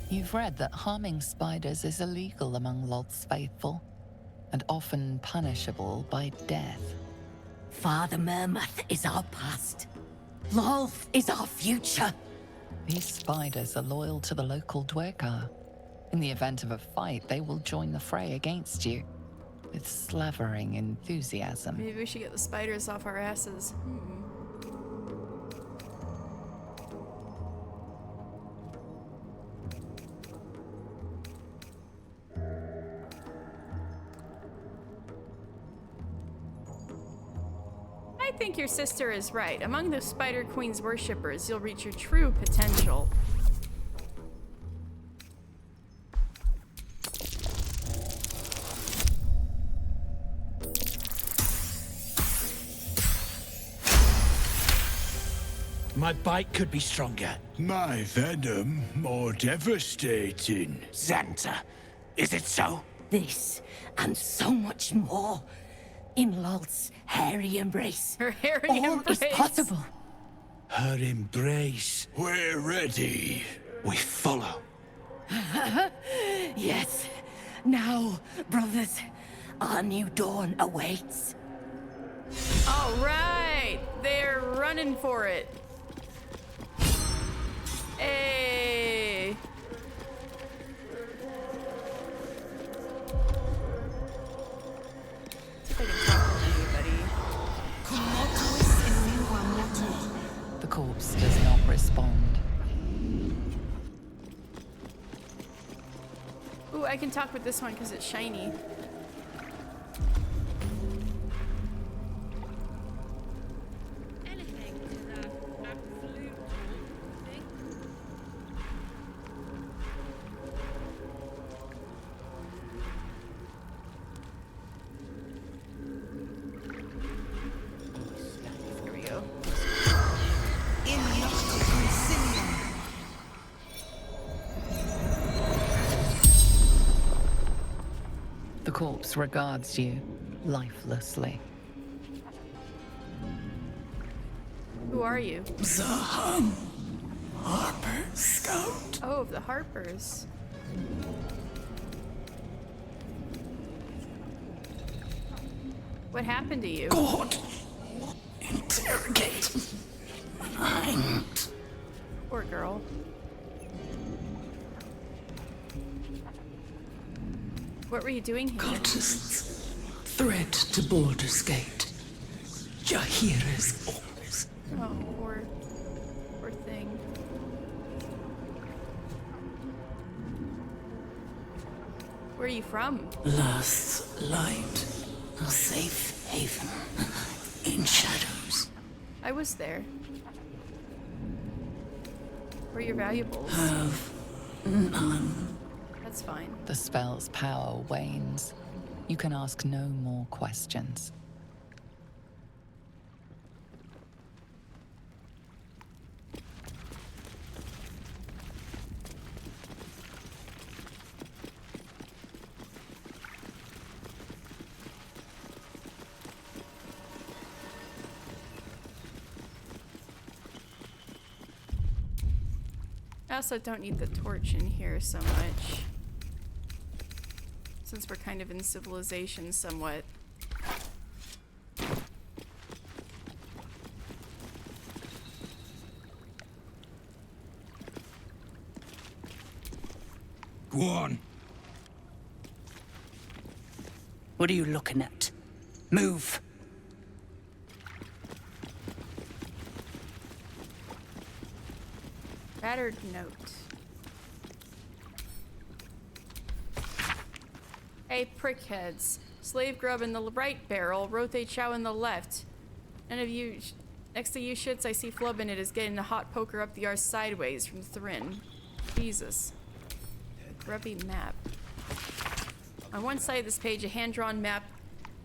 You've read that harming spiders is illegal among Lolth's faithful, and often punishable by death. Father Murmuth is our past. Lolth is our future. These spiders are loyal to the local Dwergar. In the event of a fight, they will join the fray against you, with slavering enthusiasm. Maybe we should get the spiders off our asses. I think your sister is right. Among the Spider Queen's worshippers, you'll reach your true potential. My bite could be stronger. My venom more devastating. Xanta, is it so? This and so much more. In Lolth's hairy embrace. Her hairy All embrace. is possible. Her embrace. We're ready. We follow. Yes. Now, brothers, our new dawn awaits. All right, they're running for it. Hey. See if I can talk to anybody. The corpse does not respond. Ooh, I can talk with this one because it's shiny. Here we go. The corpse regards you lifelessly. Who are you? Zahan. Harper Scout. Oh, the Harpers. What happened to you? God. Interrogate. Mind. Poor girl. What were you doing here? Cultists. Threat to Baldur's Gate. Jahira's orders. Oh, poor thing. Where are you from? Last light. A safe haven. In shadows. I was there. Where are your valuables? Have none. That's fine. The spell's power wanes. You can ask no more questions. I also don't need the torch in here so much, since we're kind of in civilization somewhat. Go on. What are you looking at? Move. Battered note. Hey, prickheads. Slave grub in the right barrel, rotate chow in the left. None of you, next to you shits, I see flub in it is getting the hot poker up the arse sideways from Thrin. Jesus. Grubby map. On one side of this page, a hand-drawn map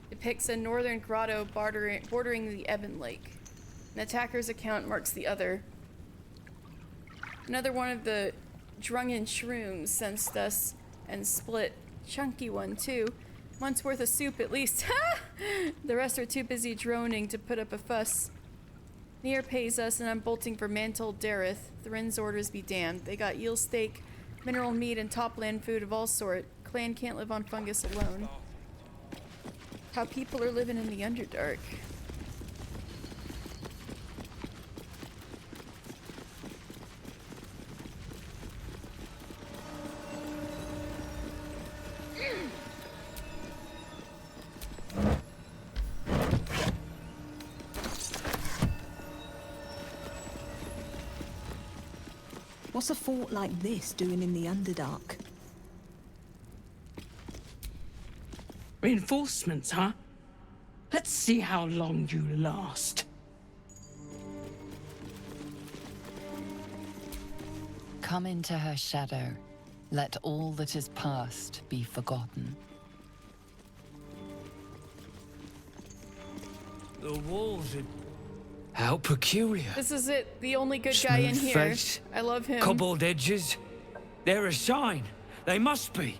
depicts a northern grotto bordering the Ebon Lake. An attacker's account marks the other. Another one of the drunken shrooms sensed us and split. Chunky one, too. Month's worth of soup, at least. The rest are too busy droning to put up a fuss. Nier pays us, and I'm bolting for Mantle Dareth. Thrin's orders be damned. They got eel steak, mineral meat, and topland food of all sort. Clan can't live on fungus alone. How people are living in the Underdark. What's a fort like this doing in the Underdark? Reinforcements, huh? Let's see how long you last. Come into her shadow. Let all that is past be forgotten. The walls are... How peculiar. This is it. The only good guy in Smooth here. face, I love him. cobbled edges. They're a sign. They must be.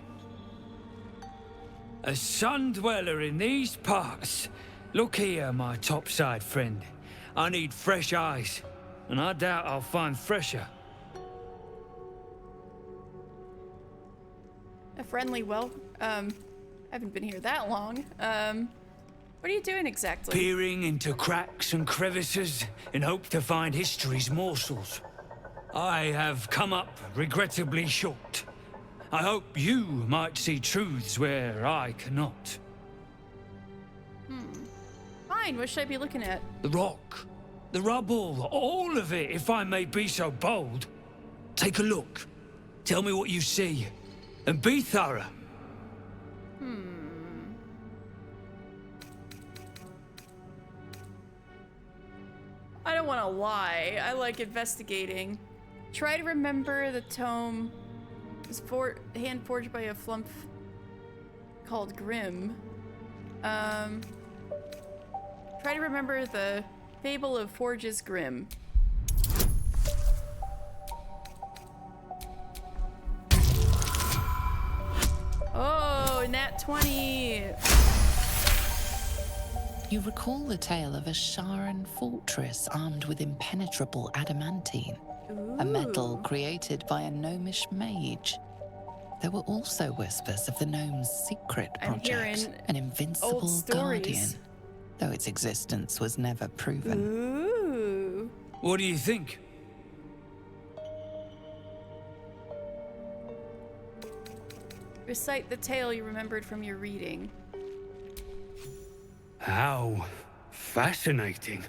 A sun dweller in these parts. Look here, my topside friend. I need fresh eyes. and I doubt I'll find fresher. A friendly haven't been here that long. What are you doing exactly? Peering into cracks and crevices in hope to find history's morsels. I have come up regrettably short. I hope you might see truths where I cannot. Fine, what should I be looking at? The rock, the rubble, all of it, if I may be so bold. Take a look. Tell me what you see. And be thorough. I don't want to lie. I like investigating. Try to remember the tome was hand forged by a flump called Grimm. Try to remember the fable of Forges Grimm. Oh, nat 20. You recall the tale of a Sharan fortress armed with impenetrable adamantine, a metal created by a gnomish mage. There were also whispers of the gnome's secret project, an invincible guardian, though its existence was never proven. Ooh. What do you think? Recite the tale you remembered from your reading. How fascinating.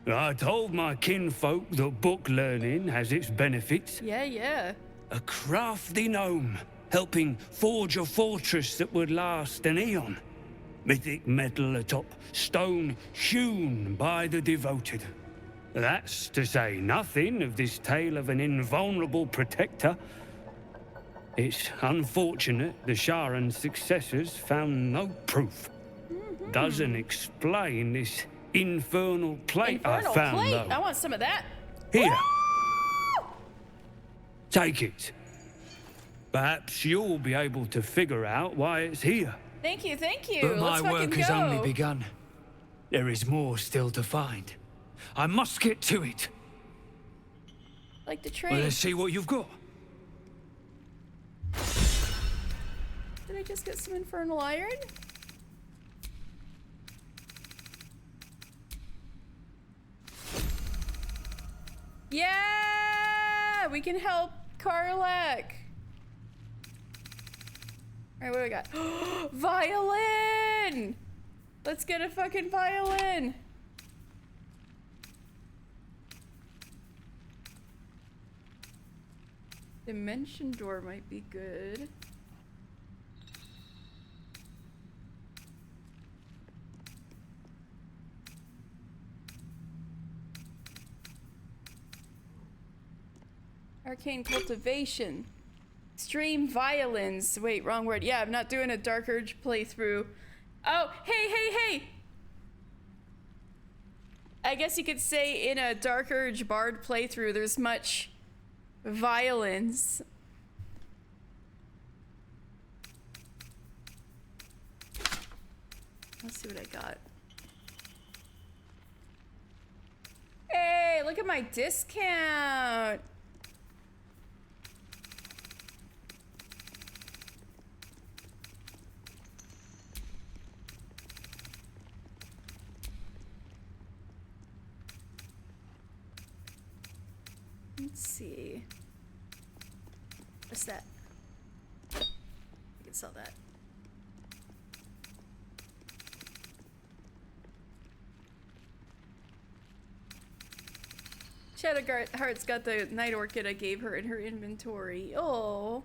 I told my kinfolk that book learning has its benefits. Yeah. A crafty gnome, helping forge a fortress that would last an eon. Mythic metal atop stone hewn by the devoted. That's to say nothing of this tale of an invulnerable protector. It's unfortunate the Sharan's successors found no proof. Doesn't explain this infernal plate I found, though. I want some of that. Here. Take it. Perhaps you'll be able to figure out why it's here. Thank you. But my Let's work has only begun. There is more still to find. I must get to it. Like the train. Well, let's see what you've got. Did I just get some infernal iron? Yeah! We can help Karlach. Alright, what do we got? Violin! Let's get a fucking violin! Dimension door might be good. Arcane cultivation. Stream violins. Wait, wrong word. Yeah, I'm not doing a Dark Urge playthrough. Oh, hey! I guess you could say in a Dark Urge Bard playthrough, there's much violence. Let's see what I got. Hey, look at my discount. Let's see. What's that? I can sell that. Shadowheart's got the night orchid I gave her in her inventory. Oh.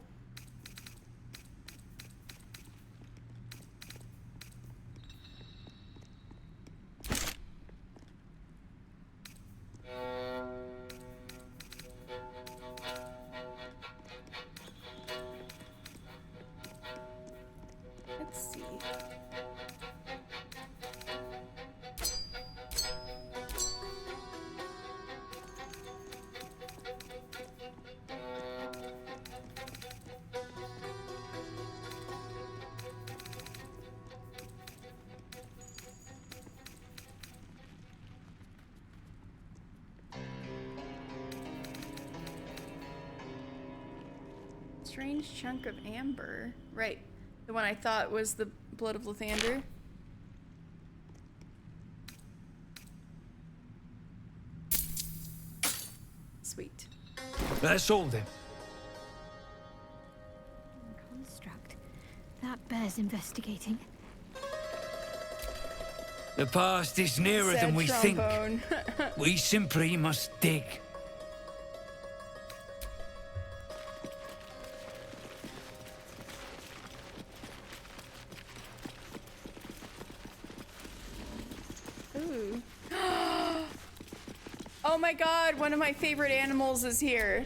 Let's see. Strange chunk of amber. Right. The one I thought was the blood of Lathander. Sweet. That's all then. Construct. That bears investigating. The past is nearer Sad than we trombone. think. We simply must dig. Ooh. Oh my god, one of my favorite animals is here.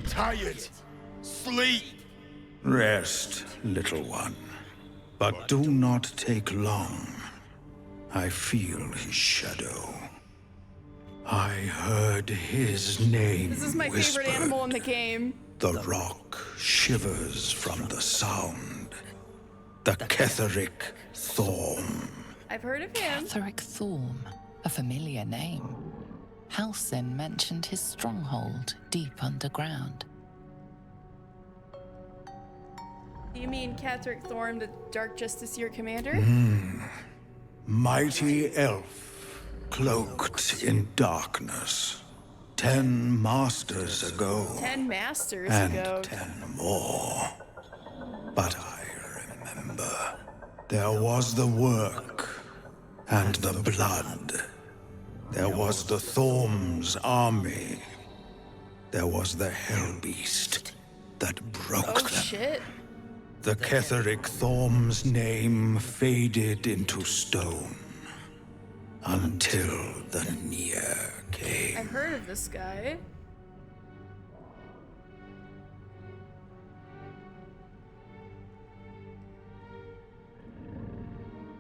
Tired. Sleep. Rest, little one. But do not take long. I feel his shadow. I heard his name This is my whispered. favorite animal in the game. The rock shivers from the sound. The Ketheric Thorm. I've heard of him. Ketheric Thorm, a familiar name. Halsin mentioned his stronghold deep underground. Do you mean Ketheric Thorm, the Dark Justiciar commander? Mighty elf, cloaked in darkness. 10 masters ago. 10 masters and ago. 10 more. But I remember. There was the work and the blood. There was the Thorm's army. There was the Hellbeast that broke Oh them. shit. The Ketheric Thorm's name faded into stone until the Near came. I've heard of this guy.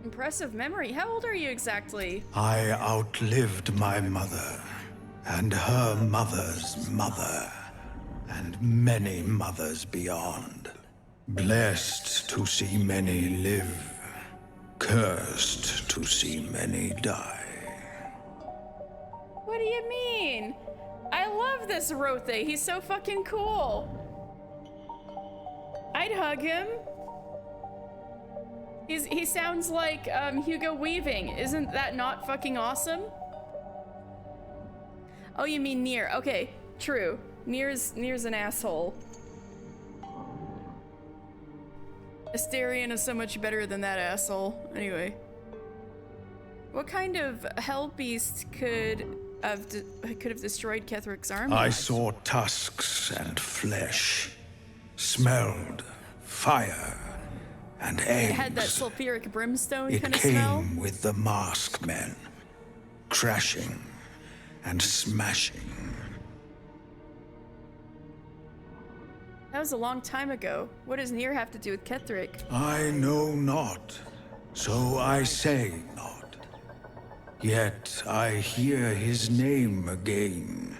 Impressive memory. How old are you exactly? I outlived my mother, and her mother's mother, and many mothers beyond. Blessed to see many live, cursed to see many die. What do you mean? I love this Rothe. He's so fucking cool. I'd hug him. He sounds like Hugo Weaving. Isn't that not fucking awesome? Oh, you mean Nier. Okay, true. Nier's an asshole. Asterion is so much better than that asshole. Anyway. What kind of hellbeast could have destroyed Ketheric's army? I saw tusks and flesh, smelled fire and eggs. It had that sulfuric brimstone It kind of came smell. with the mask men, crashing and smashing. That was a long time ago. What does Nier have to do with Ketheric? I know not, so I say not. Yet I hear his name again,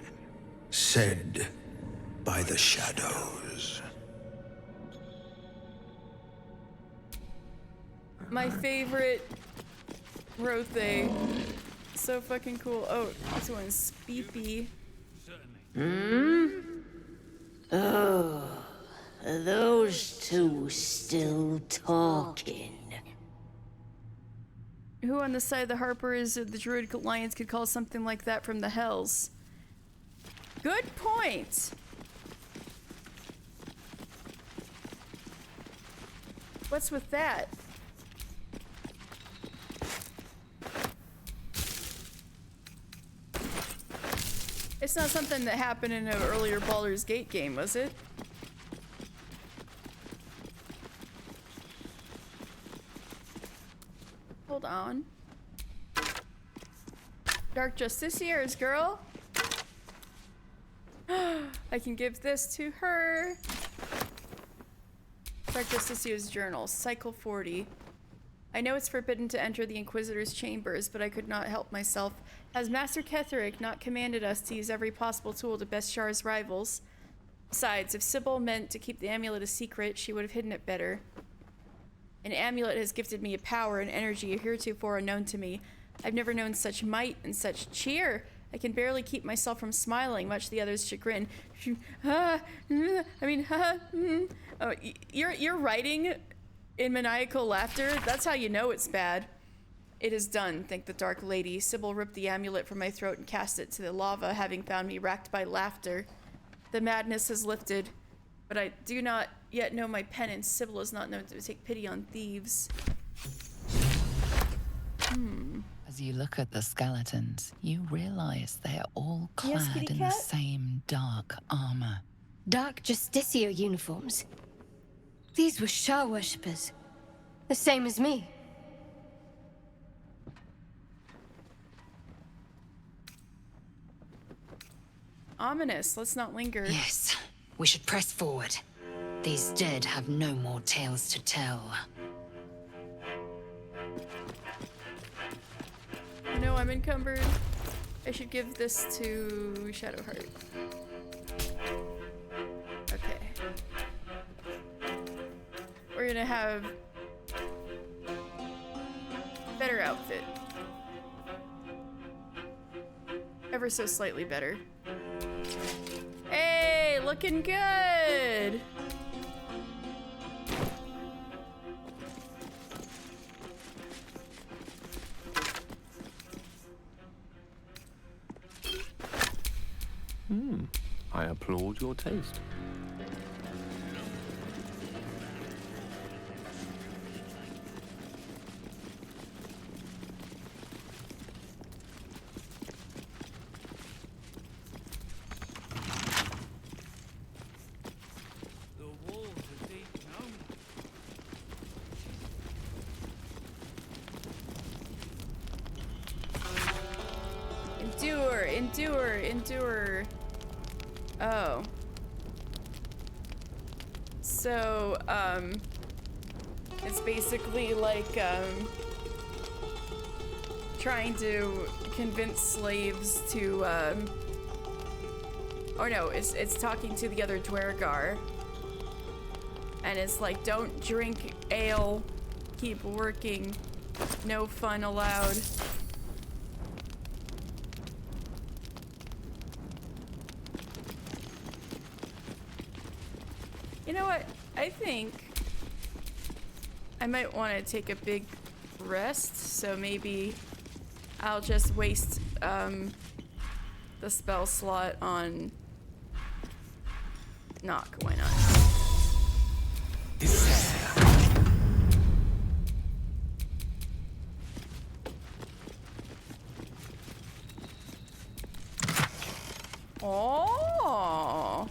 said by the shadows. My favorite Rothe. So fucking cool. Oh, this one's Speepy. Oh, are those two still talking? Who on the side of the Harpers of the Druid Alliance could call something like that from the Hells? Good point! What's with that? It's not something that happened in an earlier Baldur's Gate game, was it? Hold on. Dark Justiciars, girl. I can give this to her. Dark Justiciar's journal, cycle 40. I know it's forbidden to enter the Inquisitor's chambers, but I could not help myself. Has Master Ketheric not commanded us to use every possible tool to best Shar's rivals? Besides, if Sybil meant to keep the amulet a secret, she would have hidden it better. An amulet has gifted me a power and energy heretofore unknown to me. I've never known such might and such cheer I can barely keep myself from smiling, much to the other's chagrin. Oh, you're writing in maniacal laughter? That's how you know it's bad. It is done, thanked the Dark Lady. Sybil ripped the amulet from my throat and cast it to the lava, having found me racked by laughter. The madness has lifted, but I do not yet know my penance. Sybil is not known to take pity on thieves. As you look at the skeletons, you realize they are all Yes, clad kitty in cat? the same dark armor. Dark Justicia uniforms. These were Shah worshippers. The same as me. Ominous. Let's not linger. Yes, we should press forward. These dead have no more tales to tell. No, I'm encumbered. I should give this to Shadowheart. Okay. We're gonna have better outfit. Ever so slightly better. Hey, looking good! I applaud your taste. The walls are deep now. Endure, endure, endure. Oh. So, it's basically like, trying to convince slaves to, or no, it's talking to the other Dwergar. And it's like, don't drink ale, keep working, no fun allowed. You know what? I think I might want to take a big rest, so maybe I'll just waste the spell slot on knock. Why not? Oh,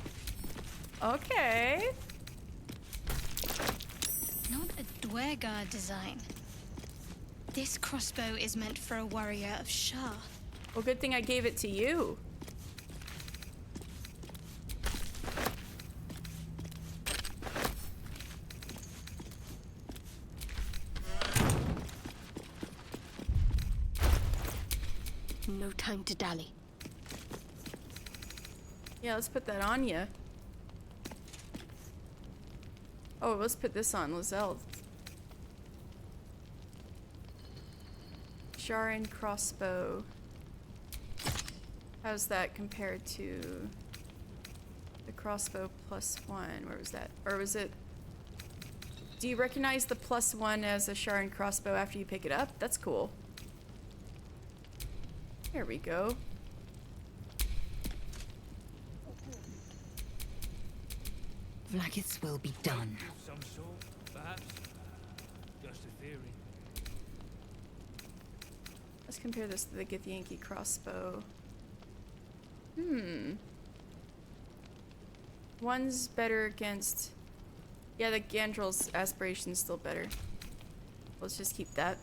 okay. Not a Dwergar design. This crossbow is meant for a warrior of Shah. Well, good thing I gave it to you. No time to dally. Yeah, let's put that on you. Oh, let's put this on Lizelle. Sharon crossbow. How's that compared to the crossbow +1? Where was that? Or was it... Do you recognize the +1 as a Sharon crossbow after you pick it up? That's cool. There we go. Vlaakith's will be done. Some sort, perhaps. Just a theory. Let's compare this to the Githyanki crossbow. One's better against... Yeah, the Gandrel's aspiration's still better. Let's just keep that.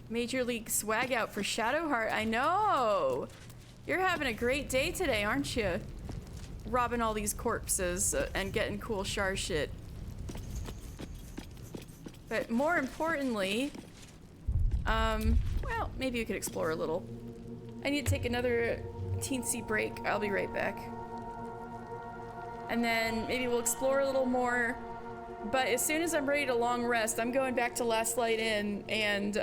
Major League swag out for Shadowheart. I know! You're having a great day today, aren't you? Robbing all these corpses and getting cool Shar shit. But more importantly, well, maybe you could explore a little. I need to take another teensy break. I'll be right back. And then maybe we'll explore a little more. But as soon as I'm ready to long rest, I'm going back to Last Light Inn and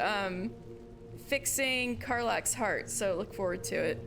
fixing Karlach's heart, so look forward to it.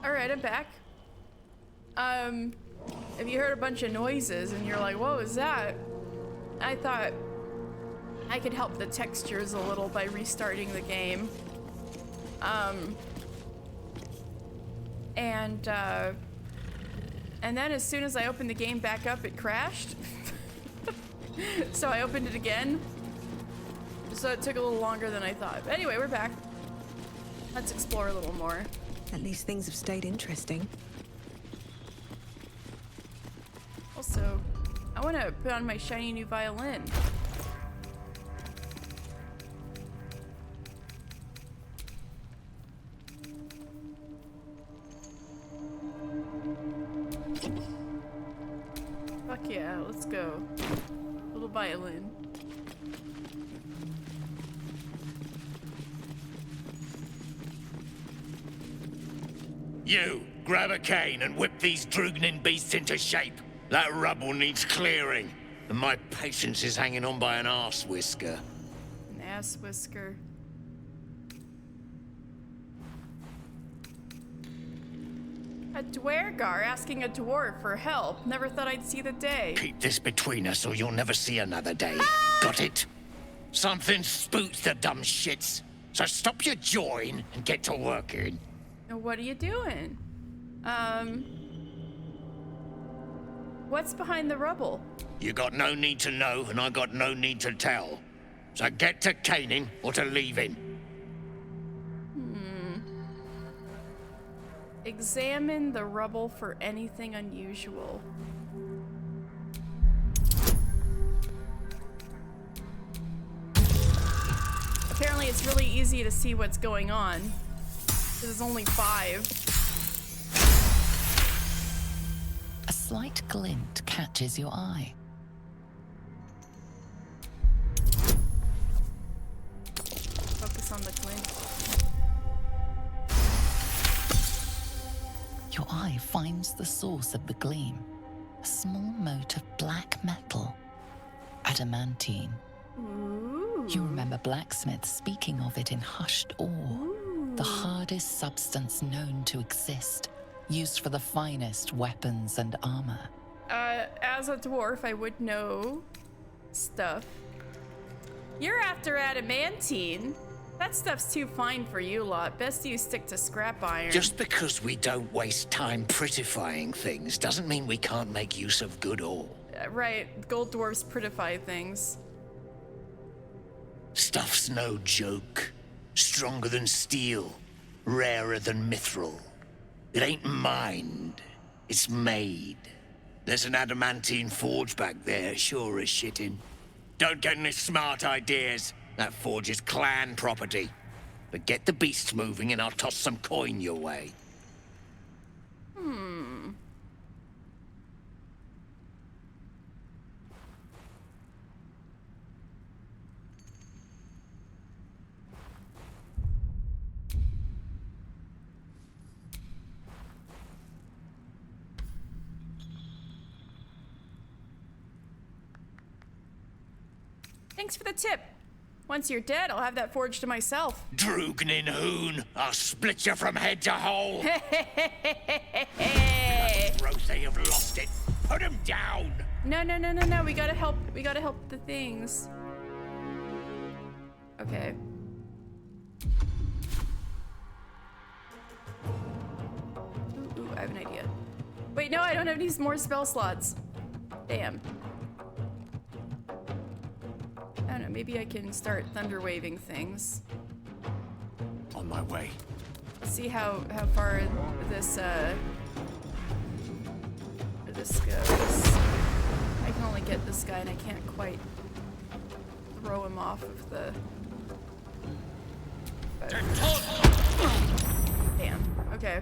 Alright, I'm back. If you heard a bunch of noises and you're like, what was that? I thought I could help the textures a little by restarting the game. And then as soon as I opened the game back up, it crashed. So I opened it again. So it took a little longer than I thought. But anyway, we're back. Let's explore a little more. At least things have stayed interesting. Also, I want to put on my shiny new violin. Fuck yeah, let's go. Little violin. You, grab a cane and whip these Drugnin beasts into shape. That rubble needs clearing, and my patience is hanging on by an arse whisker. An ass whisker. A dwergar asking a dwarf for help. Never thought I'd see the day. Keep this between us or you'll never see another day. Got it? Something spooks the dumb shits. So stop your jawing and get to working. Now what are you doing? What's behind the rubble? You got no need to know, and I got no need to tell. So get to caning or to leaving. Examine the rubble for anything unusual. Apparently it's really easy to see what's going on. There's only 5. A slight glint catches your eye. Focus on the glint. Your eye finds the source of the gleam. A small mote of black metal. Adamantine. Ooh. You remember blacksmiths speaking of it in hushed awe. Ooh. The hardest substance known to exist. Used for the finest weapons and armor. As a dwarf, I would know stuff. You're after adamantine. That stuff's too fine for you lot. Best you stick to scrap iron. Just because we don't waste time prettifying things doesn't mean we can't make use of good ore. Right, gold dwarfs prettify things. Stuff's no joke. Stronger than steel. Rarer than mithril. It ain't mined. It's made. There's an adamantine forge back there, sure as shitting. Don't get any smart ideas. That forge is clan property. But get the beasts moving and I'll toss some coin your way. Thanks for the tip. Once you're dead, I'll have that forge to myself. Drugnin hoon, I'll split you from head to hole. Gross, they have lost it. Put him down. No. We gotta help the things. Okay. Ooh, I have an idea. Wait, no, I don't have any more spell slots. Damn. I don't know, maybe I can start thunder waving things. On my way. Let's see how far this goes. I can only get this guy and I can't quite throw him off of the... Damn, okay.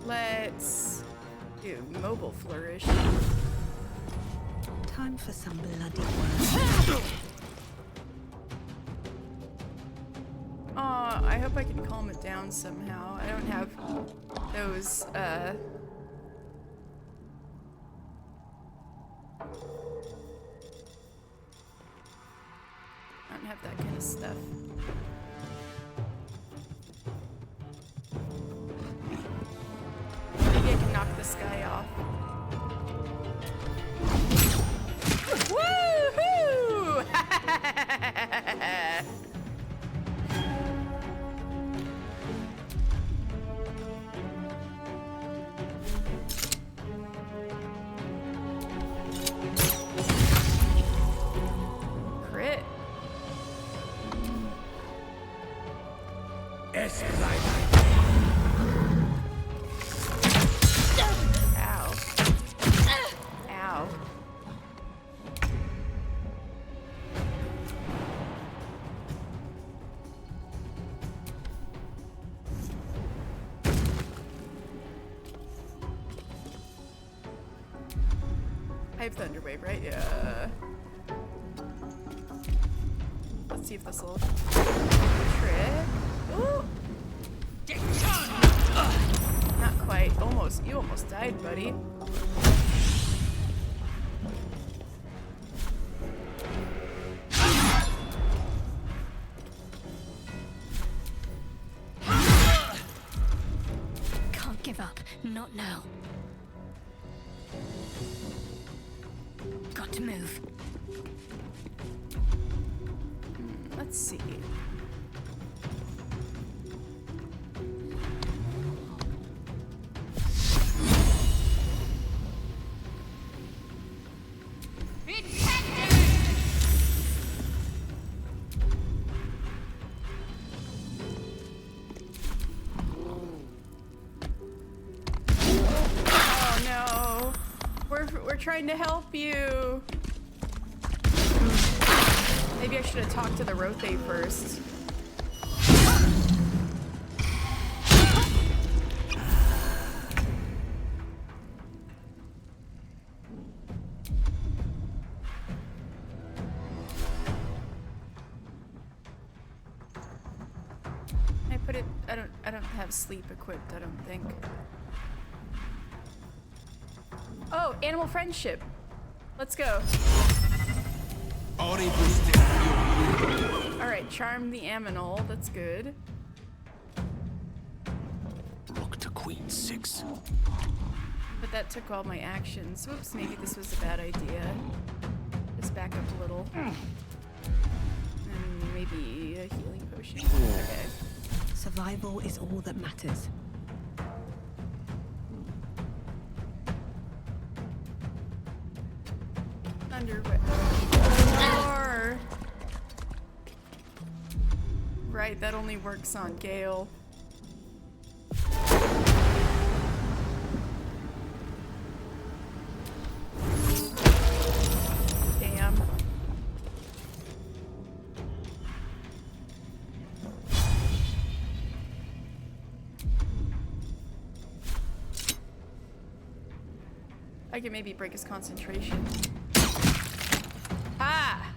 Let's do mobile flourish. Time for some bloody work. I hope I can calm it down somehow. I don't have those, I don't have that kind of stuff. I have Thunderwave, right? Yeah. Let's see if this will trick. Ooh! Not quite. Almost. You almost died, buddy. Can't give up. Not now. Got to move. Let's see. Oh no. We're trying to help you. Maybe I should have talked to the Rothe first. I put it. I don't have sleep equipped. I don't think. Oh, animal friendship. Let's go. Alright, charm the aminal. That's good. Rook to Queen 6. But that took all my actions. Whoops, maybe this was a bad idea. Just back up a little. And maybe a healing potion. Okay. Survival is all that matters. Or... Right, that only works on Gale. Damn. I can maybe break his concentration. Ah!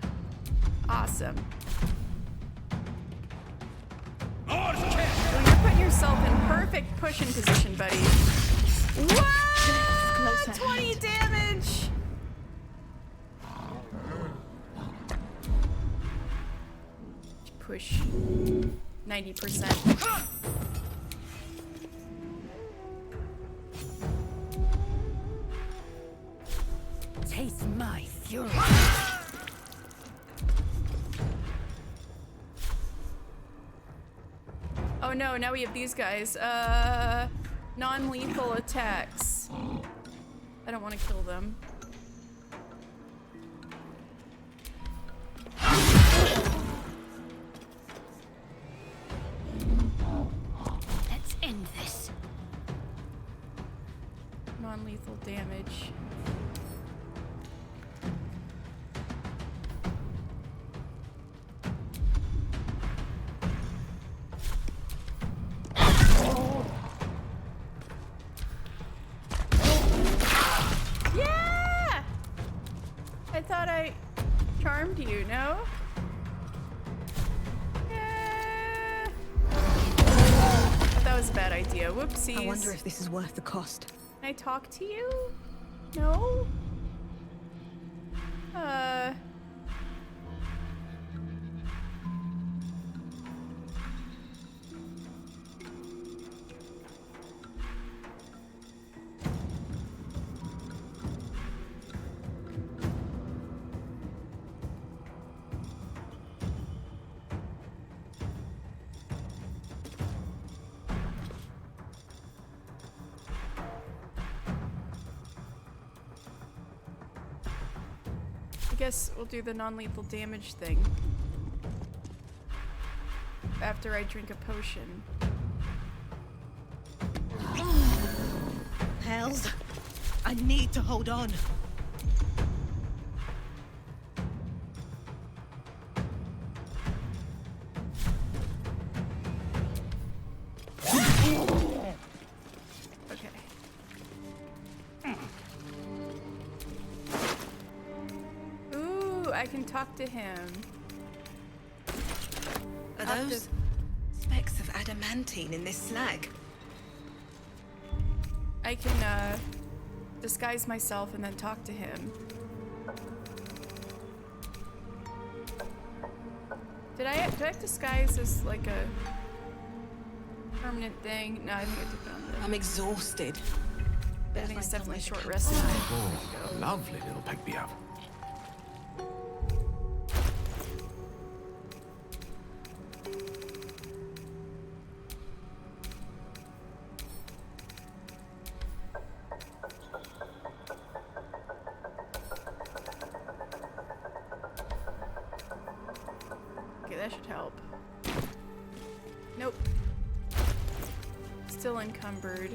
Awesome. Well, you're putting yourself in perfect pushing position, buddy. Whoa! 20 damage! Push 90%. Taste my fury. Oh no, now we have these guys. Non-lethal attacks. I don't want to kill them. Let's end this. Non-lethal damage. Yeah! I thought I charmed you, no? Yeah. That was a bad idea. Whoopsies. I wonder if this is worth the cost. Can I talk to you? No? I guess we'll do the non-lethal damage thing. After I drink a potion. Hells, I need to hold on. Okay. I can talk to him. Are those specks of adamantine in this slag? I can disguise myself and then talk to him. Do I have disguise as like a permanent thing? No, I think I took it on the... I'm exhausted. I think it's definitely short rested. Oh, lovely little pick me up. Okay, that should help. Nope. Still encumbered.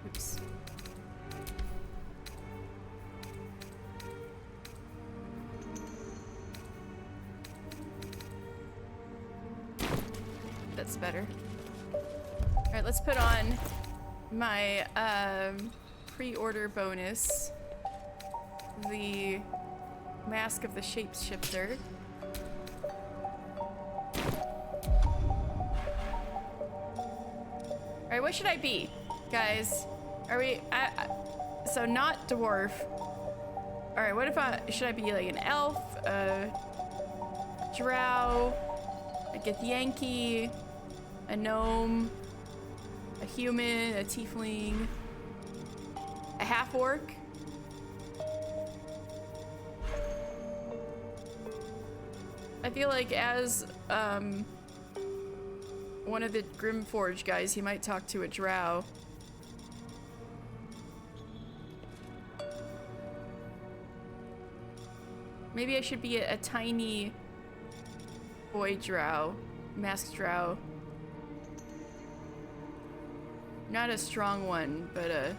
Oops. That's better. All right, let's put on my pre-order bonus, the Mask of the Shapeshifter. All right, what should I be, guys? Are we? So not dwarf. All right, what if should I be like an elf, drow, a Githyanki, a gnome, a human, a tiefling, a half-orc? I feel like as one of the Grimforge guys, he might talk to a drow. Maybe I should be a tiny boy drow, masked drow. Not a strong one, but a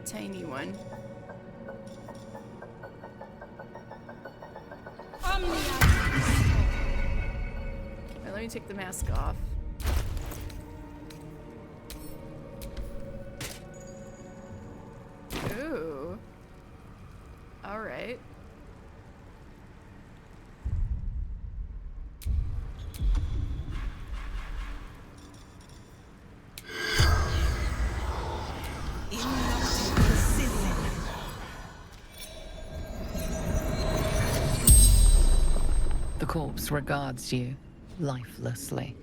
tiny one. Alright, let me take the mask off. Ooh. Alright. The corpse regards you lifelessly.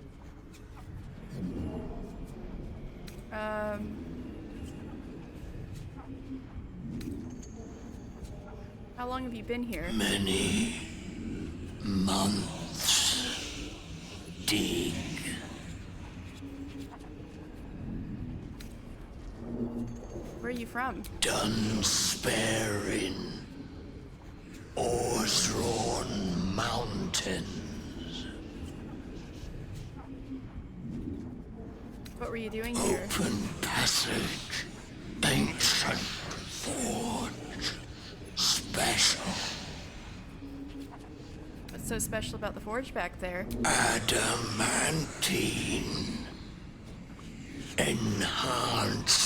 How long have you been here? Many months. Dig. Where are you from? Dunsparing. Orzron Mountains. What were you doing here? Open passage. Ancient forge. Special. What's so special about the forge back there? Adamantine. Enhancement.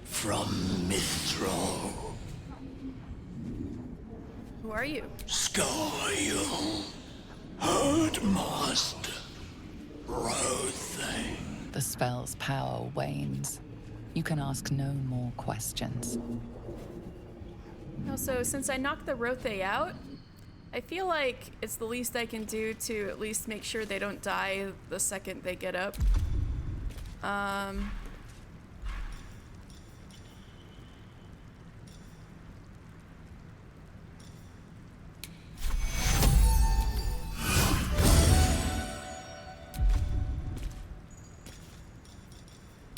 From Mithril. Who are you? Skyel. Herdmaster. Rothe. The spell's power wanes. You can ask no more questions. Also, since I knocked the Rothe out, I feel like it's the least I can do to at least make sure they don't die the second they get up.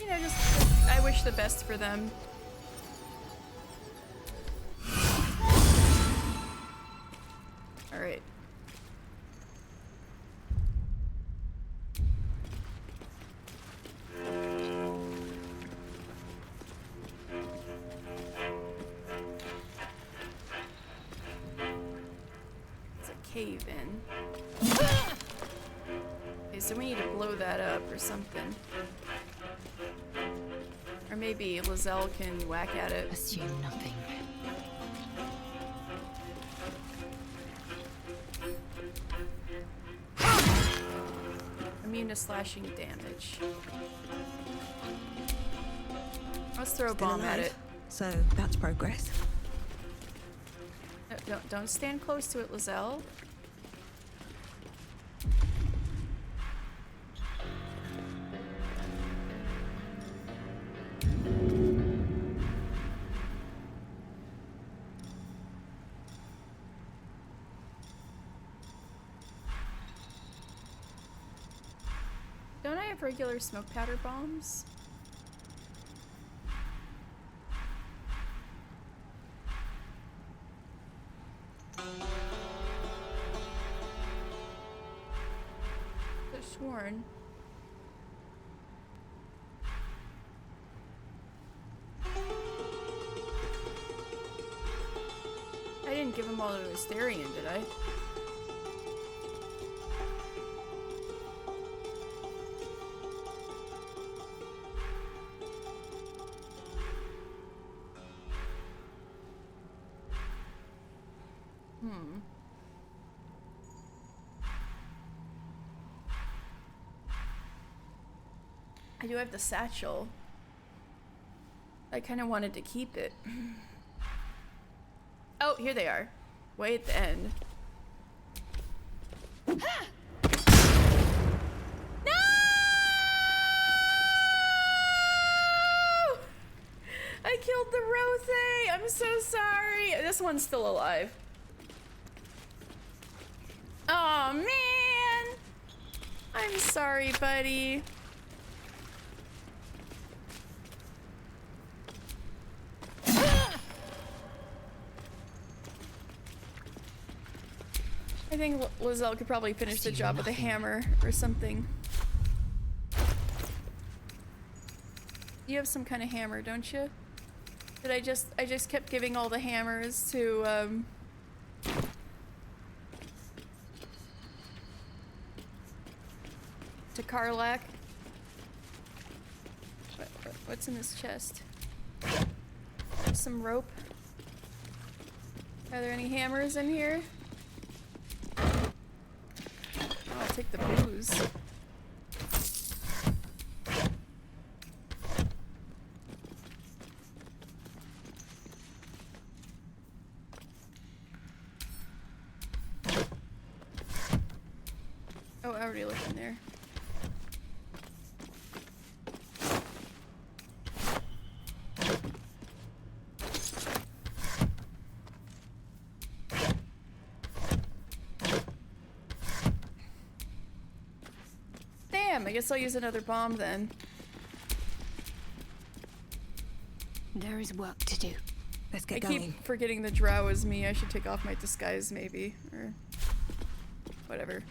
You know, just I wish the best for them. All right. cave in. Okay, so we need to blow that up or something. Or maybe Lizelle can whack at it. Assume nothing. Immune to slashing damage. Let's throw a bomb at it. So that's progress. Don't stand close to it, Lizelle. Don't I have regular smoke powder bombs? I've sworn. I didn't give him all to Asterion, did I? I do have the satchel. I kind of wanted to keep it. Oh, here they are. Way at the end. No! I killed the Rothe! I'm so sorry! This one's still alive. Oh man! I'm sorry, buddy. I think Lizelle could probably finish the job with a hammer or something. You have some kind of hammer, don't you? Did I just kept giving all the hammers to Karlach? What's in this chest? Some rope. Are there any hammers in here? I'll take the booze. Oh, I already looked in there. I guess I'll use another bomb then. There is work to do. Let's get going. I keep forgetting the drow is me. I should take off my disguise maybe, or whatever.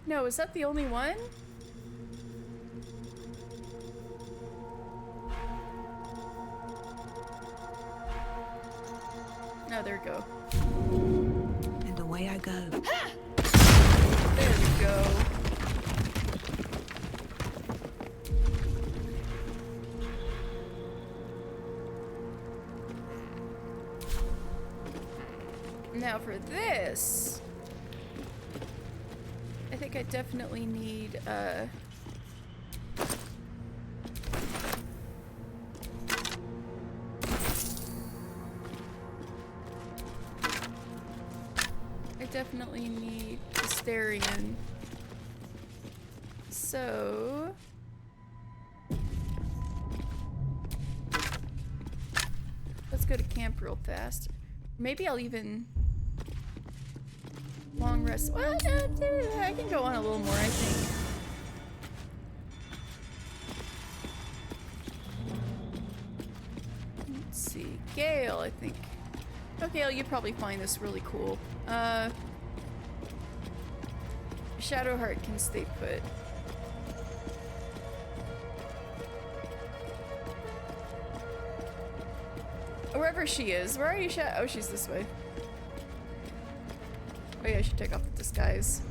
No, is that the only one? No, there we go. And away I go. There we go. Now for this, I think I definitely need definitely need Asterion. So let's go to camp real fast. Maybe I'll even long rest. Well, I can go on a little more, I think. Let's see. Gale, I think. Okay, Gale, you probably find this really cool. Shadowheart can stay put. Wherever she is. Where are you, Shat? Oh, she's this way. Oh yeah, I should take off the disguise.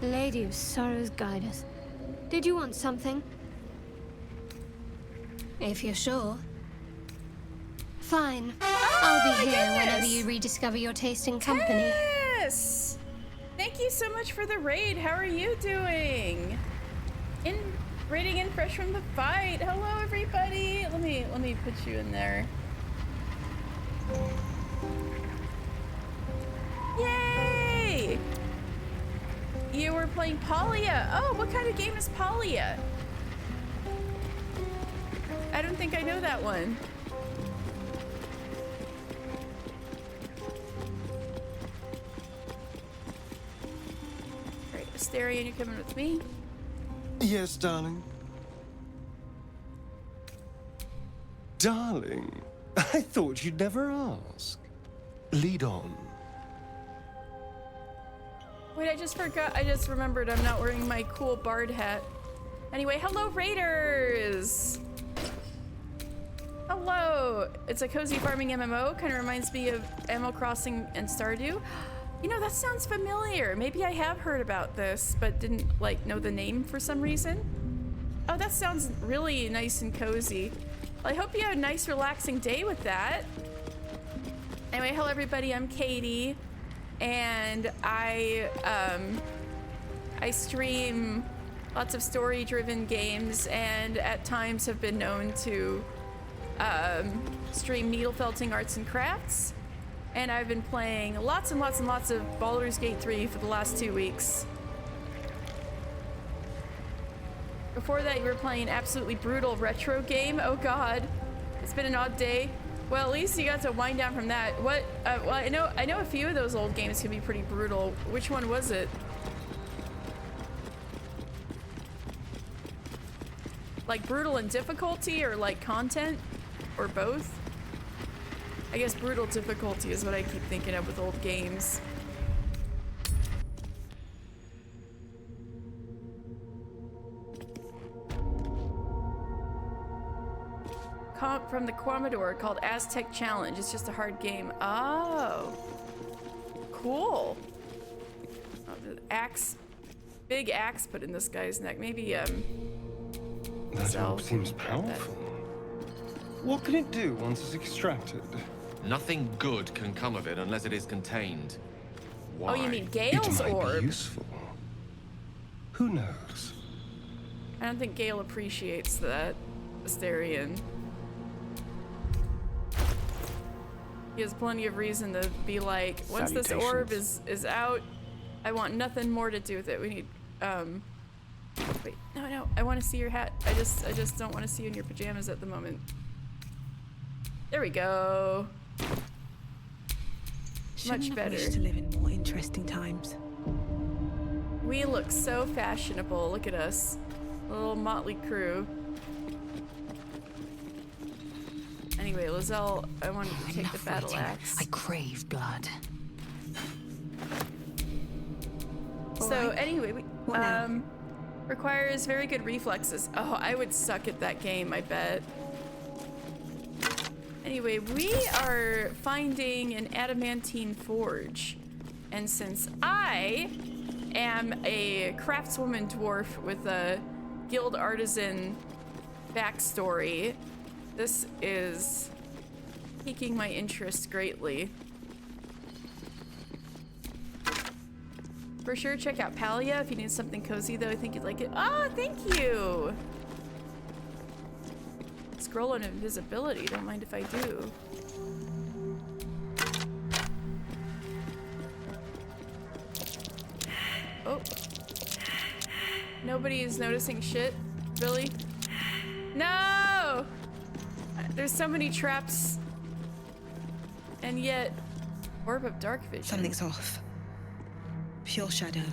Lady of Sorrows, guide us. Did you want something? If you're sure. Fine. I'll be here whenever you rediscover your taste in company. Yes! Thank you so much for the raid. How are you doing? Raiding in fresh from the fight. Hello, everybody. Let me put you in there. Yay! You were playing Polya. Oh, what kind of game is Polya? I don't think I know that one. Alright, Asterion, you're coming with me? Yes, darling. Darling, I thought you'd never ask. Lead on. Wait, I just forgot. I just remembered I'm not wearing my cool bard hat. Anyway, hello, Raiders! Hello! It's a cozy farming MMO. Kind of reminds me of Animal Crossing and Stardew. You know, that sounds familiar. Maybe I have heard about this, but didn't, like, know the name for some reason. Oh, that sounds really nice and cozy. Well, I hope you had a nice, relaxing day with that. Anyway, hello, everybody. I'm Katie. And I stream lots of story-driven games, and at times have been known to stream needle felting arts and crafts. And I've been playing lots and lots and lots of Baldur's Gate 3 for the last 2 weeks. Before that, you were playing an absolutely brutal retro game. Oh God, it's been an odd day. Well, at least you got to wind down from that. What? Well, I know a few of those old games can be pretty brutal. Which one was it? Like brutal in difficulty, or like content, or both? I guess brutal difficulty is what I keep thinking of with old games. From the Commodore called Aztec Challenge. It's just a hard game. Oh, cool. Oh, the axe, big axe put in this guy's neck. Maybe That orb seems powerful. What can it do once it's extracted? Nothing good can come of it unless it is contained. Why? Oh, you mean Gale's It might orb? be useful. Who knows? I don't think Gale appreciates that, Asterion. He has plenty of reason to be like, once this orb is out, I want nothing more to do with it. We need, wait, no, I want to see your hat. I just don't want to see you in your pajamas at the moment. There we go. Much better. Wish to live in more interesting times. We look so fashionable. Look at us, a little motley crew. Anyway, Lizelle, I wanted to take the battle axe. I crave blood. So anyway, we requires very good reflexes. Oh, I would suck at that game, I bet. Anyway, we are finding an adamantine forge. And since I am a craftswoman dwarf with a guild artisan backstory, this is piquing my interest greatly. For sure, check out Palia if you need something cozy, though. I think you'd like it. Oh, thank you! Scroll on invisibility. Don't mind if I do. Oh. Nobody is noticing shit. Really? No! There's so many traps. And yet, orb of dark vision. Something's off. Pure shadow.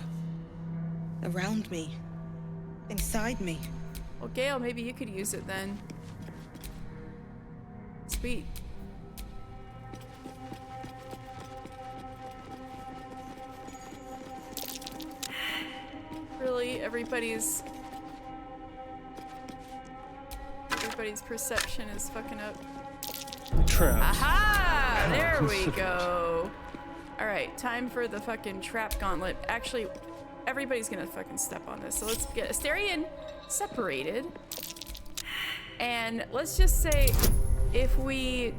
Around me. Inside me. Well, Gale, maybe you could use it then. Sweet. Really, everybody's perception is fucking up. Traps. Aha! There we go. Alright, time for the fucking trap gauntlet. Actually, everybody's gonna fucking step on this. So let's get Asterion separated. And let's just say, if we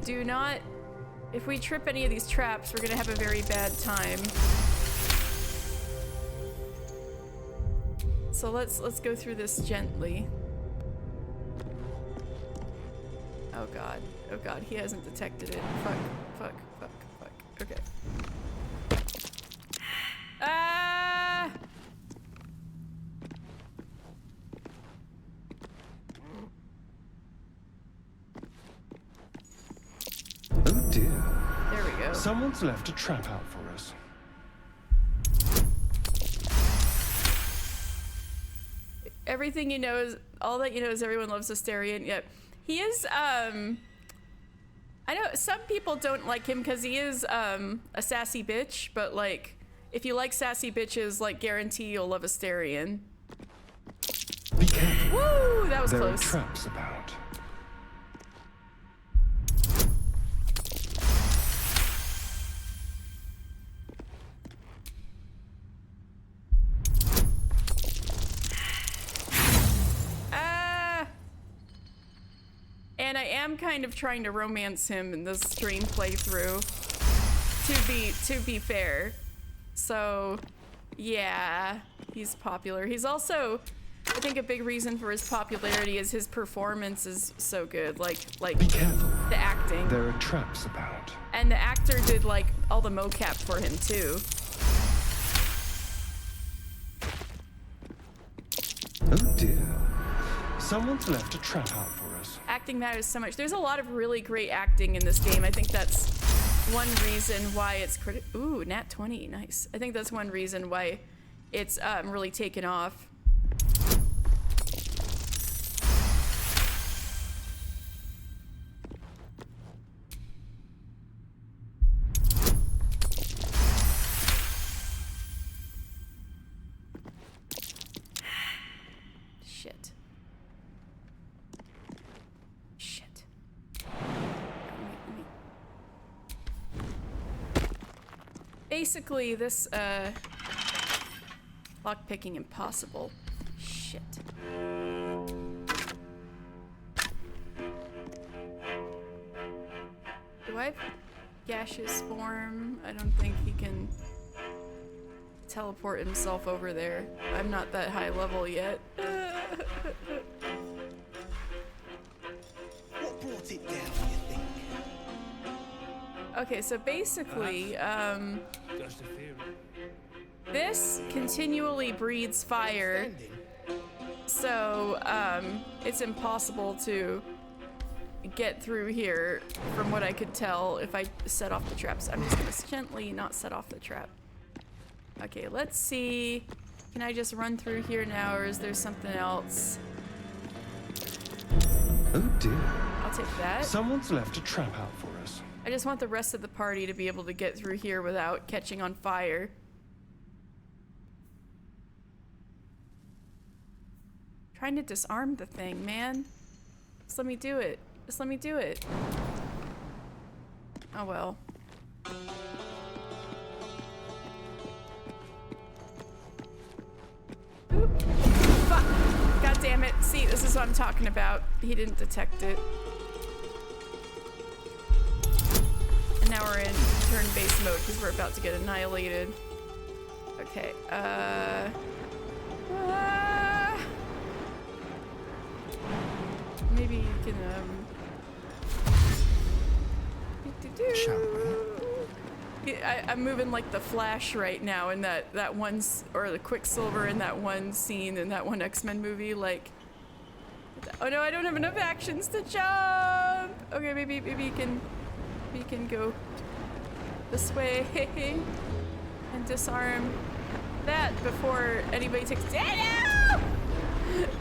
trip any of these traps, we're gonna have a very bad time. So let's go through this gently. Oh god. Oh god, he hasn't detected it. Fuck. Okay. Ah! Oh dear. There we go. Someone's left a trap out for us. Everything you know is all that you know is everyone loves Asterion. Yep. He is I know some people don't like him because he is a sassy bitch, but like if you like sassy bitches, like guarantee you'll love Asterion. Be careful. Woo! That was there close. There are traps about. And I am kind of trying to romance him in this stream playthrough, to be fair. So, yeah, he's popular. He's also, I think a big reason for his popularity is his performance is so good. Like Be careful. The acting. There are traps about. And the actor did like all the mocap for him too. Oh dear. Someone's left a trap out for us. Acting matters so much. There's a lot of really great acting in this game. I think that's one reason why it's ooh, nat 20, nice. I think that's one reason why it's really taken off. Basically, this, lockpicking impossible. Shit. Do I have gaseous form? I don't think he can teleport himself over there. I'm not that high level yet. What brought it down, you think? Okay, so basically, this continually breathes fire, so it's impossible to get through here from what I could tell if I set off the traps. I'm just gonna gently not set off the trap. Okay, let's see. Can I just run through here now, or is there something else? Oh dear. I'll take that. Someone's left a trap out for us. I just want the rest of the party to be able to get through here without catching on fire. Trying to disarm the thing, man. Just let me do it. Just let me do it. Oh well. Oop. Fuck. God damn it. See, this is what I'm talking about. He didn't detect it. And now we're in turn-based mode because we're about to get annihilated. Okay, maybe you can, I'm moving like the Flash right now in that one, or the Quicksilver in that one scene in that one X-Men movie, like, oh no, I don't have enough actions to jump! Okay, maybe you can go this way and disarm that before anybody takes. No!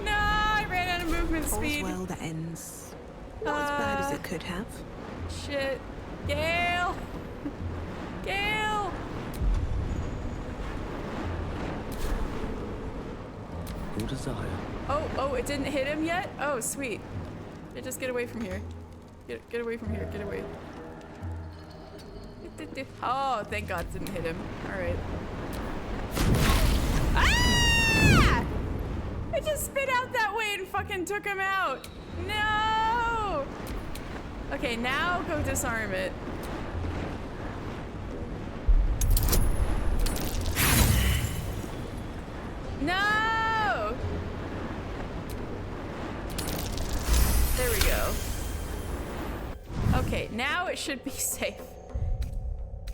No, I ran out of movement speed. All's well that ends. Not as bad as it could have. Shit. Gale! Gale! Your desire. Oh, it didn't hit him yet? Oh, sweet. Yeah, just get away from here. Get away from here. Get away. Oh, thank God it didn't hit him. Alright. Ah! It just spit out that way and fucking took him out. No! Okay, now go disarm it. No! There we go. Okay, now it should be safe.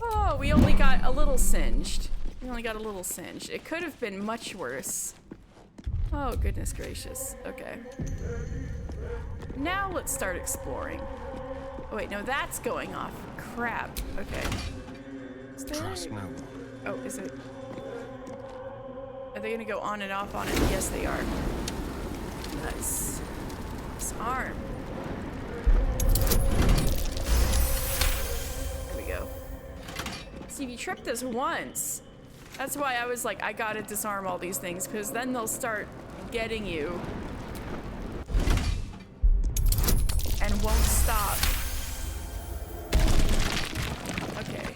Oh, we only got a little singed. It could have been much worse. Oh, goodness gracious. Okay. Now let's start exploring. Oh, wait, no, that's going off. Crap. Okay. Trust no one. Oh, is it? Are they gonna go on and off on it? Yes, they are. Nice. Disarm. There we go. See, if you trip this once, that's why I was like, I gotta disarm all these things, because then they'll start getting you. And won't stop. Okay.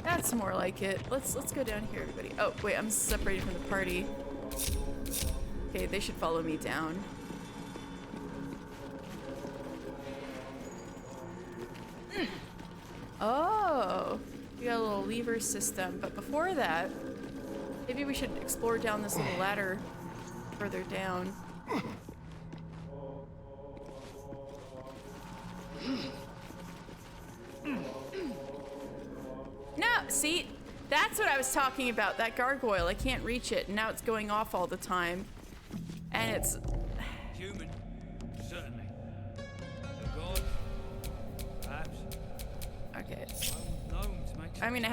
That's more like it. Let's go down here, everybody. Oh, wait, I'm separated from the party. Okay, they should follow me down. Oh, we got a little lever system, but before that, maybe we should explore down this little ladder further down. No, see, that's what I was talking about, that gargoyle. I can't reach it, and now it's going off all the time. And it's... Human, certainly. A god, perhaps. Okay. Known to make I'm gonna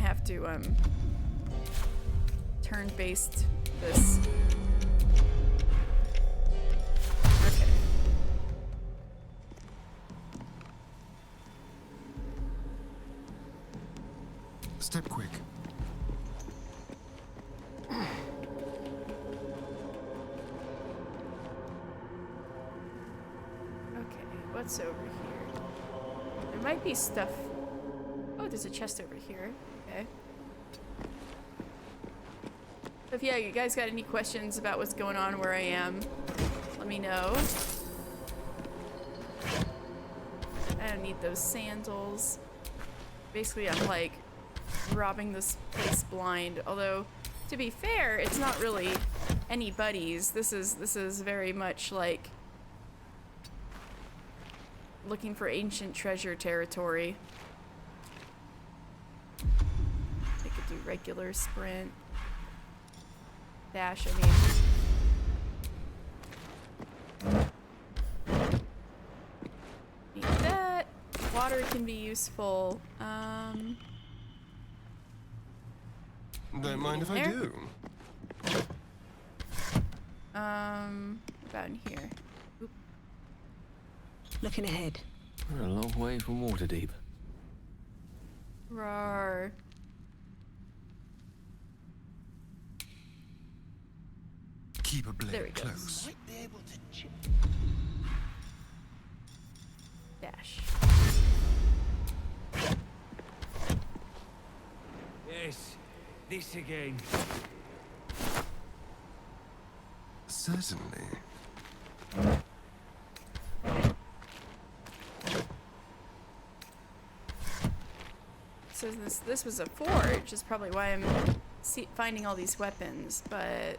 have to turn-based this. Okay. Step quick. Okay, what's over here? There might be stuff. Oh, there's a chest over here. Okay. So if you guys got any questions about what's going on where I am, let me know. I don't need those sandals. Basically, I'm like robbing this place blind. Although, to be fair, it's not really anybody's. This is very much like looking for ancient treasure territory. I could do regular sprint. Dash, I mean. Need that. Water can be useful. Don't mind if I do. About in here. Oop. Looking ahead. We're a long way from Waterdeep. Roar. Keep a There we blade go. close. Dash. Yes, this again. Certainly. So this was a forge, is probably why I'm finding all these weapons, but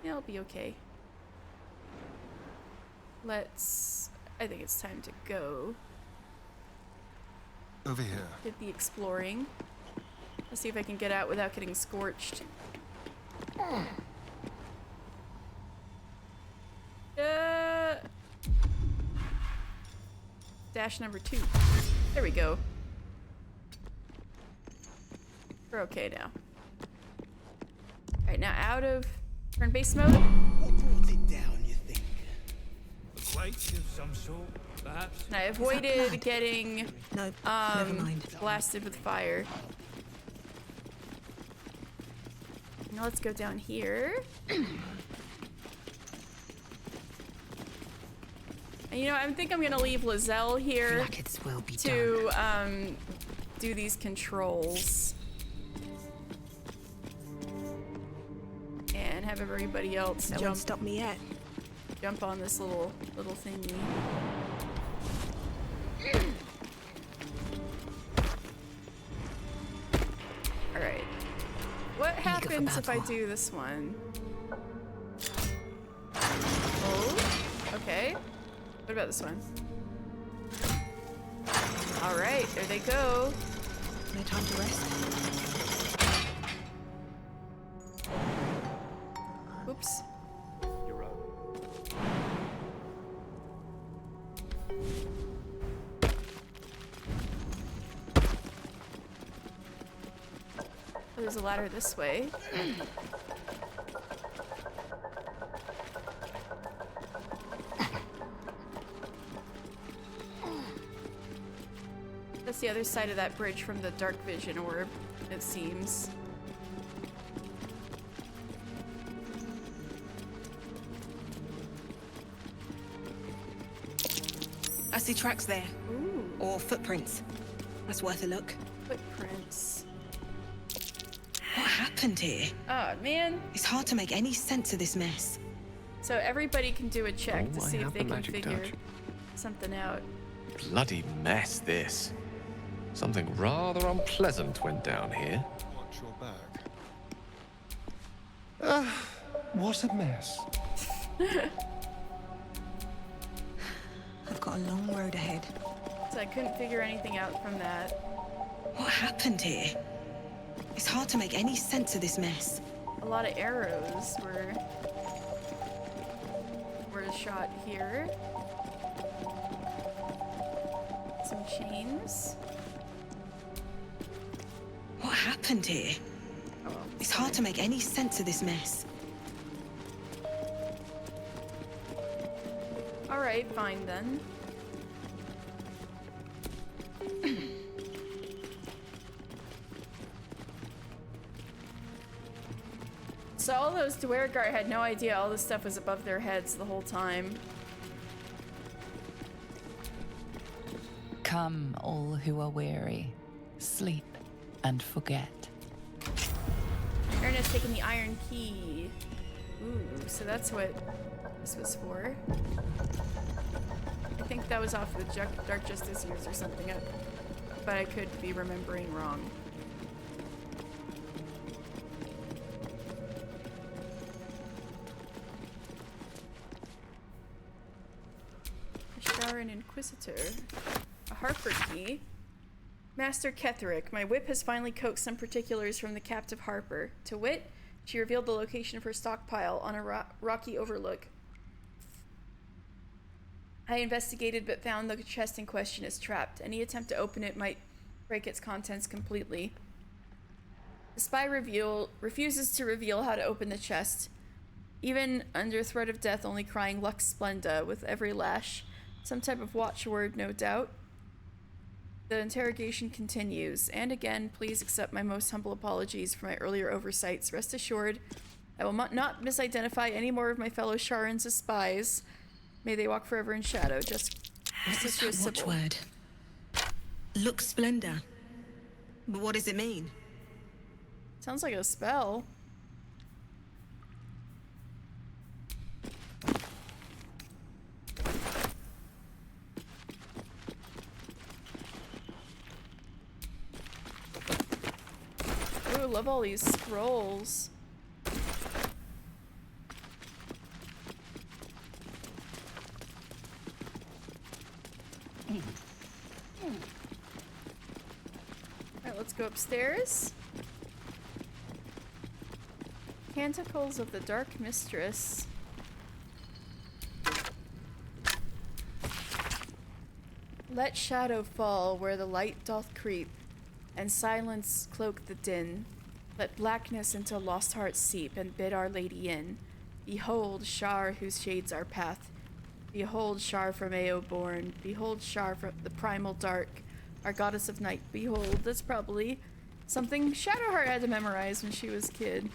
it'll be okay. I think it's time to go. Over here. Did the exploring. Let's see if I can get out without getting scorched. Dash number 2. There we go. We're okay now. Alright, now out of turn-based mode. What brought it down, you think? A plate of some sort? Perhaps. And I avoided getting blasted with fire. Now let's go down here. And you know, I think I'm gonna leave Lizelle here to do these controls. And have everybody else won't stop me yet. Jump on this little thingy. Alright. What happens if I do this one? Oh, okay. What about this one? Alright, there they go. No time to rest. Oops. You're right. Oh, there's a ladder this way. That's the other side of that bridge from the dark vision orb, it seems. I see tracks there. Ooh. Or footprints. That's worth a look. Footprints. What happened here? Oh, man. It's hard to make any sense of this mess. So everybody can do a check to see if they can magic figure touch. something out. Bloody mess, this. Something rather unpleasant went down here. Watch your back. What a mess. I've got a long road ahead. So I couldn't figure anything out from that. What happened here? It's hard to make any sense of this mess. A lot of arrows were shot here. Some chains. What happened here? Oh, it's hard to make any sense of this mess. Alright, fine then. So all those Dwergar had no idea all this stuff was above their heads the whole time. Come, all who are weary, sleep and forget. Aaron has taken the iron key. Ooh, so that's what this was for. I think that was off the Dark Justice years or something, but I could be remembering wrong. An Inquisitor. A Harper key. Master Ketherick, my whip has finally coaxed some particulars from the captive Harper. To wit, she revealed the location of her stockpile on a rocky overlook. I investigated but found the chest in question is trapped. Any attempt to open it might break its contents completely. The spy refuses to reveal how to open the chest, even under threat of death, only crying Lux Splenda with every lash. Some type of watchword, no doubt. The interrogation continues. And again, please accept my most humble apologies for my earlier oversights. Rest assured, I will not misidentify any more of my fellow Sharans as spies. May they walk forever in shadow. Just What's that watchword? Lux Splenda. But what does it mean? Sounds like a spell. Ooh, I love all these scrolls. Alright, let's go upstairs. Canticles of the Dark Mistress. Let shadow fall where the light doth creep, and silence cloak the din. Let blackness into lost hearts seep, and bid Our Lady in. Behold, Shar, whose shades our path. Behold Shar from Eoborn. Behold Shar from the primal dark. Our goddess of night. Behold. That's probably something Shadowheart had to memorize when she was a kid.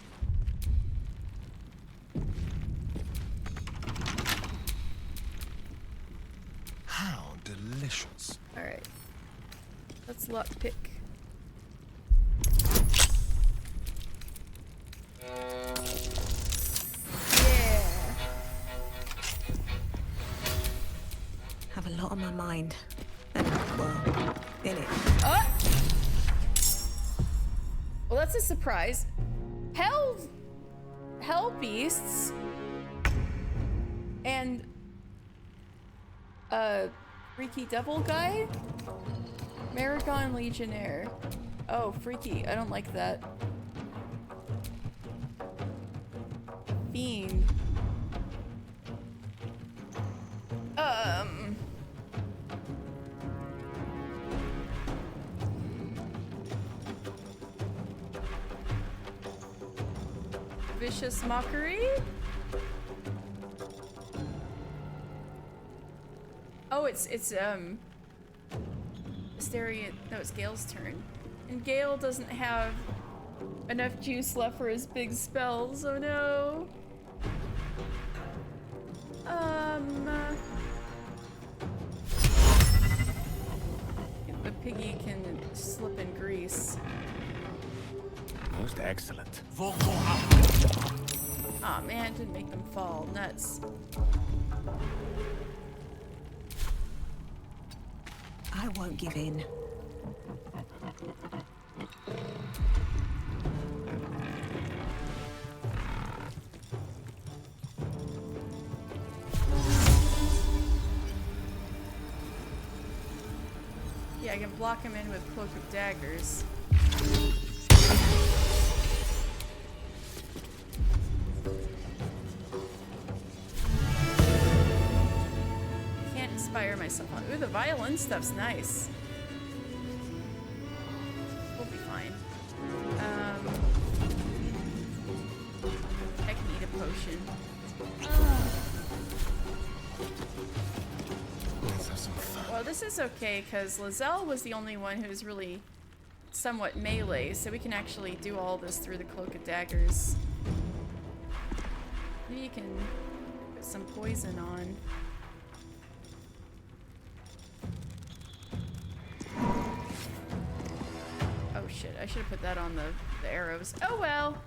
How delicious. Alright. Let's lockpick. Yeah. Have a lot on my mind. And, well, in it. Oh! Well, that's a surprise. Hell beasts and freaky devil guy? Maragon Legionnaire. Oh, freaky. I don't like that. Fiend. Vicious Mockery? Oh, it's Asterion. No, it's Gale's turn. And Gale doesn't have enough juice left for his big spells. Oh no. The piggy can slip in grease. Most excellent. Aw, man, didn't make them fall. Nuts. I won't give in. Yeah, I can block him in with Cloak of Daggers. Can't inspire myself on. Ooh, the violin stuff's nice. We'll be fine. I can eat a potion. Let's have some fun. Well, this is okay, because Lizelle was the only one who was really somewhat melee, so we can actually do all this through the Cloak of Daggers. Maybe you can put some poison on. Oh shit, I should have put that on the arrows. Oh well!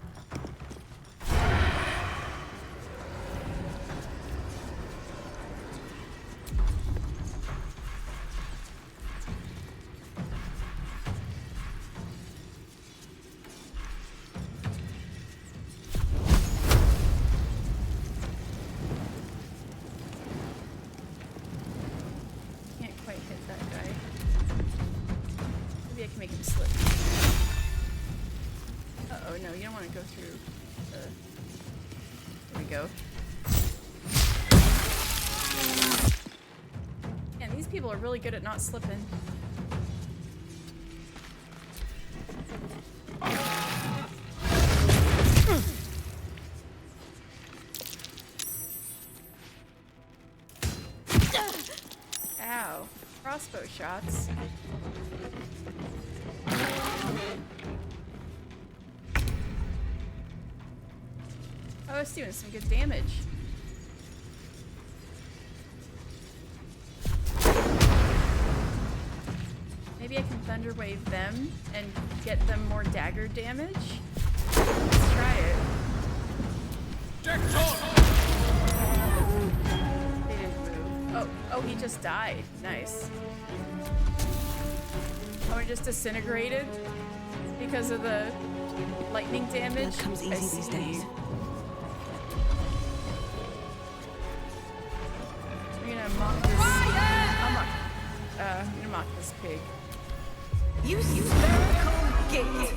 Can't quite hit that guy. Maybe I can make him slip. Uh-oh, no, you don't want to go through the... There we go. Man, these people are really good at not slipping. Ow. Crossbow shots. Oh, it's doing some good damage. Maybe I can Thunder Wave them and get them more dagger damage? Let's try it. They didn't move. Oh, he just died. Nice. Oh, he just disintegrated because of the lightning damage? That comes easy these days. We're gonna mock this. I'm gonna mock this pig. You spherical gate!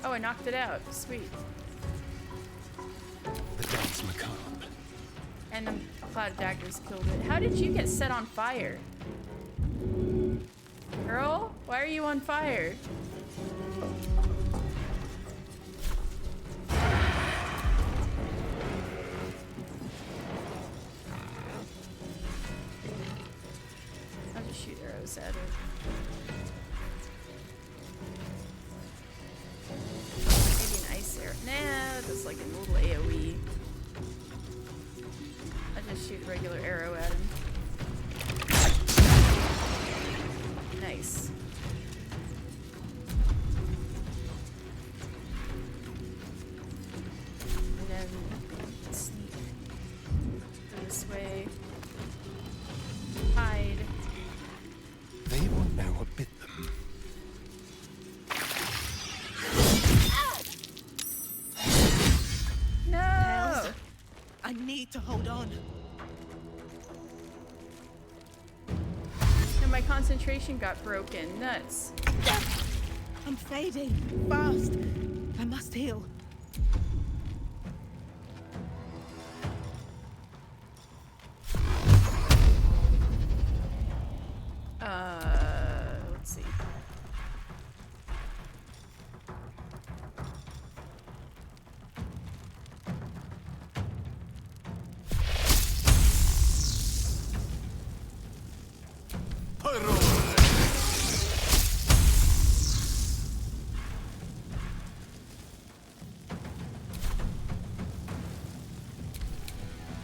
Oh, I knocked it out. Sweet. The dance macabre. And a cloud of daggers killed it. How did you get set on fire? Girl, why are you on fire? I'll just shoot arrows at it. Maybe an ice arrow. Nah, that's like a little AoE. I'll just shoot a regular arrow at him. Nice. And then sneak this way. Hide. They won't know what bit them. No! Tails, I need to hold on. And my concentration got broken. Nuts. I'm fading. Fast. I must heal. Let's see.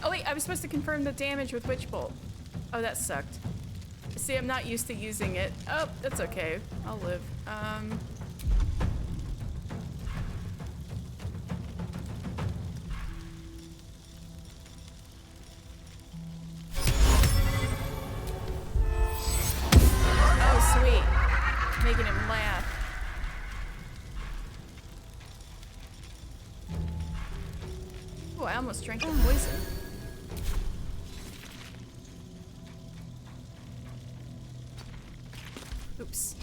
Oh wait, I was supposed to confirm the damage with Witch Bolt. Oh, that sucked. See, I'm not used to using it. Oh, that's okay. I'll live. Oh, sweet. Making him laugh. Oh, I almost drank the poison. Oops.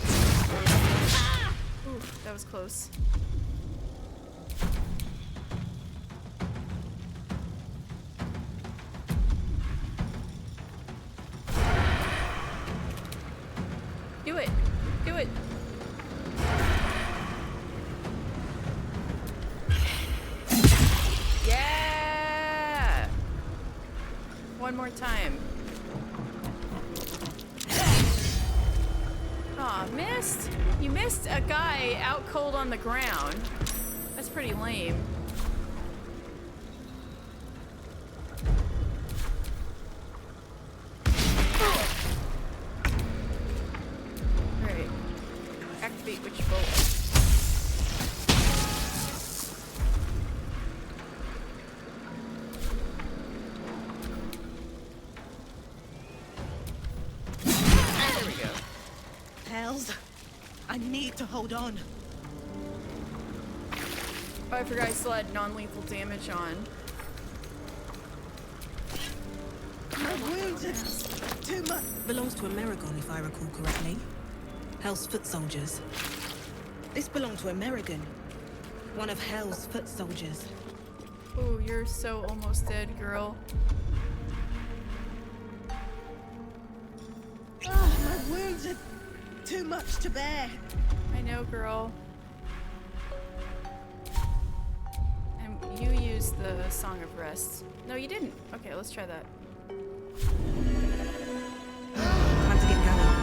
Oof, that was close. Do it! Do it! Yeah! One more time. Aw, missed? You missed a guy out cold on the ground. That's pretty lame. Alright. Activate Witch Bolt. There we go. Tails, I need to hold on. Oh, I forgot I still had non-lethal damage on. My wounds are too much. Belongs to Amerigon, if I recall correctly. Hell's foot soldiers. This belonged to Amerigon, one of Hell's foot soldiers. Oh, you're so almost dead, girl. Oh, my wounds are too much to bear. I know, girl. And you used the Song of Rest. No, you didn't. Okay, let's try that. Time to get going.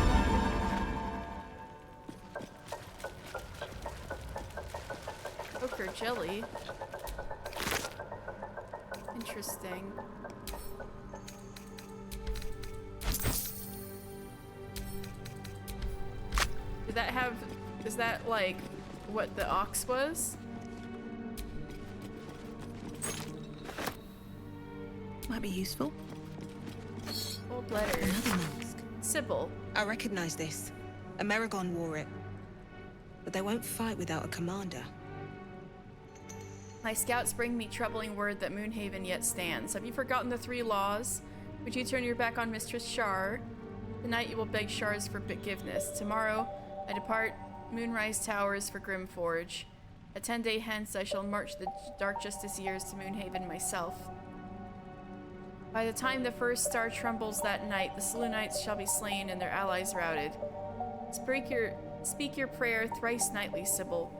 Ochre jelly. Interesting. Did that have... Is that like what the ox was? Might be useful. Old letter. Another mask. Sybil. I recognize this. Amerigon wore it. But they won't fight without a commander. My scouts bring me troubling word that Moonhaven yet stands. Have you forgotten the 3 laws? Would you turn your back on Mistress Shar? Tonight you will beg Shar's forgiveness. Tomorrow I depart Moonrise Towers for Grimforge. A 10-day hence I shall march the Dark Justice years to Moonhaven myself. By the time the first star trembles that night, the Selûnites shall be slain and their allies routed. Speak your prayer thrice nightly, Sybil.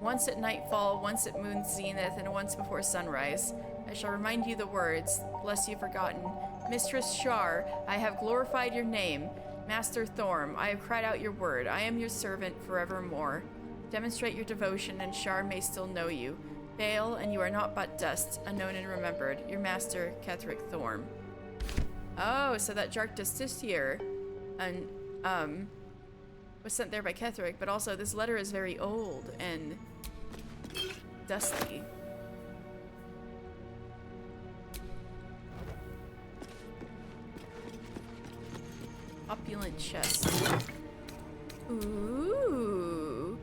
Once at nightfall, once at moon's zenith, and once before sunrise. I shall remind you the words, lest you've forgotten. Mistress Shar, I have glorified your name. Master Thorm, I have cried out your word. I am your servant forevermore. Demonstrate your devotion, and Shar may still know you. Fail, and you are not but dust, unknown and remembered. Your master, Ketheric Thorm. Oh, so that Jark Justicia was sent there by Ketheric, but also this letter is very old and dusty. Opulent chest. Ooh.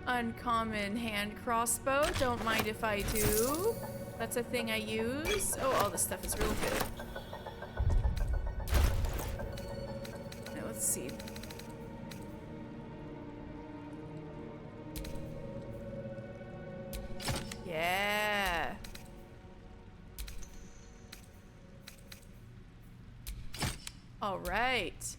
Uncommon hand crossbow. Don't mind if I do. That's a thing I use. Oh, all this stuff is real good. Now let's see. Yeah. All right.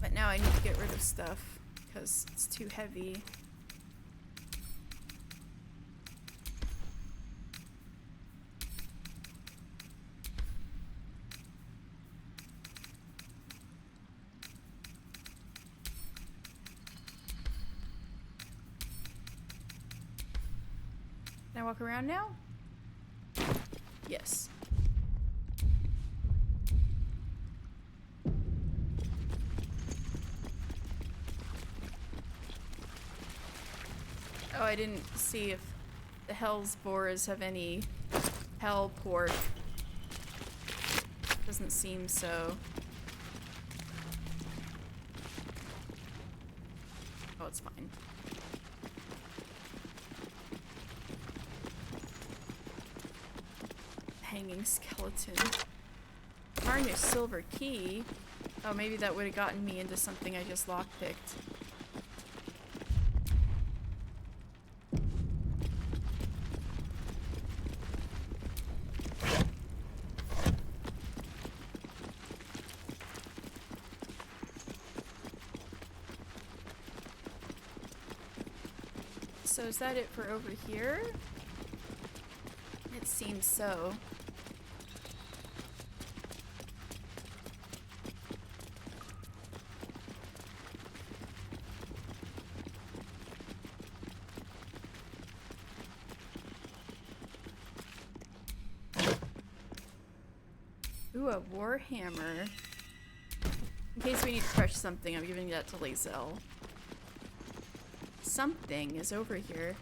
But now I need to get rid of stuff because it's too heavy. Can I walk around now? Yes. Oh, I didn't see if the Hell's Boars have any hell pork. Doesn't seem so. Oh, it's fine. Hanging skeleton. Darn your silver key. Oh, maybe that would have gotten me into something I just lockpicked. So is that it for over here? It seems so. Ooh, a warhammer. In case we need to crush something, I'm giving that to Lae'zel. Something is over here.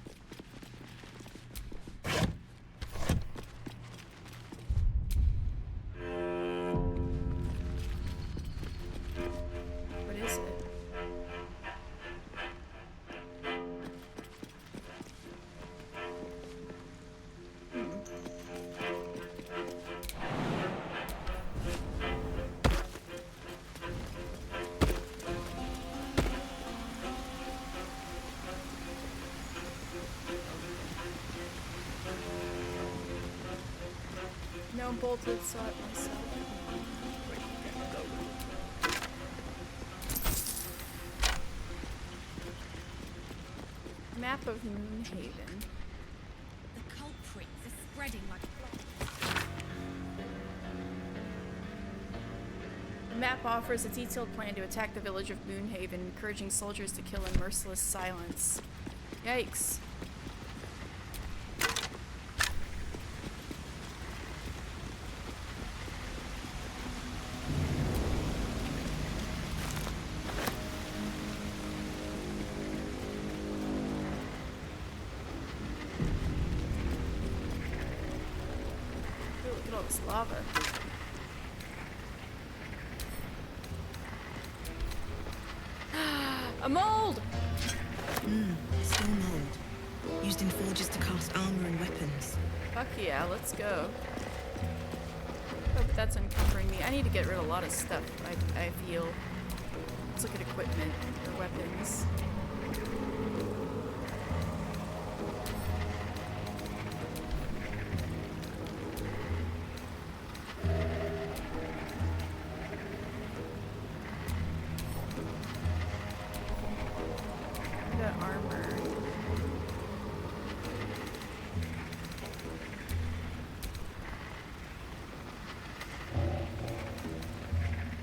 What is it? No bolted slot myself. Map of Moonhaven. The culprits are spreading like flies. The map offers a detailed plan to attack the village of Moonhaven, encouraging soldiers to kill in merciless silence. Yikes. Look at all this lava. A mold! Still mold. Used in forges to cast armor and weapons. Fuck yeah, let's go. Oh, but that's encumbering me. I need to get rid of a lot of stuff, I feel. Let's look at equipment or weapons.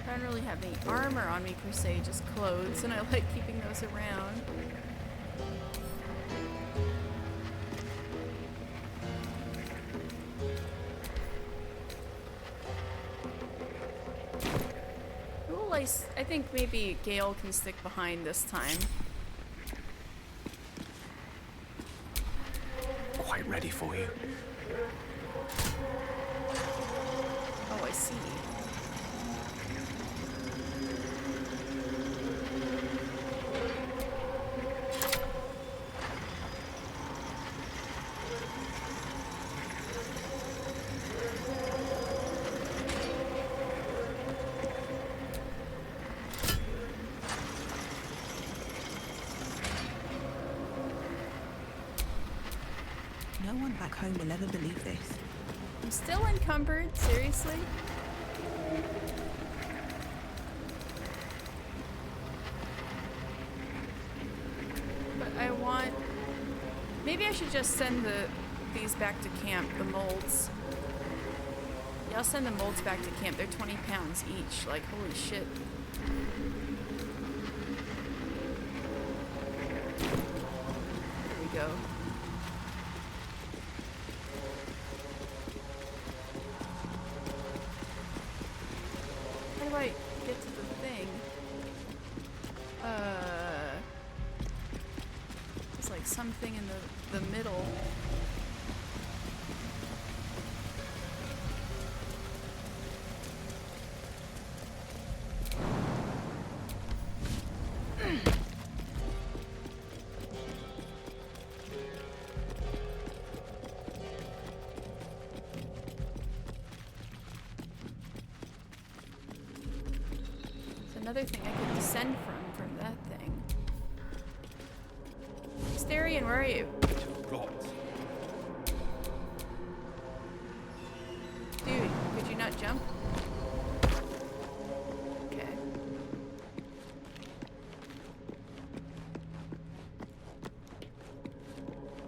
I don't really have any armor on me per se, just clothes, and I like keeping those around. Ooh, I think maybe Gale can stick behind this time. Quite ready for you. Oh, I see. No one back home will ever believe this. I'm still encumbered, seriously? But I want... Maybe I should just send these back to camp, the molds. Yeah, I'll send the molds back to camp. They're 20 pounds each. Like, holy shit. There we go. How do I get to the thing? It's like something in the middle. Another thing I could descend from that thing. Starion, where are you? Dude, could you not jump? Okay.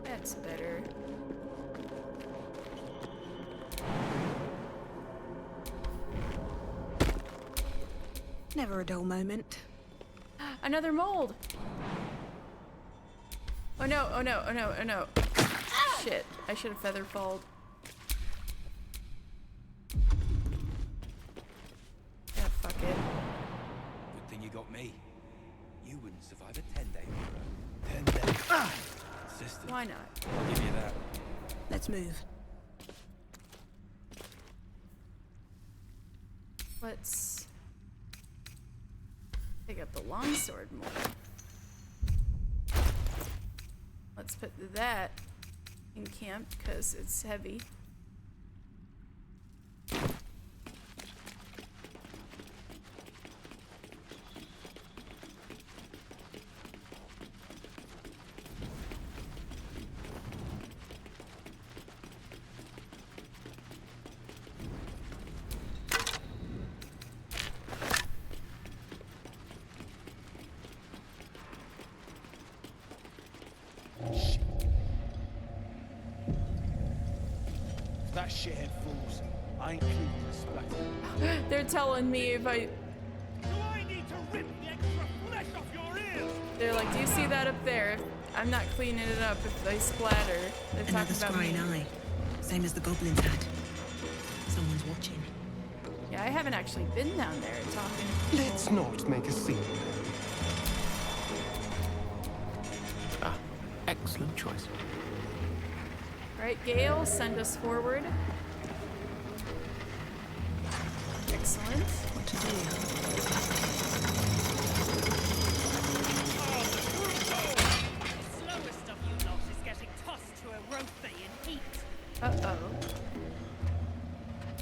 That's better. Never a dull moment. Another mold! Oh no, oh no, oh no, oh no. Shit, I should have featherfalled. Yeah, fuck it. Good thing you got me. You wouldn't survive a 10-day. 10 days. Consistent. Why not? I'll give you that. Let's move. Let's pick up the longsword more. Let's put that in camp because it's heavy. That shithead fools. I ain't keeping the splatter. They're telling me if I... Do I need to rip the extra flesh off your ears? They're like, do you see that up there? I'm not cleaning it up if they splatter. They're Another talking about me. scrying eye. Same as the goblins had. Someone's watching. Yeah, I haven't actually been down there talking to people. Let's not make a scene. Ah, excellent choice. Right, Gale, send us forward. Excellent. What to do? The slowest of you lot is getting tossed to a rothy in heat. Uh-oh.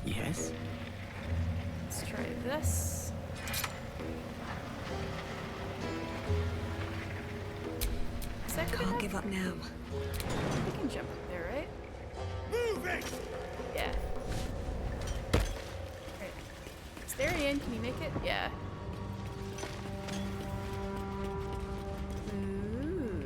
Yes? Let's try this. that good Can't enough? give up now. We can jump up there, right? Move it! Yeah. Alright. Starian, can you make it? Yeah. Ooh.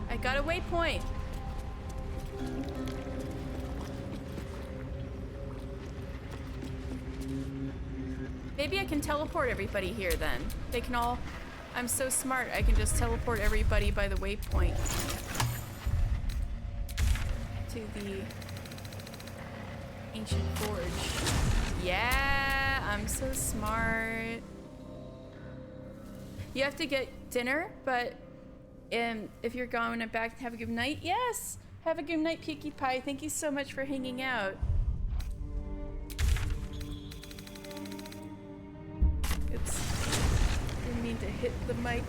I got a waypoint. Maybe I can teleport everybody here then. They can all... I'm so smart, I can just teleport everybody by the waypoint to the ancient forge. Yeah, I'm so smart. You have to get dinner, but if you're going back, have a good night. Yes, have a good night, Peaky Pie. Thank you so much for hanging out. Oops. Didn't mean to hit the mic.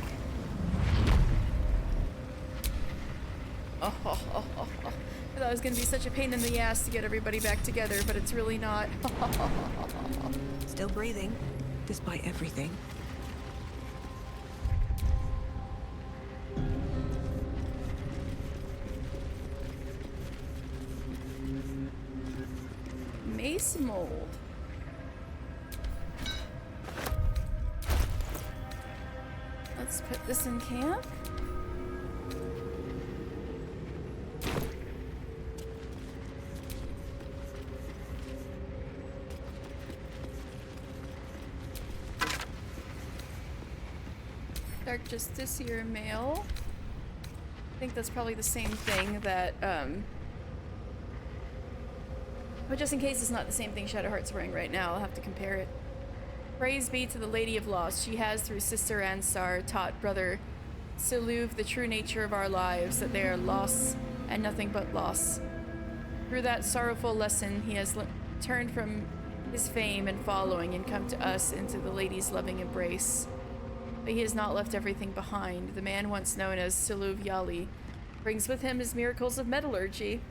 I thought it was gonna be such a pain in the ass to get everybody back together, but it's really not. Still breathing, despite everything. Mace mold. Let's put this in camp. Dark Justiciar mail. I think that's probably the same thing that, but just in case it's not the same thing Shadowheart's wearing right now, I'll have to compare it. Praise be to the Lady of Loss. She has, through Sister Ansar, taught Brother Siluv the true nature of our lives, that they are loss and nothing but loss. Through that sorrowful lesson, he has turned from his fame and following and come to us into the Lady's loving embrace. But he has not left everything behind. The man once known as Siluv Yali brings with him his miracles of metallurgy.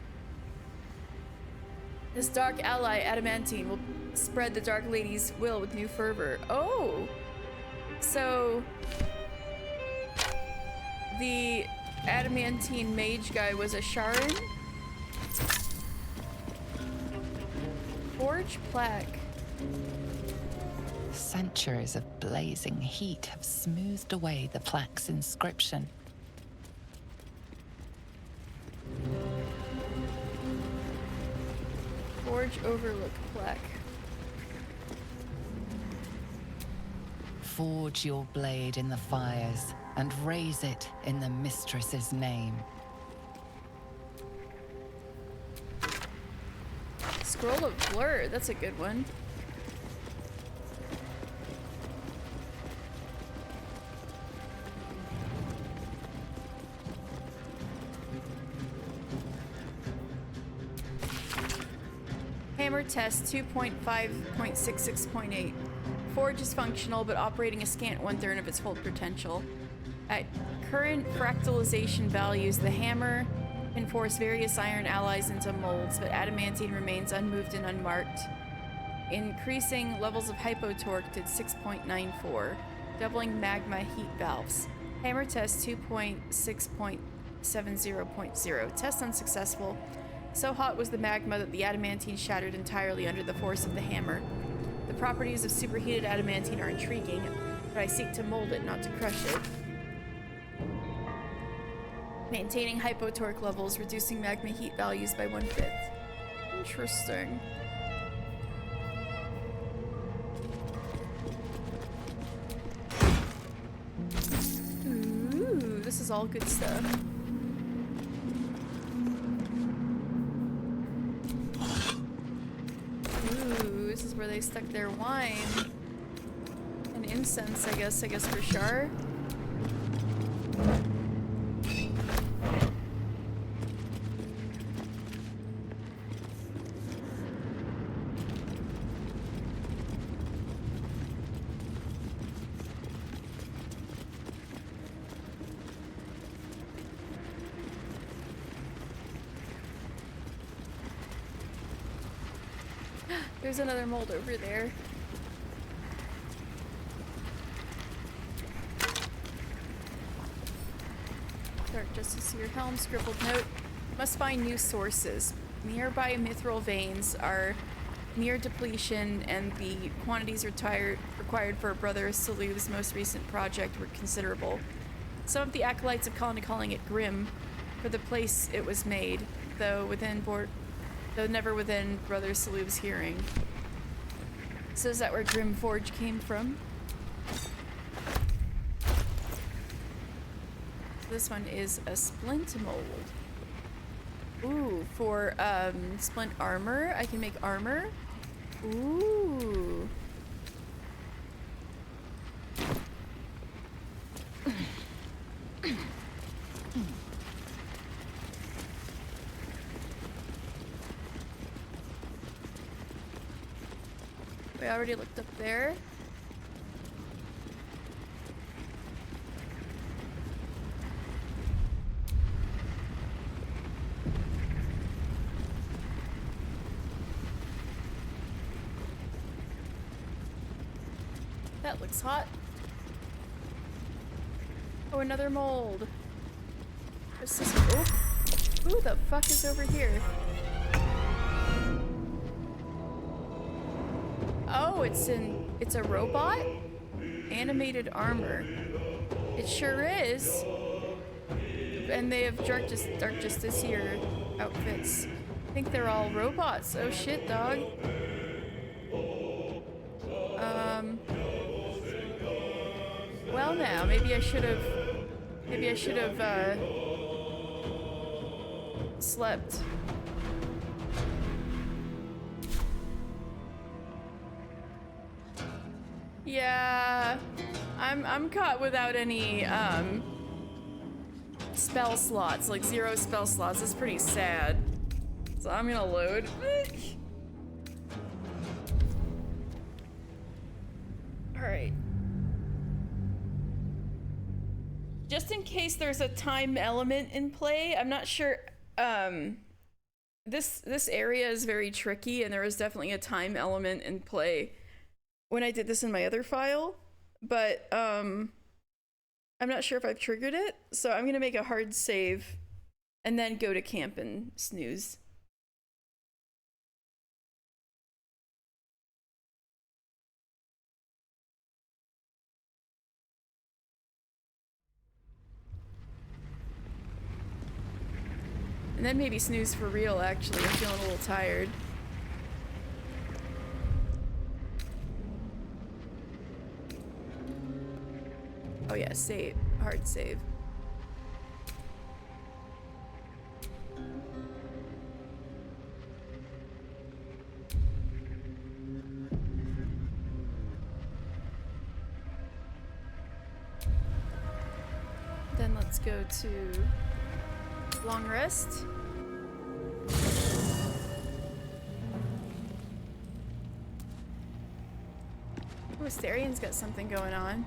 This dark ally, Adamantine, will spread the Dark Lady's will with new fervor. Oh! So... the Adamantine mage guy was a Sharon? Forge plaque. Centuries of blazing heat have smoothed away the plaque's inscription. Forge Overlook plaque. Forge your blade in the fires and raise it in the mistress's name. Scroll of Blur, that's a good one. Hammer test 2.5.66.8. Forge is functional, but operating a scant 1/3 of its full potential. At current fractalization values, the hammer can force various iron alloys into molds, but adamantine remains unmoved and unmarked. Increasing levels of hypotorque to 6.94, doubling magma heat valves. Hammer test 2.6.70.0. Test unsuccessful. So hot was the magma that the adamantine shattered entirely under the force of the hammer. The properties of superheated adamantine are intriguing, but I seek to mold it, not to crush it. Maintaining hypotorque levels, reducing magma heat values by 1/5. Interesting. Ooh, this is all good stuff. Ooh, this is where they stuck their wine. And incense, I guess for sure. There's another mold over there. Dark Justice your helm, scribbled note. Must find new sources. Nearby mithril veins are near depletion, and the quantities required for Brother Saluv's most recent project were considerable. Some of the acolytes have gone to calling it Grim for the place it was made, though never within Brother Saluv's hearing. So is that where Grim Forge came from? This one is a splint mold. Ooh, for splint armor, I can make armor. Ooh. We already looked up there. That looks hot. Oh, another mold. What's this? Oh, who the fuck is over here? Oh, it's a robot? Animated armor. It sure is. And they have Dark Justice here outfits. I think they're all robots. Oh shit, dog. Well now, maybe I should have slept. Yeah, I'm caught without any spell slots, like 0 spell slots. It's pretty sad. So I'm gonna load. All right. Just in case there's a time element in play, I'm not sure. This area is very tricky, and there was definitely a time element in play when I did this in my other file, but I'm not sure if I've triggered it, so I'm gonna make a hard save and then go to camp and snooze. And then maybe snooze for real, actually. I'm feeling a little tired. Oh yeah, save. Hard save. Then let's go to long rest. Oh, Asterian's got something going on.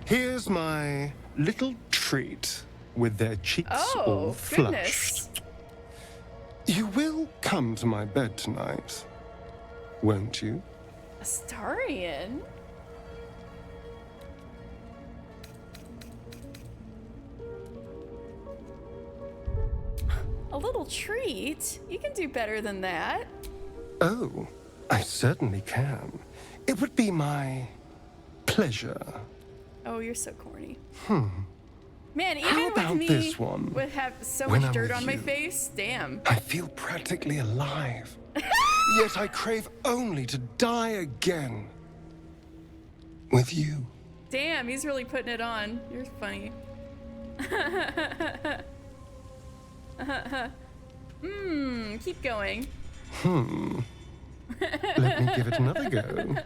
Here's my little treat with their cheeks all flushed. You will come to my bed tonight, won't you? Astarian? A little treat? You can do better than that. Oh, I certainly can. It would be my pleasure. Oh, you're so corny. How Man, even about with me, this one? would have so When much I'm dirt with on my you, face. Damn. I feel practically alive. Yet I crave only to die again. With you. Damn, he's really putting it on. You're funny. Keep going. Let me give it another go.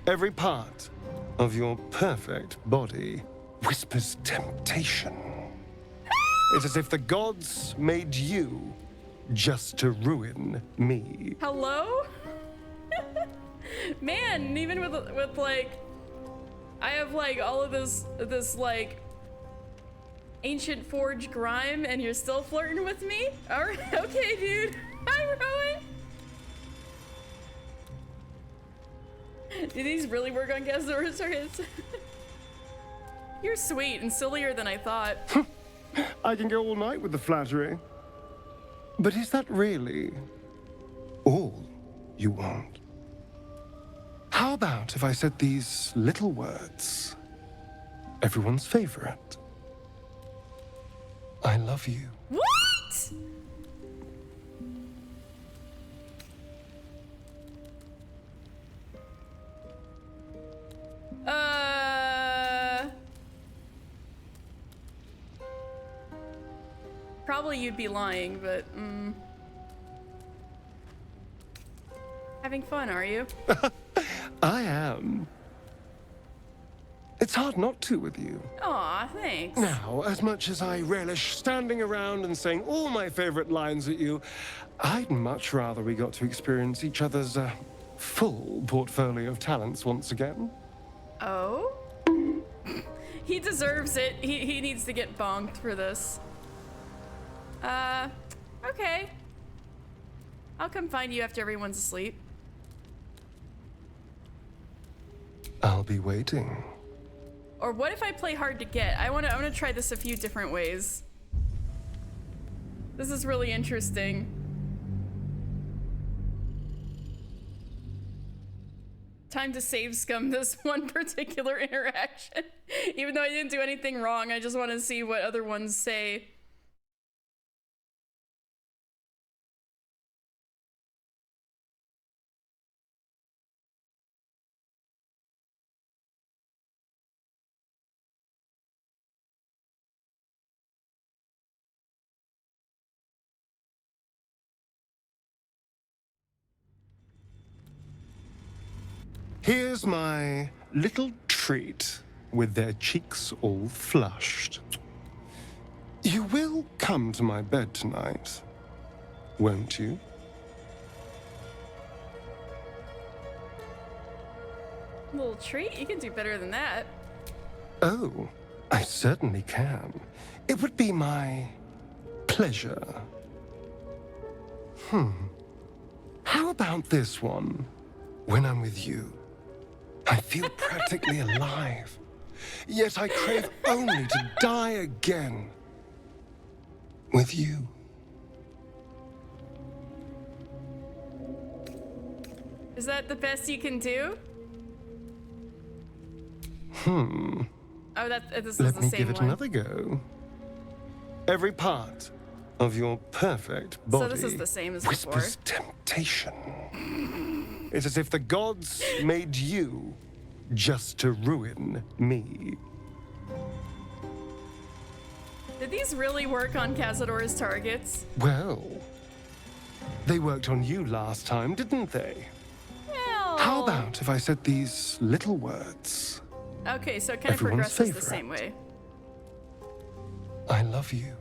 Every part of your perfect body whispers temptation. It's as if the gods made you just to ruin me. Hello? Man, even with like, I have like all of this like ancient forge grime, and you're still flirting with me? All right, okay, dude. Hi, Rowan. Did these really work on Cazador's targets? You're sweet and sillier than I thought. I can go all night with the flattery. But is that really all you want? How about if I said these little words? Everyone's favorite. I love you. What? Probably you'd be lying, but having fun, are you? I am. It's hard not to with you. Aw, thanks. Now, as much as I relish standing around and saying all my favorite lines at you, I'd much rather we got to experience each other's full portfolio of talents once again. Oh? He deserves it. He needs to get bonked for this. Okay. I'll come find you after everyone's asleep. I'll be waiting. Or what if I play hard to get? I wanna try this a few different ways. This is really interesting. Time to save scum this one particular interaction. Even though I didn't do anything wrong, I just want to see what other ones say. Here's my little treat with their cheeks all flushed. You will come to my bed tonight, won't you? Little treat? You can do better than that. Oh, I certainly can. It would be my pleasure. How about this one? When I'm with you, I feel practically alive. Yet I crave only to die again. With you. Is that the best you can do? Oh, this is the same one. Let me give it another go. Every part of your perfect body So this is the same as whispers before. temptation. It's as if the gods made you just to ruin me. Did these really work on Cazador's targets? Well, they worked on you last time, didn't they? Well... How about if I said these little words? Okay, so it kind of Everyone's progresses the favorite. same way. I love you.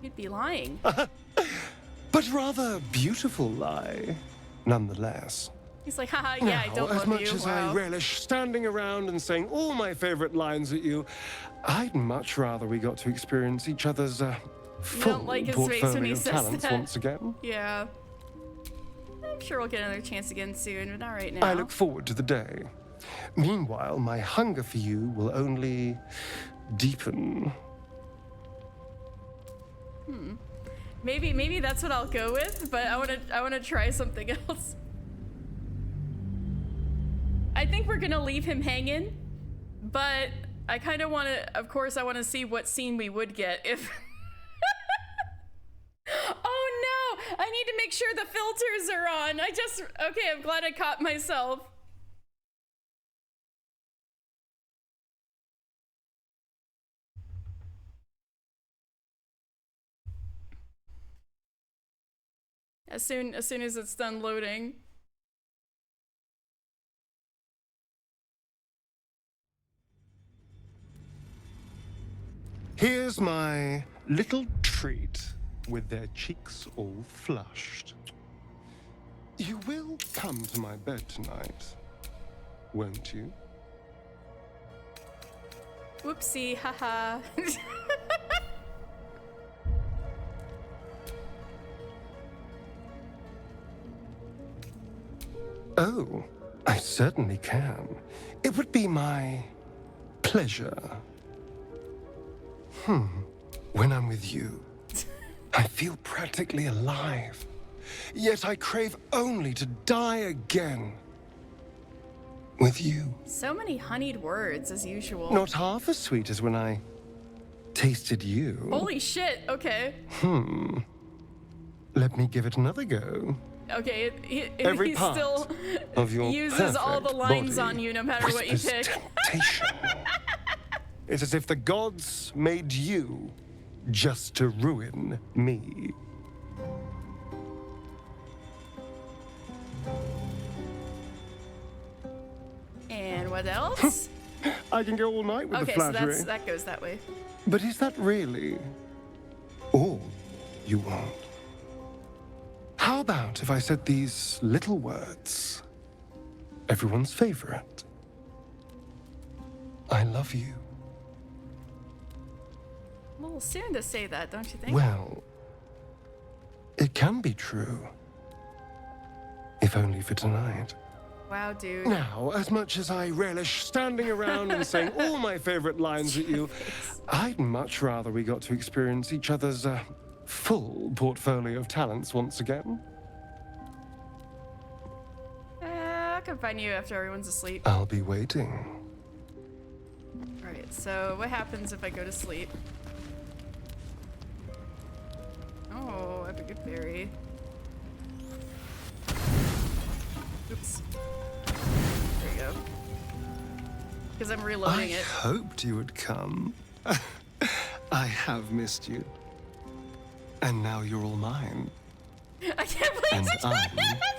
You'd be lying. But rather beautiful lie, nonetheless. He's like, haha, yeah, I don't as love much you. as Wow. I relish standing around and saying all my favorite lines at you, I'd much rather we got to experience each other's You full don't like his face when portfolio he of says talents that. once again. Yeah. I'm sure we'll get another chance again soon, but not right now. I look forward to the day. Meanwhile, my hunger for you will only deepen. Maybe that's what I'll go with, but I wanna try something else. I think we're gonna leave him hanging, but I kind of want to. Of course, I want to see what scene we would get if. Oh no! I need to make sure the filters are on. Okay, I'm glad I caught myself. As soon as it's done loading. Here's my little treat with their cheeks all flushed. You will come to my bed tonight, won't you? Whoopsie, haha. Oh, I certainly can. It would be my pleasure. When I'm with you, I feel practically alive. Yet I crave only to die again. With you. So many honeyed words, as usual. Not half as sweet as when I tasted you. Holy shit, okay. Let me give it another go. Okay, Every he part still of your uses all the lines body on you no matter what you whispers pick. temptation. It's as if the gods made you just to ruin me. And what else? I can go all night with the Okay, so flattery. that goes that way. But is that really all you want? How about if I said these little words? Everyone's favorite. I love you. A little soon to say that, don't you think? Well, it can be true. If only for tonight. Wow, dude. Now, as much as I relish standing around and saying all my favorite lines at you, I'd much rather we got to experience each other's full portfolio of talents once again. I can find you after everyone's asleep. I'll be waiting. Alright, so what happens if I go to sleep? Oh, I have a good berry. Oops. There you go. Because I'm reloading it. I hoped you would come. I have missed you. And now you're all mine. I can't believe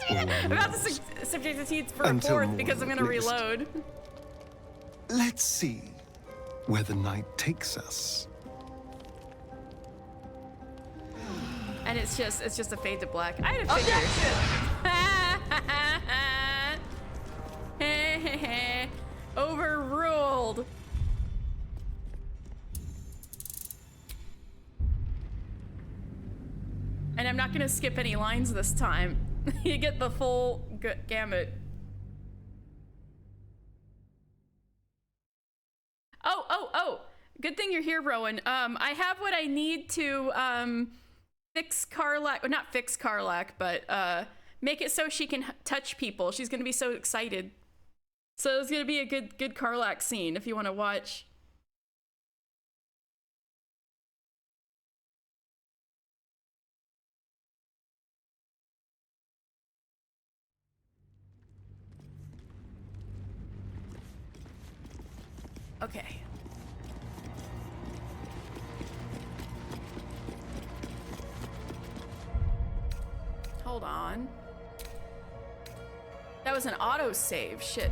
And I'm about to subject the teeth for a Until fourth because I'm morning, gonna at least. reload. Let's see where the night takes us. And it's just a fade to black. I had a figure. Overruled. And I'm not gonna skip any lines this time. You get the full gamut. Oh! Good thing you're here, Rowan. I have what I need to fix Karlak, or not fix Karlak, but make it so she can touch people. She's gonna be so excited. So it's gonna be a good Karlak scene if you want to watch. Okay. Hold on. That was an autosave. Shit.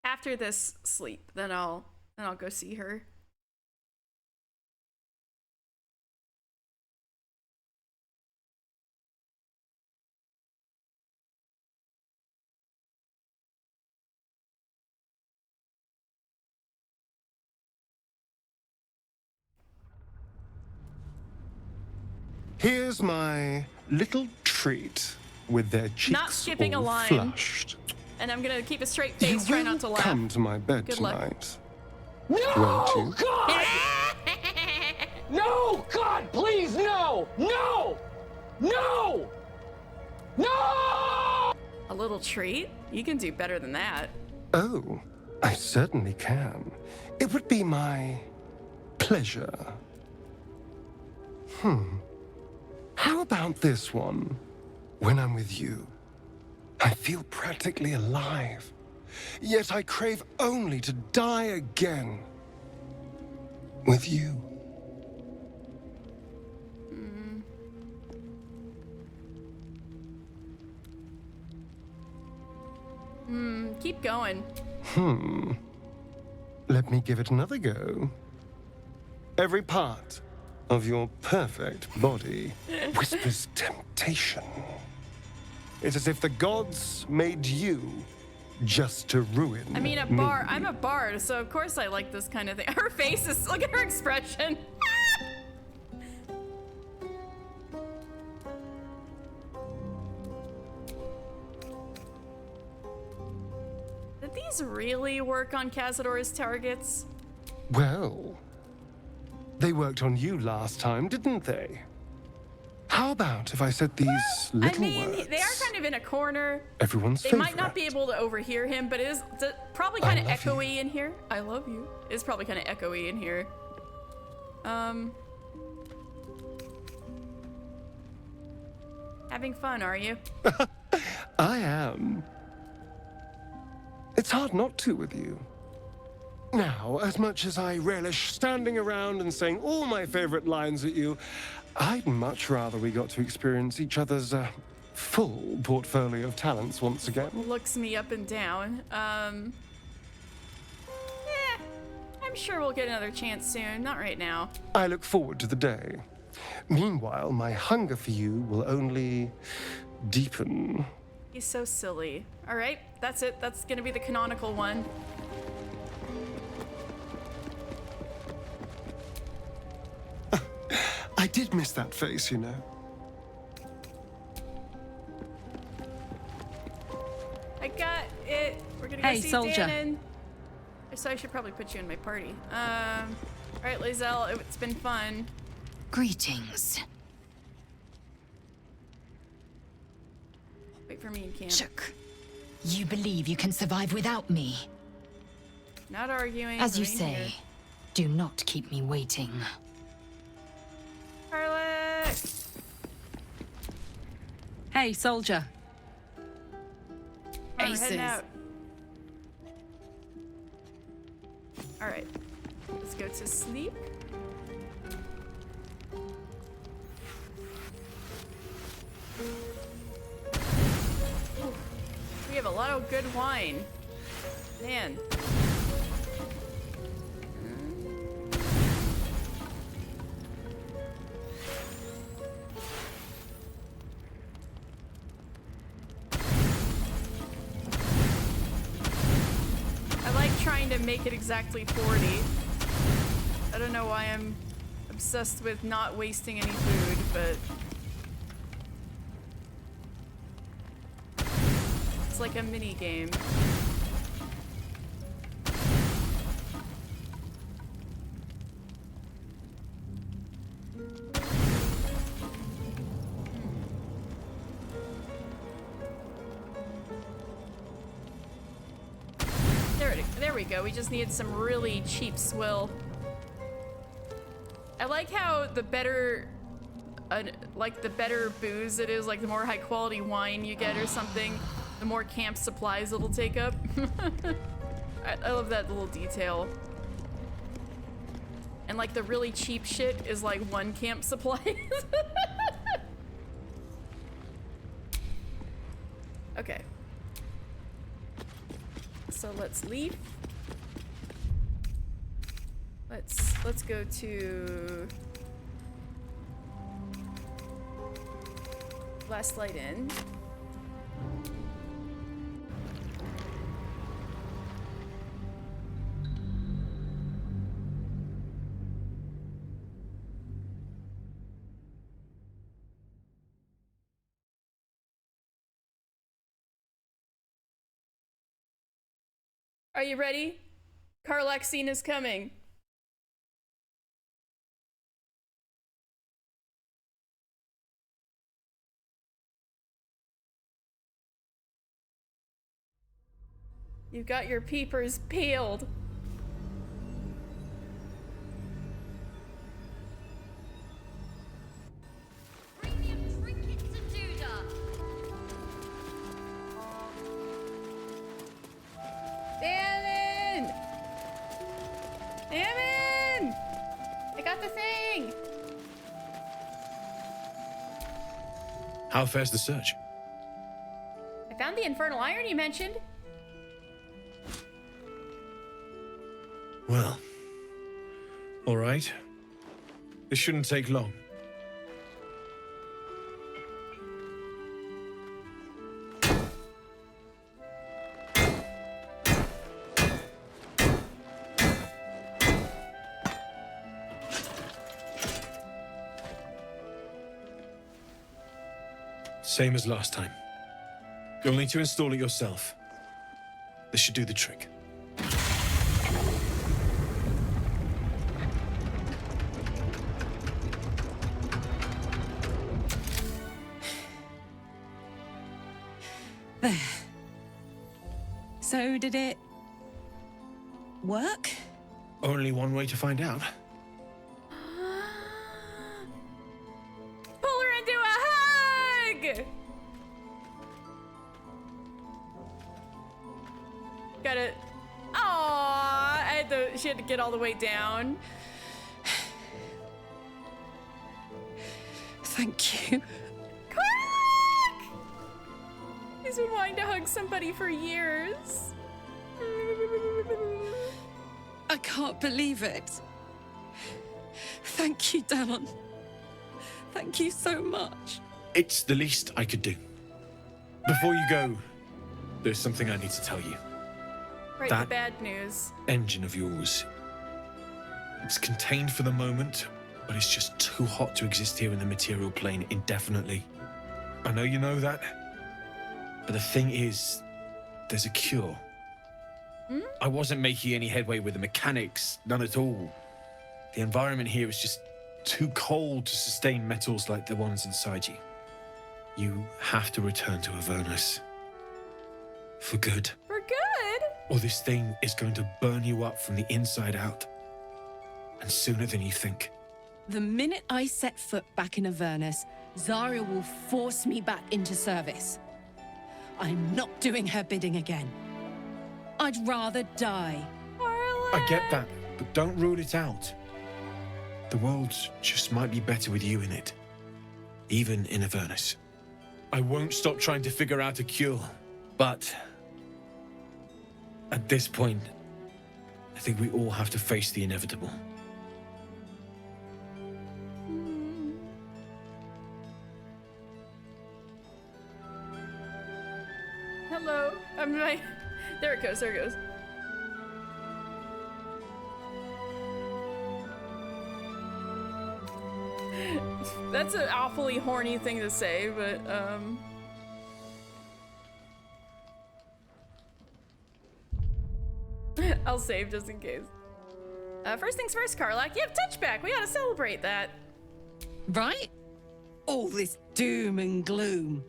After this sleep, then I'll go see her. Here's my little treat with their cheeks Not skipping a all line. flushed. And I'm gonna keep a straight face, try not to laugh. Come to my bed Good luck. tonight. No! Won't you? God! No! God, please, no! No! No! No! A little treat? You can do better than that. Oh, I certainly can. It would be my pleasure. How about this one? When I'm with you, I feel practically alive. Yet I crave only to die again. With you. Keep going. Let me give it another go. Every part of your perfect body whispers temptation. It's as if the gods made you just to ruin I mean, me. I'm a bard, so of course I like this kind of thing. Her face is, look at her expression. Did these really work on Cazador's targets? Well, they worked on you last time, didn't they? How about if I said these little words? They are kind of in a corner. Everyone's They might not be able to overhear him, but it is probably kind of echoey in here. I love you. It's probably kind of echoey in here. Having fun, are you? I am. It's hard not to with you. Now, as much as I relish standing around and saying all my favorite lines at you, I'd much rather we got to experience each other's full portfolio of talents once again. Looks me up and down. I'm sure we'll get another chance soon. Not right now. I look forward to the day. Meanwhile, my hunger for you will only deepen. He's so silly. All right, that's it. That's gonna be the canonical one. I did miss that face, you know. I got it. We're gonna go see Danon. So I should probably put you in my party. All right, Lizelle, it's been fun. Greetings. Wait for me in camp. Shook. You believe you can survive without me? Not arguing. As you say, do not keep me waiting. Karlach! Hey, soldier. We're heading out. All right, let's go to sleep. Ooh, we have a lot of good wine. Man. Trying to make it exactly 40. I don't know why I'm obsessed with not wasting any food, but it's like a mini game. There we go. We just needed some really cheap swill. I like how the better, the better booze it is, like the more high quality wine you get or something, the more camp supplies it'll take up. I love that little detail. And like the really cheap shit is like one camp supply. Okay. So let's leave. Let's go to Last Light Inn. Are you ready? Karlach scene is coming. You've got your peepers peeled. Danon! Danon! I got the thing! How fares the search? I found the infernal iron you mentioned. Well, all right. This shouldn't take long. Same as last time. You'll need to install it yourself. This should do the trick. There. So did it work? Only one way to find out. Pull her into a hug! Got it. Aww, she had to get all the way down. Thank you. He's been wanting to hug somebody for years. I can't believe it. Thank you, Damon. Thank you so much. It's the least I could do. Before you go, there's something I need to tell you. Right, That the bad news. engine of yours. It's contained for the moment, but it's just too hot to exist here in the material plane indefinitely. I know you know that, but the thing is, there's a cure. I wasn't making any headway with the mechanics, none at all. The environment here is just too cold to sustain metals like the ones inside you. You have to return to Avernus. For good. For good? Or this thing is going to burn you up from the inside out. And sooner than you think. The minute I set foot back in Avernus, Zarya will force me back into service. I'm not doing her bidding again. I'd rather die. I get that, but don't rule it out. The world just might be better with you in it. Even in Avernus. I won't stop trying to figure out a cure, but at this point, I think we all have to face the inevitable. Hello. There it goes, there it goes. That's an awfully horny thing to say, but, I'll save just in case. First things first, Karlach. You have touchback. We gotta celebrate that. Right? All this doom and gloom.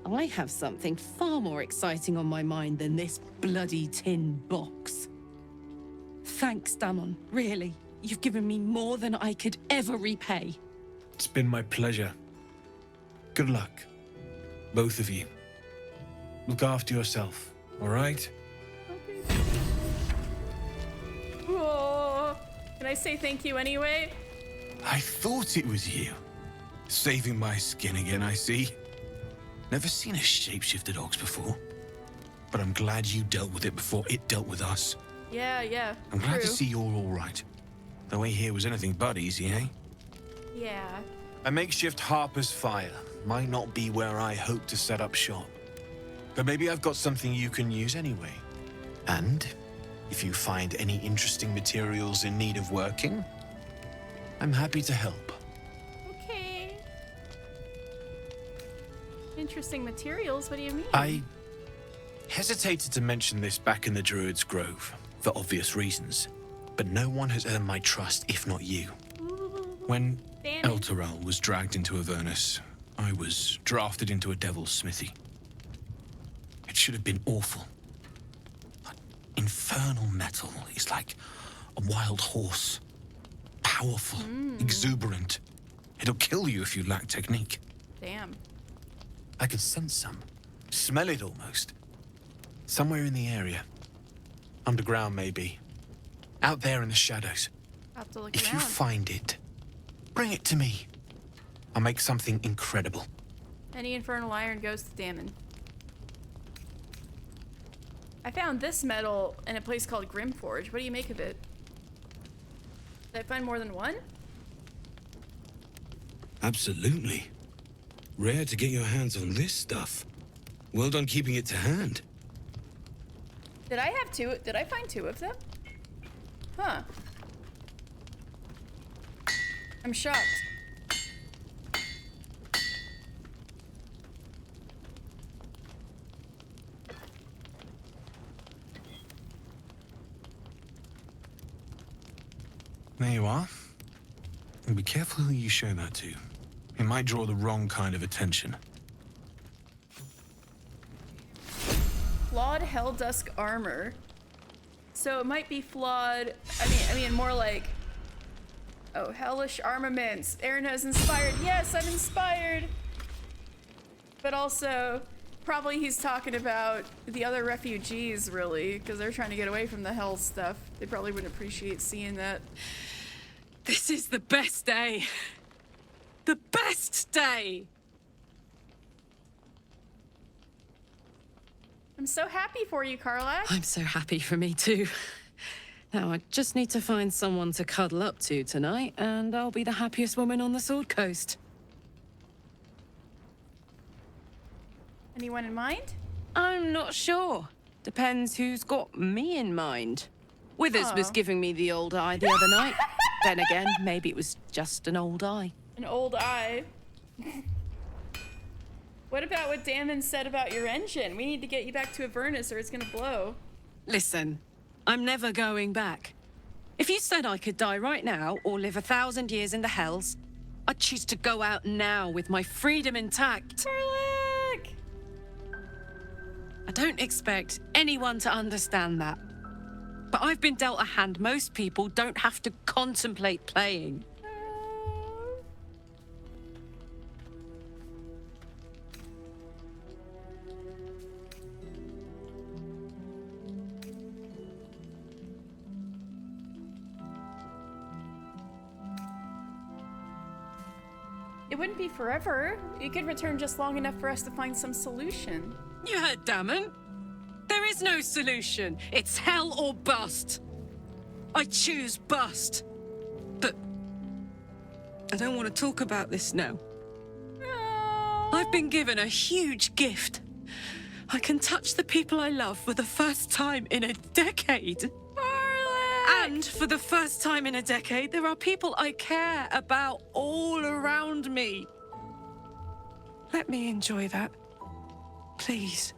I have something far more exciting on my mind than this bloody tin box. Thanks, Damon. Really. You've given me more than I could ever repay. It's been my pleasure. Good luck, both of you. Look after yourself, all right? Oh, can I say thank you anyway? I thought it was you. Saving my skin again, I see. Never seen a shapeshifted ox before. But I'm glad you dealt with it before it dealt with us. Yeah. I'm glad to true. see you're all right. The way here was anything but easy, eh? Yeah. A makeshift Harper's Fire might not be where I hope to set up shop. But maybe I've got something you can use anyway. And if you find any interesting materials in need of working, I'm happy to help. Okay. Interesting materials, what do you mean? I hesitated to mention this back in the Druid's Grove, for obvious reasons. But no one has earned my trust, if not you. When Elturel was dragged into Avernus, I was drafted into a devil's smithy. It should have been awful. But infernal metal is like a wild horse. Powerful, exuberant. It'll kill you if you lack technique. Damn. I can sense some. Smell it almost. Somewhere in the area. Underground, maybe. Out there in the shadows. I'll have to look If around. you find it, bring it to me. I'll make something incredible. Any infernal iron goes to Damon. I found this metal in a place called Grimforge. What do you make of it? Did I find more than one? Absolutely. Rare to get your hands on this stuff. Well done keeping it to hand. Did I have two? Did I find two of them? Huh. I'm shocked. There you are. And be careful who you show that to. It might draw the wrong kind of attention. Flawed Helldusk armor. So it might be flawed. I mean, more like. Oh, hellish armaments. Aaron has inspired. Yes, I'm inspired. But also, probably he's talking about the other refugees, really, because they're trying to get away from the hell stuff. They probably wouldn't appreciate seeing that. This is the best day. The best day! I'm so happy for you, Karlach. I'm so happy for me too. Now I just need to find someone to cuddle up to tonight, and I'll be the happiest woman on the Sword Coast. Anyone in mind? I'm not sure. Depends who's got me in mind. Withers was giving me the old eye the other night. Then again, maybe it was just an old eye. An old eye. What about what Damon said about your engine? We need to get you back to Avernus or it's gonna blow. Listen, I'm never going back. If you said I could die right now or live 1,000 years in the Hells, I'd choose to go out now with my freedom intact. Karlach! I don't expect anyone to understand that. But I've been dealt a hand most people don't have to contemplate playing. It wouldn't be forever. You could return just long enough for us to find some solution. You heard Damon? There is no solution. It's hell or bust. I choose bust. But I don't want to talk about this now. No. I've been given a huge gift. I can touch the people I love for the first time in a decade. And for the first time in a decade, there are people I care about all around me. Let me enjoy that. Please.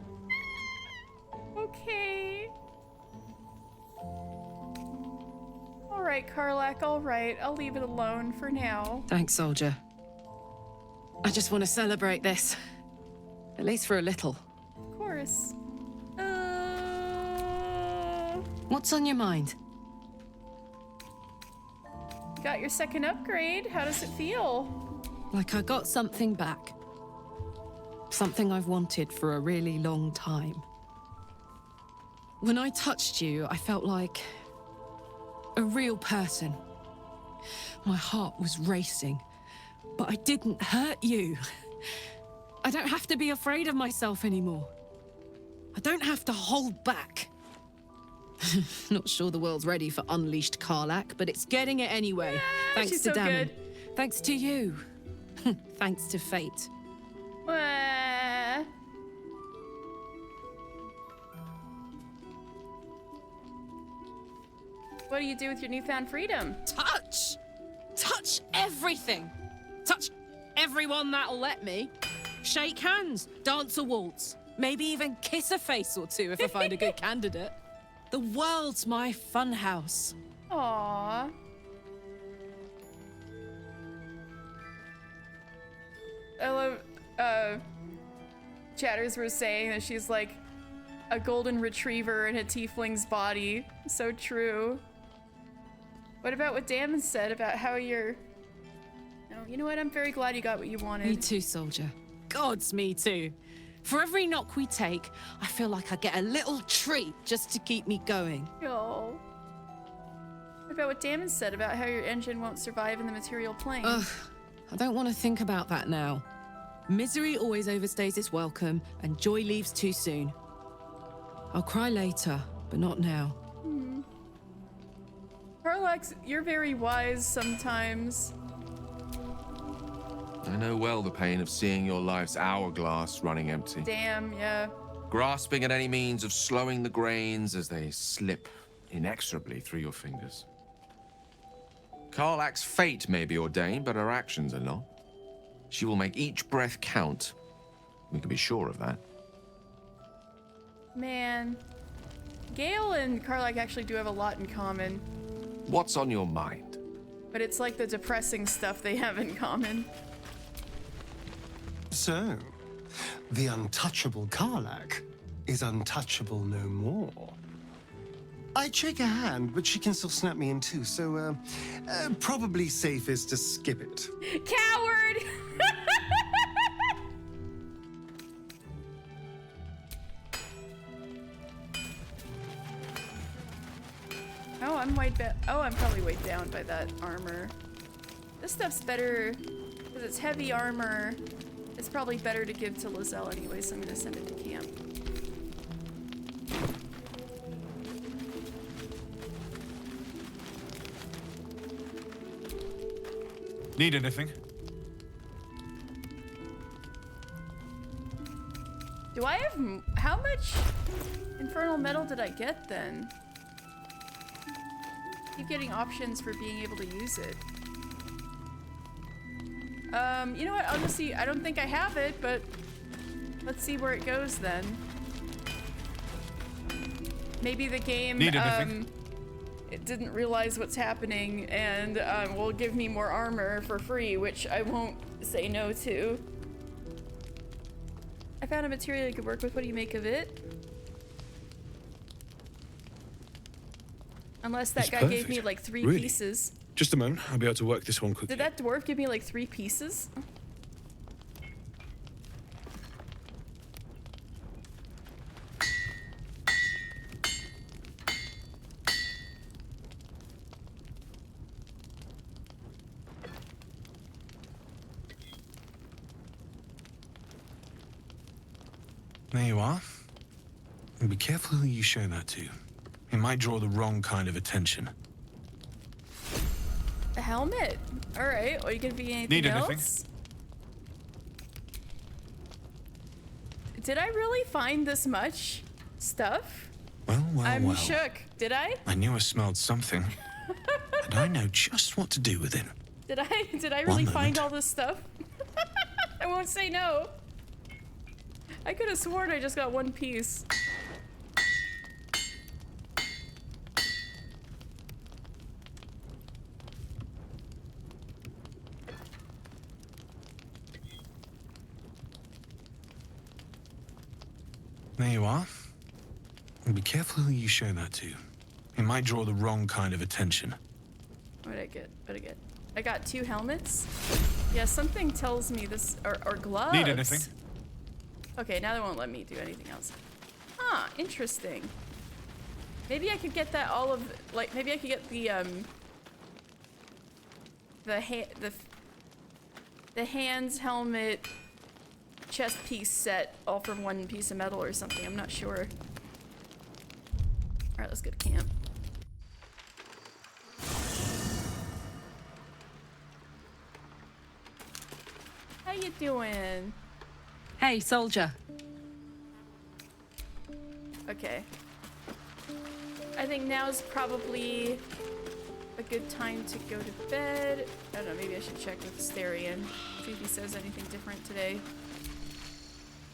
Okay. All right, Karlach, all right. I'll leave it alone for now. Thanks, soldier. I just want to celebrate this. At least for a little. Of course. What's on your mind? You got your second upgrade. How does it feel? Like I got something back. Something I've wanted for a really long time. When I touched you, I felt like a real person. My heart was racing, but I didn't hurt you. I don't have to be afraid of myself anymore. I don't have to hold back. Not sure the world's ready for unleashed Karlach, but it's getting it anyway. Yeah, thanks she's to so Damon. good. Thanks to you. Thanks to fate. What do you do with your newfound freedom? Touch! Touch everything! Touch everyone that'll let me. Shake hands, dance a waltz, maybe even kiss a face or two if I find a good candidate. The world's my funhouse. Aww. I love, chatters were saying that she's like a golden retriever in a tiefling's body. So true. What about what Damon said about how you're... No, you know what? I'm very glad you got what you wanted. Me too, soldier. Gods, me too. For every knock we take, I feel like I get a little treat just to keep me going. Oh. What about what Damon said about how your engine won't survive in the material plane? Ugh, I don't want to think about that now. Misery always overstays its welcome, and joy leaves too soon. I'll cry later, but not now. Karlach, you're very wise sometimes. I know well the pain of seeing your life's hourglass running empty. Damn, yeah. Grasping at any means of slowing the grains as they slip inexorably through your fingers. Karlach's fate may be ordained, but her actions are not. She will make each breath count. We can be sure of that. Man. Gale and Karlach actually do have a lot in common. What's on your mind? But it's like the depressing stuff they have in common. So, the untouchable Karlak is untouchable no more. I'd shake her hand, but she can still snap me in two, so probably safest to skip it. Coward! Oh, I'm probably weighed down by that armor. This stuff's better because it's heavy armor. It's probably better to give to Lizelle anyway, so I'm gonna send it to camp. Need anything? Do I have how much infernal metal did I get then? Keep getting options for being able to use it. You know what? I'll just see. I don't think I have it, but let's see where it goes then. Maybe the game it didn't realize what's happening and will give me more armor for free, which I won't say no to. I found a material you could work with. What do you make of it? Unless that guy gave me like 3 pieces. Just a moment. I'll be able to work this one quickly. Did that dwarf give me like 3 pieces? There you are. And be careful who you show that to. It might draw the wrong kind of attention. A helmet. All right. Are you gonna be anything else? Did I really find this much stuff? Well, I'm shook. Did I? I knew I smelled something. And I know just what to do with it. Did I really find all this stuff? I won't say no. I could have sworn I just got 1 piece. There you are. And be careful who you show that to. It might draw the wrong kind of attention. What did I get? What did I get? I got 2 helmets. Yeah, something tells me this, or gloves. Need anything? Okay, now they won't let me do anything else. Huh, interesting. Maybe I could get that all of, like, maybe I could get the hands, helmet, chest piece set all from 1 piece of metal or something. I'm not sure. All right, let's go to camp. How you doing? Hey, soldier. Okay. I think now's probably a good time to go to bed. I don't know, maybe I should check with Starion, see if he says anything different today.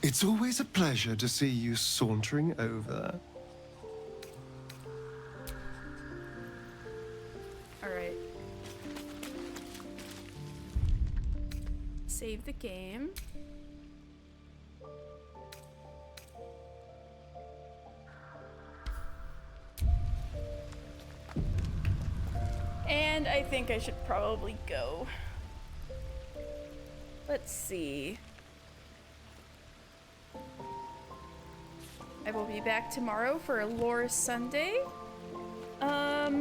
It's always a pleasure to see you sauntering over. All right. Save the game. And I think I should probably go. Let's see. I will be back tomorrow for a Lore Sunday. I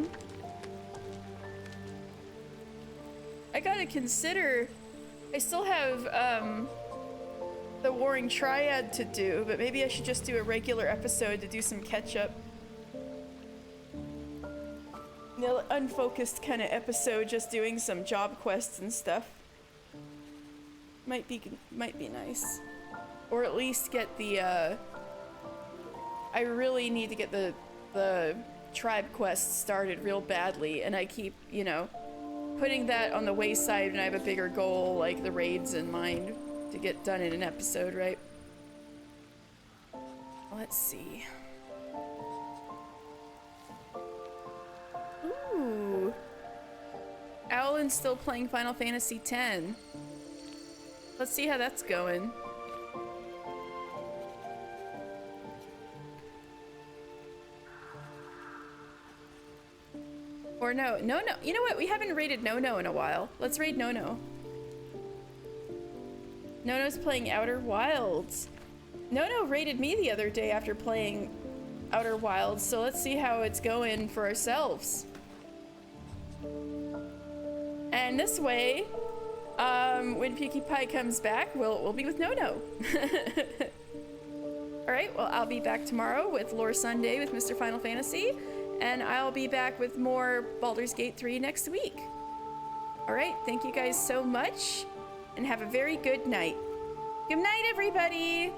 gotta consider, I still have the Warring Triad to do, but maybe I should just do a regular episode to do some catch up. No, unfocused kind of episode, just doing some job quests and stuff. Might be nice. Or at least get the I really need to get the tribe quest started real badly, and I keep, you know, putting that on the wayside when I have a bigger goal, like the raids in mind, to get done in an episode, right? Let's see. Ooh. everyone's still playing Final Fantasy X. Let's see how that's going. Or no. You know what? We haven't raided No in a while. Let's raid No. No's playing Outer Wilds. No raided me the other day after playing Outer Wilds, so let's see how it's going for ourselves. And this way, when Pewkie Pie comes back, we'll be with No. Alright, well, I'll be back tomorrow with Lore Sunday with Mr. Final Fantasy, and I'll be back with more Baldur's Gate 3 next week. Alright, thank you guys so much, and have a very good night. Good night, everybody!